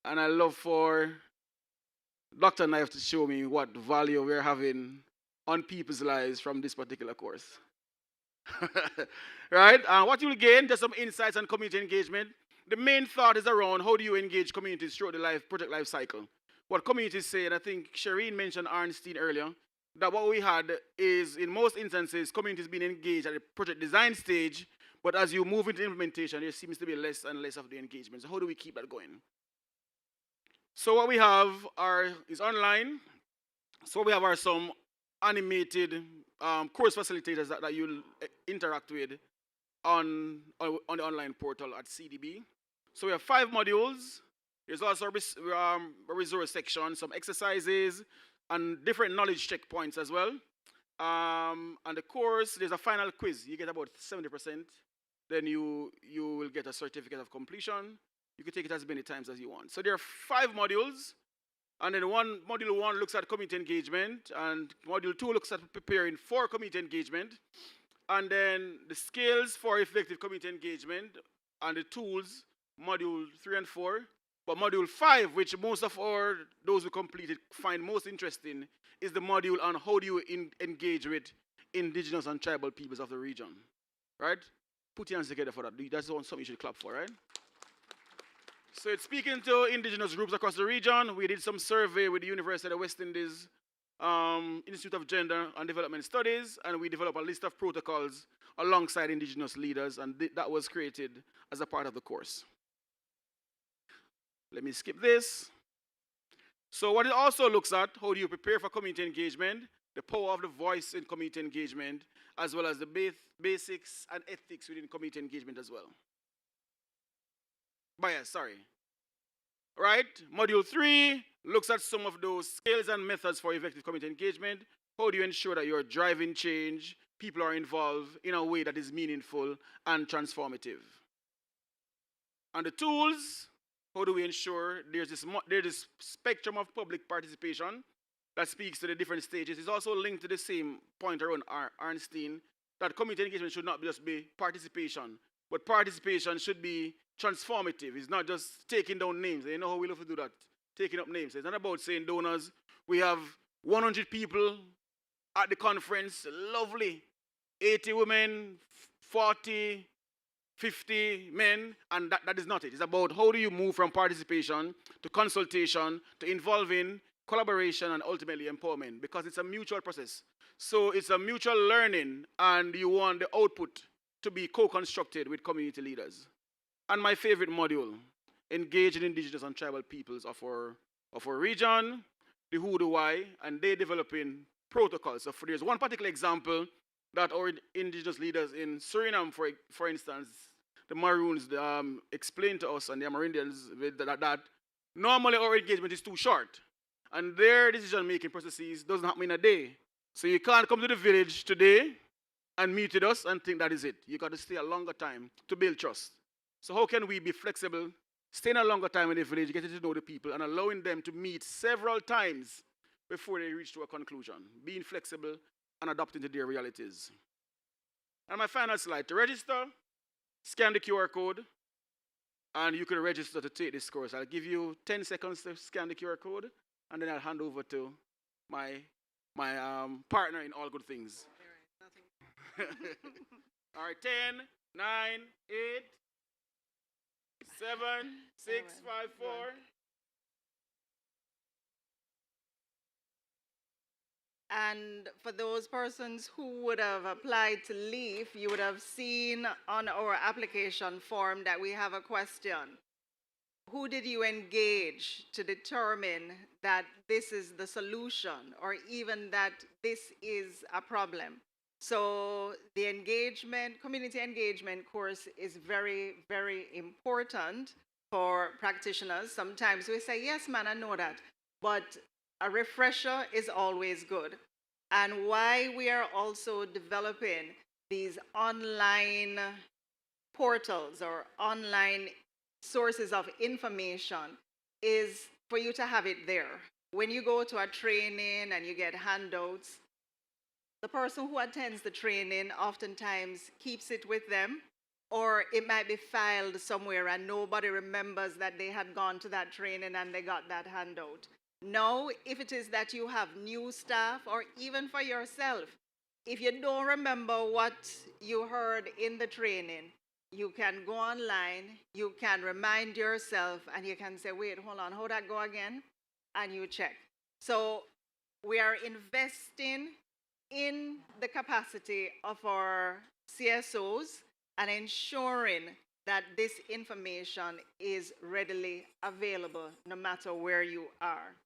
And I love for Dr. Knife to show me what value we're having on people's lives from this particular course. Right? What you'll gain, just some insights on community engagement. The main thought is around how do you engage communities throughout the project life cycle. What communities say, and I think Shireen mentioned Arnstein earlier, that what we had is, in most instances, communities being engaged at the project design stage, but as you move into implementation, there seems to be less and less of the engagement. So how do we keep that going? So what we have is online. So what we have are some animated course facilitators that you'll interact with on the online portal at CDB. So we have 5 modules. There's also a resource section, some exercises, and different knowledge checkpoints as well. And the course, there's a final quiz. You get about 70%. Then you will get a certificate of completion. You can take it as many times as you want. So there are 5 modules. And then module 1 looks at community engagement. And module 2 looks at preparing for community engagement. And then the skills for effective community engagement and the tools, module 3 and 4. But module 5, which most of those who completed find most interesting, is the module on how do you engage with indigenous and tribal peoples of the region. Right? Put your hands together for that. That's something you should clap for, right? So it's speaking to indigenous groups across the region. We did some survey with the University of the West Indies Institute of Gender and Development Studies, and we developed a list of protocols alongside indigenous leaders, and that was created as a part of the course. Let me skip this. So what it also looks at, how do you prepare for community engagement, the power of the voice in community engagement, as well as the basics and ethics within community engagement as well. Bias, sorry. Right? Module 3 looks at some of those skills and methods for effective community engagement. How do you ensure that you're driving change, people are involved in a way that is meaningful and transformative? And the tools, how do we ensure there's this spectrum of public participation that speaks to the different stages? It's also linked to the same point around Arnstein, that community engagement should not just be participation, but participation should be transformative. It's not just taking down names. You know how we love to do that, taking up names. It's not about saying donors. We have 100 people at the conference, lovely. 80 women, 40 50 men, and that is not it. It's about how do you move from participation to consultation to involving collaboration and ultimately empowerment, because it's a mutual process. So it's a mutual learning, and you want the output to be co-constructed with community leaders. And my favorite module, engaging indigenous and tribal peoples of our region, the who, the why, and they developing protocols. So there's one particular example that our indigenous leaders in Suriname, for instance, the Maroons explained to us, and the Amerindians, that normally our engagement is too short. And their decision-making processes doesn't happen in a day. So you can't come to the village today and meet with us and think that is it. You got to stay a longer time to build trust. So how can we be flexible, staying a longer time in the village, getting to know the people, and allowing them to meet several times before they reach to a conclusion, being flexible and adapting to their realities. And my final slide, to register, scan the QR code, and you can register to take this course. I'll give you 10 seconds to scan the QR code, and then I'll hand over to my partner in all good things. All right, 10, 9, 8, 7, 6, 5, 4. And for those persons who would have applied to leave, you would have seen on our application form that we have a question. Who did you engage to determine that this is the solution, or even that this is a problem? So the engagement, community engagement course is very, very important for practitioners. Sometimes we say, yes, man, I know that. But a refresher is always good. And why we are also developing these online portals or online sources of information is for you to have it there. When you go to a training and you get handouts, the person who attends the training oftentimes keeps it with them, or it might be filed somewhere and nobody remembers that they had gone to that training and they got that handout. Now, if it is that you have new staff, or even for yourself, if you don't remember what you heard in the training, you can go online, you can remind yourself, and you can say, wait, hold on, how'd that go again? And you check. So we are investing in the capacity of our CSOs and ensuring that this information is readily available no matter where you are.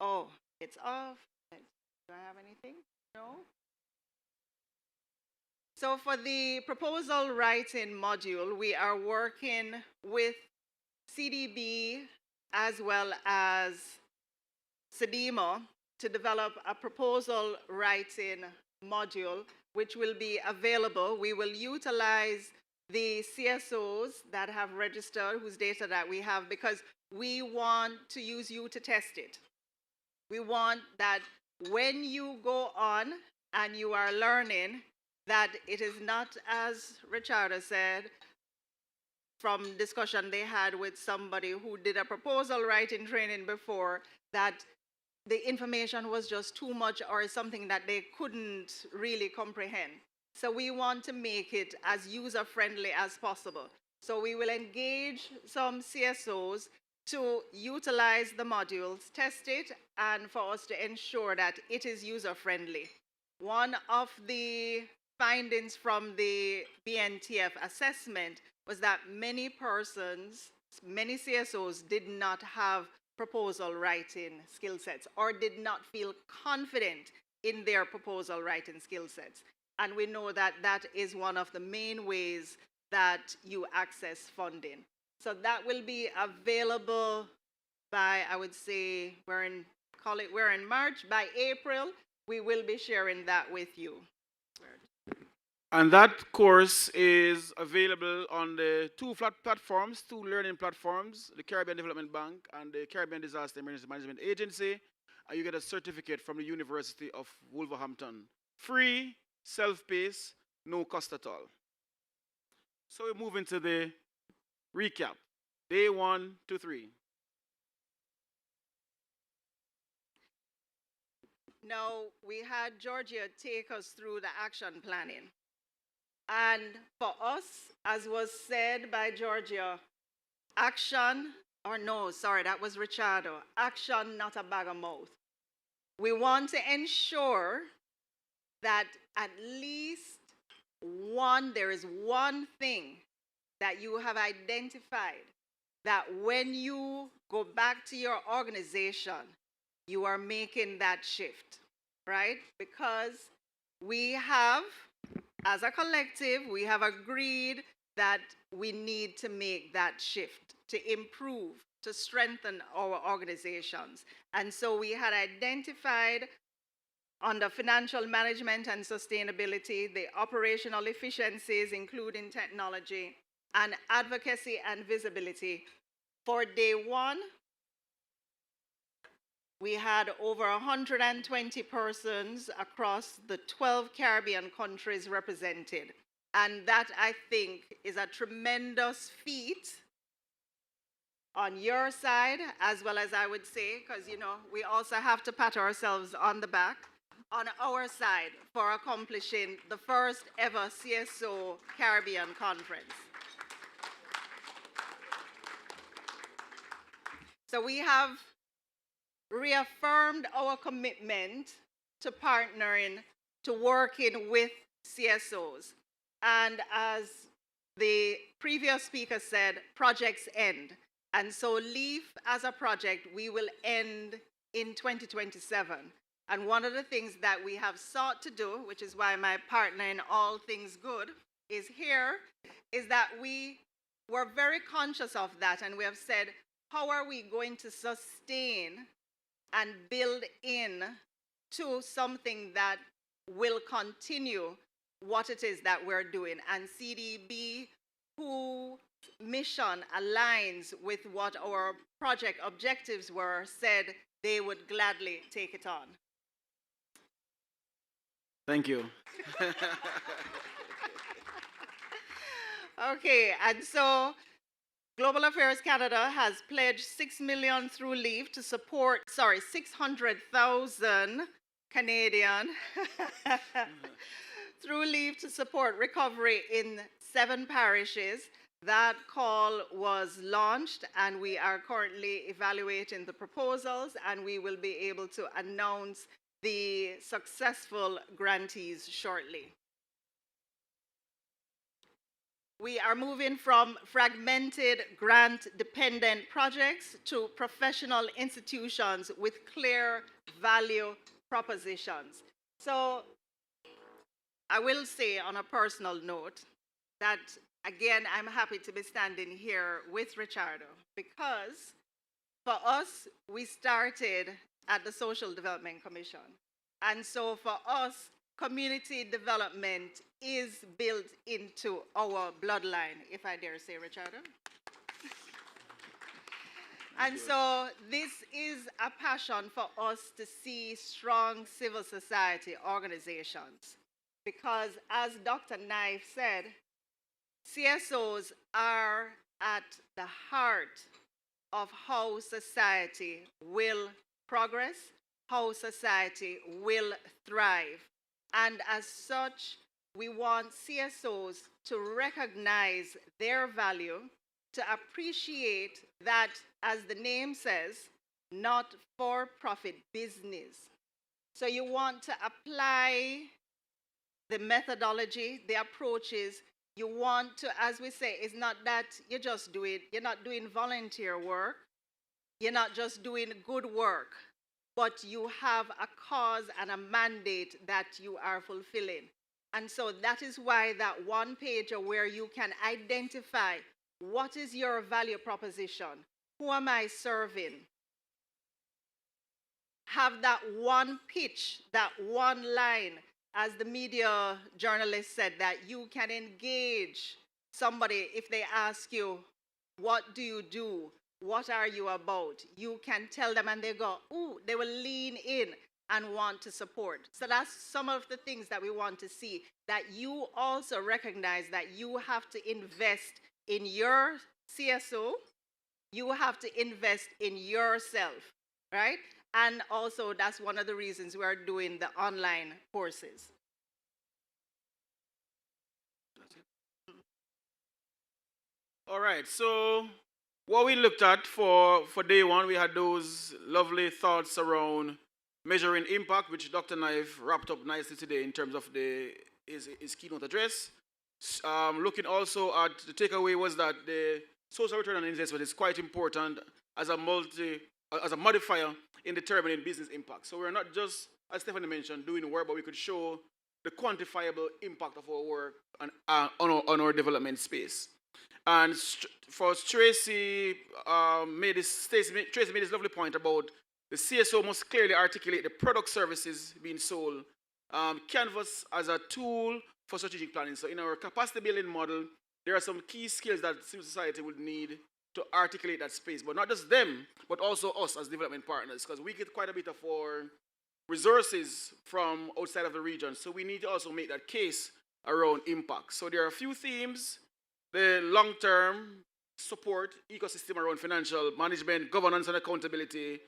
Oh, it's off. Do I have anything? No? So for the proposal writing module, we are working with CDB as well as SEDIMA to develop a proposal writing module which will be available. We will utilize the CSOs that have registered, whose data that we have, because we want to use you to test it. We want that when you go on and you are learning, that it is not, as Richard said, from discussion they had with somebody who did a proposal writing training before, that the information was just too much or something that they couldn't really comprehend. So we want to make it as user-friendly as possible. So we will engage some CSOs to utilize the modules, test it, and for us to ensure that it is user-friendly. One of the findings from the BNTF assessment was that many persons, many CSOs did not have proposal writing skill sets or did not feel confident in their proposal writing skill sets. And we know that that is one of the main ways that you access funding. So that will be available by, I would say, we're in March. By April, we will be sharing that with you. And that course is available on the two learning platforms, the Caribbean Development Bank and the Caribbean Disaster Emergency Management Agency. And you get a certificate from the University of Wolverhampton. Free, self-paced, no cost at all. So we move into the recap. Day 1 to 3. Now, we had Georgia take us through the action planning. And for us, as was said by Georgia, action, or no, sorry, that was Richardo, action, not a bag of mouth. We want to ensure that at least there is one thing that you have identified that when you go back to your organization, you are making that shift, right? Because we have, as a collective, we have agreed that we need to make that shift to improve, to strengthen our organizations. And so we had identified under financial management and sustainability, the operational efficiencies, including technology, and advocacy and visibility. For day one, we had over 120 persons across the 12 Caribbean countries represented. And that, I think, is a tremendous feat on your side, as well as I would say, because, you know, we also have to pat ourselves on the back, on our side for accomplishing the first ever CSO Caribbean conference. So we have reaffirmed our commitment to partnering, to working with CSOs. And as the previous speaker said, projects end. And so LEAF as a project, we will end in 2027. And one of the things that we have sought to do, which is why my partner in all things good is here, is that we were very conscious of that. And we have said, how are we going to sustain and build in to something that will continue what it is that we're doing? And CDB, whose mission aligns with what our project objectives were, said they would gladly take it on. Thank you. Okay, and so Global Affairs Canada has pledged $6 million through LEAF to support, 600,000 Canadian through LEAF to support recovery in 7 parishes. That call was launched, and we are currently evaluating the proposals, and we will be able to announce the successful grantees shortly. We are moving from fragmented grant-dependent projects to professional institutions with clear value propositions. So I will say on a personal note that, again, I'm happy to be standing here with Richardo because for us, we started at the Social Development Commission. And so for us, community development is built into our bloodline, if I dare say, Richardo. And so this is a passion for us to see strong civil society organizations. Because as Dr. Knife said, CSOs are at the heart of how society will progress, how society will thrive. And as such, we want CSOs to recognize their value, to appreciate that, as the name says, not for-profit business. So you want to apply the methodology, the approaches. You want to, as we say, it's not that you just do it, you're not doing volunteer work, you're not just doing good work, but you have a cause and a mandate that you are fulfilling. And so that is why that one page where you can identify what is your value proposition, who am I serving, have that one pitch, that one line, as the media journalist said, that you can engage somebody if they ask you, what do you do? What are you about? You can tell them and they go, ooh, they will lean in and want to support. So that's some of the things that we want to see, that you also recognize that you have to invest in your CSO, you have to invest in yourself, right? And also that's one of the reasons we're doing the online courses. All right, so what we looked at for day one, we had those lovely thoughts around measuring impact, which Dr. Knife wrapped up nicely today in terms of his keynote address. Looking also at the takeaway was that the social return on investment is quite important as a modifier in determining business impact. So we're not just, as Stephanie mentioned, doing work, but we could show the quantifiable impact of our work on our development space. And for Tracy made this lovely point about the CSO must clearly articulate the product services being sold. Canvas as a tool for strategic planning. So in our capacity building model, there are some key skills that civil society would need to articulate that space, but not just them, but also us as development partners, because we get quite a bit of our resources from outside of the region. So we need to also make that case around impact. So there are a few themes: the long-term support ecosystem around financial management, governance and accountability,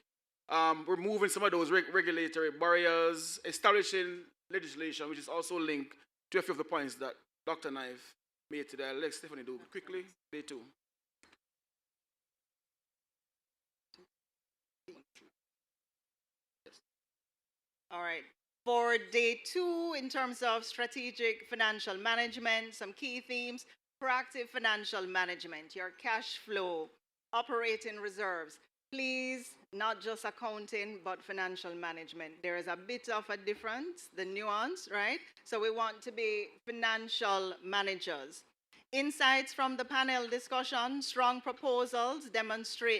removing some of those regulatory barriers, establishing legislation, which is also linked to a few of the points that Dr. Knife made today. Let Stephanie do quickly. Day two. All right. For day two, in terms of strategic financial management, some key themes: proactive financial management, your cash flow, operating reserves. Please, not just accounting, but financial management. There is a bit of a difference, the nuance, right? So we want to be financial managers. Insights from the panel discussion: strong proposals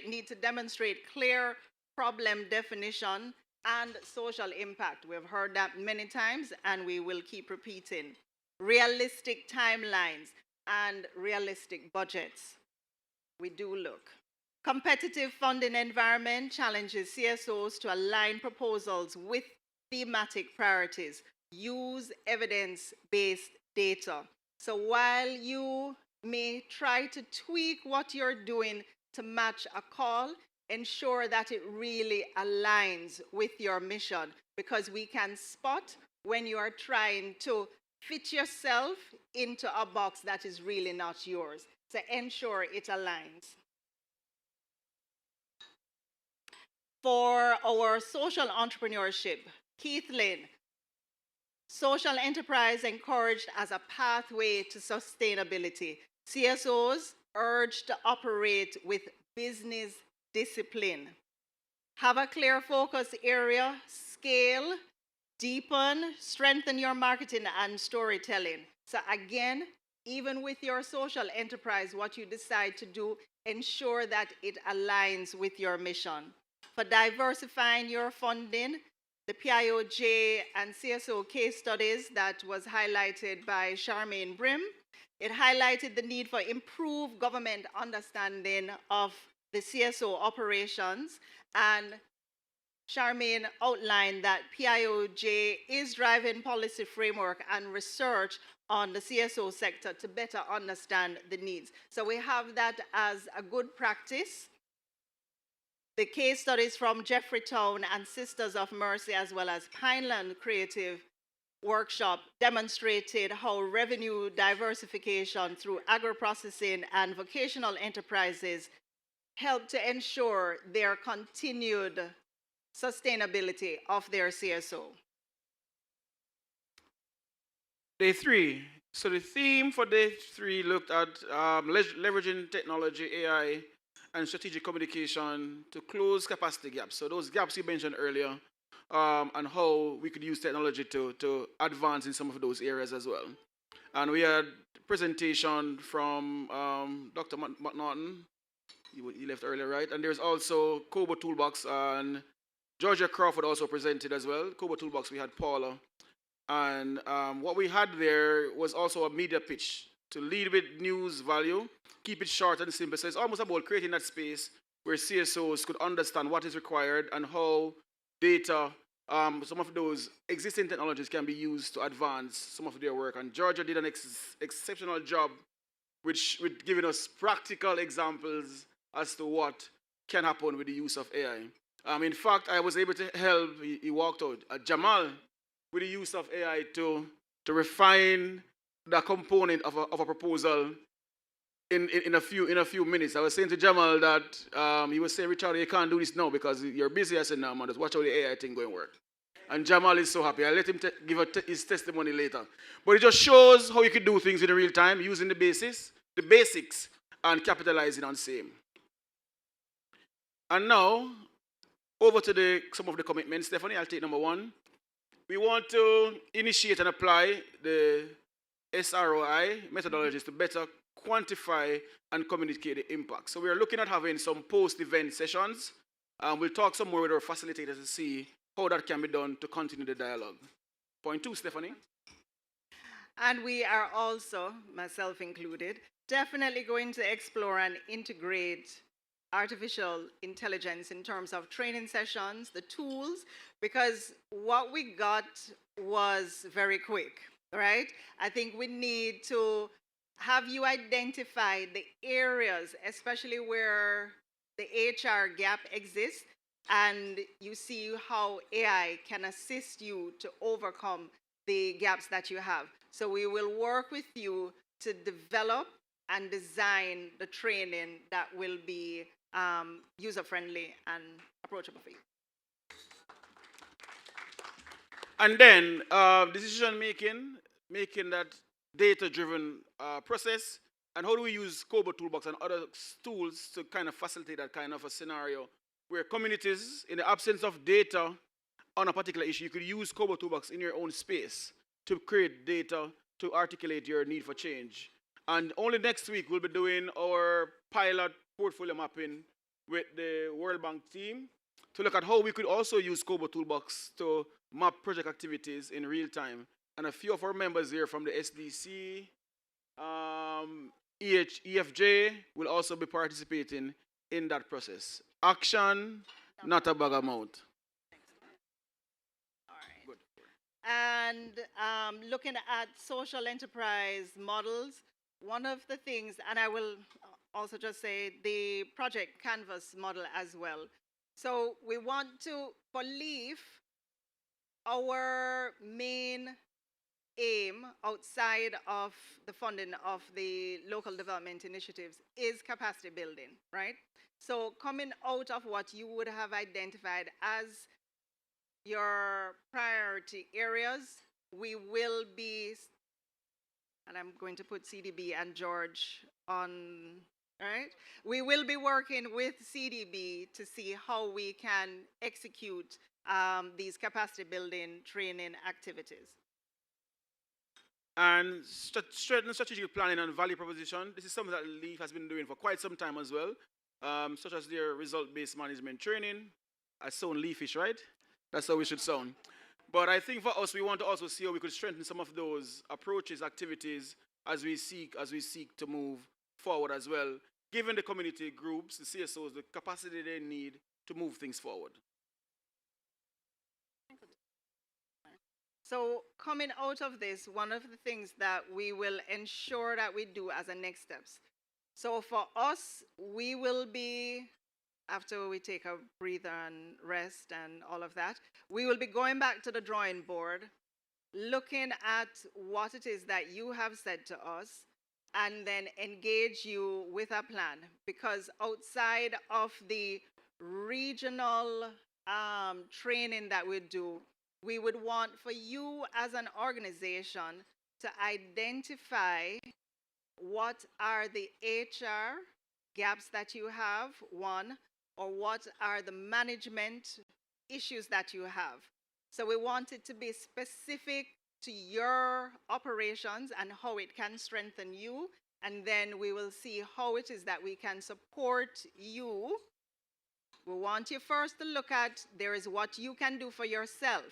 need to demonstrate clear problem definition and social impact. We've heard that many times, and we will keep repeating. Realistic timelines and realistic budgets. We do look. Competitive funding environment challenges CSOs to align proposals with thematic priorities. Use evidence-based data. So while you may try to tweak what you're doing to match a call, ensure that it really aligns with your mission, because we can spot when you are trying to fit yourself into a box that is really not yours. So ensure it aligns. For our social entrepreneurship, Keith Lynn, social enterprise encouraged as a pathway to sustainability. CSOs urged to operate with business discipline. Have a clear focus area, scale, deepen, strengthen your marketing and storytelling. So again, even with your social enterprise, what you decide to do, ensure that it aligns with your mission. For diversifying your funding, the PIOJ and CSO case studies that was highlighted by Charmaine Brim, it highlighted the need for improved government understanding of the CSO operations, and Charmaine outlined that PIOJ is driving policy framework and research on the CSO sector to better understand the needs. So we have that as a good practice. The case studies from Jeffreytown and Sisters of Mercy, as well as Pineland Creative Workshop, demonstrated how revenue diversification through agro-processing and vocational enterprises help to ensure their continued sustainability of their CSO. Day three. So the theme for day three looked at leveraging technology, AI, and strategic communication to close capacity gaps. So those gaps you mentioned earlier, and how we could use technology to advance in some of those areas as well. And we had a presentation from Dr. McNaughton. He left earlier, right? And there's also Kobo Toolbox, and Georgia Crawford also presented as well. Kobo Toolbox, we had Paula. And what we had there was also a media pitch to lead with news value, keep it short and simple. So it's almost about creating that space where CSOs could understand what is required and how data, some of those existing technologies can be used to advance some of their work. And Georgia did an exceptional job with giving us practical examples as to what can happen with the use of AI. In fact, I was able to help, he walked out, Jamal, with the use of AI to refine the component of a proposal in a few minutes. I was saying to Jamal that he was saying, Richard, you can't do this now because you're busy. I said, no, man, just watch how the AI thing going to work. And Jamal is so happy. I'll let him give his testimony later. But it just shows how you could do things in real time using the basics, and capitalizing on same. And now, over to some of the commitments. Stephanie, I'll take number 1. We want to initiate and apply the SROI methodologies to better quantify and communicate the impact. So we are looking at having some post-event sessions. We'll talk some more with our facilitators to see how that can be done to continue the dialogue. Point 2, Stephanie. And we are also, myself included, definitely going to explore and integrate artificial intelligence in terms of training sessions, the tools, because what we got was very quick, right? I think we need to have you identify the areas, especially where the HR gap exists, and you see how AI can assist you to overcome the gaps that you have. So we will work with you to develop and design the training that will be user-friendly and approachable for you. And then decision making that data-driven process, and how do we use COBO Toolbox and other tools to kind of facilitate that kind of a scenario where communities, in the absence of data on a particular issue, you could use COBO Toolbox in your own space to create data to articulate your need for change. And only next week we'll be doing our pilot portfolio mapping with the World Bank team to look at how we could also use COBO Toolbox to map project activities in real time. And a few of our members here from the SDC, EFJ will also be participating in that process. Action, not a bag amount. And looking at social enterprise models, one of the things, and I will also just say the project canvas model as well. So we want to, for LEAF, our main aim outside of the funding of the local development initiatives is capacity building, right? So coming out of what you would have identified as your priority areas, we will be, and I'm going to put CDB and George on, right? We will be working with CDB to see how we can execute these capacity building training activities. And strengthen strategic planning and value proposition. This is something that LEAF has been doing for quite some time as well, such as their result-based management training. I sound LEAFish, right? That's how we should sound. But I think for us, we want to also see how we could strengthen some of those approaches, activities, as we seek to move forward as well, giving the community groups, the CSOs, the capacity they need to move things forward. So coming out of this, one of the things that we will ensure that we do as a next steps. So for us, we will be, after we take a breather and rest and all of that, we will be going back to the drawing board, looking at what it is that you have said to us, and then engage you with a plan. Because outside of the regional training that we do, we would want for you as an organization to identify what are the HR gaps that you have, one, or what are the management issues that you have. So we want it to be specific to your operations and how it can strengthen you, and then we will see how it is that we can support you. We want you first to look at, there is what you can do for yourself.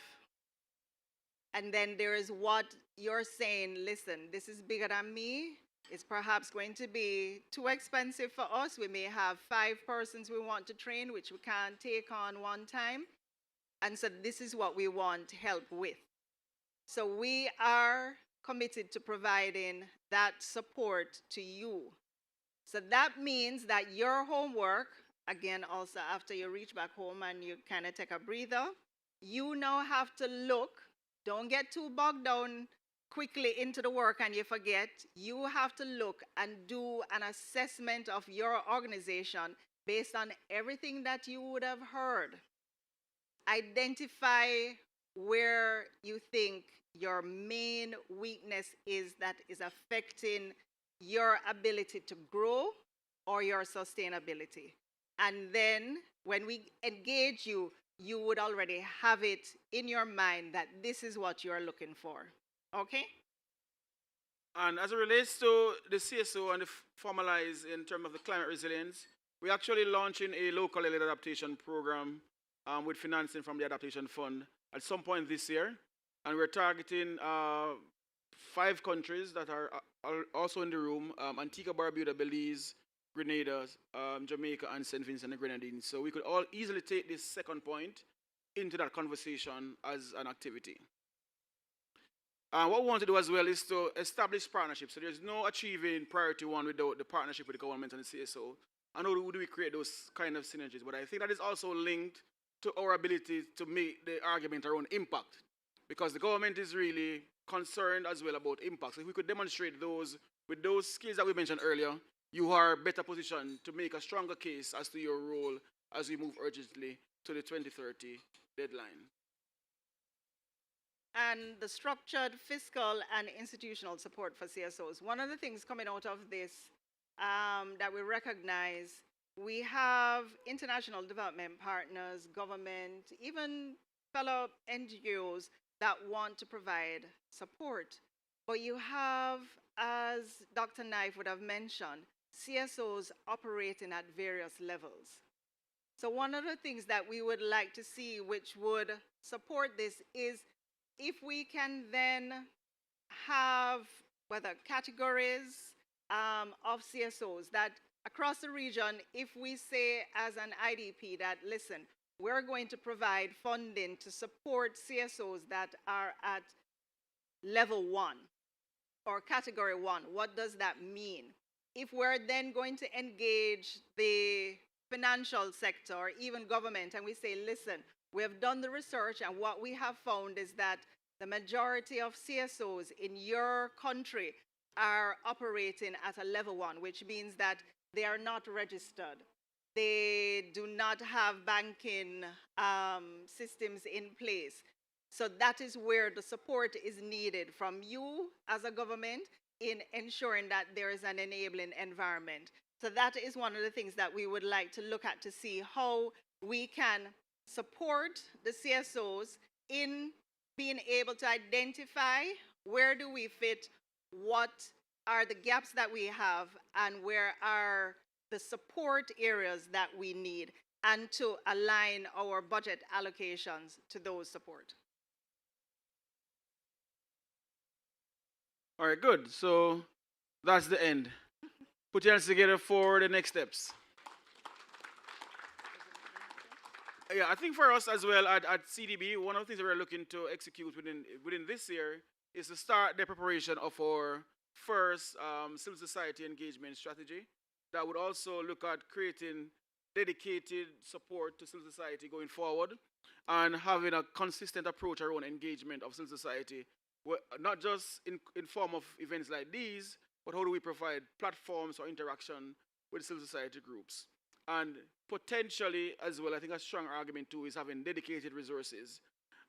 And then there is what you're saying, listen, this is bigger than me. It's perhaps going to be too expensive for us. We may have 5 persons we want to train, which we can't take on one time. And so this is what we want help with. So we are committed to providing that support to you. So that means that your homework, again, also after you reach back home and you kind of take a breather, you now have to look. Don't get too bogged down quickly into the work and you forget, you have to look and do an assessment of your organization based on everything that you would have heard. Identify where you think your main weakness is that is affecting your ability to grow or your sustainability. And then when we engage you, you would already have it in your mind that this is what you're looking for. Okay? And as it relates to the CSO and the formalize in terms of the climate resilience, we're actually launching a local led adaptation program with financing from the Adaptation Fund at some point this year. And we're targeting 5 countries that are also in the room, Antigua, Barbuda, Belize, Grenada, Jamaica, and St. Vincent and the Grenadines. So we could all easily take this second point into that conversation as an activity. What we want to do as well is to establish partnerships. So there's no achieving priority 1 without the partnership with the government and the CSO. And how do we create those kind of synergies? But I think that is also linked to our ability to make the argument around impact. Because the government is really concerned as well about impact. So if we could demonstrate those, with those skills that we mentioned earlier, you are better positioned to make a stronger case as to your role as we move urgently to the 2030 deadline. And the structured fiscal and institutional support for CSOs. One of the things coming out of this that we recognize, we have international development partners, government, even fellow NGOs that want to provide support. But you have, as Dr. Knife would have mentioned, CSOs operating at various levels. So one of the things that we would like to see which would support this is if we can then have whether categories of CSOs that across the region, if we say as an IDP that, listen, we're going to provide funding to support CSOs that are at level 1 or category 1, what does that mean? If we're then going to engage the financial sector or even government and we say, listen, we have done the research and what we have found is that the majority of CSOs in your country are operating at a level 1, which means that they are not registered. They do not have banking systems in place. So that is where the support is needed from you as a government in ensuring that there is an enabling environment. So that is one of the things that we would like to look at to see how we can support the CSOs in being able to identify where do we fit, what are the gaps that we have, and where are the support areas that we need, and to align our budget allocations to those support. All right, good. So that's the end. Put your hands together for the next steps. Yeah, I think for us as well at CDB, one of the things that we're looking to execute within this year is to start the preparation of our first civil society engagement strategy that would also look at creating dedicated support to civil society going forward and having a consistent approach around engagement of civil society, not just in form of events like these, but how do we provide platforms or interaction with civil society groups. And potentially as well, I think a strong argument too is having dedicated resources.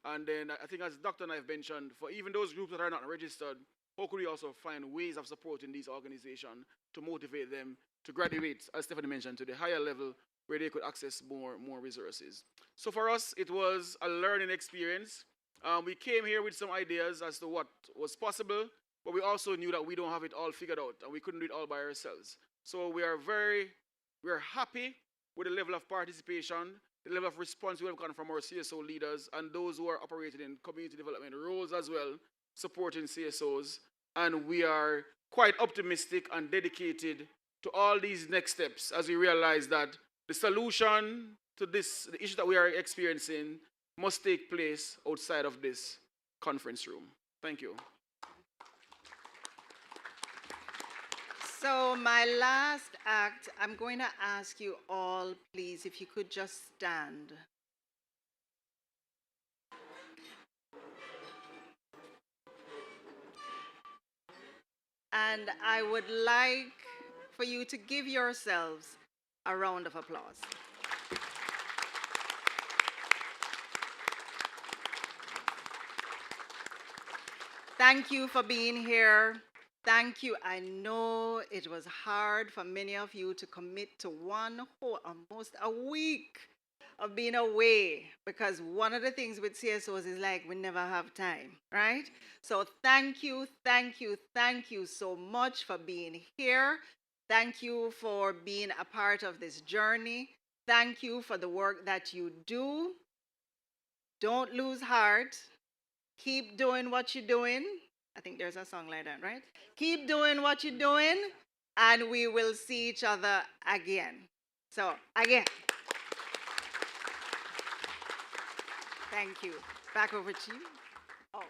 And then I think as Dr. Knife mentioned, for even those groups that are not registered, how could we also find ways of supporting these organizations to motivate them to graduate, as Stephanie mentioned, to the higher level where they could access more resources. So for us, it was a learning experience. We came here with some ideas as to what was possible, but we also knew that we don't have it all figured out and we couldn't do it all by ourselves. So we're happy with the level of participation, the level of response we have gotten from our CSO leaders and those who are operating in community development roles as well, supporting CSOs. And we are quite optimistic and dedicated to all these next steps as we realize that the solution to the issue that we are experiencing must take place outside of this conference room. Thank you. So my last act, I'm going to ask you all, please, if you could just stand. And I would like for you to give yourselves a round of applause. Thank you for being here. Thank you. I know it was hard for many of you to commit to one whole, almost a week of being away, because one of the things with CSOs is like we never have time, right? So thank you, thank you, thank you so much for being here. Thank you for being a part of this journey. Thank you for the work that you do. Don't lose heart. Keep doing what you're doing. I think there's a song like that, right? Keep doing what you're doing, and we will see each other again. So, again. Thank you. Back over to you. Oh.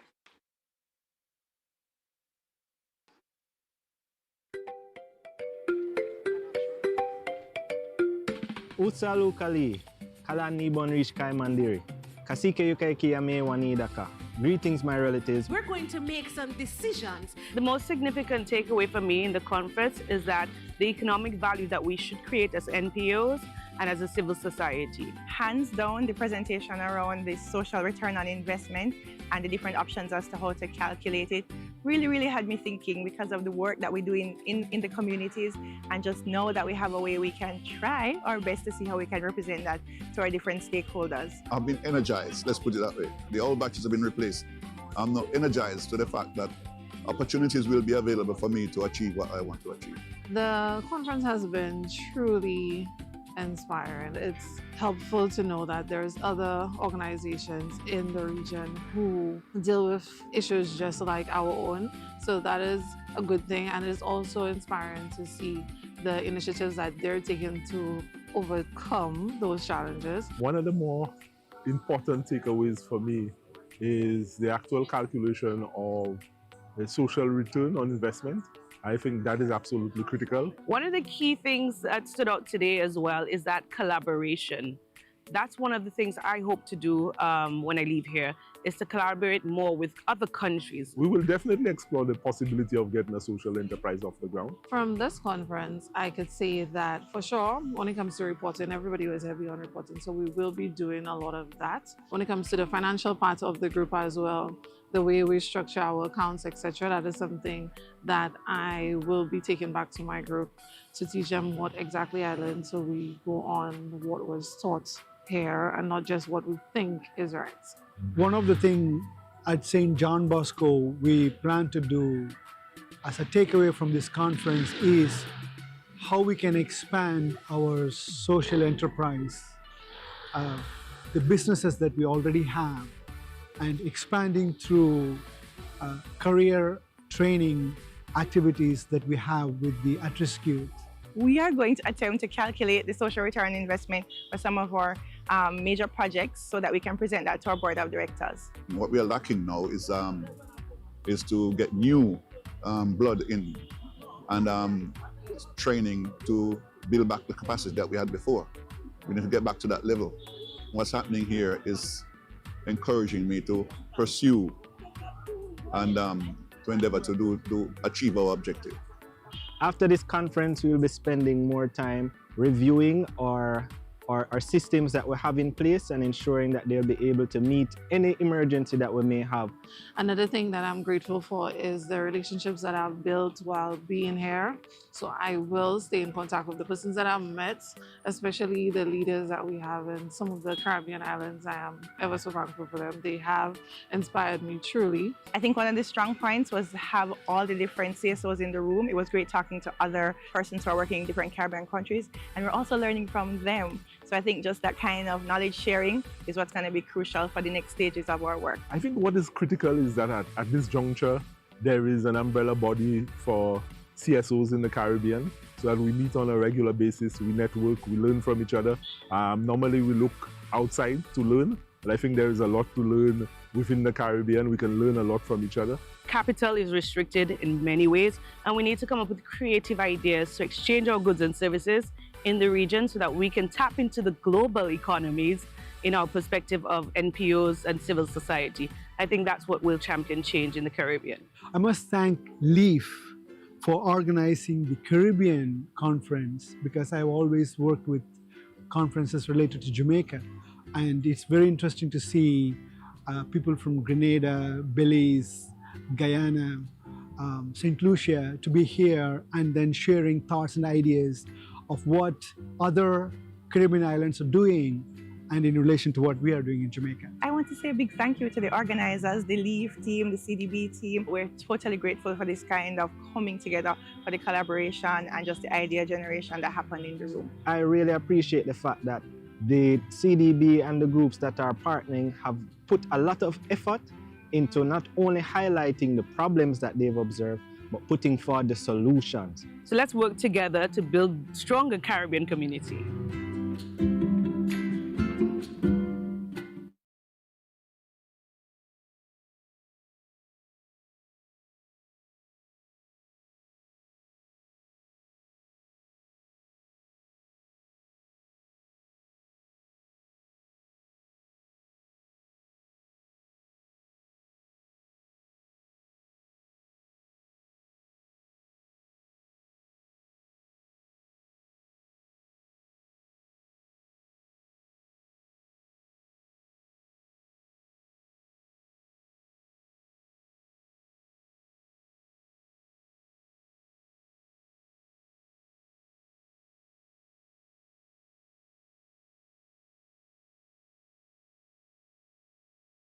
Utsalu Kali, Kalani Bonrich Kai Mandiri, Kasike Yukaiki Ame Wanidaka. Greetings, my relatives. We're going to make some decisions. The most significant takeaway for me in the conference is that the economic value that we should create as NPOs and as a civil society. Hands down, the presentation around the social return on investment and the different options as to how to calculate it really had me thinking, because of the work that we do in the communities, and just know that we have a way we can try our best to see how we can represent that to our different stakeholders. I've been energized, let's put it that way. The old batches have been replaced. I'm now energized to the fact that opportunities will be available for me to achieve what I want to achieve. The conference has been truly inspiring. It's helpful to know that there's other organizations in the region who deal with issues just like our own. So that is a good thing, and it's also inspiring to see the initiatives that they're taking to overcome those challenges. One of the more important takeaways for me is the actual calculation of the social return on investment. I think that is absolutely critical. One of the key things that stood out today as well is that collaboration. That's one of the things I hope to do when I leave here, is to collaborate more with other countries. We will definitely explore the possibility of getting a social enterprise off the ground. From this conference, I could say that for sure, when it comes to reporting, everybody was heavy on reporting, so we will be doing a lot of that. When it comes to the financial part of the group as well, the way we structure our accounts, etc., that is something that I will be taking back to my group to teach them what exactly I learned, so we go on what was taught here and not just what we think is right. One of the things at St. John Bosco we plan to do as a takeaway from this conference is how we can expand our social enterprise, the businesses that we already have, and expanding through career training activities that we have with the at-risk youth. We are going to attempt to calculate the social return on investment for some of our major projects so that we can present that to our board of directors. What we are lacking now is to get new blood in and training to build back the capacity that we had before. We need to get back to that level. What's happening here is encouraging me to pursue and to endeavor to achieve our objective. After this conference, we will be spending more time reviewing our systems that we have in place and ensuring that they'll be able to meet any emergency that we may have. Another thing that I'm grateful for is the relationships that I've built while being here. So I will stay in contact with the persons that I've met, especially the leaders that we have in some of the Caribbean islands. I am ever so thankful for them. They have inspired me truly. I think one of the strong points was to have all the different CSOs in the room. It was great talking to other persons who are working in different Caribbean countries, and we're also learning from them. So I think just that kind of knowledge sharing is what's going to be crucial for the next stages of our work. I think what is critical is that at this juncture, there is an umbrella body for CSOs in the Caribbean, so that we meet on a regular basis, we network, we learn from each other. Normally we look outside to learn, but I think there is a lot to learn within the Caribbean. We can learn a lot from each other. Capital is restricted in many ways, and we need to come up with creative ideas to exchange our goods and services in the region so that we can tap into the global economies in our perspective of NPOs and civil society. I think that's what will champion change in the Caribbean. I must thank LEAF for organizing the Caribbean conference, because I've always worked with conferences related to Jamaica. And it's very interesting to see people from Grenada, Belize, Guyana, St. Lucia to be here and then sharing thoughts and ideas of what other Caribbean islands are doing and in relation to what we are doing in Jamaica. I want to say a big thank you to the organizers, the LEAF team, the CDB team. We're totally grateful for this kind of coming together, for the collaboration and just the idea generation that happened in the room. I really appreciate the fact that the CDB and the groups that are partnering have put a lot of effort into not only highlighting the problems that they've observed, but putting forward the solutions. So let's work together to build stronger Caribbean community.